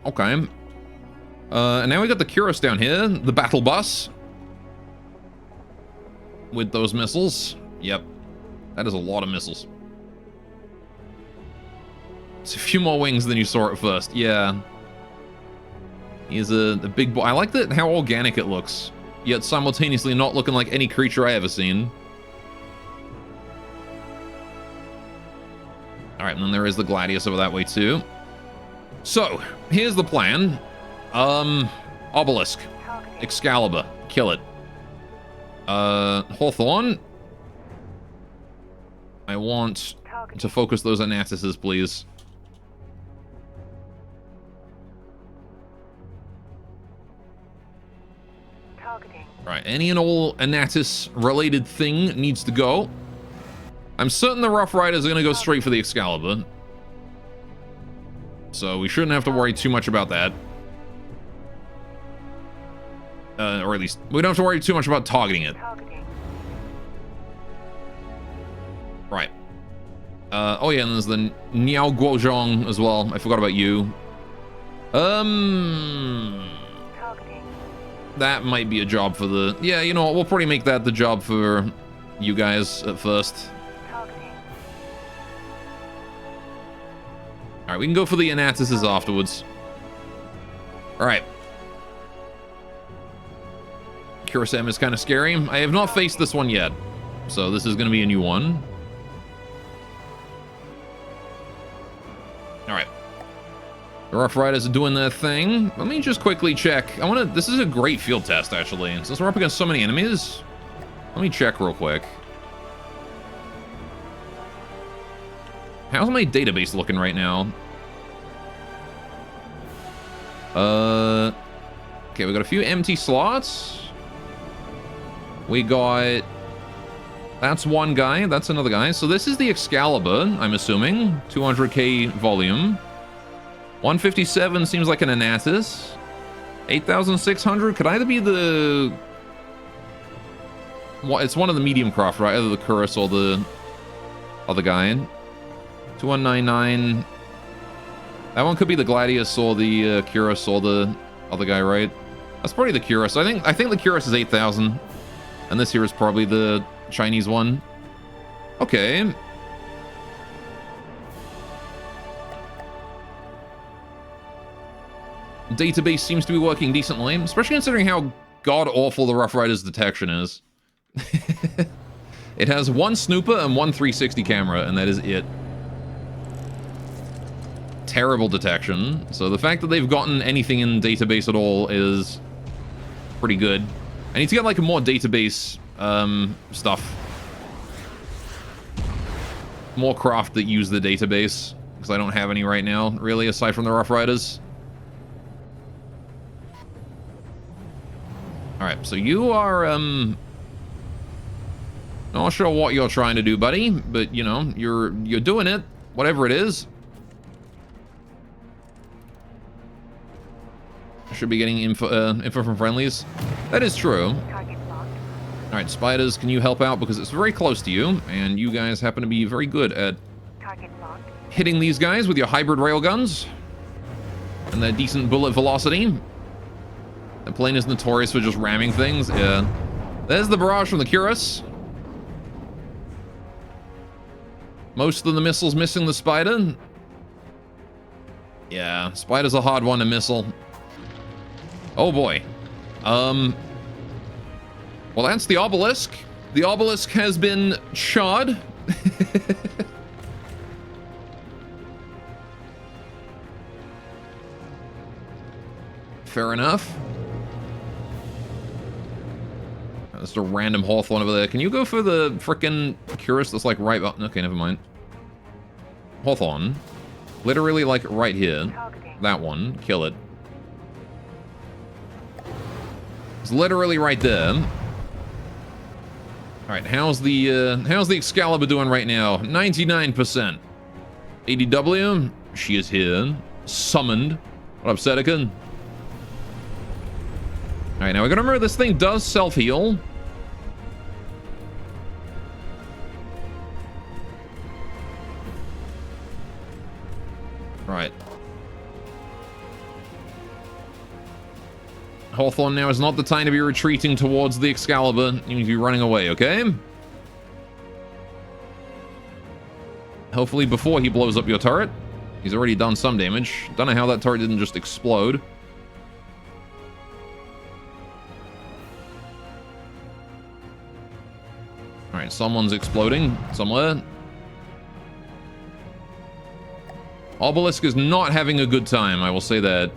Okay. And now we got the Curus down here, the battle bus. With those missiles. Yep. That is a lot of missiles. It's a few more wings than you saw at first. Yeah. He's a big boy. I like that how organic it looks. Yet simultaneously not looking like any creature I ever seen. Alright, and then there is the Gladius over that way too. So, here's the plan. Obelisk. Excalibur. Kill it. Hawthorne. I want to focus those Anatises, please. Right, any and all Anatis-related thing needs to go. I'm certain the Rough Riders are going to go straight for the Excalibur. So we shouldn't have to worry too much about that. Or at least, we don't have to worry too much about targeting it. Right. Oh yeah, and there's the Niao Guozhong as well. I forgot about you. That might be a job for the... Yeah, you know what? We'll probably make that the job for you guys at first. Alright, we can go for the Anatises afterwards. Alright. Curasem is kind of scary. I have not faced this one yet. So this is going to be a new one. Alright. The Rough Riders are doing their thing. Let me just quickly check. This is a great field test, actually. Since we're up against so many enemies, let me check real quick. How's my database looking right now? Okay, we got a few empty slots. We got... That's one guy. That's another guy. So this is the Excalibur, I'm assuming. 200k volume. 157 seems like an Anatis. 8,600 could either be the... Well, it's one of the medium craft, right? Either the Curus or the other guy. 2199. That one could be the Gladius or the Curus or the other guy, right? That's probably the Curus. I think the Curus is 8,000. And this here is probably the Chinese one. Okay. Database seems to be working decently, especially considering how god-awful the Rough Riders detection is. It has one snooper and one 360 camera, and that is it. Terrible detection. So the fact that they've gotten anything in database at all is pretty good. I need to get like more database stuff. More craft that use the database, because I don't have any right now, really, aside from the Rough Riders. Alright, so you are, not sure what you're trying to do, buddy, but, you know, you're doing it, whatever it is. Should be getting info from friendlies. That is true. Alright, spiders, can you help out? Because it's very close to you, and you guys happen to be very good at hitting these guys with your hybrid railguns and their decent bullet velocity. The plane is notorious for just ramming things. Yeah. There's the barrage from the Curus. Most of the missiles missing the spider. Yeah, spider's a hard one to missile. Oh boy. Well, that's the obelisk. The obelisk has been shod. Fair enough. Just a random Hawthorne over there. Can you go for the frickin' Curus that's like right... Oh, okay, never mind. Hawthorne. Literally like right here. That one. Kill it. It's literally right there. Alright, how's the Excalibur doing right now? 99%. ADW, she is here. Summoned. What up, Sedekin? Alright, now we gotta remember this thing does self-heal. Right. Hawthorne, now is not the time to be retreating towards the Excalibur. You need to be running away, okay? Hopefully before he blows up your turret. He's already done some damage. Don't know how that turret didn't just explode. Alright, someone's exploding somewhere. Obelisk is not having a good time, I will say that.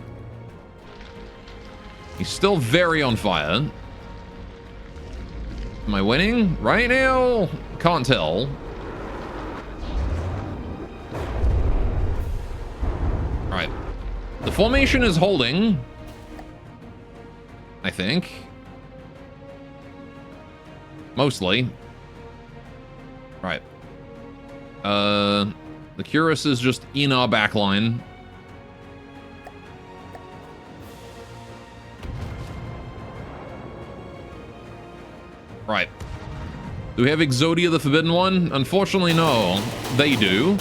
He's still very on fire. Am I winning right now? Can't tell. Alright. The formation is holding. I think. Mostly. Right. The Curus is just in our backline. Right. Do we have Exodia the Forbidden One? Unfortunately, no. They do.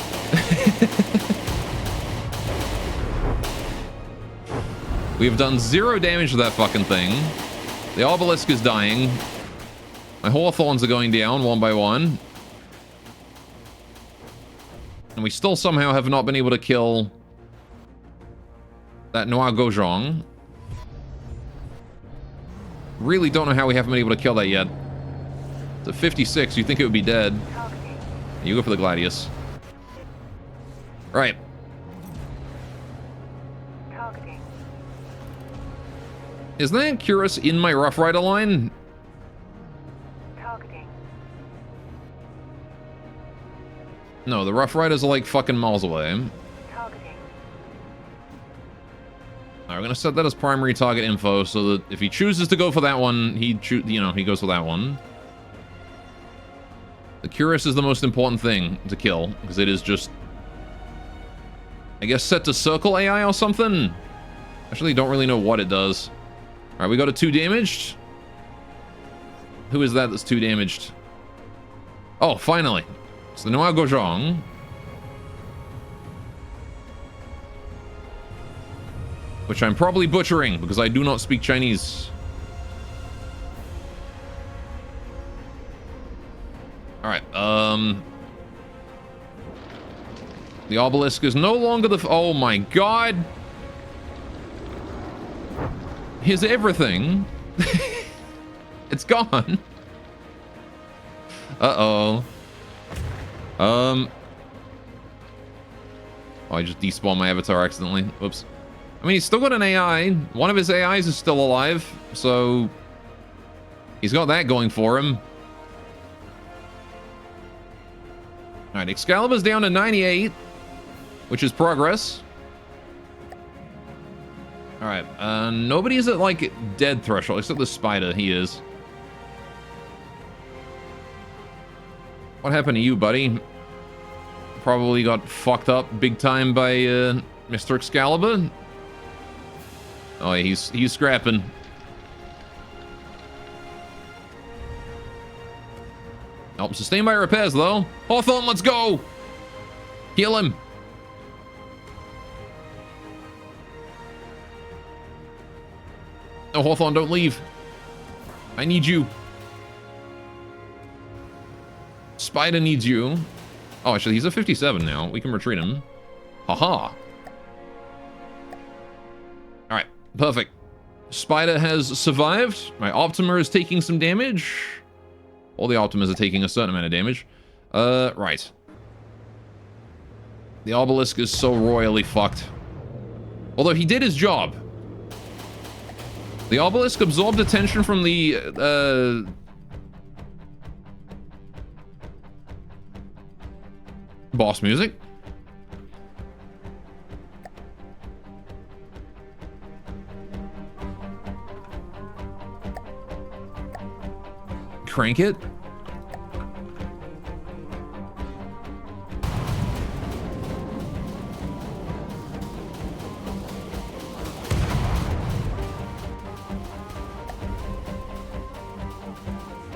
We have done 0 damage to that fucking thing. The Obelisk is dying. My Hawthorns are going down one by one. And we still somehow have not been able to kill that Noir Gojong. Really don't know how we haven't been able to kill that yet. It's a 56. You'd think it would be dead. You go for the Gladius. Right. Targeting. Is that Curus in my Rough Rider line? Targeting. No, the Rough Riders are like fucking miles away. Targeting. Alright, we're gonna set that as primary target info so that if he chooses to go for that one, he goes for that one. The Curus is the most important thing to kill, because it is just, I guess, set to circle AI or something? Actually, don't really know what it does. Alright, we got a 2 damaged. Who is that that's 2 damaged? Oh, finally. It's the Noir Gojong. Which I'm probably butchering, because I do not speak Chinese. Alright, the Obelisk is no longer the... Oh my god! Here's everything. It's gone. Uh-oh. Oh, I just despawned my avatar accidentally. Whoops. I mean, he's still got an AI. One of his AIs is still alive, so he's got that going for him. Alright, Excalibur's down to 98, which is progress. Alright, nobody's at, like, dead threshold, except the spider. He is. What happened to you, buddy? Probably got fucked up big time by, Mr. Excalibur. Oh, yeah, he's scrapping. Oh, sustained by repairs, though. Hawthorne, let's go! Heal him. No, Hawthorne, don't leave. I need you. Spider needs you. Oh, actually, he's a 57 now. We can retreat him. Haha. Alright, perfect. Spider has survived. My Optima is taking some damage. All the Optimas are taking a certain amount of damage. Right. The Obelisk is so royally fucked. Although he did his job. The Obelisk absorbed attention from the, boss music. Crank it.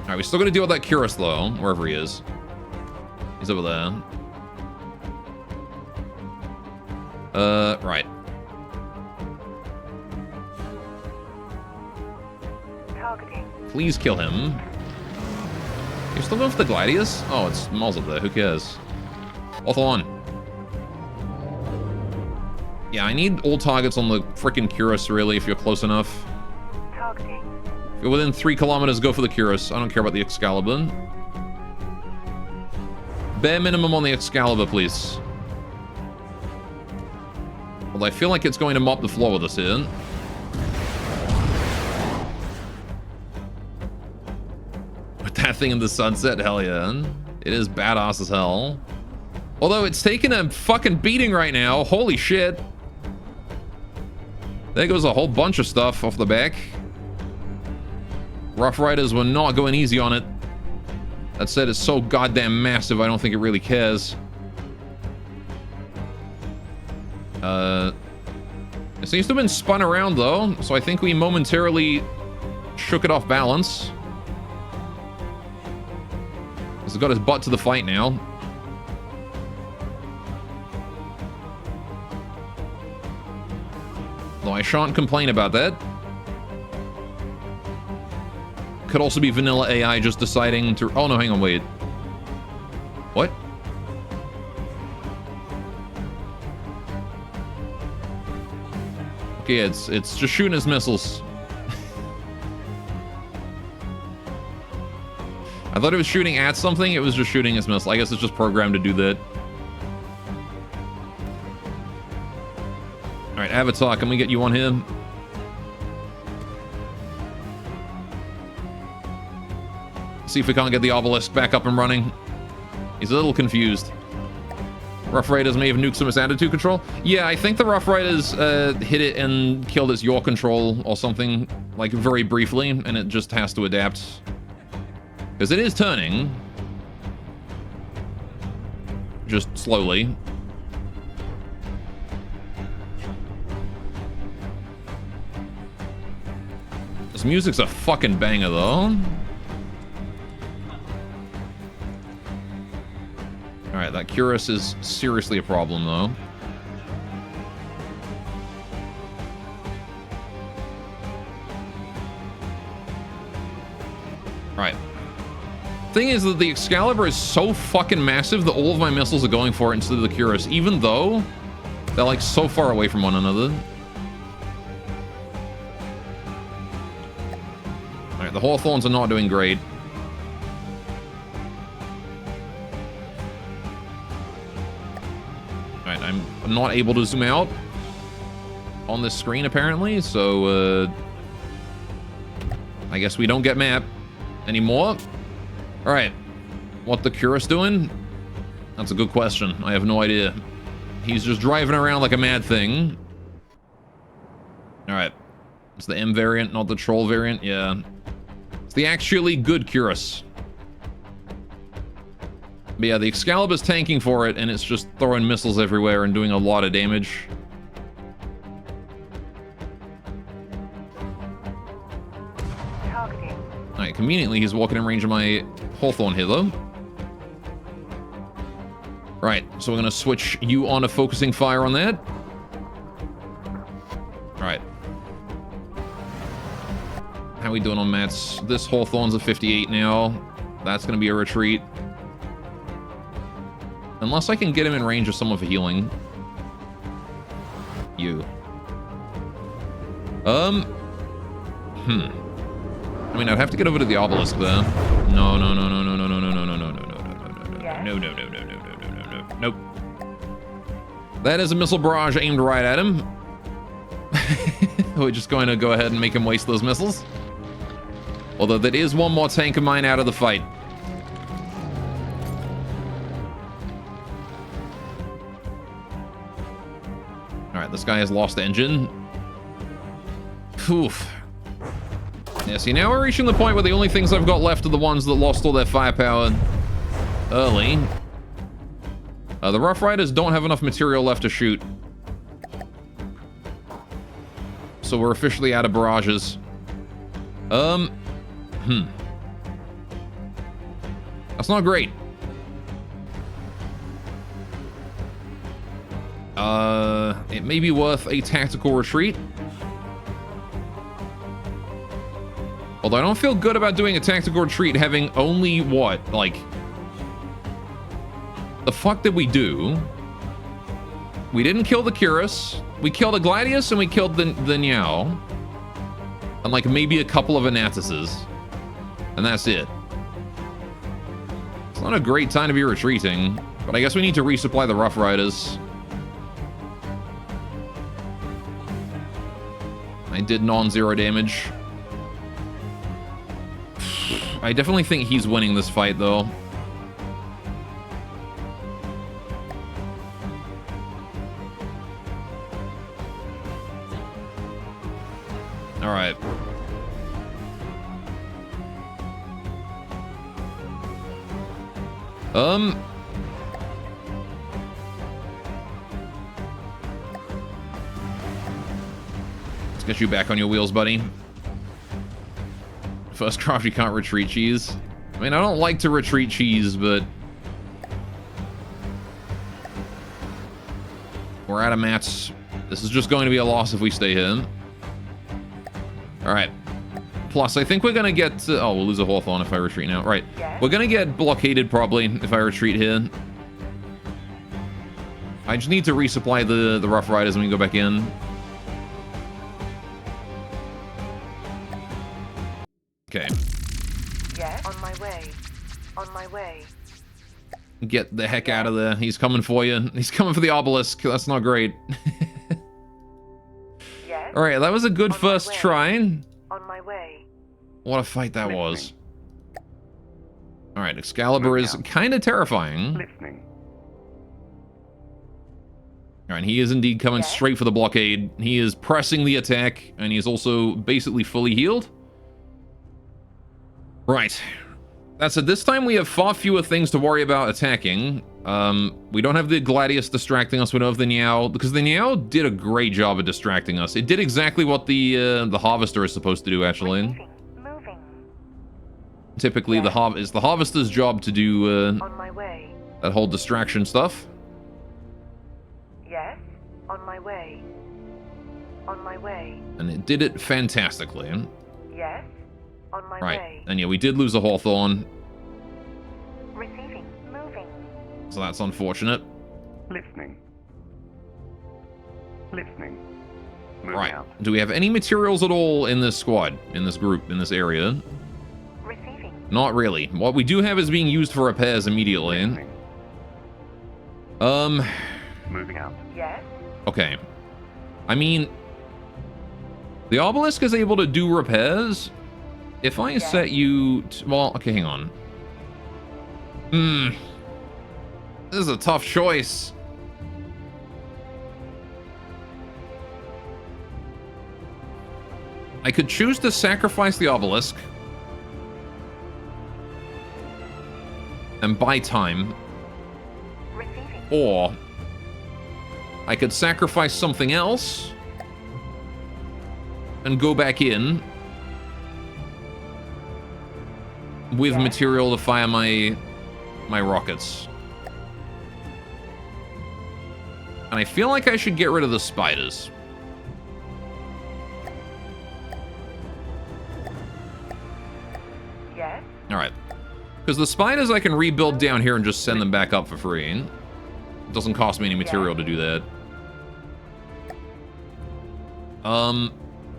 Alright, we still gotta deal with that Curus though, wherever he is. He's over there. Right. Targeting. Please kill him. You're still going for the Gladius? Oh, it's Maul's up there. Who cares? Hawthorne. Yeah, I need all targets on the frickin' Curus, really, if you're close enough. Targeting. If you're within 3 kilometers, go for the Curus. I don't care about the Excalibur. Bare minimum on the Excalibur, please. Well, I feel like it's going to mop the floor with us here. With that thing in the sunset, hell yeah. It is badass as hell. Although it's taking a fucking beating right now. Holy shit. There goes a whole bunch of stuff off the back. Rough Riders were not going easy on it. That said, it's so goddamn massive, I don't think it really cares. It seems to have been spun around, though, so I think we momentarily shook it off balance. He's got his butt to the fight now. Though I shan't complain about that. Could also be vanilla AI just deciding to... Oh, no, hang on, wait. What? Okay, it's just shooting his missiles. I thought it was shooting at something. It was just shooting his missile. I guess it's just programmed to do that. All right, Avatar, can we get you on here? See if we can't get the obelisk back up and running. He's a little confused. Rough Riders may have nuked some of his attitude control. Yeah, I think the Rough Riders hit it and killed its yaw control or something, like very briefly, and it just has to adapt. Because it is turning. Just slowly. This music's a fucking banger, though. Alright, that Curus is seriously a problem, though. Alright. Thing is that the Excalibur is so fucking massive that all of my missiles are going for it instead of the Curus, even though they're, like, so far away from one another. Alright, the Hawthorns are not doing great. I'm not able to zoom out on this screen, apparently, so, I guess we don't get map anymore. Alright, what the Curus doing? That's a good question. I have no idea. He's just driving around like a mad thing. Alright. It's the M variant, not the troll variant. Yeah. It's the actually good Curus. But yeah, the Excalibur's tanking for it, and it's just throwing missiles everywhere and doing a lot of damage. Targeting. Alright, conveniently, he's walking in range of my Hawthorn here, though. Right, so we're gonna switch you on to focusing fire on that. Alright. How we doing on mats? This Hawthorn's a 58 now. That's gonna be a retreat. Unless I can get him in range of someone for healing. You. I mean, I'd have to get over to the obelisk there. No. Nope. That is a missile barrage aimed right at him. We're just going to go ahead and make him waste those missiles. Although that is one more tank of mine out of the fight. Alright, this guy has lost engine. Oof. Yeah, see, now we're reaching the point where the only things I've got left are the ones that lost all their firepower early. The Rough Riders don't have enough material left to shoot. So we're officially out of barrages. That's not great. It may be worth a tactical retreat. Although I don't feel good about doing a tactical retreat having only what? Like, the fuck did we do? We didn't kill the Curus. We killed a Gladius and we killed the Niao. And like maybe a couple of Anatuses. And that's it. It's not a great time to be retreating. But I guess we need to resupply the Rough Riders. I did non-zero damage. I definitely think he's winning this fight, though. All right. Let's get you back on your wheels, buddy. First craft, you can't retreat cheese. I mean, I don't like to retreat cheese, but we're out of mats. This is just going to be a loss if we stay here. All right. Plus, I think we're going to get... oh, we'll lose a Hawthorne if I retreat now. Right. We're going to get blockaded, probably, if I retreat here. I just need to resupply the Rough Riders when we go back in. Okay. Yes, on my way. On my way. Get the heck out of there. He's coming for you. He's coming for the obelisk. That's not great. Yes. All right, that was a good On my first way. try. On my way. What a fight that was. All right, Excalibur is kind of terrifying. Listening. All right, he is indeed coming Yes. straight for the blockade. He is pressing the attack, and he is also basically fully healed. Right. That said, this time we have far fewer things to worry about attacking. We don't have the Gladius distracting us. We don't have the Niao, because the Niao did a great job of distracting us. It did exactly what the Harvester is supposed to do, actually. Moving. Typically, Yes. it's the Harvester's job to do On my way. that whole distraction stuff. Yes. On my way. On my way. And it did it fantastically. Yes. On my Right. way. And yeah, we did lose a Hawthorne, Receiving. Moving. so that's unfortunate. Listening. Listening. Moving Right. out. Do we have any materials at all in this squad, in this group, in this area? Receiving. Not really. What we do have is being used for repairs immediately. Listening. Moving out. Yes. Okay. I mean, the obelisk is able to do repairs. If I set you... well, okay, hang on. This is a tough choice. I could choose to sacrifice the obelisk and buy time, Receiving. or I could sacrifice something else and go back in with Yes. material to fire my rockets. And I feel like I should get rid of the spiders. Yes. Alright. Because the spiders I can rebuild down here and just send them back up for free. It doesn't cost me any material to do that.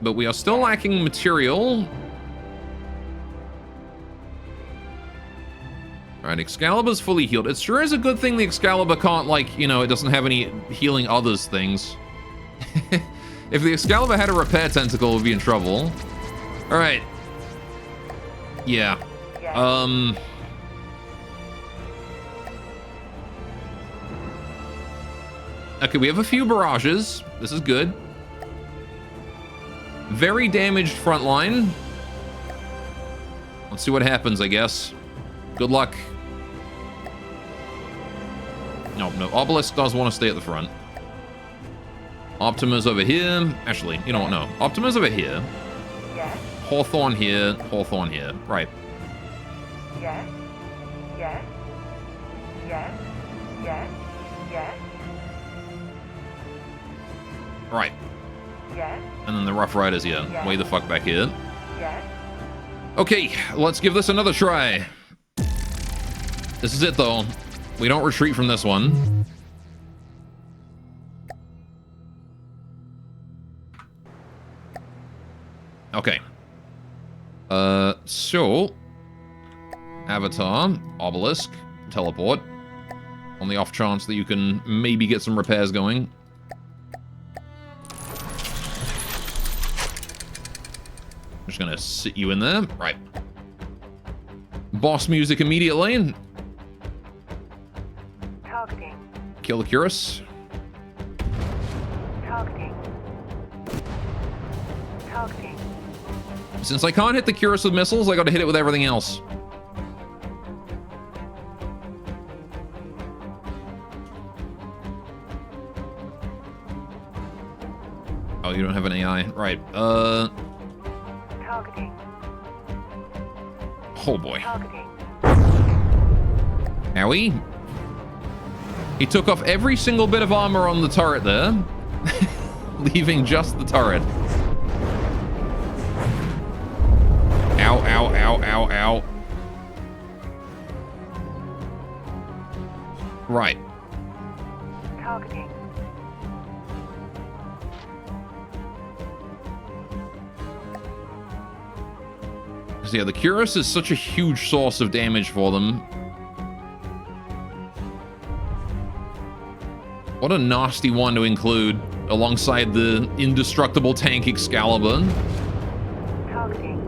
But we are still lacking material. Alright, Excalibur's fully healed. It sure is a good thing the Excalibur can't, like, you know, it doesn't have any healing others things. If the Excalibur had a repair tentacle, we'd be in trouble. Alright. Yeah. Yes. Okay, we have a few barrages. This is good. Very damaged front line. Let's see what happens, I guess. Good luck. No, Obelisk does want to stay at the front. Optima's over here. Actually, you know what? No. Optima's over here. Yes. Hawthorne here. Hawthorne here. Right. Yes. Yes. Yes. Yes. Yes. Right. Yes. And then the Rough Riders here. Yeah. Way the fuck back here. Yes. Okay, let's give this another try. This is it, though. We don't retreat from this one. Okay. So... Avatar, Obelisk, Teleport. On the off chance that you can maybe get some repairs going. I'm just gonna sit you in there. Right. Boss music immediately. Targeting. Kill the Curus. Targeting. Targeting. Since I can't hit the Curus with missiles, I gotta hit it with everything else. Oh, you don't have an AI. Right. Targeting. Oh boy. Targeting. Owie. He took off every single bit of armor on the turret there, leaving just the turret. Ow, ow, ow, ow, ow. Right. Targeting. So yeah, the Curus is such a huge source of damage for them. What a nasty one to include alongside the indestructible tank Excalibur. Targeting.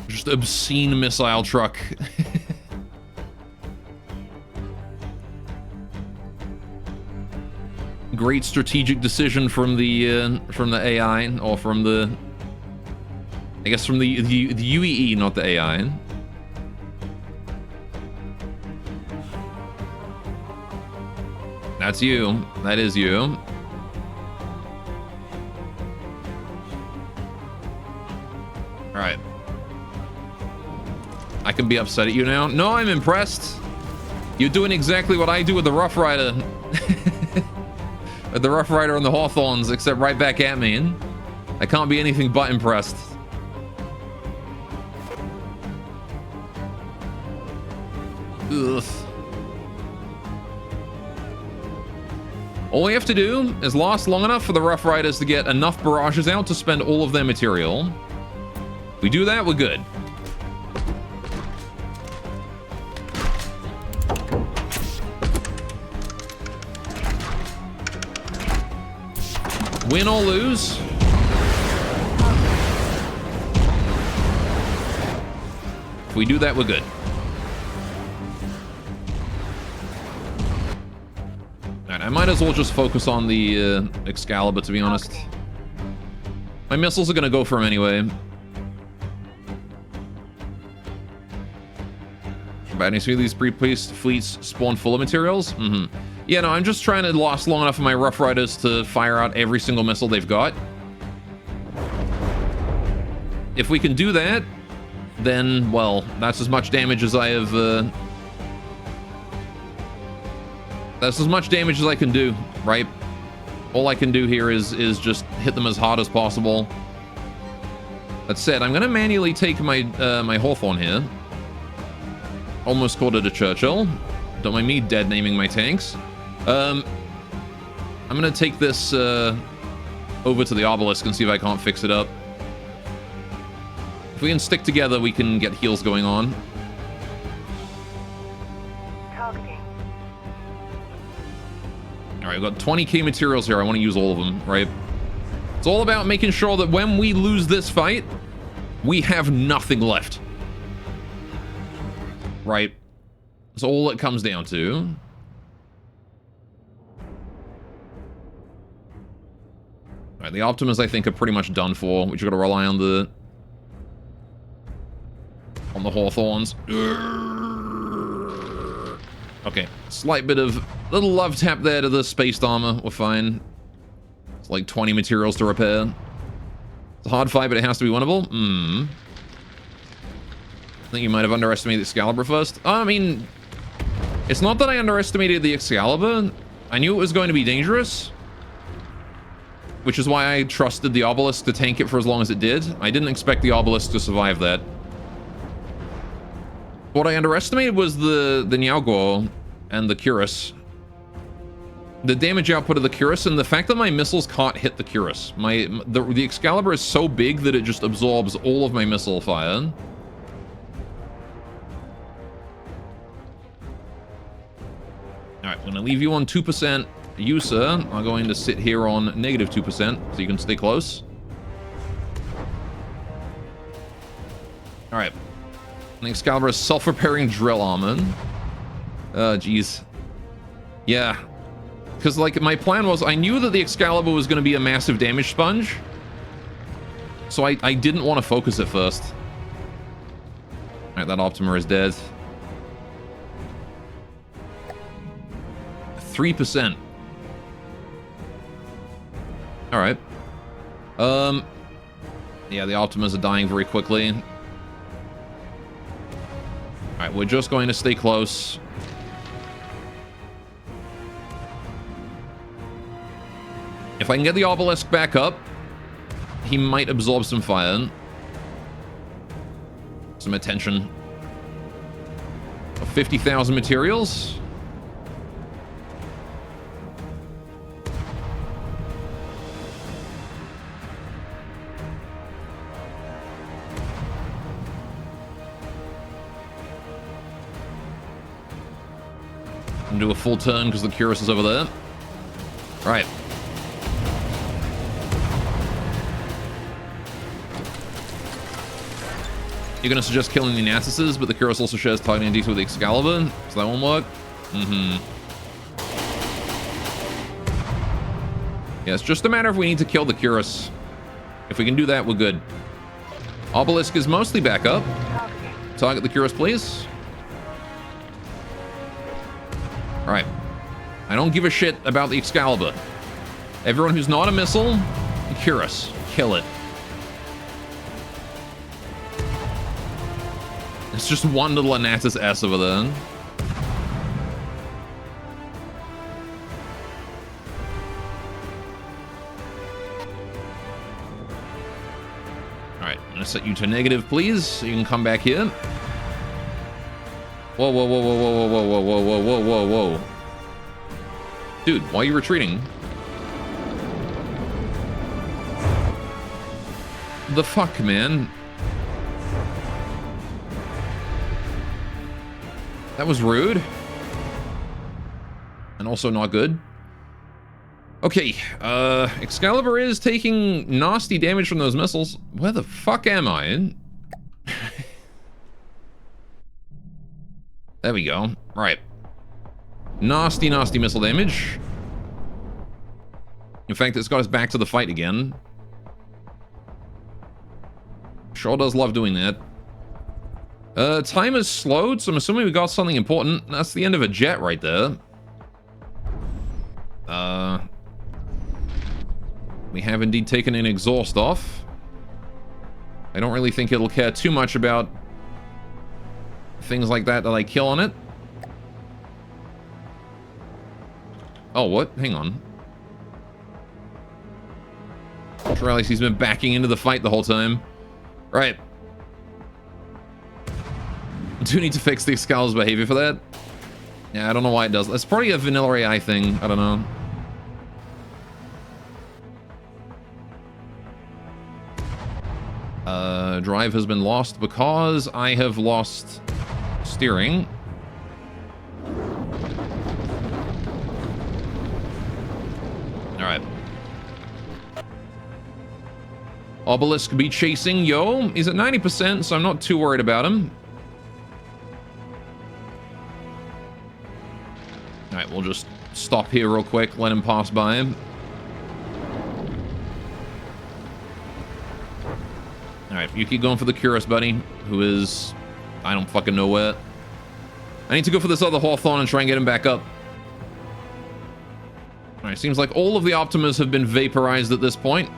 Just obscene missile truck. Great strategic decision from the AI, or from the, I guess from the UEE, not the AI. That's you. That is you. Alright. I can be upset at you now. No, I'm impressed. You're doing exactly what I do with the Rough Rider. The Rough Rider and the Hawthorns, except right back at me. I can't be anything but impressed. Ugh. All we have to do is last long enough for the Rough Riders to get enough barrages out to spend all of their material. If we do that, we're good. Win or lose. If we do that, we're good. Alright, I might as well just focus on the Excalibur, to be honest. My missiles are gonna go for him anyway. Bad news, these pre-placed fleets spawn full of materials? Mm-hmm. Yeah, no, I'm just trying to last long enough for my Rough Riders to fire out every single missile they've got. If we can do that, then, well, that's as much damage as I have, that's as much damage as I can do, right? All I can do here is just hit them as hard as possible. That said, I'm gonna manually take my, my Hawthorn here. Almost called it a Churchill. Don't mind me dead naming my tanks. I'm gonna take this over to the Obelisk and see if I can't fix it up. If we can stick together, we can get heals going on. Targeting. Alright, we've got 20k materials here. I want to use all of them, right? It's all about making sure that when we lose this fight, we have nothing left. Right? That's all it comes down to. Alright, the Optimus, I think, are pretty much done for. We just gotta rely on the Hawthorns. Okay, slight bit of little love tap there to the spaced armor. We're fine. It's like 20 materials to repair. It's a hard fight, but it has to be winnable. think you might have underestimated the Excalibur first. I mean, it's not that I underestimated the Excalibur. I knew it was going to be dangerous, which is why I trusted the Obelisk to tank it for as long as it did. I didn't expect the Obelisk to survive that. What I underestimated was the Niaoguo and the Cuirass. The damage output of the Cuirass and the fact that my missiles can't hit the Cuirass. The Excalibur is so big that it just absorbs all of my missile fire. Alright, I'm going to leave you on 2%. You, sir, are going to sit here on negative 2%, so you can stay close. Alright. The Excalibur is self-repairing drill armor. Jeez. Yeah. Because, like, my plan was, I knew that the Excalibur was going to be a massive damage sponge. So I didn't want to focus it first. Alright, that Optima is dead. 3%. Alright. Yeah, the Optimas are dying very quickly. Alright, we're just going to stay close. If I can get the Obelisk back up, he might absorb some fire. Some attention. 50,000 materials. Do a full turn because the Cuirass is over there. Right. You're going to suggest killing the Nautises, but the Cuirass also shares targeting DC with the Excalibur, so that won't work. Yeah, it's just a matter of we need to kill the Cuirass. If we can do that, we're good. Obelisk is mostly back up. Target the Cuirass, please. Alright. I don't give a shit about the Excalibur. Everyone who's not a missile, the Cuirass. Kill it. It's just one little Anatus S over there. Alright, I'm gonna set you to negative, please, so you can come back here. Whoa, whoa, whoa, whoa, whoa, whoa, whoa, whoa, whoa, whoa, whoa, whoa. Dude, why are you retreating? The fuck, man? That was rude. And also not good. Okay, Excalibur is taking nasty damage from those missiles. Where the fuck am I? There we go. Right. Nasty, nasty missile damage. In fact, it's got us back to the fight again. Sure does love doing that. Time has slowed, so I'm assuming we got something important. That's the end of a jet right there. We have indeed taken an exhaust off. I don't really think it'll care too much about things like that I kill on it. Oh, what? Hang on. Realize he's been backing into the fight the whole time. Right. Do need to fix the Excalibur's behavior for that. Yeah, I don't know why it does. That's probably a vanilla AI thing. I don't know. Drive has been lost because I have lost steering. Alright. Obelisk be chasing Yo. He's at 90%, so I'm not too worried about him. Alright, we'll just stop here real quick, let him pass by him. Alright, you keep going for the Cuirass, buddy, who is... I don't fucking know where. I need to go for this other Hawthorne and try and get him back up. Alright, seems like all of the Optimas have been vaporized at this point.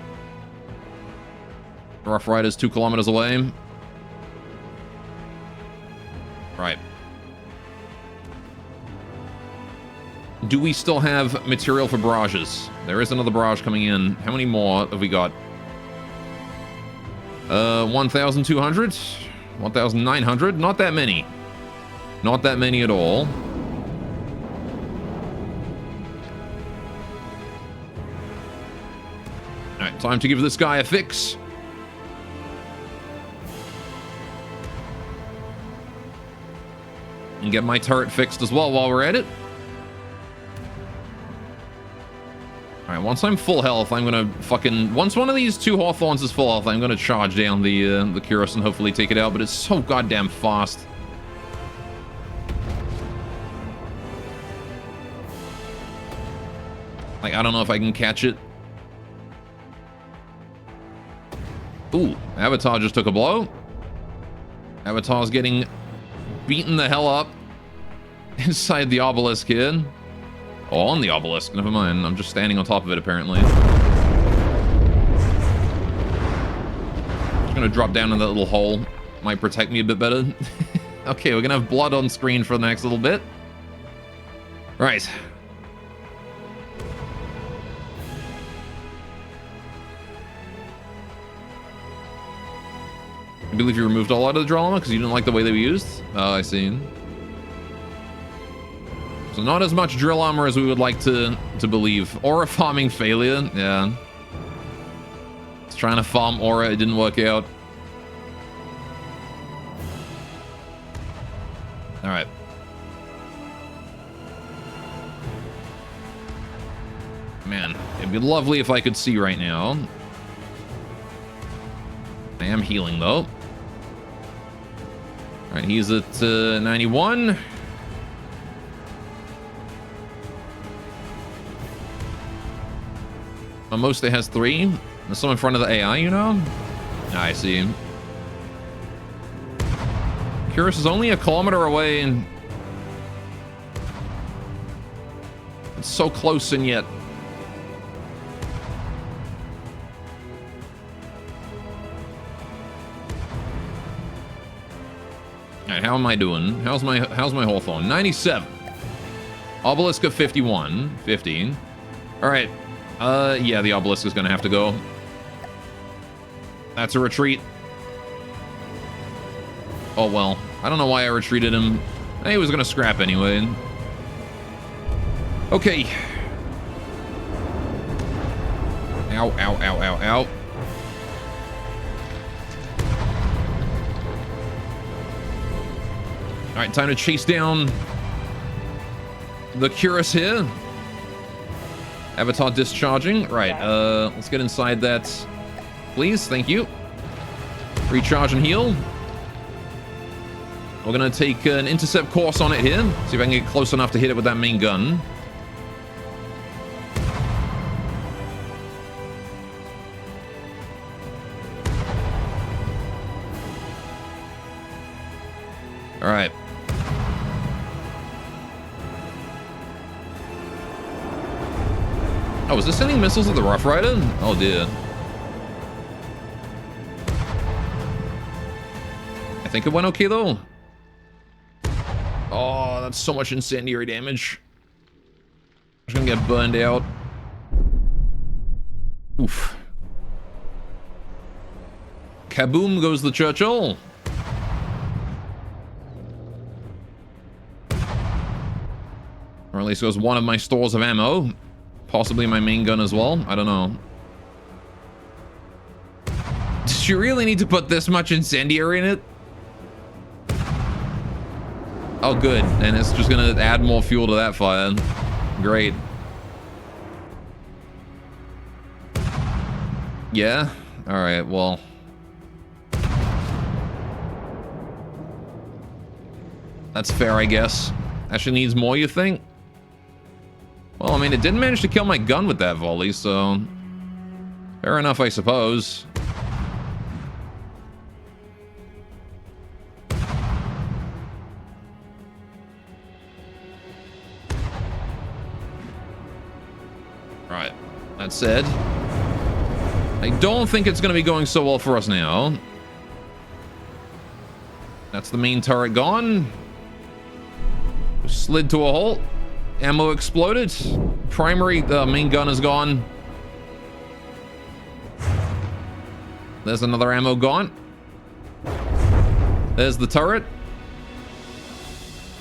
Rough Rider's 2 kilometers away. Right. Do we still have material for barrages? There is another barrage coming in. How many more have we got? 1,200? 1,900? Not that many. Not that many at all. Alright, time to give this guy a fix. And get my turret fixed as well while we're at it. Alright, once I'm full health, I'm gonna fucking... Once one of these two Hawthorns is full health, I'm gonna charge down the Curus and hopefully take it out, but it's so goddamn fast. Like, I don't know if I can catch it. Ooh, Avatar just took a blow. Avatar's getting beaten the hell up inside the obelisk here. Oh, on the obelisk. Never mind. I'm just standing on top of it, apparently. Just gonna drop down in that little hole. Might protect me a bit better. Okay, we're gonna have blood on screen for the next little bit. Right. I believe you removed all out of the drama because you didn't like the way they were used? Oh, I see. So not as much drill armor as we would like to believe. Aura farming failure, yeah. It's trying to farm aura, it didn't work out. Alright. Man, it'd be lovely if I could see right now. I am healing though. Alright, he's at 91. Mostly has 3. There's some in front of the AI, you know? I see. Curus is only a kilometer away and it's so close and yet. Alright, how am I doing? How's my Hawthorn? 97. Obelisk of 51. 15. Alright. Yeah, the obelisk is gonna have to go. That's a retreat. Oh, well. I don't know why I retreated him. He was gonna scrap anyway. Okay. Ow, ow, ow, ow, ow. Alright, time to chase down the Curus here. Avatar discharging. Right, let's get inside that. Please, thank you. Recharge and heal. We're gonna take an intercept course on it here. See if I can get close enough to hit it with that main gun. All right. Oh, is this sending missiles at the Rough Rider? Oh, dear. I think it went okay, though. Oh, that's so much incendiary damage. I'm just gonna get burned out. Oof. Kaboom goes the Churchill. Or at least goes one of my stores of ammo. Possibly my main gun as well. I don't know. Did you really need to put this much incendiary in it? Oh, good. And it's just gonna add more fuel to that fire. Great. Yeah? Alright, well. That's fair, I guess. Actually needs more, you think? Well, I mean, it didn't manage to kill my gun with that volley, so... fair enough, I suppose. Right. That said, I don't think it's going to be going so well for us now. That's the main turret gone. Slid to a halt. Ammo exploded. Primary, main gun is gone. There's another ammo gone. There's the turret.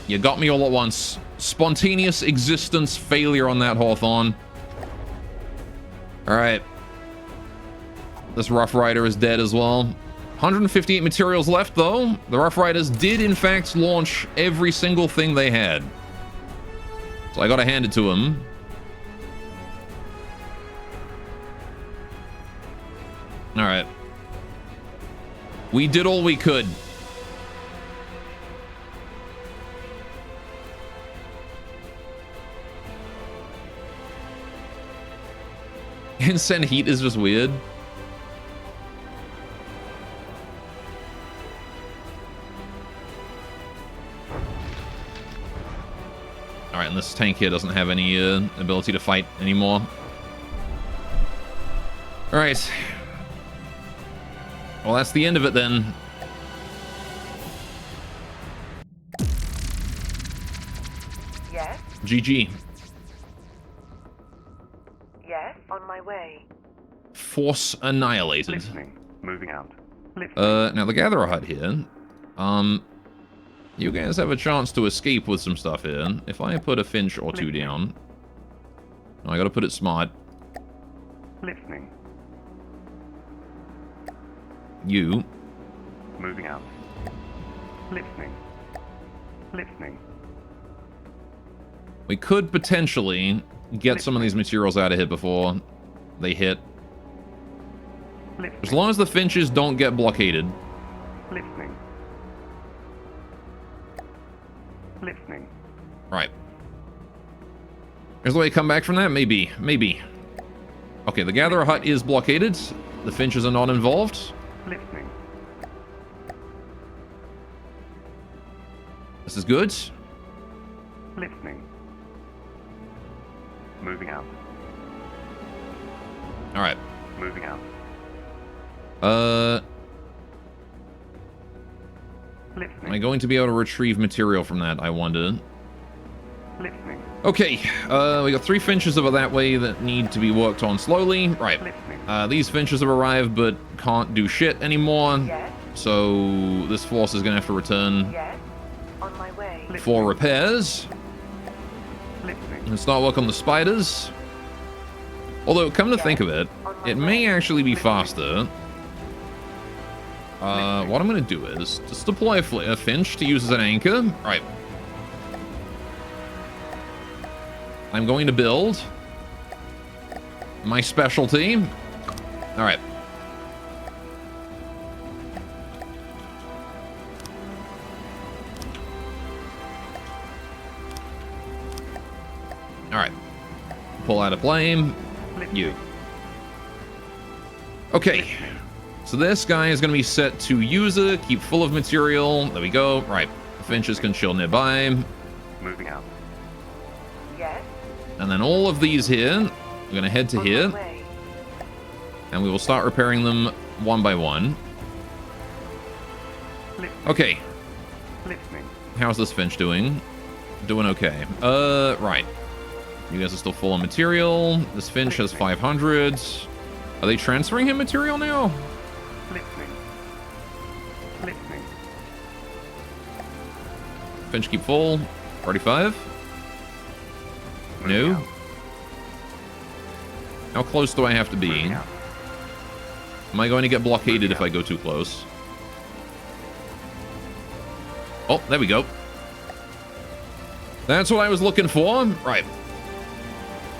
You got me all at once. Spontaneous existence failure on that Hawthorne. Alright. This Rough Rider is dead as well. 158 materials left, though. The Rough Riders did, in fact, launch every single thing they had. So I gotta hand it to them. Alright. We did all we could. Instant heat is just weird. Alright, and this tank here doesn't have any ability to fight anymore. Alright. Well, that's the end of it then. Yes? GG. Yes? On my way. Force annihilated. Listening. Moving out. Listening. Now the Gatherer hut here. You guys have a chance to escape with some stuff here. If I put a finch or two down. I gotta put it smart. Listening. You. Moving out. Listening. Listening. We could potentially get some of these materials out of here before they hit. Listening. As long as the finches don't get blockaded. Listening. Listening. Right. There's a way to come back from that? Maybe. Maybe. Okay, the Gatherer hut is blockaded. The finches are not involved. Listening. This is good. Listening. Moving out. Alright. Moving out. Am I Listening. going to be able to retrieve material from that, I wonder? Listening. Okay, we got 3 finches over that way that need to be worked on slowly. Right. Listening. These finches have arrived but can't do shit anymore. Yes? So this force is going to have to return Yes? On my way. for repairs. Listening. And start work on the spiders. Although, come to think of it, it may actually be faster. What I'm going to do is just deploy a finch to use as an anchor. Right. I'm going to build my specialty. All right. All right. Pull out a flame. You. Okay. So this guy is going to be set to user, keep full of material. There we go. Right. The finches can chill nearby. Moving out. Yes? And then all of these here, we're going to head to On here. my way. And we will start repairing them one by one. Listening. Okay. Listening. How's this finch doing? Doing okay. Right. You guys are still full of material. This finch has 500. Are they transferring him material now? Listening. Listening. Finch keep full. 45. Moving No. out. How close do I have to be? Moving out. Am I going to get blockaded if I go too close? Oh, there we go. That's what I was looking for. Right.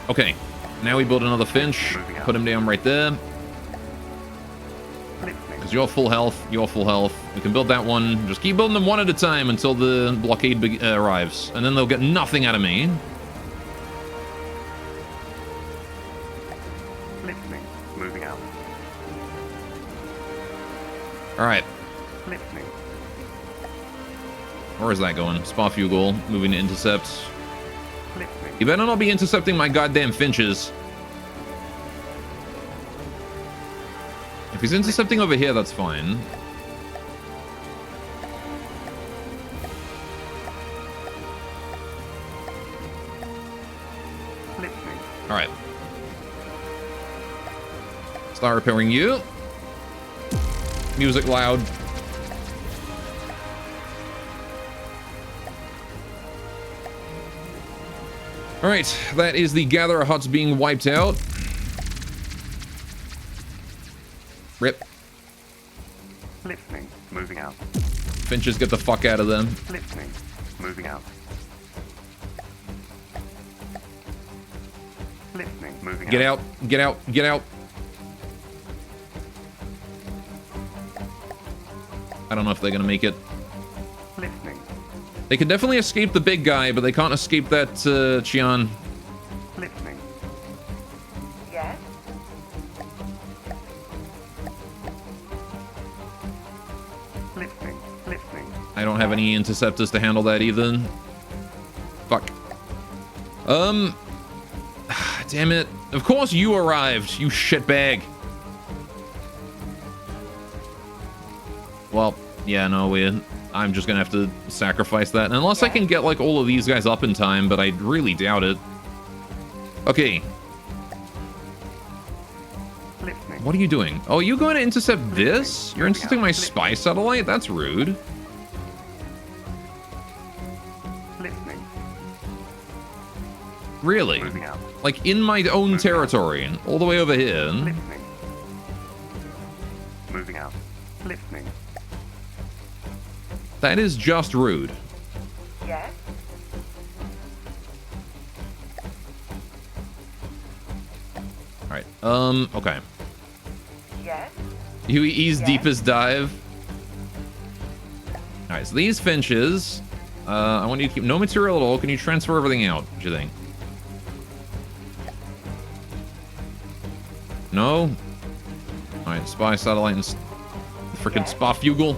Okay. Now we build another finch. Put him down right there. Listening. Because you're full health. You're full health. We can build that one. Just keep building them one at a time until the blockade arrives. And then they'll get nothing out of me. Listening. Moving out. Alright. Listening. Where is that going? Sparfugal. Moving to intercept. Listening. You better not be intercepting my goddamn finches. If he's intercepting over here, that's fine. Listening. All right. Start repairing you. Music loud. All right, that is the gatherer huts being wiped out. Rip. Listening. Moving out. Finches, get the fuck out of them. Listening. Moving out. Listening. Moving Get out, get out, get out. I don't know if they're gonna make it. Listening. They can definitely escape the big guy, but they can't escape that Qian. Listening. Yes? Listening. Listening. I don't have any interceptors to handle that either. Fuck. Damn it. Of course you arrived, you shitbag. Well, yeah, no, I'm just gonna have to sacrifice that. Unless I can get, like, all of these guys up in time, but I really doubt it. Okay. Listening. What are you doing? Oh, are you going to intercept this? You're intercepting my spy satellite? That's rude. Listening. Really? Moving out. Like, in my own territory, all the way over here. Listening. Moving out. Listening. That is just rude. Yes? Alright, okay. Yes? You ease Yes. deepest dive. Alright, so these finches, I want you to keep no material at all. Can you transfer everything out, what do you think? No? Alright, spy satellite and frickin' Yes. spa fugal.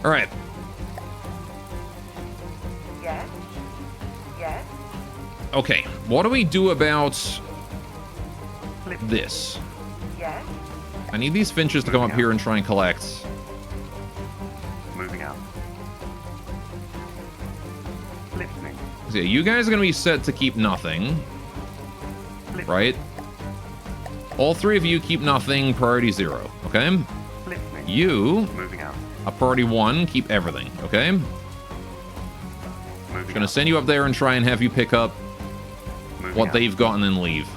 Alright. Yes? Yes? Okay, what do we do about this? Yes? I need these finches to come up here and try and collect. Moving out. Listening. So yeah, you guys are gonna be set to keep nothing, right? All three of you keep nothing, priority 0, okay? Listening. You, Moving out. a priority 1, keep everything, okay? Moving Gonna out. send you up there and try and have you pick up Moving what out. they've got and then leave.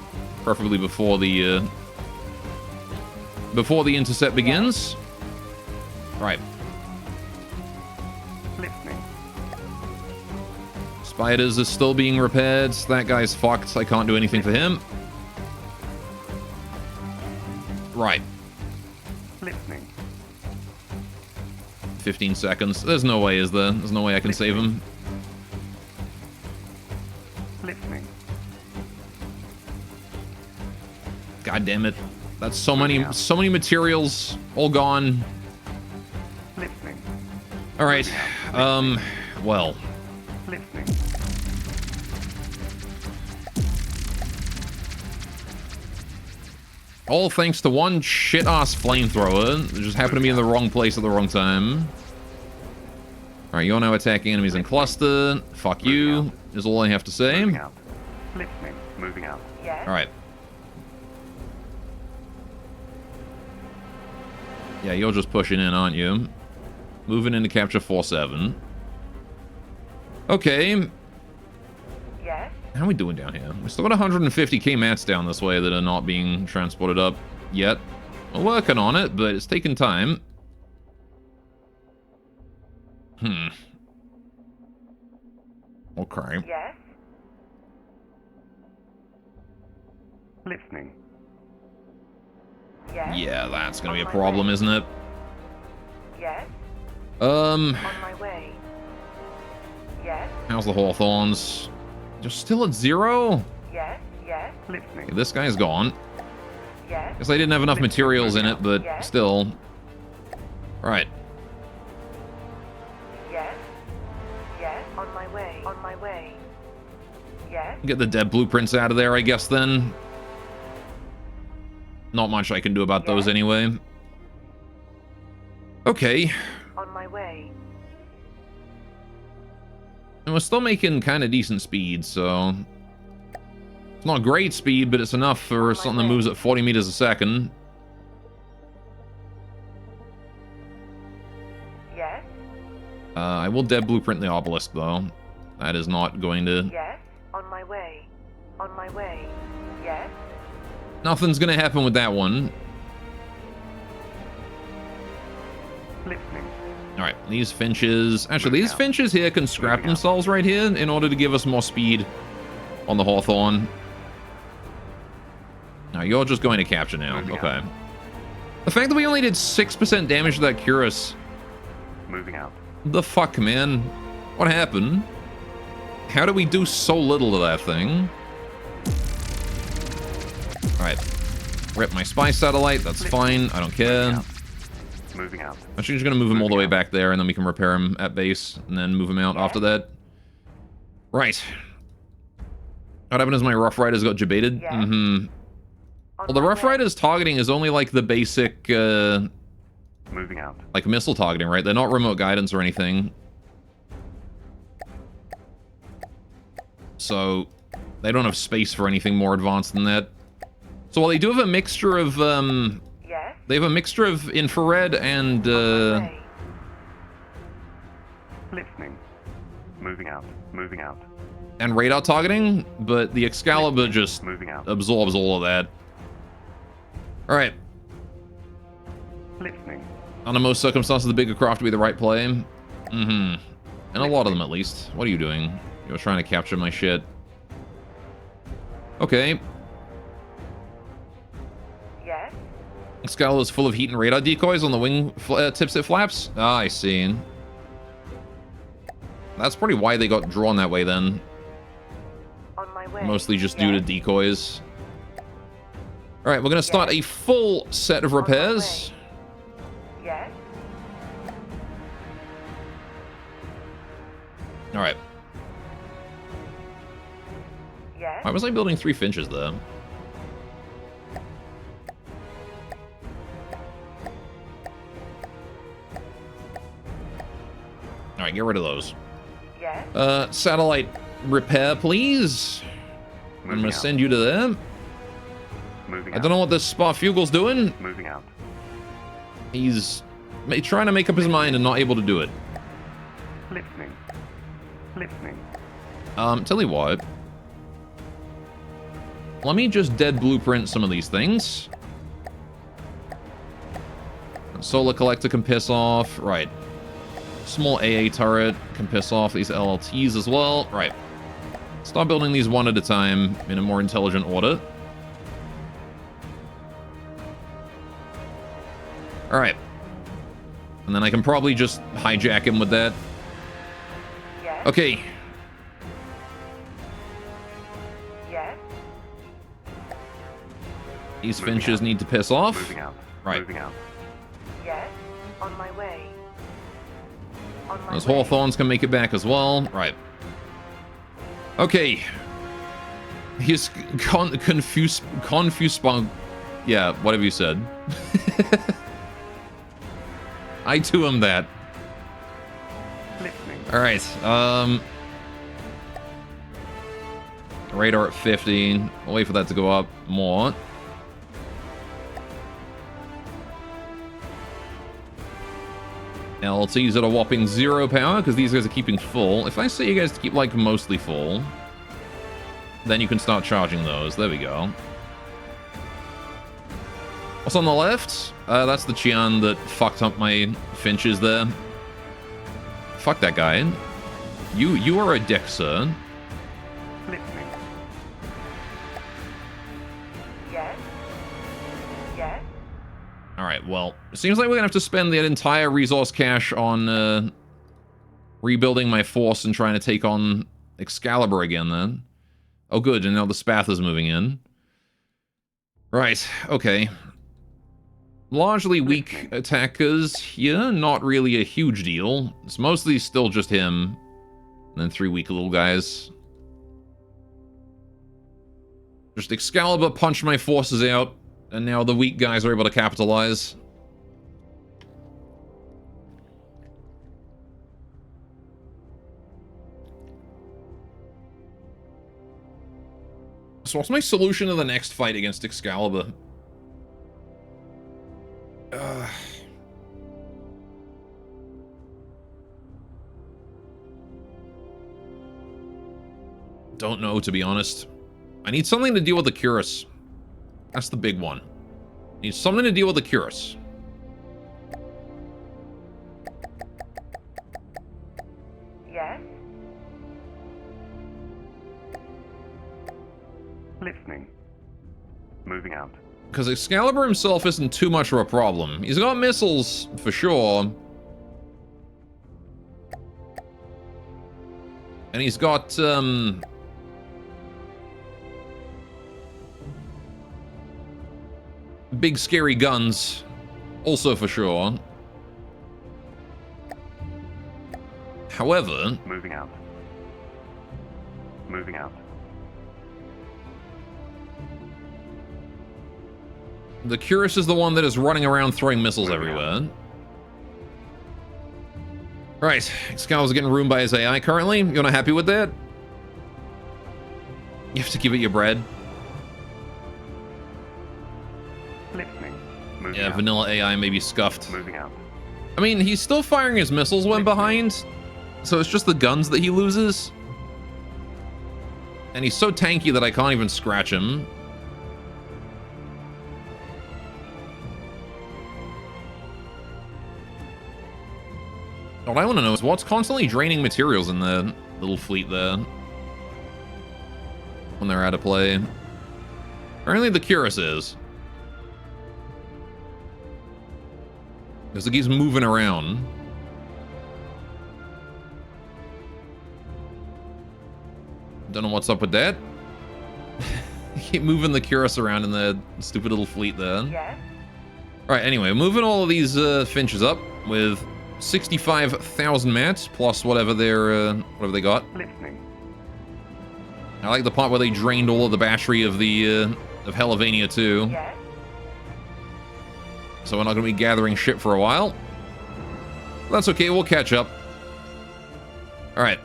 Preferably before the intercept begins. Right. Listening. Spiders are still being repaired. That guy's fucked. I can't do anything for him. Right. Listening. 15 seconds. There's no way, is there? There's no way I can save him. Listening. God damn it. That's so many materials all gone. Listening. All right. Well, Listening. all thanks to one shit-ass flamethrower that just happened to be in the wrong place at the wrong time. All right, you're now attacking enemies in cluster. Fuck you, is all I have to say. Moving out. Listening. Moving out. Yes? All right. Yeah, you're just pushing in, aren't you? Moving into capture 4-7. Okay. Yes? How are we doing down here? We still got 150k mats down this way that are not being transported up yet. We're working on it, but it's taking time. Okay. Yes? Listening. Yes? Yeah, that's gonna On be a my problem, way. isn't it? Yes? On How's my way. Yes? the Hawthorns? They're still at 0? Yes? Yes? Listening. Okay, this guy's gone. Yes? Guess I didn't have enough materials in it, but Yes. still. Right. Yes? Yes? On my way. On my way. Yes? Get the dead blueprints out of there, I guess, then. Not much I can do about those Yeah. anyway. Okay. On my way. And we're still making kind of decent speed, so... It's not great speed, but it's enough for something that moves at 40 meters a second. Yes? I will dead blueprint the obelisk, though. That is not going to... Yes? On my way. On my way. Yes? Nothing's gonna happen with that one. Listening. Alright, these finches... Actually, Moving these out. finches here can scrap Moving out. themselves right here in order to give us more speed on the Hawthorne. Now, you're just going to capture now. Moving Okay. out. The fact that we only did 6% damage to that Curus... Moving out. The fuck, man? What happened? How do we do so little to that thing? Alright. Rip my spy satellite, that's fine, I don't care. Moving out. I'm just gonna move him all the way Moving out. back there, and then we can repair him at base, and then move him out after that. Right. What happened is my Rough Riders got debated? Yes. Mm-hmm. On Well, the my Rough way. Riders targeting is only like the basic, Moving out. like missile targeting, right? They're not remote guidance or anything. So, they don't have space for anything more advanced than that. So while they do have a mixture of, Yes? they have a mixture of infrared and, On my way. Listening. Moving out. Moving out. and radar targeting, but the Excalibur just Moving out. absorbs all of that. Alright. Listening. Under most circumstances, the bigger craft would be the right play. Mm-hmm. And a lot of them, at least. What are you doing? You're trying to capture my shit. Okay. Yes? Excalibur's full of heat and radar decoys on the wing tips it flaps? Ah, I see. That's probably why they got drawn that way, then. On my way. Mostly just due to Yes? decoys. Alright, we're gonna start a full set of On my repairs. way. Yes? Alright. Yes? Why was I building 3 finches there? Alright, get rid of those. Yes? Satellite repair, please. I'm Moving gonna out. send you to them. Moving I out. don't know what this Sparfugel's doing. Moving out. He's trying to make up his mind and not able to do it. Listening. Listening. Tell you what. Let me just dead blueprint some of these things. Solar collector can piss off. Right. Small AA turret can piss off these LLTs as well. Right. Start building these one at a time in a more intelligent order. Alright. And then I can probably just hijack him with that. Yes? Okay. Yes? These Moving finches out. need to piss off. Moving out. Right. Moving out. Yes? On my way. On my Those way. Hawthorns can make it back as well. Right. Okay. He's confused. Yeah, whatever you said. I too am that. Listening. Alright, radar at 50. I'll wait for that to go up more. LT's at a whopping 0 power, because these guys are keeping full. If I set you guys to keep, like, mostly full, then you can start charging those. There we go. What's on the left? That's the Chian that fucked up my finches there. Fuck that guy. You are a dick, sir. Listening. Yes? Yes? Alright, well, it seems like we're gonna have to spend that entire resource cache on, rebuilding my force and trying to take on Excalibur again, then. Oh, good, and now the Spath is moving in. Right, okay. Largely weak attackers here, not really a huge deal. It's mostly still just him. And then 3 weak little guys. Just Excalibur punched my forces out, and now the weak guys are able to capitalize. So what's my solution to the next fight against Excalibur? Don't know, to be honest. I need something to deal with the Curus. That's the big one. Need something to deal with the Curus. Yes? Listening. Moving out. Because Excalibur himself isn't too much of a problem. He's got missiles, for sure. And he's got, big scary guns, also for sure. However... Moving out. Moving out. The Curus is the one that is running around throwing missiles everywhere. Right, Excalibur's getting ruined by his AI currently. You're not happy with that? You have to give it your bread. Listening. Moving Yeah, out. vanilla AI may be scuffed. Moving out. I mean, he's still firing his missiles when behind, so it's just the guns that he loses. And he's so tanky that I can't even scratch him. What I want to know is what's constantly draining materials in the little fleet there when they're out of play. Apparently the Curus is. Because it keeps moving around. Don't know what's up with that. Keep moving the Curus around in the stupid little fleet there. Yes? Alright, anyway, moving all of these finches up with 65,000 mats plus whatever they're whatever they got. Listening. I like the part where they drained all of the battery of the of Hellavania too. Yes? So we're not going to be gathering shit for a while. That's okay, we'll catch up. Alright.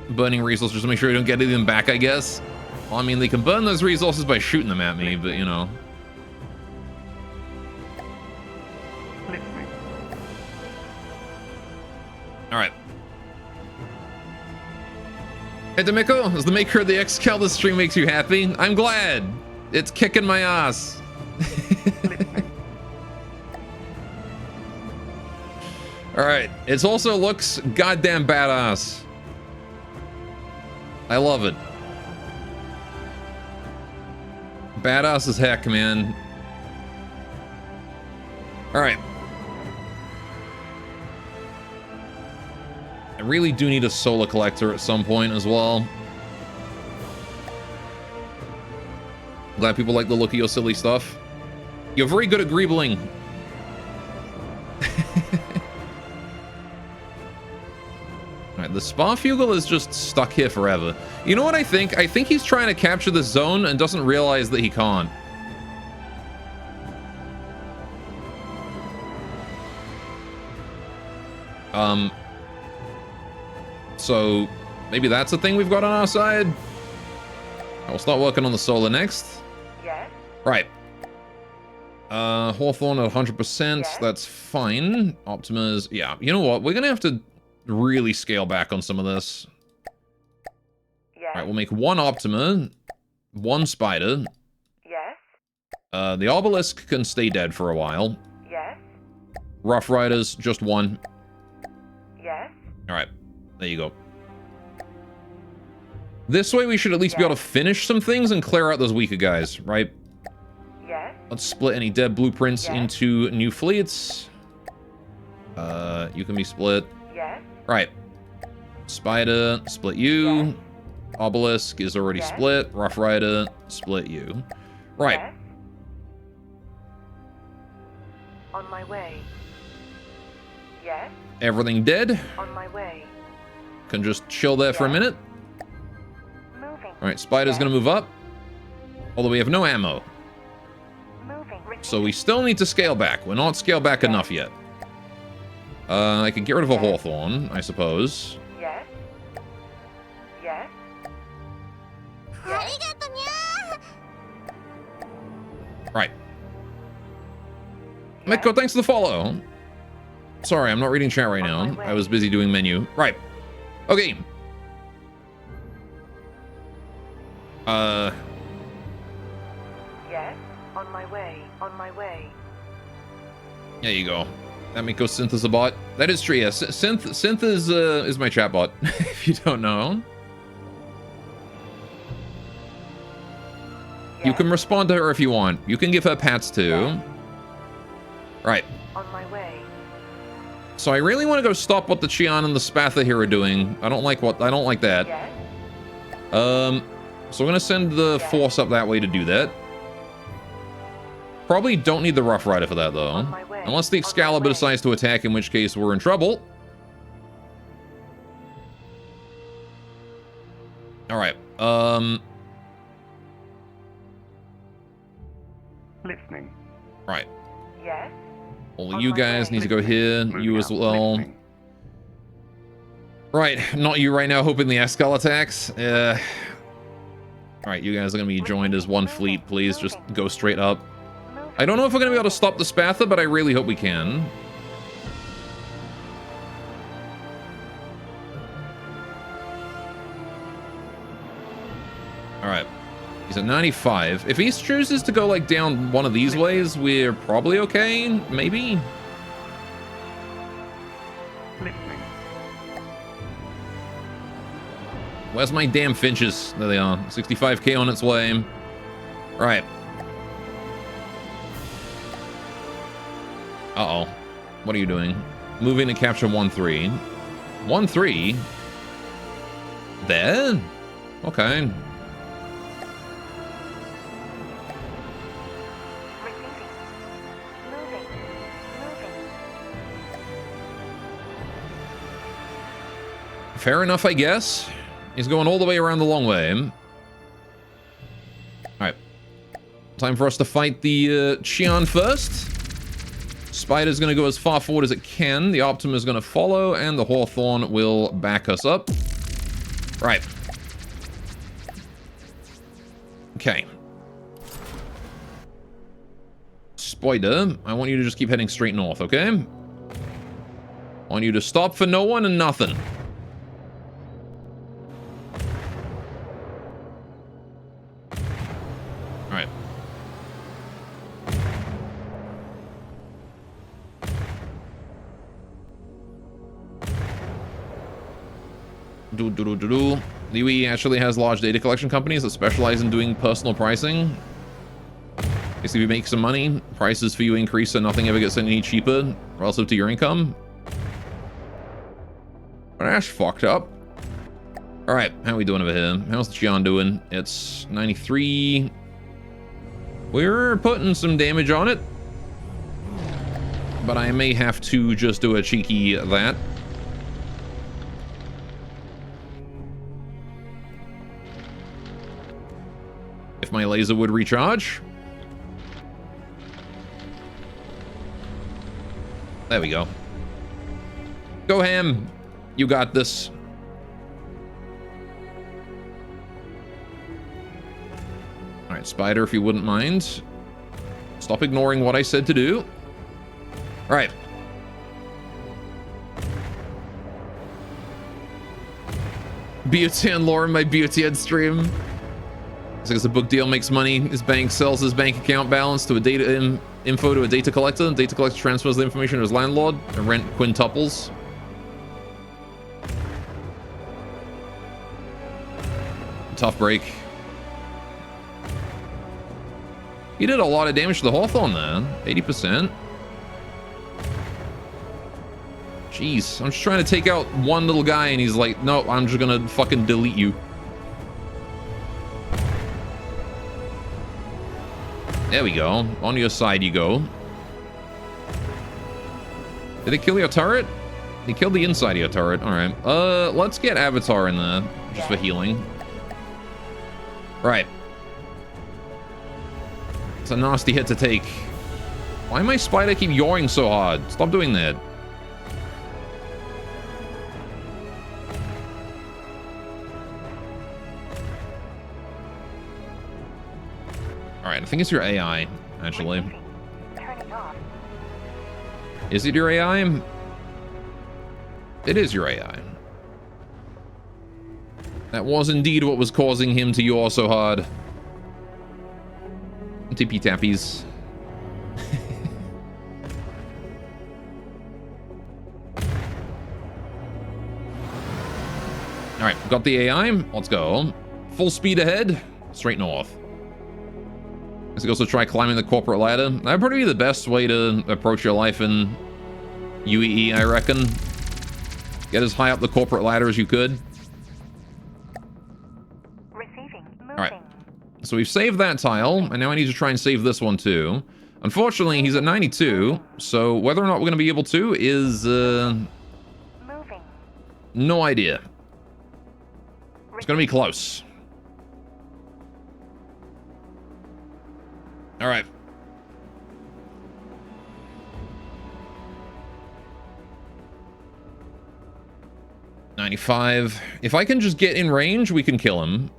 Burning resources just to make sure we don't get any of them back, I guess. Well, I mean, they can burn those resources by shooting them at me, but you know. Listening. Alright. Hey, Demiko, as the maker of the Excalibur string makes you happy, I'm glad. It's kicking my ass. Alright, it also looks goddamn badass. I love it. Badass as heck, man. Alright. I really do need a solar collector at some point as well. Glad people like the look of your silly stuff. You're very good at greebling. Alright, the Sparfugal is just stuck here forever. You know what I think? I think he's trying to capture the zone and doesn't realize that he can't. So maybe that's a thing we've got on our side. I'll start working on the solar next. Yes? Right. Hawthorne at 100%. Yes. That's fine. Optima's, yeah. You know what? We're gonna have to really scale back on some of this. Yes? All right, we'll make one Optima, one Spider. Yes? The Obelisk can stay dead for a while. Yes? Rough Riders, just one. Yes? All right, there you go. This way we should at least be able to finish some things and clear out those weaker guys, right? Yes? Let's split any dead blueprints into new fleets. You can be split. Yes? Right. Spider, split you. Yes. Obelisk is already Yes. split. Rough Rider, split you. Right. Yes? On my way. Yes? Everything dead. On my way. Can just chill there for a minute. Moving. Alright, Spider's gonna move up. Although we have no ammo. Moving. So we still need to scale back. We're not scaled back enough yet. I could get rid of a Hawthorne, I suppose. Yes? Yes? Yes? Right. Miko, thanks for the follow. Sorry, I'm not reading chat right now. I was busy doing menu. Right. Okay. Yes, on my way, on my way. There you go. That Miko Synth is a bot. That is true, yeah. Synth is my chat bot, if you don't know. Yes, You can respond to her if you want. You can give her pats too. Yes. Right. on my way. So I really want to go stop what the Qian and the Spatha here are doing. I don't like that. Yes, So we're gonna send the Yes. force up that way to do that. Probably don't need the Rough Rider for that though. On my way. Unless the On my Excalibur way. decides to attack, in which case we're in trouble. Alright, Listening. right. yes. All On you my guys way. need to go here, Moving you as out. well. Listening. Right, not you right now hoping the Escal attacks. Alright, you guys are gonna be joined as one fleet, please. Just go straight up. Moving. I don't know if we're gonna be able to stop the Spatha, but I really hope we can. Alright. He's at 95. If he chooses to go, like, down one of these ways, we're probably okay, maybe? Listening. Where's my damn Finches? There they are. 65k on its way. Right. Uh-oh. What are you doing? Moving to capture 1-3. 1-3? There? Okay. Receiving. Moving. Moving. Fair enough, I guess. He's going all the way around the long way. Alright. Time for us to fight the Qian first. Spider's going to go as far forward as it can. The Optima is going to follow, and the Hawthorn will back us up. Right. Okay. Spider, I want you to just keep heading straight north, okay? I want you to stop for no one and nothing. Alright. The UE actually has large data collection companies that specialize in doing personal pricing. Basically, if you make some money, prices for you increase so nothing ever gets any cheaper relative to your income. But that's fucked up. Alright, how are we doing over here? How's the Qian doing? It's 93. We're putting some damage on it. But I may have to just do a cheeky that. If my laser would recharge. There we go. Go ham. You got this. Alright, Spider, if you wouldn't mind. Stop ignoring what I said to do. Alright. BotN lore in my BotN stream. As a book deal makes money, his bank sells his bank account balance to a data info to a data collector. Data collector transfers the information to his landlord and rent quintuples. Tough break. He did a lot of damage to the Hawthorn there. 80%. Jeez, I'm just trying to take out one little guy and he's like, no, I'm just gonna fucking delete you. There we go. On your side you go. Did it kill your turret? He killed the inside of your turret. Alright. Let's get Avatar in there. Just for healing. Right. It's a nasty hit to take. Why my Spider keep yawing so hard? Stop doing that. Alright, I think it's your AI. actually. Receiving. Turning off. Is it your AI? It is your AI. That was indeed what was causing him to yaw so hard. Tippy tappies. Alright, got the AI. Let's go. Full speed ahead. Straight north. Let's also try climbing the corporate ladder. That'd probably be the best way to approach your life in UEE, I reckon. Get as high up the corporate ladder as you could. Receiving. Moving. Alright. So we've saved that tile, and now I need to try and save this one too. Unfortunately, he's at 92, so whether or not we're going to be able to is, Moving. no idea. It's going to be close. Alright. $95. If I can just get in range, we can kill him.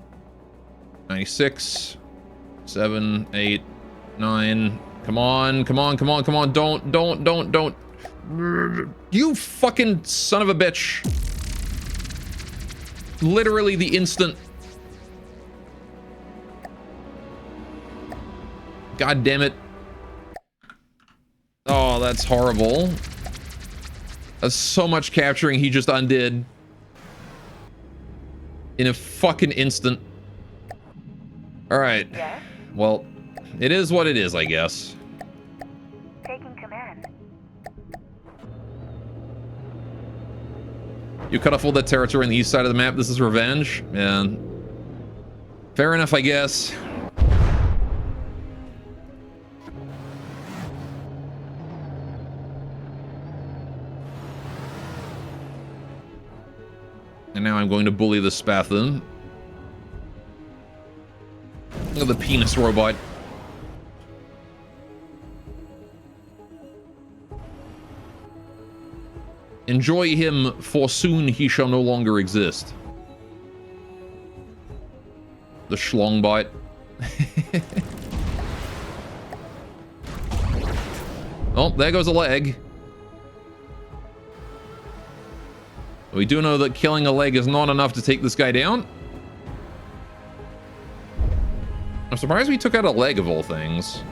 96. 7, 8, 9. Come on, come on, come on, come on. Don't. You fucking son of a bitch. Literally the instant. God damn it. Oh, that's horrible. That's so much capturing he just undid. In a fucking instant. Alright. Yes. Well, it is what it is, I guess. Taking command. You cut off all that territory on the east side of the map. This is revenge? Yeah. Fair enough, I guess. And now I'm going to bully the Spathan. Look at the penis robot. Enjoy him, for soon he shall no longer exist. The schlongbot. Oh, there goes a leg. We do know that killing a leg is not enough to take this guy down. I'm surprised we took out a leg of all things.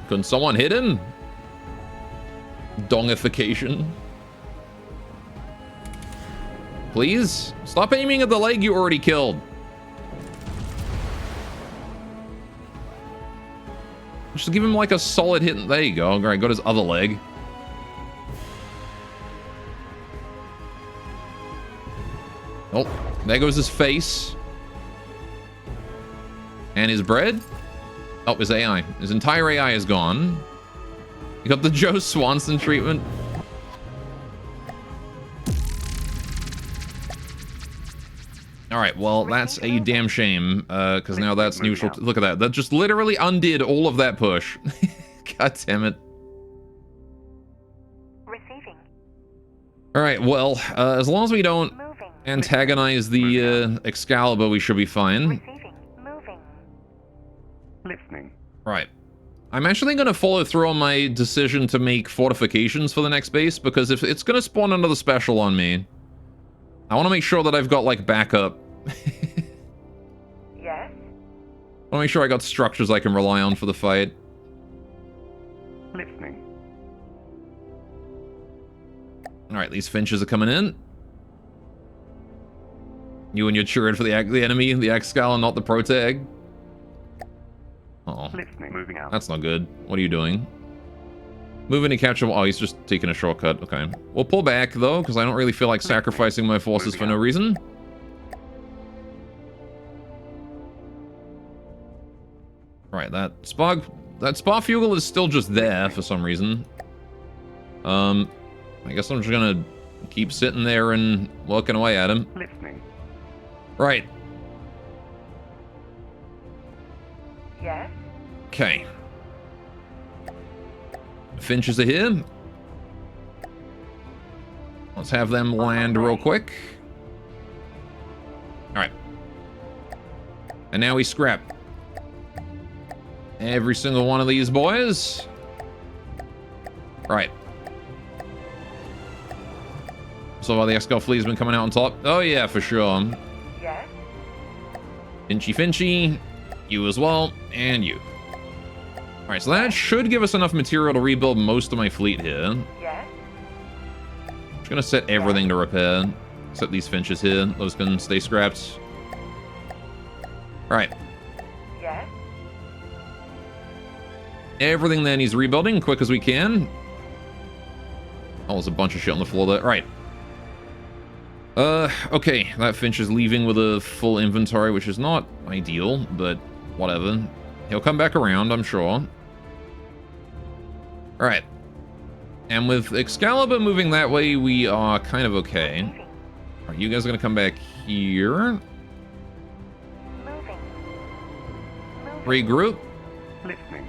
Couldn't someone hit him? Dongification. Please? Stop aiming at the leg you already killed. Just give him like a solid hit. There you go. All right, got his other leg. Oh, there goes his face. And his bread. Oh, his AI. His entire AI is gone. You got the Joe Swanson treatment. All right, well, that's a damn shame, because now that's neutral. Look at that. That just literally undid all of that push. God damn it. Receiving. All right, well, as long as we don't Moving. antagonize the Excalibur, we should be fine. Receiving. Moving. Listening. Right. I'm actually going to follow through on my decision to make fortifications for the next base, because if it's going to spawn another special on me, I want to make sure that I've got, like, backup. Yes. I want to make sure I got structures I can rely on for the fight. Listening. Alright, these finches are coming in. You and your turret for the enemy, the Excalibur, not the Protag. Uh-oh. Listening. Moving out. That's not good. What are you doing? Moving to catch him. Oh, he's just taking a shortcut. Okay. We'll pull back, though, because I don't really feel like sacrificing my forces for no reason. Right, that spar fuel is still just there for some reason. I guess I'm just gonna keep sitting there and working away at him. Listening. Right. Yes. Okay. Finches are here. Let's have them land real quick. Alright, And now we scrap every single one of these boys. Right. So far the Excal fleet has been coming out on top. Oh yeah, for sure. Yes? Finchy, you as well, and you. Alright, so that should give us enough material to rebuild most of my fleet here. Yes? Just gonna set everything to repair. Set these Finches here. Those can stay scrapped. Alright. Yes? Everything there needs rebuilding, quick as we can. Oh, there's a bunch of shit on the floor there. Alright. Okay, that Finch is leaving with a full inventory, which is not ideal, but whatever. He'll come back around, I'm sure. Alright. And with Excalibur moving that way, we are kind of okay. Alright, you guys are gonna come back here. Moving. Regroup. Listening.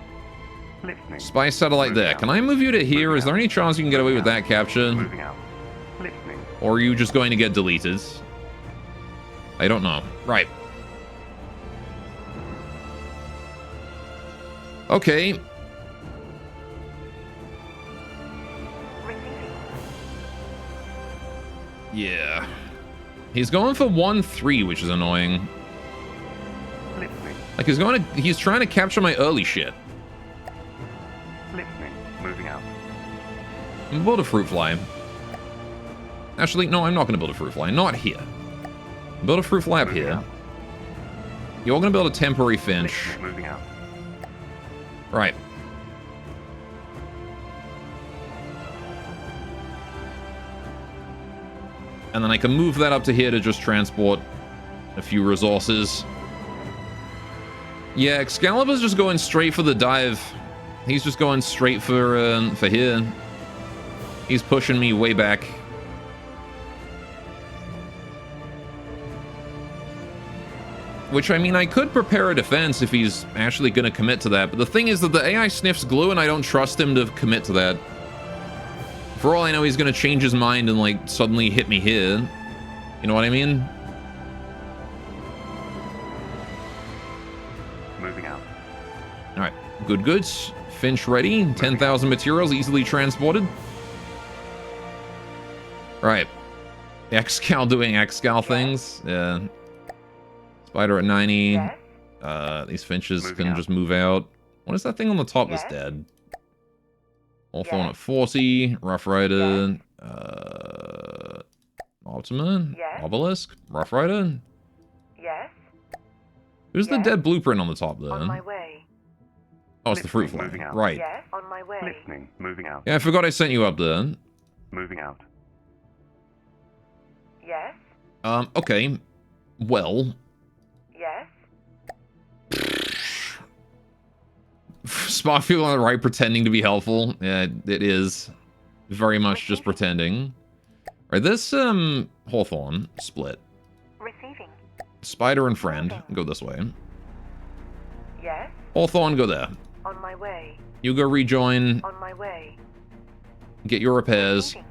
Listening. Spy satellite Moving there. out. Can I move you to here? Is there any chance you can get away with that capture? Moving out. Listening. Or are you just going to get deleted? I don't know. Right. Okay. Receiving. Yeah. He's going for 1-3, which is annoying. Listening. Like he's trying to capture my early shit. Listening. Moving out. Build a fruit fly. Actually, no, I'm not going to build a fruit fly. Not here. Build a fruit fly up here. You're going to build a temporary finch. Listening. Moving out. Right. And then I can move that up to here to just transport a few resources. Yeah, Excalibur's just going straight for the dive. He's just going straight for here. He's pushing me way back. Which, I mean, I could prepare a defense if he's actually going to commit to that. But the thing is that the AI sniffs glue, and I don't trust him to commit to that. For all I know, he's going to change his mind and, like, suddenly hit me here. You know what I mean? Moving out. Alright. Good goods. Finch ready. 10,000 materials easily transported. Right. Excal doing Excal things. Yeah. Spider at 90. Yes? These Finches Moving can out. just move out. What is that thing on the top that's Yes? dead? Hawthorne Yes? at 40. Rough Rider. Optima. Yes? Obelisk. Rough Rider. Yes? Who's the Yes? dead blueprint on the top On my then? way. Oh, it's the fruit Listening, fly. moving out. Right. Yes? On my way. Listening. Moving out. Yeah, I forgot I sent you up there. Moving out. Yes? Okay. Well. Yes? Sparkfield on the right pretending to be helpful. Yeah, it is. Very much just pretending. Alright, this, Hawthorne, split. Receiving. Spider and friend, go this way. Yes? Hawthorne, go there. On my way. You go rejoin, On my way. get your repairs. Receiving.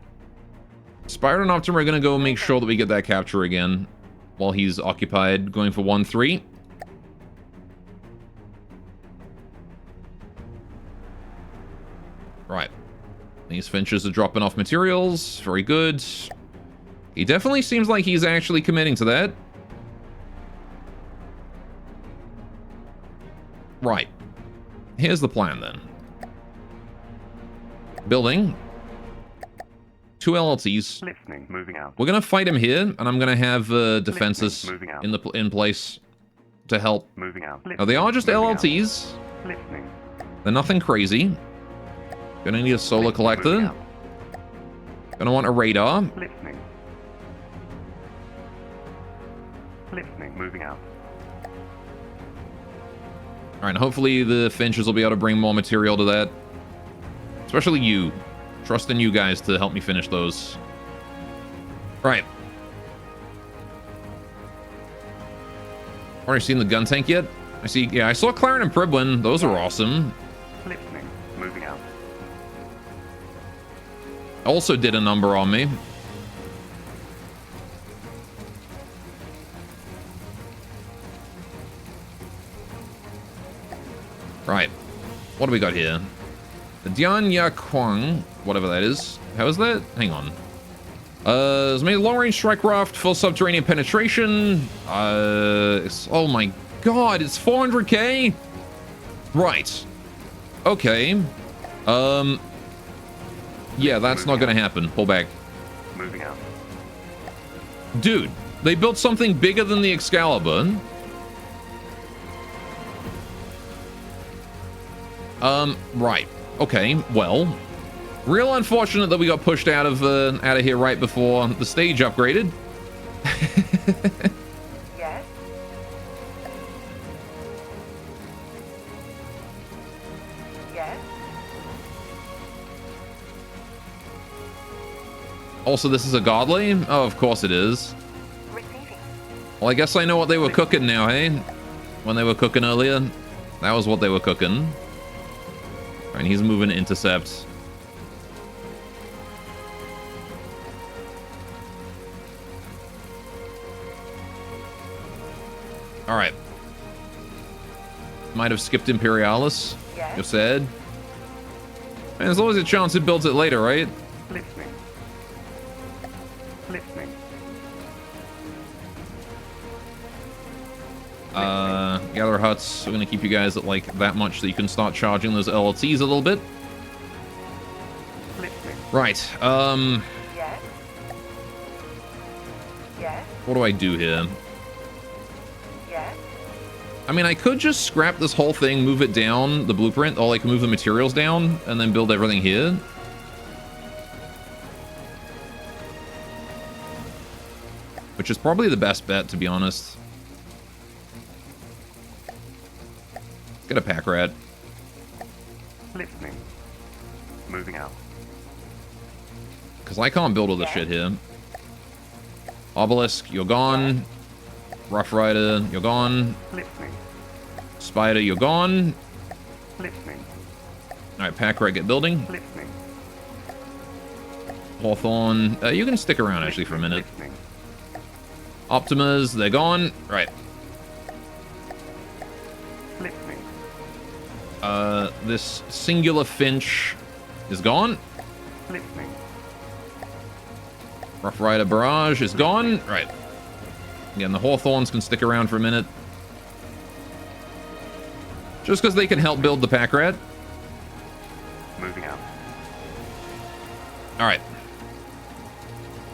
Spider and Optima are gonna go make sure that we get that capture again while he's occupied, going for 1-3. Right. These Finches are dropping off materials. Very good. He definitely seems like he's actually committing to that. Right. Here's the plan then. Building. 2 LLTs. Listening. Moving out. We're gonna fight him here, and I'm gonna have defenses Moving out. in place to help. Moving out. Now they are just Moving out. LLTs. Listening. They're nothing crazy. Gonna need a solar Moving collector. out. Gonna want a radar. Listening. Listening. Moving out. All right, hopefully the Finches will be able to bring more material to that. Especially you. Trust in you guys to help me finish those. Right. Already seen the gun tank yet? I see. Yeah, I saw Claren and Pribwin. Those are awesome. Listening. Moving out. Also did a number on me. do we got here? The Dian Ya Kwang, whatever that is. How is that? Hang on. It's made a long-range strike raft, full subterranean penetration. Oh my god, it's 400k? Right. Okay. Yeah, that's not gonna happen. Pull back. Moving out. Dude, they built something bigger than the Excalibur. Right. Okay, well. Real unfortunate that we got pushed out of here right before the stage upgraded. Yes? Yes? Also, this is a godly? Oh, of course it is. Receiving. Well, I guess I know what they were cooking now, hey? When they were cooking earlier. That was what they were cooking. Alright, he's moving to intercept. Alright. Might have skipped Imperialis. Yes? You said. And there's always a chance it builds it later, right? Listening. Listening. Gather huts. We're gonna keep you guys at like that much so you can start charging those LLTs a little bit. Listening. Right. Yes? Yes? What do I do here? Yes? I mean, I could just scrap this whole thing, move it down, the blueprint, or like move the materials down, and then build everything here. Which is probably the best bet, to be honest. Let's get a pack rat. Listening. Moving out. Because I can't build all this shit here. Obelisk, you're gone. Rough Rider, you're gone. Listening. Spider, you're gone. Listening. Alright, pack rat, get building. Listening. Hawthorne, you can stick around actually for a minute. Listening. Optimas, they're gone. Right. Listening. This singular Finch is gone. Listening. Rough Rider Barrage is gone. Right. Again, the Hawthorns can stick around for a minute. Just because they can help build the pack rat. Moving out. Alright.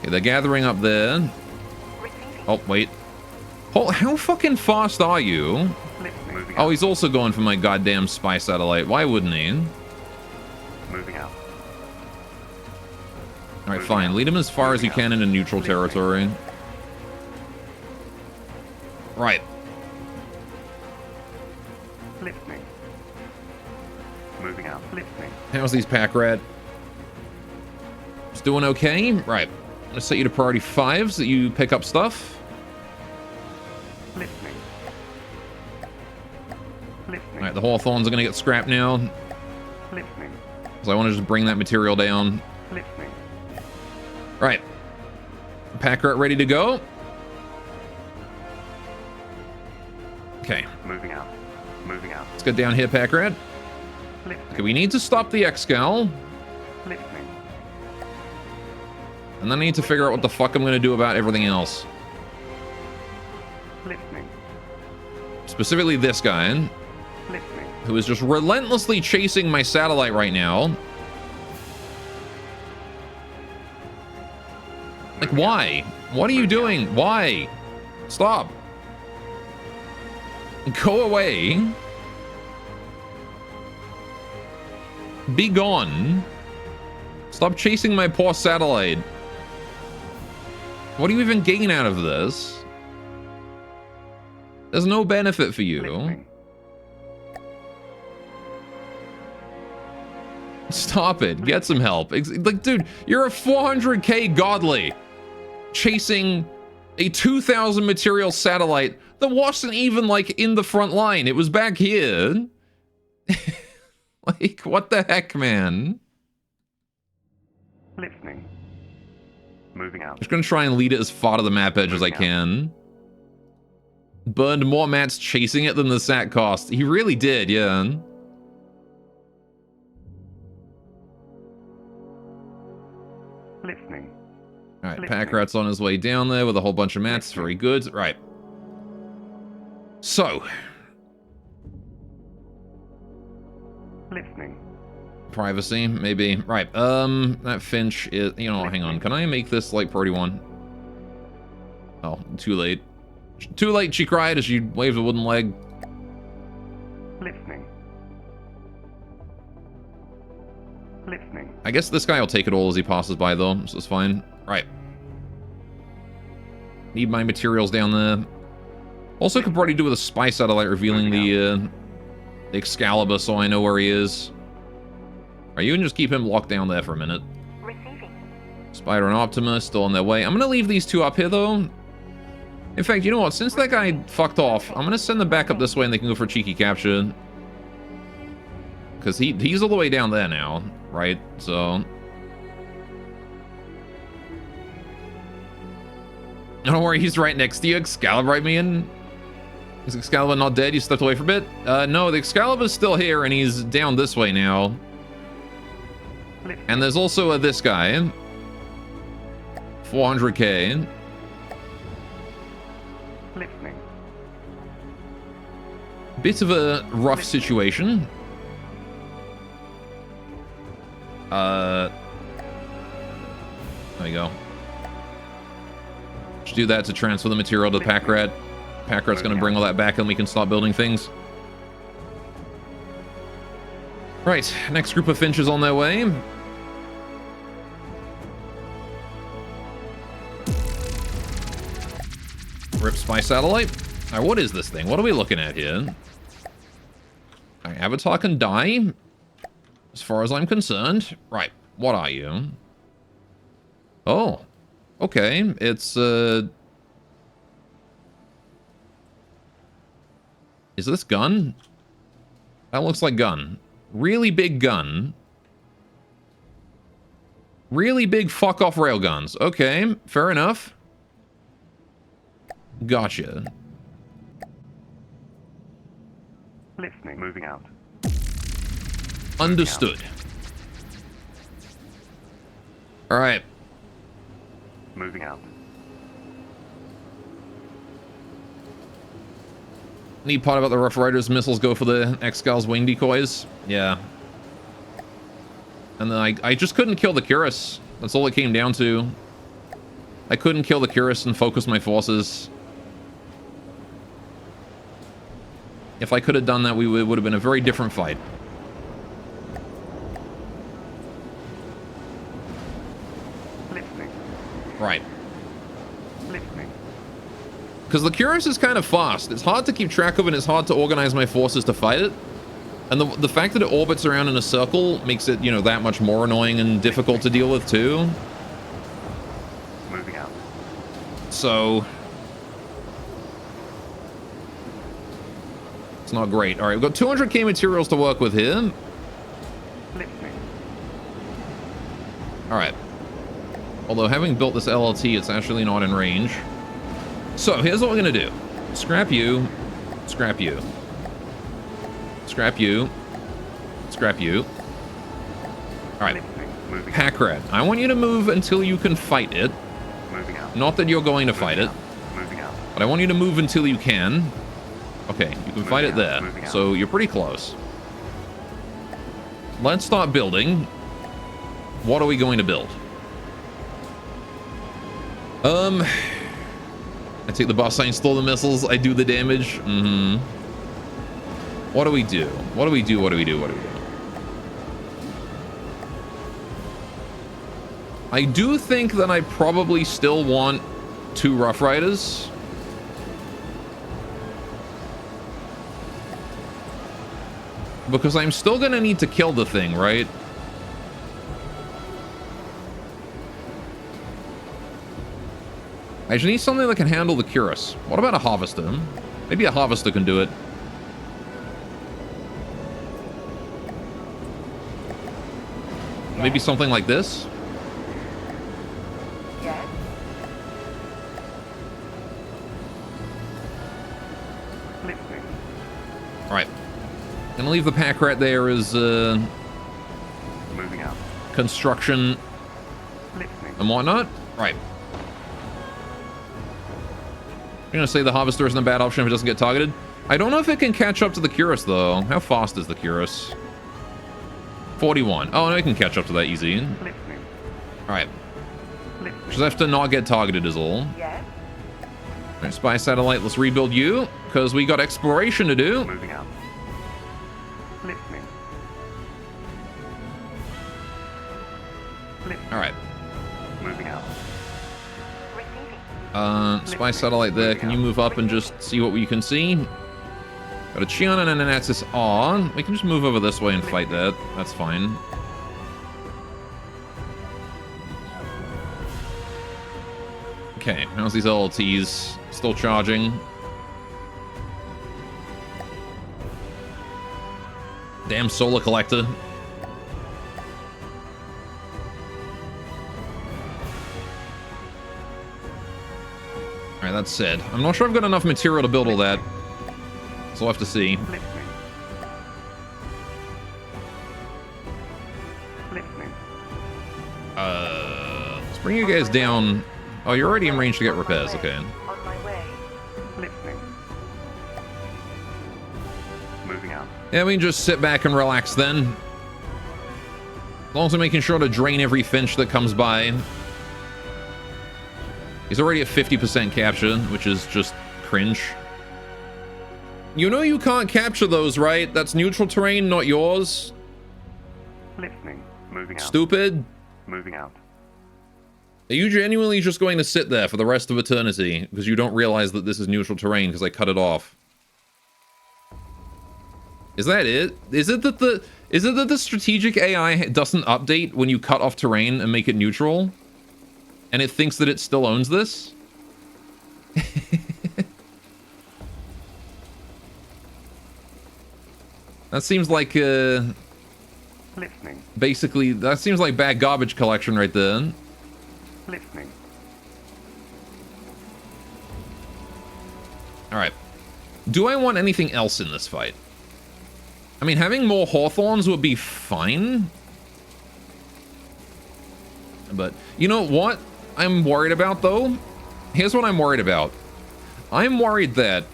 Okay, they're gathering up there. Receiving. Oh, wait. Oh, how fucking fast are you? Listening. Moving Oh, out. he's also going for my goddamn spy satellite. Why wouldn't he? Moving out. Alright, fine. Lead him as far as you can into neutral territory. Right. Listening. Moving out. Listening. How's these pack rat? It's doing okay? Right. I'm gonna set you to priority 5 so that you pick up stuff. Listening. Listening. Alright, the Hawthorns are gonna get scrapped now. Listening. So I want to just bring that material down. Listening. Right. Pack rat ready to go. Okay, Moving out. Moving out. let's get down here, pack rat. Listening. Okay, we need to stop the Excal. Listening. And then I need to figure out what the fuck I'm gonna do about everything else. Listening. Specifically this guy, Listening. who is just relentlessly chasing my satellite right now. Like, why? What are you doing? Why? Stop. Go away. Be gone. Stop chasing my poor satellite. What do you even gain out of this? There's no benefit for you. Listening. Stop it. Get some help. Like, dude, you're a 400k godly chasing a 2,000 material satellite that wasn't even, like, in the front line. It was back here. Like, what the heck, man? Listening. Moving out. Just gonna try and lead it as far to the map edge as I can. Burned more mats chasing it than the sat cost. He really did, yeah. Listening. All right, pack rat's on his way down there with a whole bunch of mats. Very good. Right. So, Listening. privacy, maybe. Right. That Finch is. You know, hang on. Can I make this like priority 1? Oh, too late. Too late. She cried as she waved a wooden leg. Listening. Listening. I guess this guy will take it all as he passes by, though, so it's fine. Right. Need my materials down there. Also, could probably do with a spy satellite revealing the Excalibur, so I know where he is. Alright, you can just keep him locked down there for a minute. Receiving. Spider and Optimus still on their way. I'm gonna leave these two up here, though. In fact, you know what? Since that guy fucked off, I'm gonna send them back up this way and they can go for cheeky capture. Because he's all the way down there now, right? So... don't worry, he's right next to you. Excalibur, right, man? Is Excalibur not dead? You stepped away for a bit? No, the Excalibur's still here and he's down this way now. And there's also this guy. 400k. Listening. Bit of a rough situation. There you go. Just do that to transfer the material to the pack rat. Pack rat's gonna bring all that back and we can start building things. Right, next group of Finches on their way. Rip spy satellite. Alright, what is this thing? What are we looking at here? Alright, Avatar can die. As far as I'm concerned. Right, what are you? Oh. Okay, it's, is this gun? That looks like gun. Really big gun. Really big fuck-off railguns. Okay, fair enough. Gotcha. Listening. Moving out. Understood. Alright. Moving out. Neat part about the Rough Riders missiles go for the Excal's wing decoys. Yeah. And then I just couldn't kill the Curus. That's all it came down to. I couldn't kill the Curus and focus my forces. If I could have done that, it would have been a very different fight. Listening. Right. Listening. Because the Curus is kind of fast. It's hard to keep track of and it's hard to organize my forces to fight it. And the fact that it orbits around in a circle makes it, you know, that much more annoying and difficult to deal with too. Moving out. So... it's not great. Alright, we've got 200k materials to work with here. Listening. Alright. Although having built this LLT, it's actually not in range. So, here's what we're gonna do. Scrap you. Scrap you. Scrap you. Scrap you. Alright. Pack rat. I want you to move until you can fight it. Moving out. Not that you're going to fight it. Moving out. But I want you to move until you can. Okay, you can fight it there. So you're pretty close. Let's start building. What are we going to build? I take the bus, I install the missiles, I do the damage. What do we do? What do we do? What do we do? What do we do? I do think that I probably still want 2 Rough Riders. Because I'm still gonna need to kill the thing, right? I just need something that can handle the Curus. What about a Harvester? Maybe a Harvester can do it. Maybe something like this? Yes. Listening. Alright. Gonna leave the pack rat there as Moving out. construction. Listening. and whatnot. Right. I'm gonna say the Harvester isn't a bad option if it doesn't get targeted. I don't know if it can catch up to the Curus, though. How fast is the Curus? 41. Oh, no, it can catch up to that easy. Listening. Alright. Listening. Just have to not get targeted is all. Yes? Alright, Spy Satellite, let's rebuild you, because we got exploration to do. Moving out. Listening. Listening. Alright. Moving out. Receiving. Spy Satellite there. Can you move up and just see what we can see? Got a Chion and an Anatis on. We can just move over this way and fight that. That's fine. Okay, how's these LLTs? Still charging. Damn solar collector. Alright, that's said. I'm not sure I've got enough material to build all that. So we'll have to see. Listening. Listening. Let's bring you guys down. Oh, you're already in range to get repairs. Okay. On my way. Listening. Moving out. Yeah, we can just sit back and relax then. Also making sure to drain every finch that comes by. He's already at 50% capture, which is just cringe. You know you can't capture those, right? That's neutral terrain, not yours. Listening. Moving out. Stupid. Moving out. Are you genuinely just going to sit there for the rest of eternity because you don't realize that this is neutral terrain because I cut it off? Is that it? Is it that the strategic AI doesn't update when you cut off terrain and make it neutral? And it thinks that it still owns this? That seems like Listening. basically that seems like bad garbage collection right there. Listening. Alright. Do I want anything else in this fight? I mean, having more Hawthorns would be fine. But, you know what I'm worried about, though? Here's what I'm worried about. I'm worried that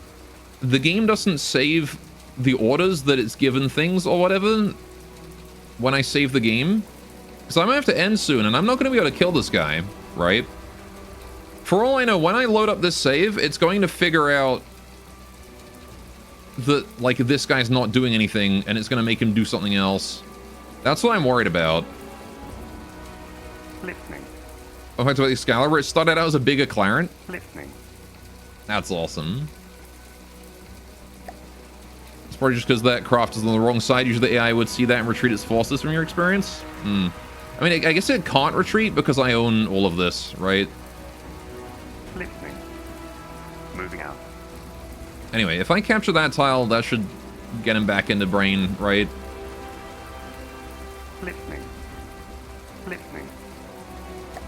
the game doesn't save the orders that it's given things or whatever when I save the game. Because I'm going to have to end soon, and I'm not going to be able to kill this guy, right? For all I know, when I load up this save, it's going to figure out that, like, this guy's not doing anything, and it's going to make him do something else. That's what I'm worried about. Listening. Oh, I talked about the Excalibur. It started out as a bigger Clarent. Listening. That's awesome. It's probably just because that craft is on the wrong side. Usually the AI would see that and retreat its forces from your experience. I mean, I guess it can't retreat because I own all of this, right? Listening. Moving out. Anyway, if I capture that tile, that should get him back into brain, right? Listening. Listening.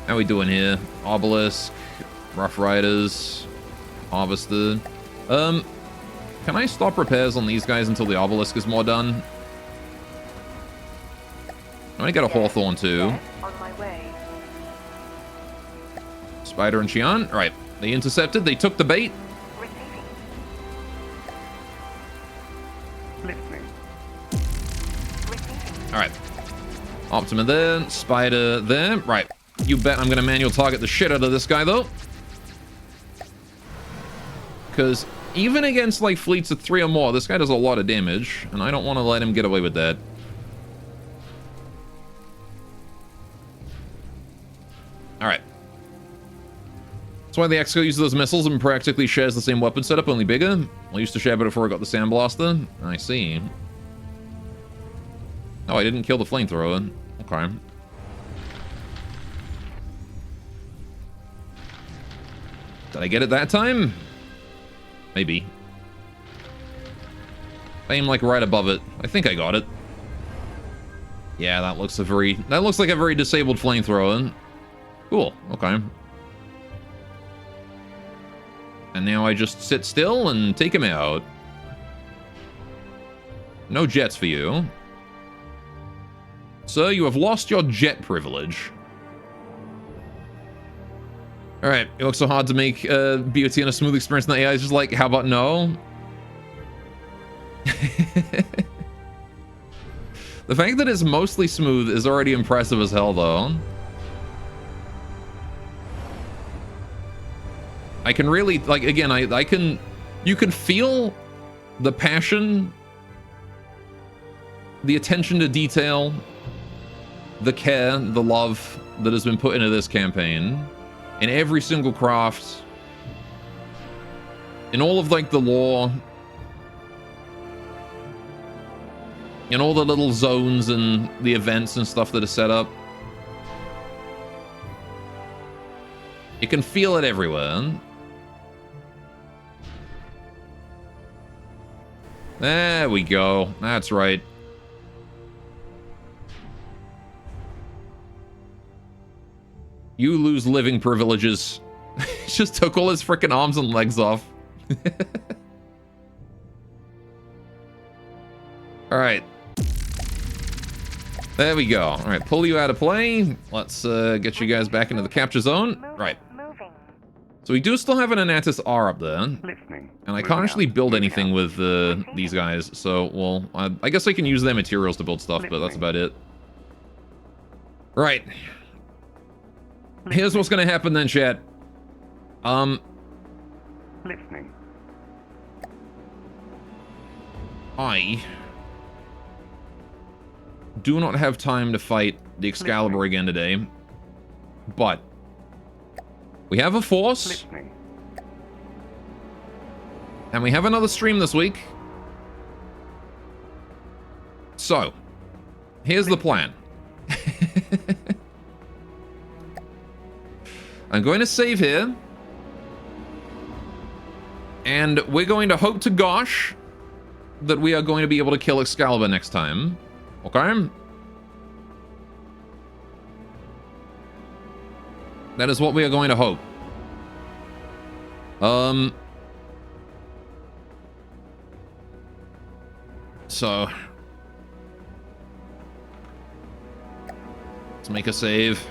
How we doing here? Obelisk, Rough Riders, Harvester. Can I stop repairs on these guys until the Obelisk is more done? I get a Hawthorn too. Yes, on my way. Spider and Chion. All right, they intercepted. They took the bait. Receiving. Listening. Receiving. All right. Optima there. Spider there. Right. You bet I'm going to manual target the shit out of this guy, though. Because even against, like, fleets of 3 or more, this guy does a lot of damage. And I don't want to let him get away with that. All right. That's why the Exco uses those missiles and practically shares the same weapon setup, only bigger. I used to share it before I got the Sandblaster. I see. Oh, I didn't kill the flamethrower. Okay. Did I get it that time? Maybe. Aim like right above it. I think I got it. Yeah, that looks like a very disabled flamethrower. Cool. Okay. And now I just sit still and take him out. No jets for you. Sir, you have lost your jet privilege. All right, it looks so hard to make BOTN a smooth experience, and the AI is just like, how about no? The fact that it's mostly smooth is already impressive as hell, though. I can really, like, again, I can, you can feel the passion, the attention to detail, the care, the love that has been put into this campaign, in every single craft, in all of, like, the lore, in all the little zones and the events and stuff that are set up. You can feel it everywhere. There we go. That's right. You lose living privileges. Just took all his freaking arms and legs off. All right. There we go. All right, pull you out of play. Let's get you guys back into the capture zone. Right. So we do still have an Anatis R up there. Listening. And I can't actually build anything with these guys. So, well, I guess I can use their materials to build stuff, but that's about it. Right. Here's what's going to happen then, chat. Listening. I do not have time to fight the Excalibur again today, but we have a force, Listening. and we have another stream this week. So, here's the plan. I'm going to save here, and we're going to hope to gosh that we are going to be able to kill Excalibur next time. Okay? That is what we are going to hope. So let's make a save.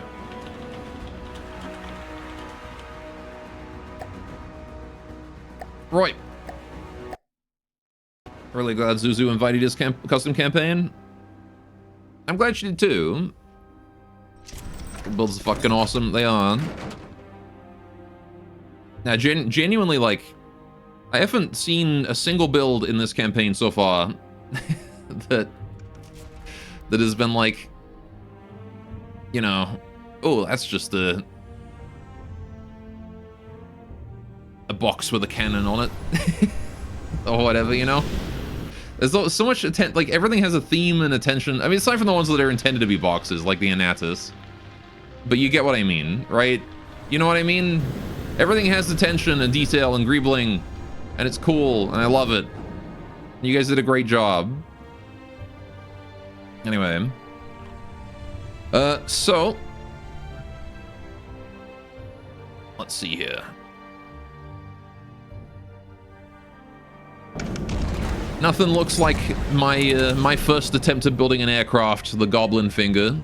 Right. Really glad Zuzu invited his custom campaign. I'm glad she did too. The builds are fucking awesome. They are. Now, genuinely, like, I haven't seen a single build in this campaign so far that has been like, you know, oh, that's just a box with a cannon on it or whatever, you know. There's so much like everything has a theme and attention. I mean, aside from the ones that are intended to be boxes, like the Anatis. But you get what I mean, right? You know what I mean? Everything has attention and detail and greebling, and it's cool, and I love it. You guys did a great job. Anyway. So. Let's see here. Nothing looks like my my first attempt at building an aircraft, the Goblin Finger.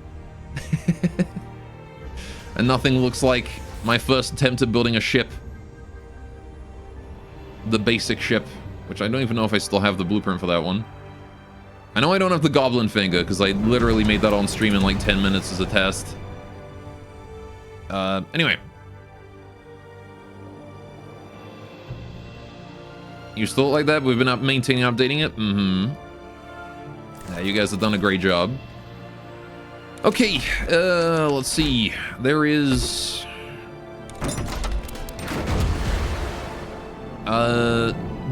And nothing looks like my first attempt at building a ship. The basic ship, which I don't even know if I still have the blueprint for that one. I know I don't have the Goblin Finger, because I literally made that on stream in like 10 minutes as a test. Anyway. You still like that? We've been maintaining, updating it? Mm-hmm. Yeah, you guys have done a great job. Okay, let's see. There is...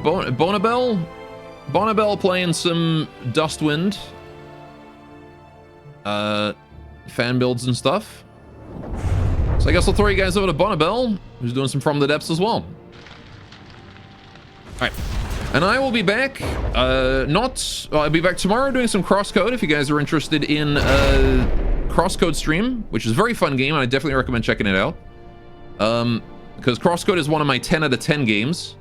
Bonabelle? Bonabelle playing some Dustwind. Fan builds and stuff. So I guess I'll throw you guys over to Bonabelle, who's doing some From the Depths as well. Alright. And I will be back, I'll be back tomorrow doing some Crosscode if you guys are interested in Crosscode stream, which is a very fun game, and I definitely recommend checking it out. Because Crosscode is one of my 10 out of 10 games,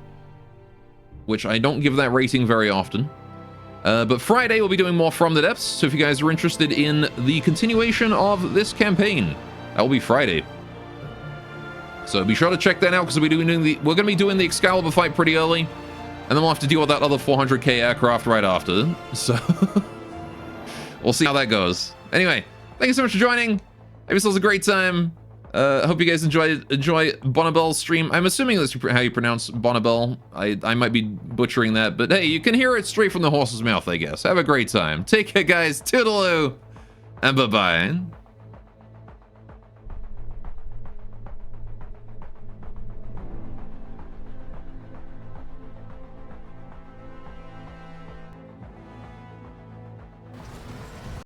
which I don't give that rating very often. But Friday we'll be doing more From the Depths, so if you guys are interested in the continuation of this campaign, that will be Friday. So be sure to check that out because we're going to be doing the Excalibur fight pretty early, and then we'll have to deal with that other 400k aircraft right after. So we'll see how that goes. Anyway, thank you so much for joining. Have yourselves a great time. I hope you guys enjoy Bonnabelle's stream. I'm assuming that's how you pronounce Bonnabelle. I might be butchering that, but hey, you can hear it straight from the horse's mouth, I guess. Have a great time. Take care, guys. Toodaloo, and bye-bye.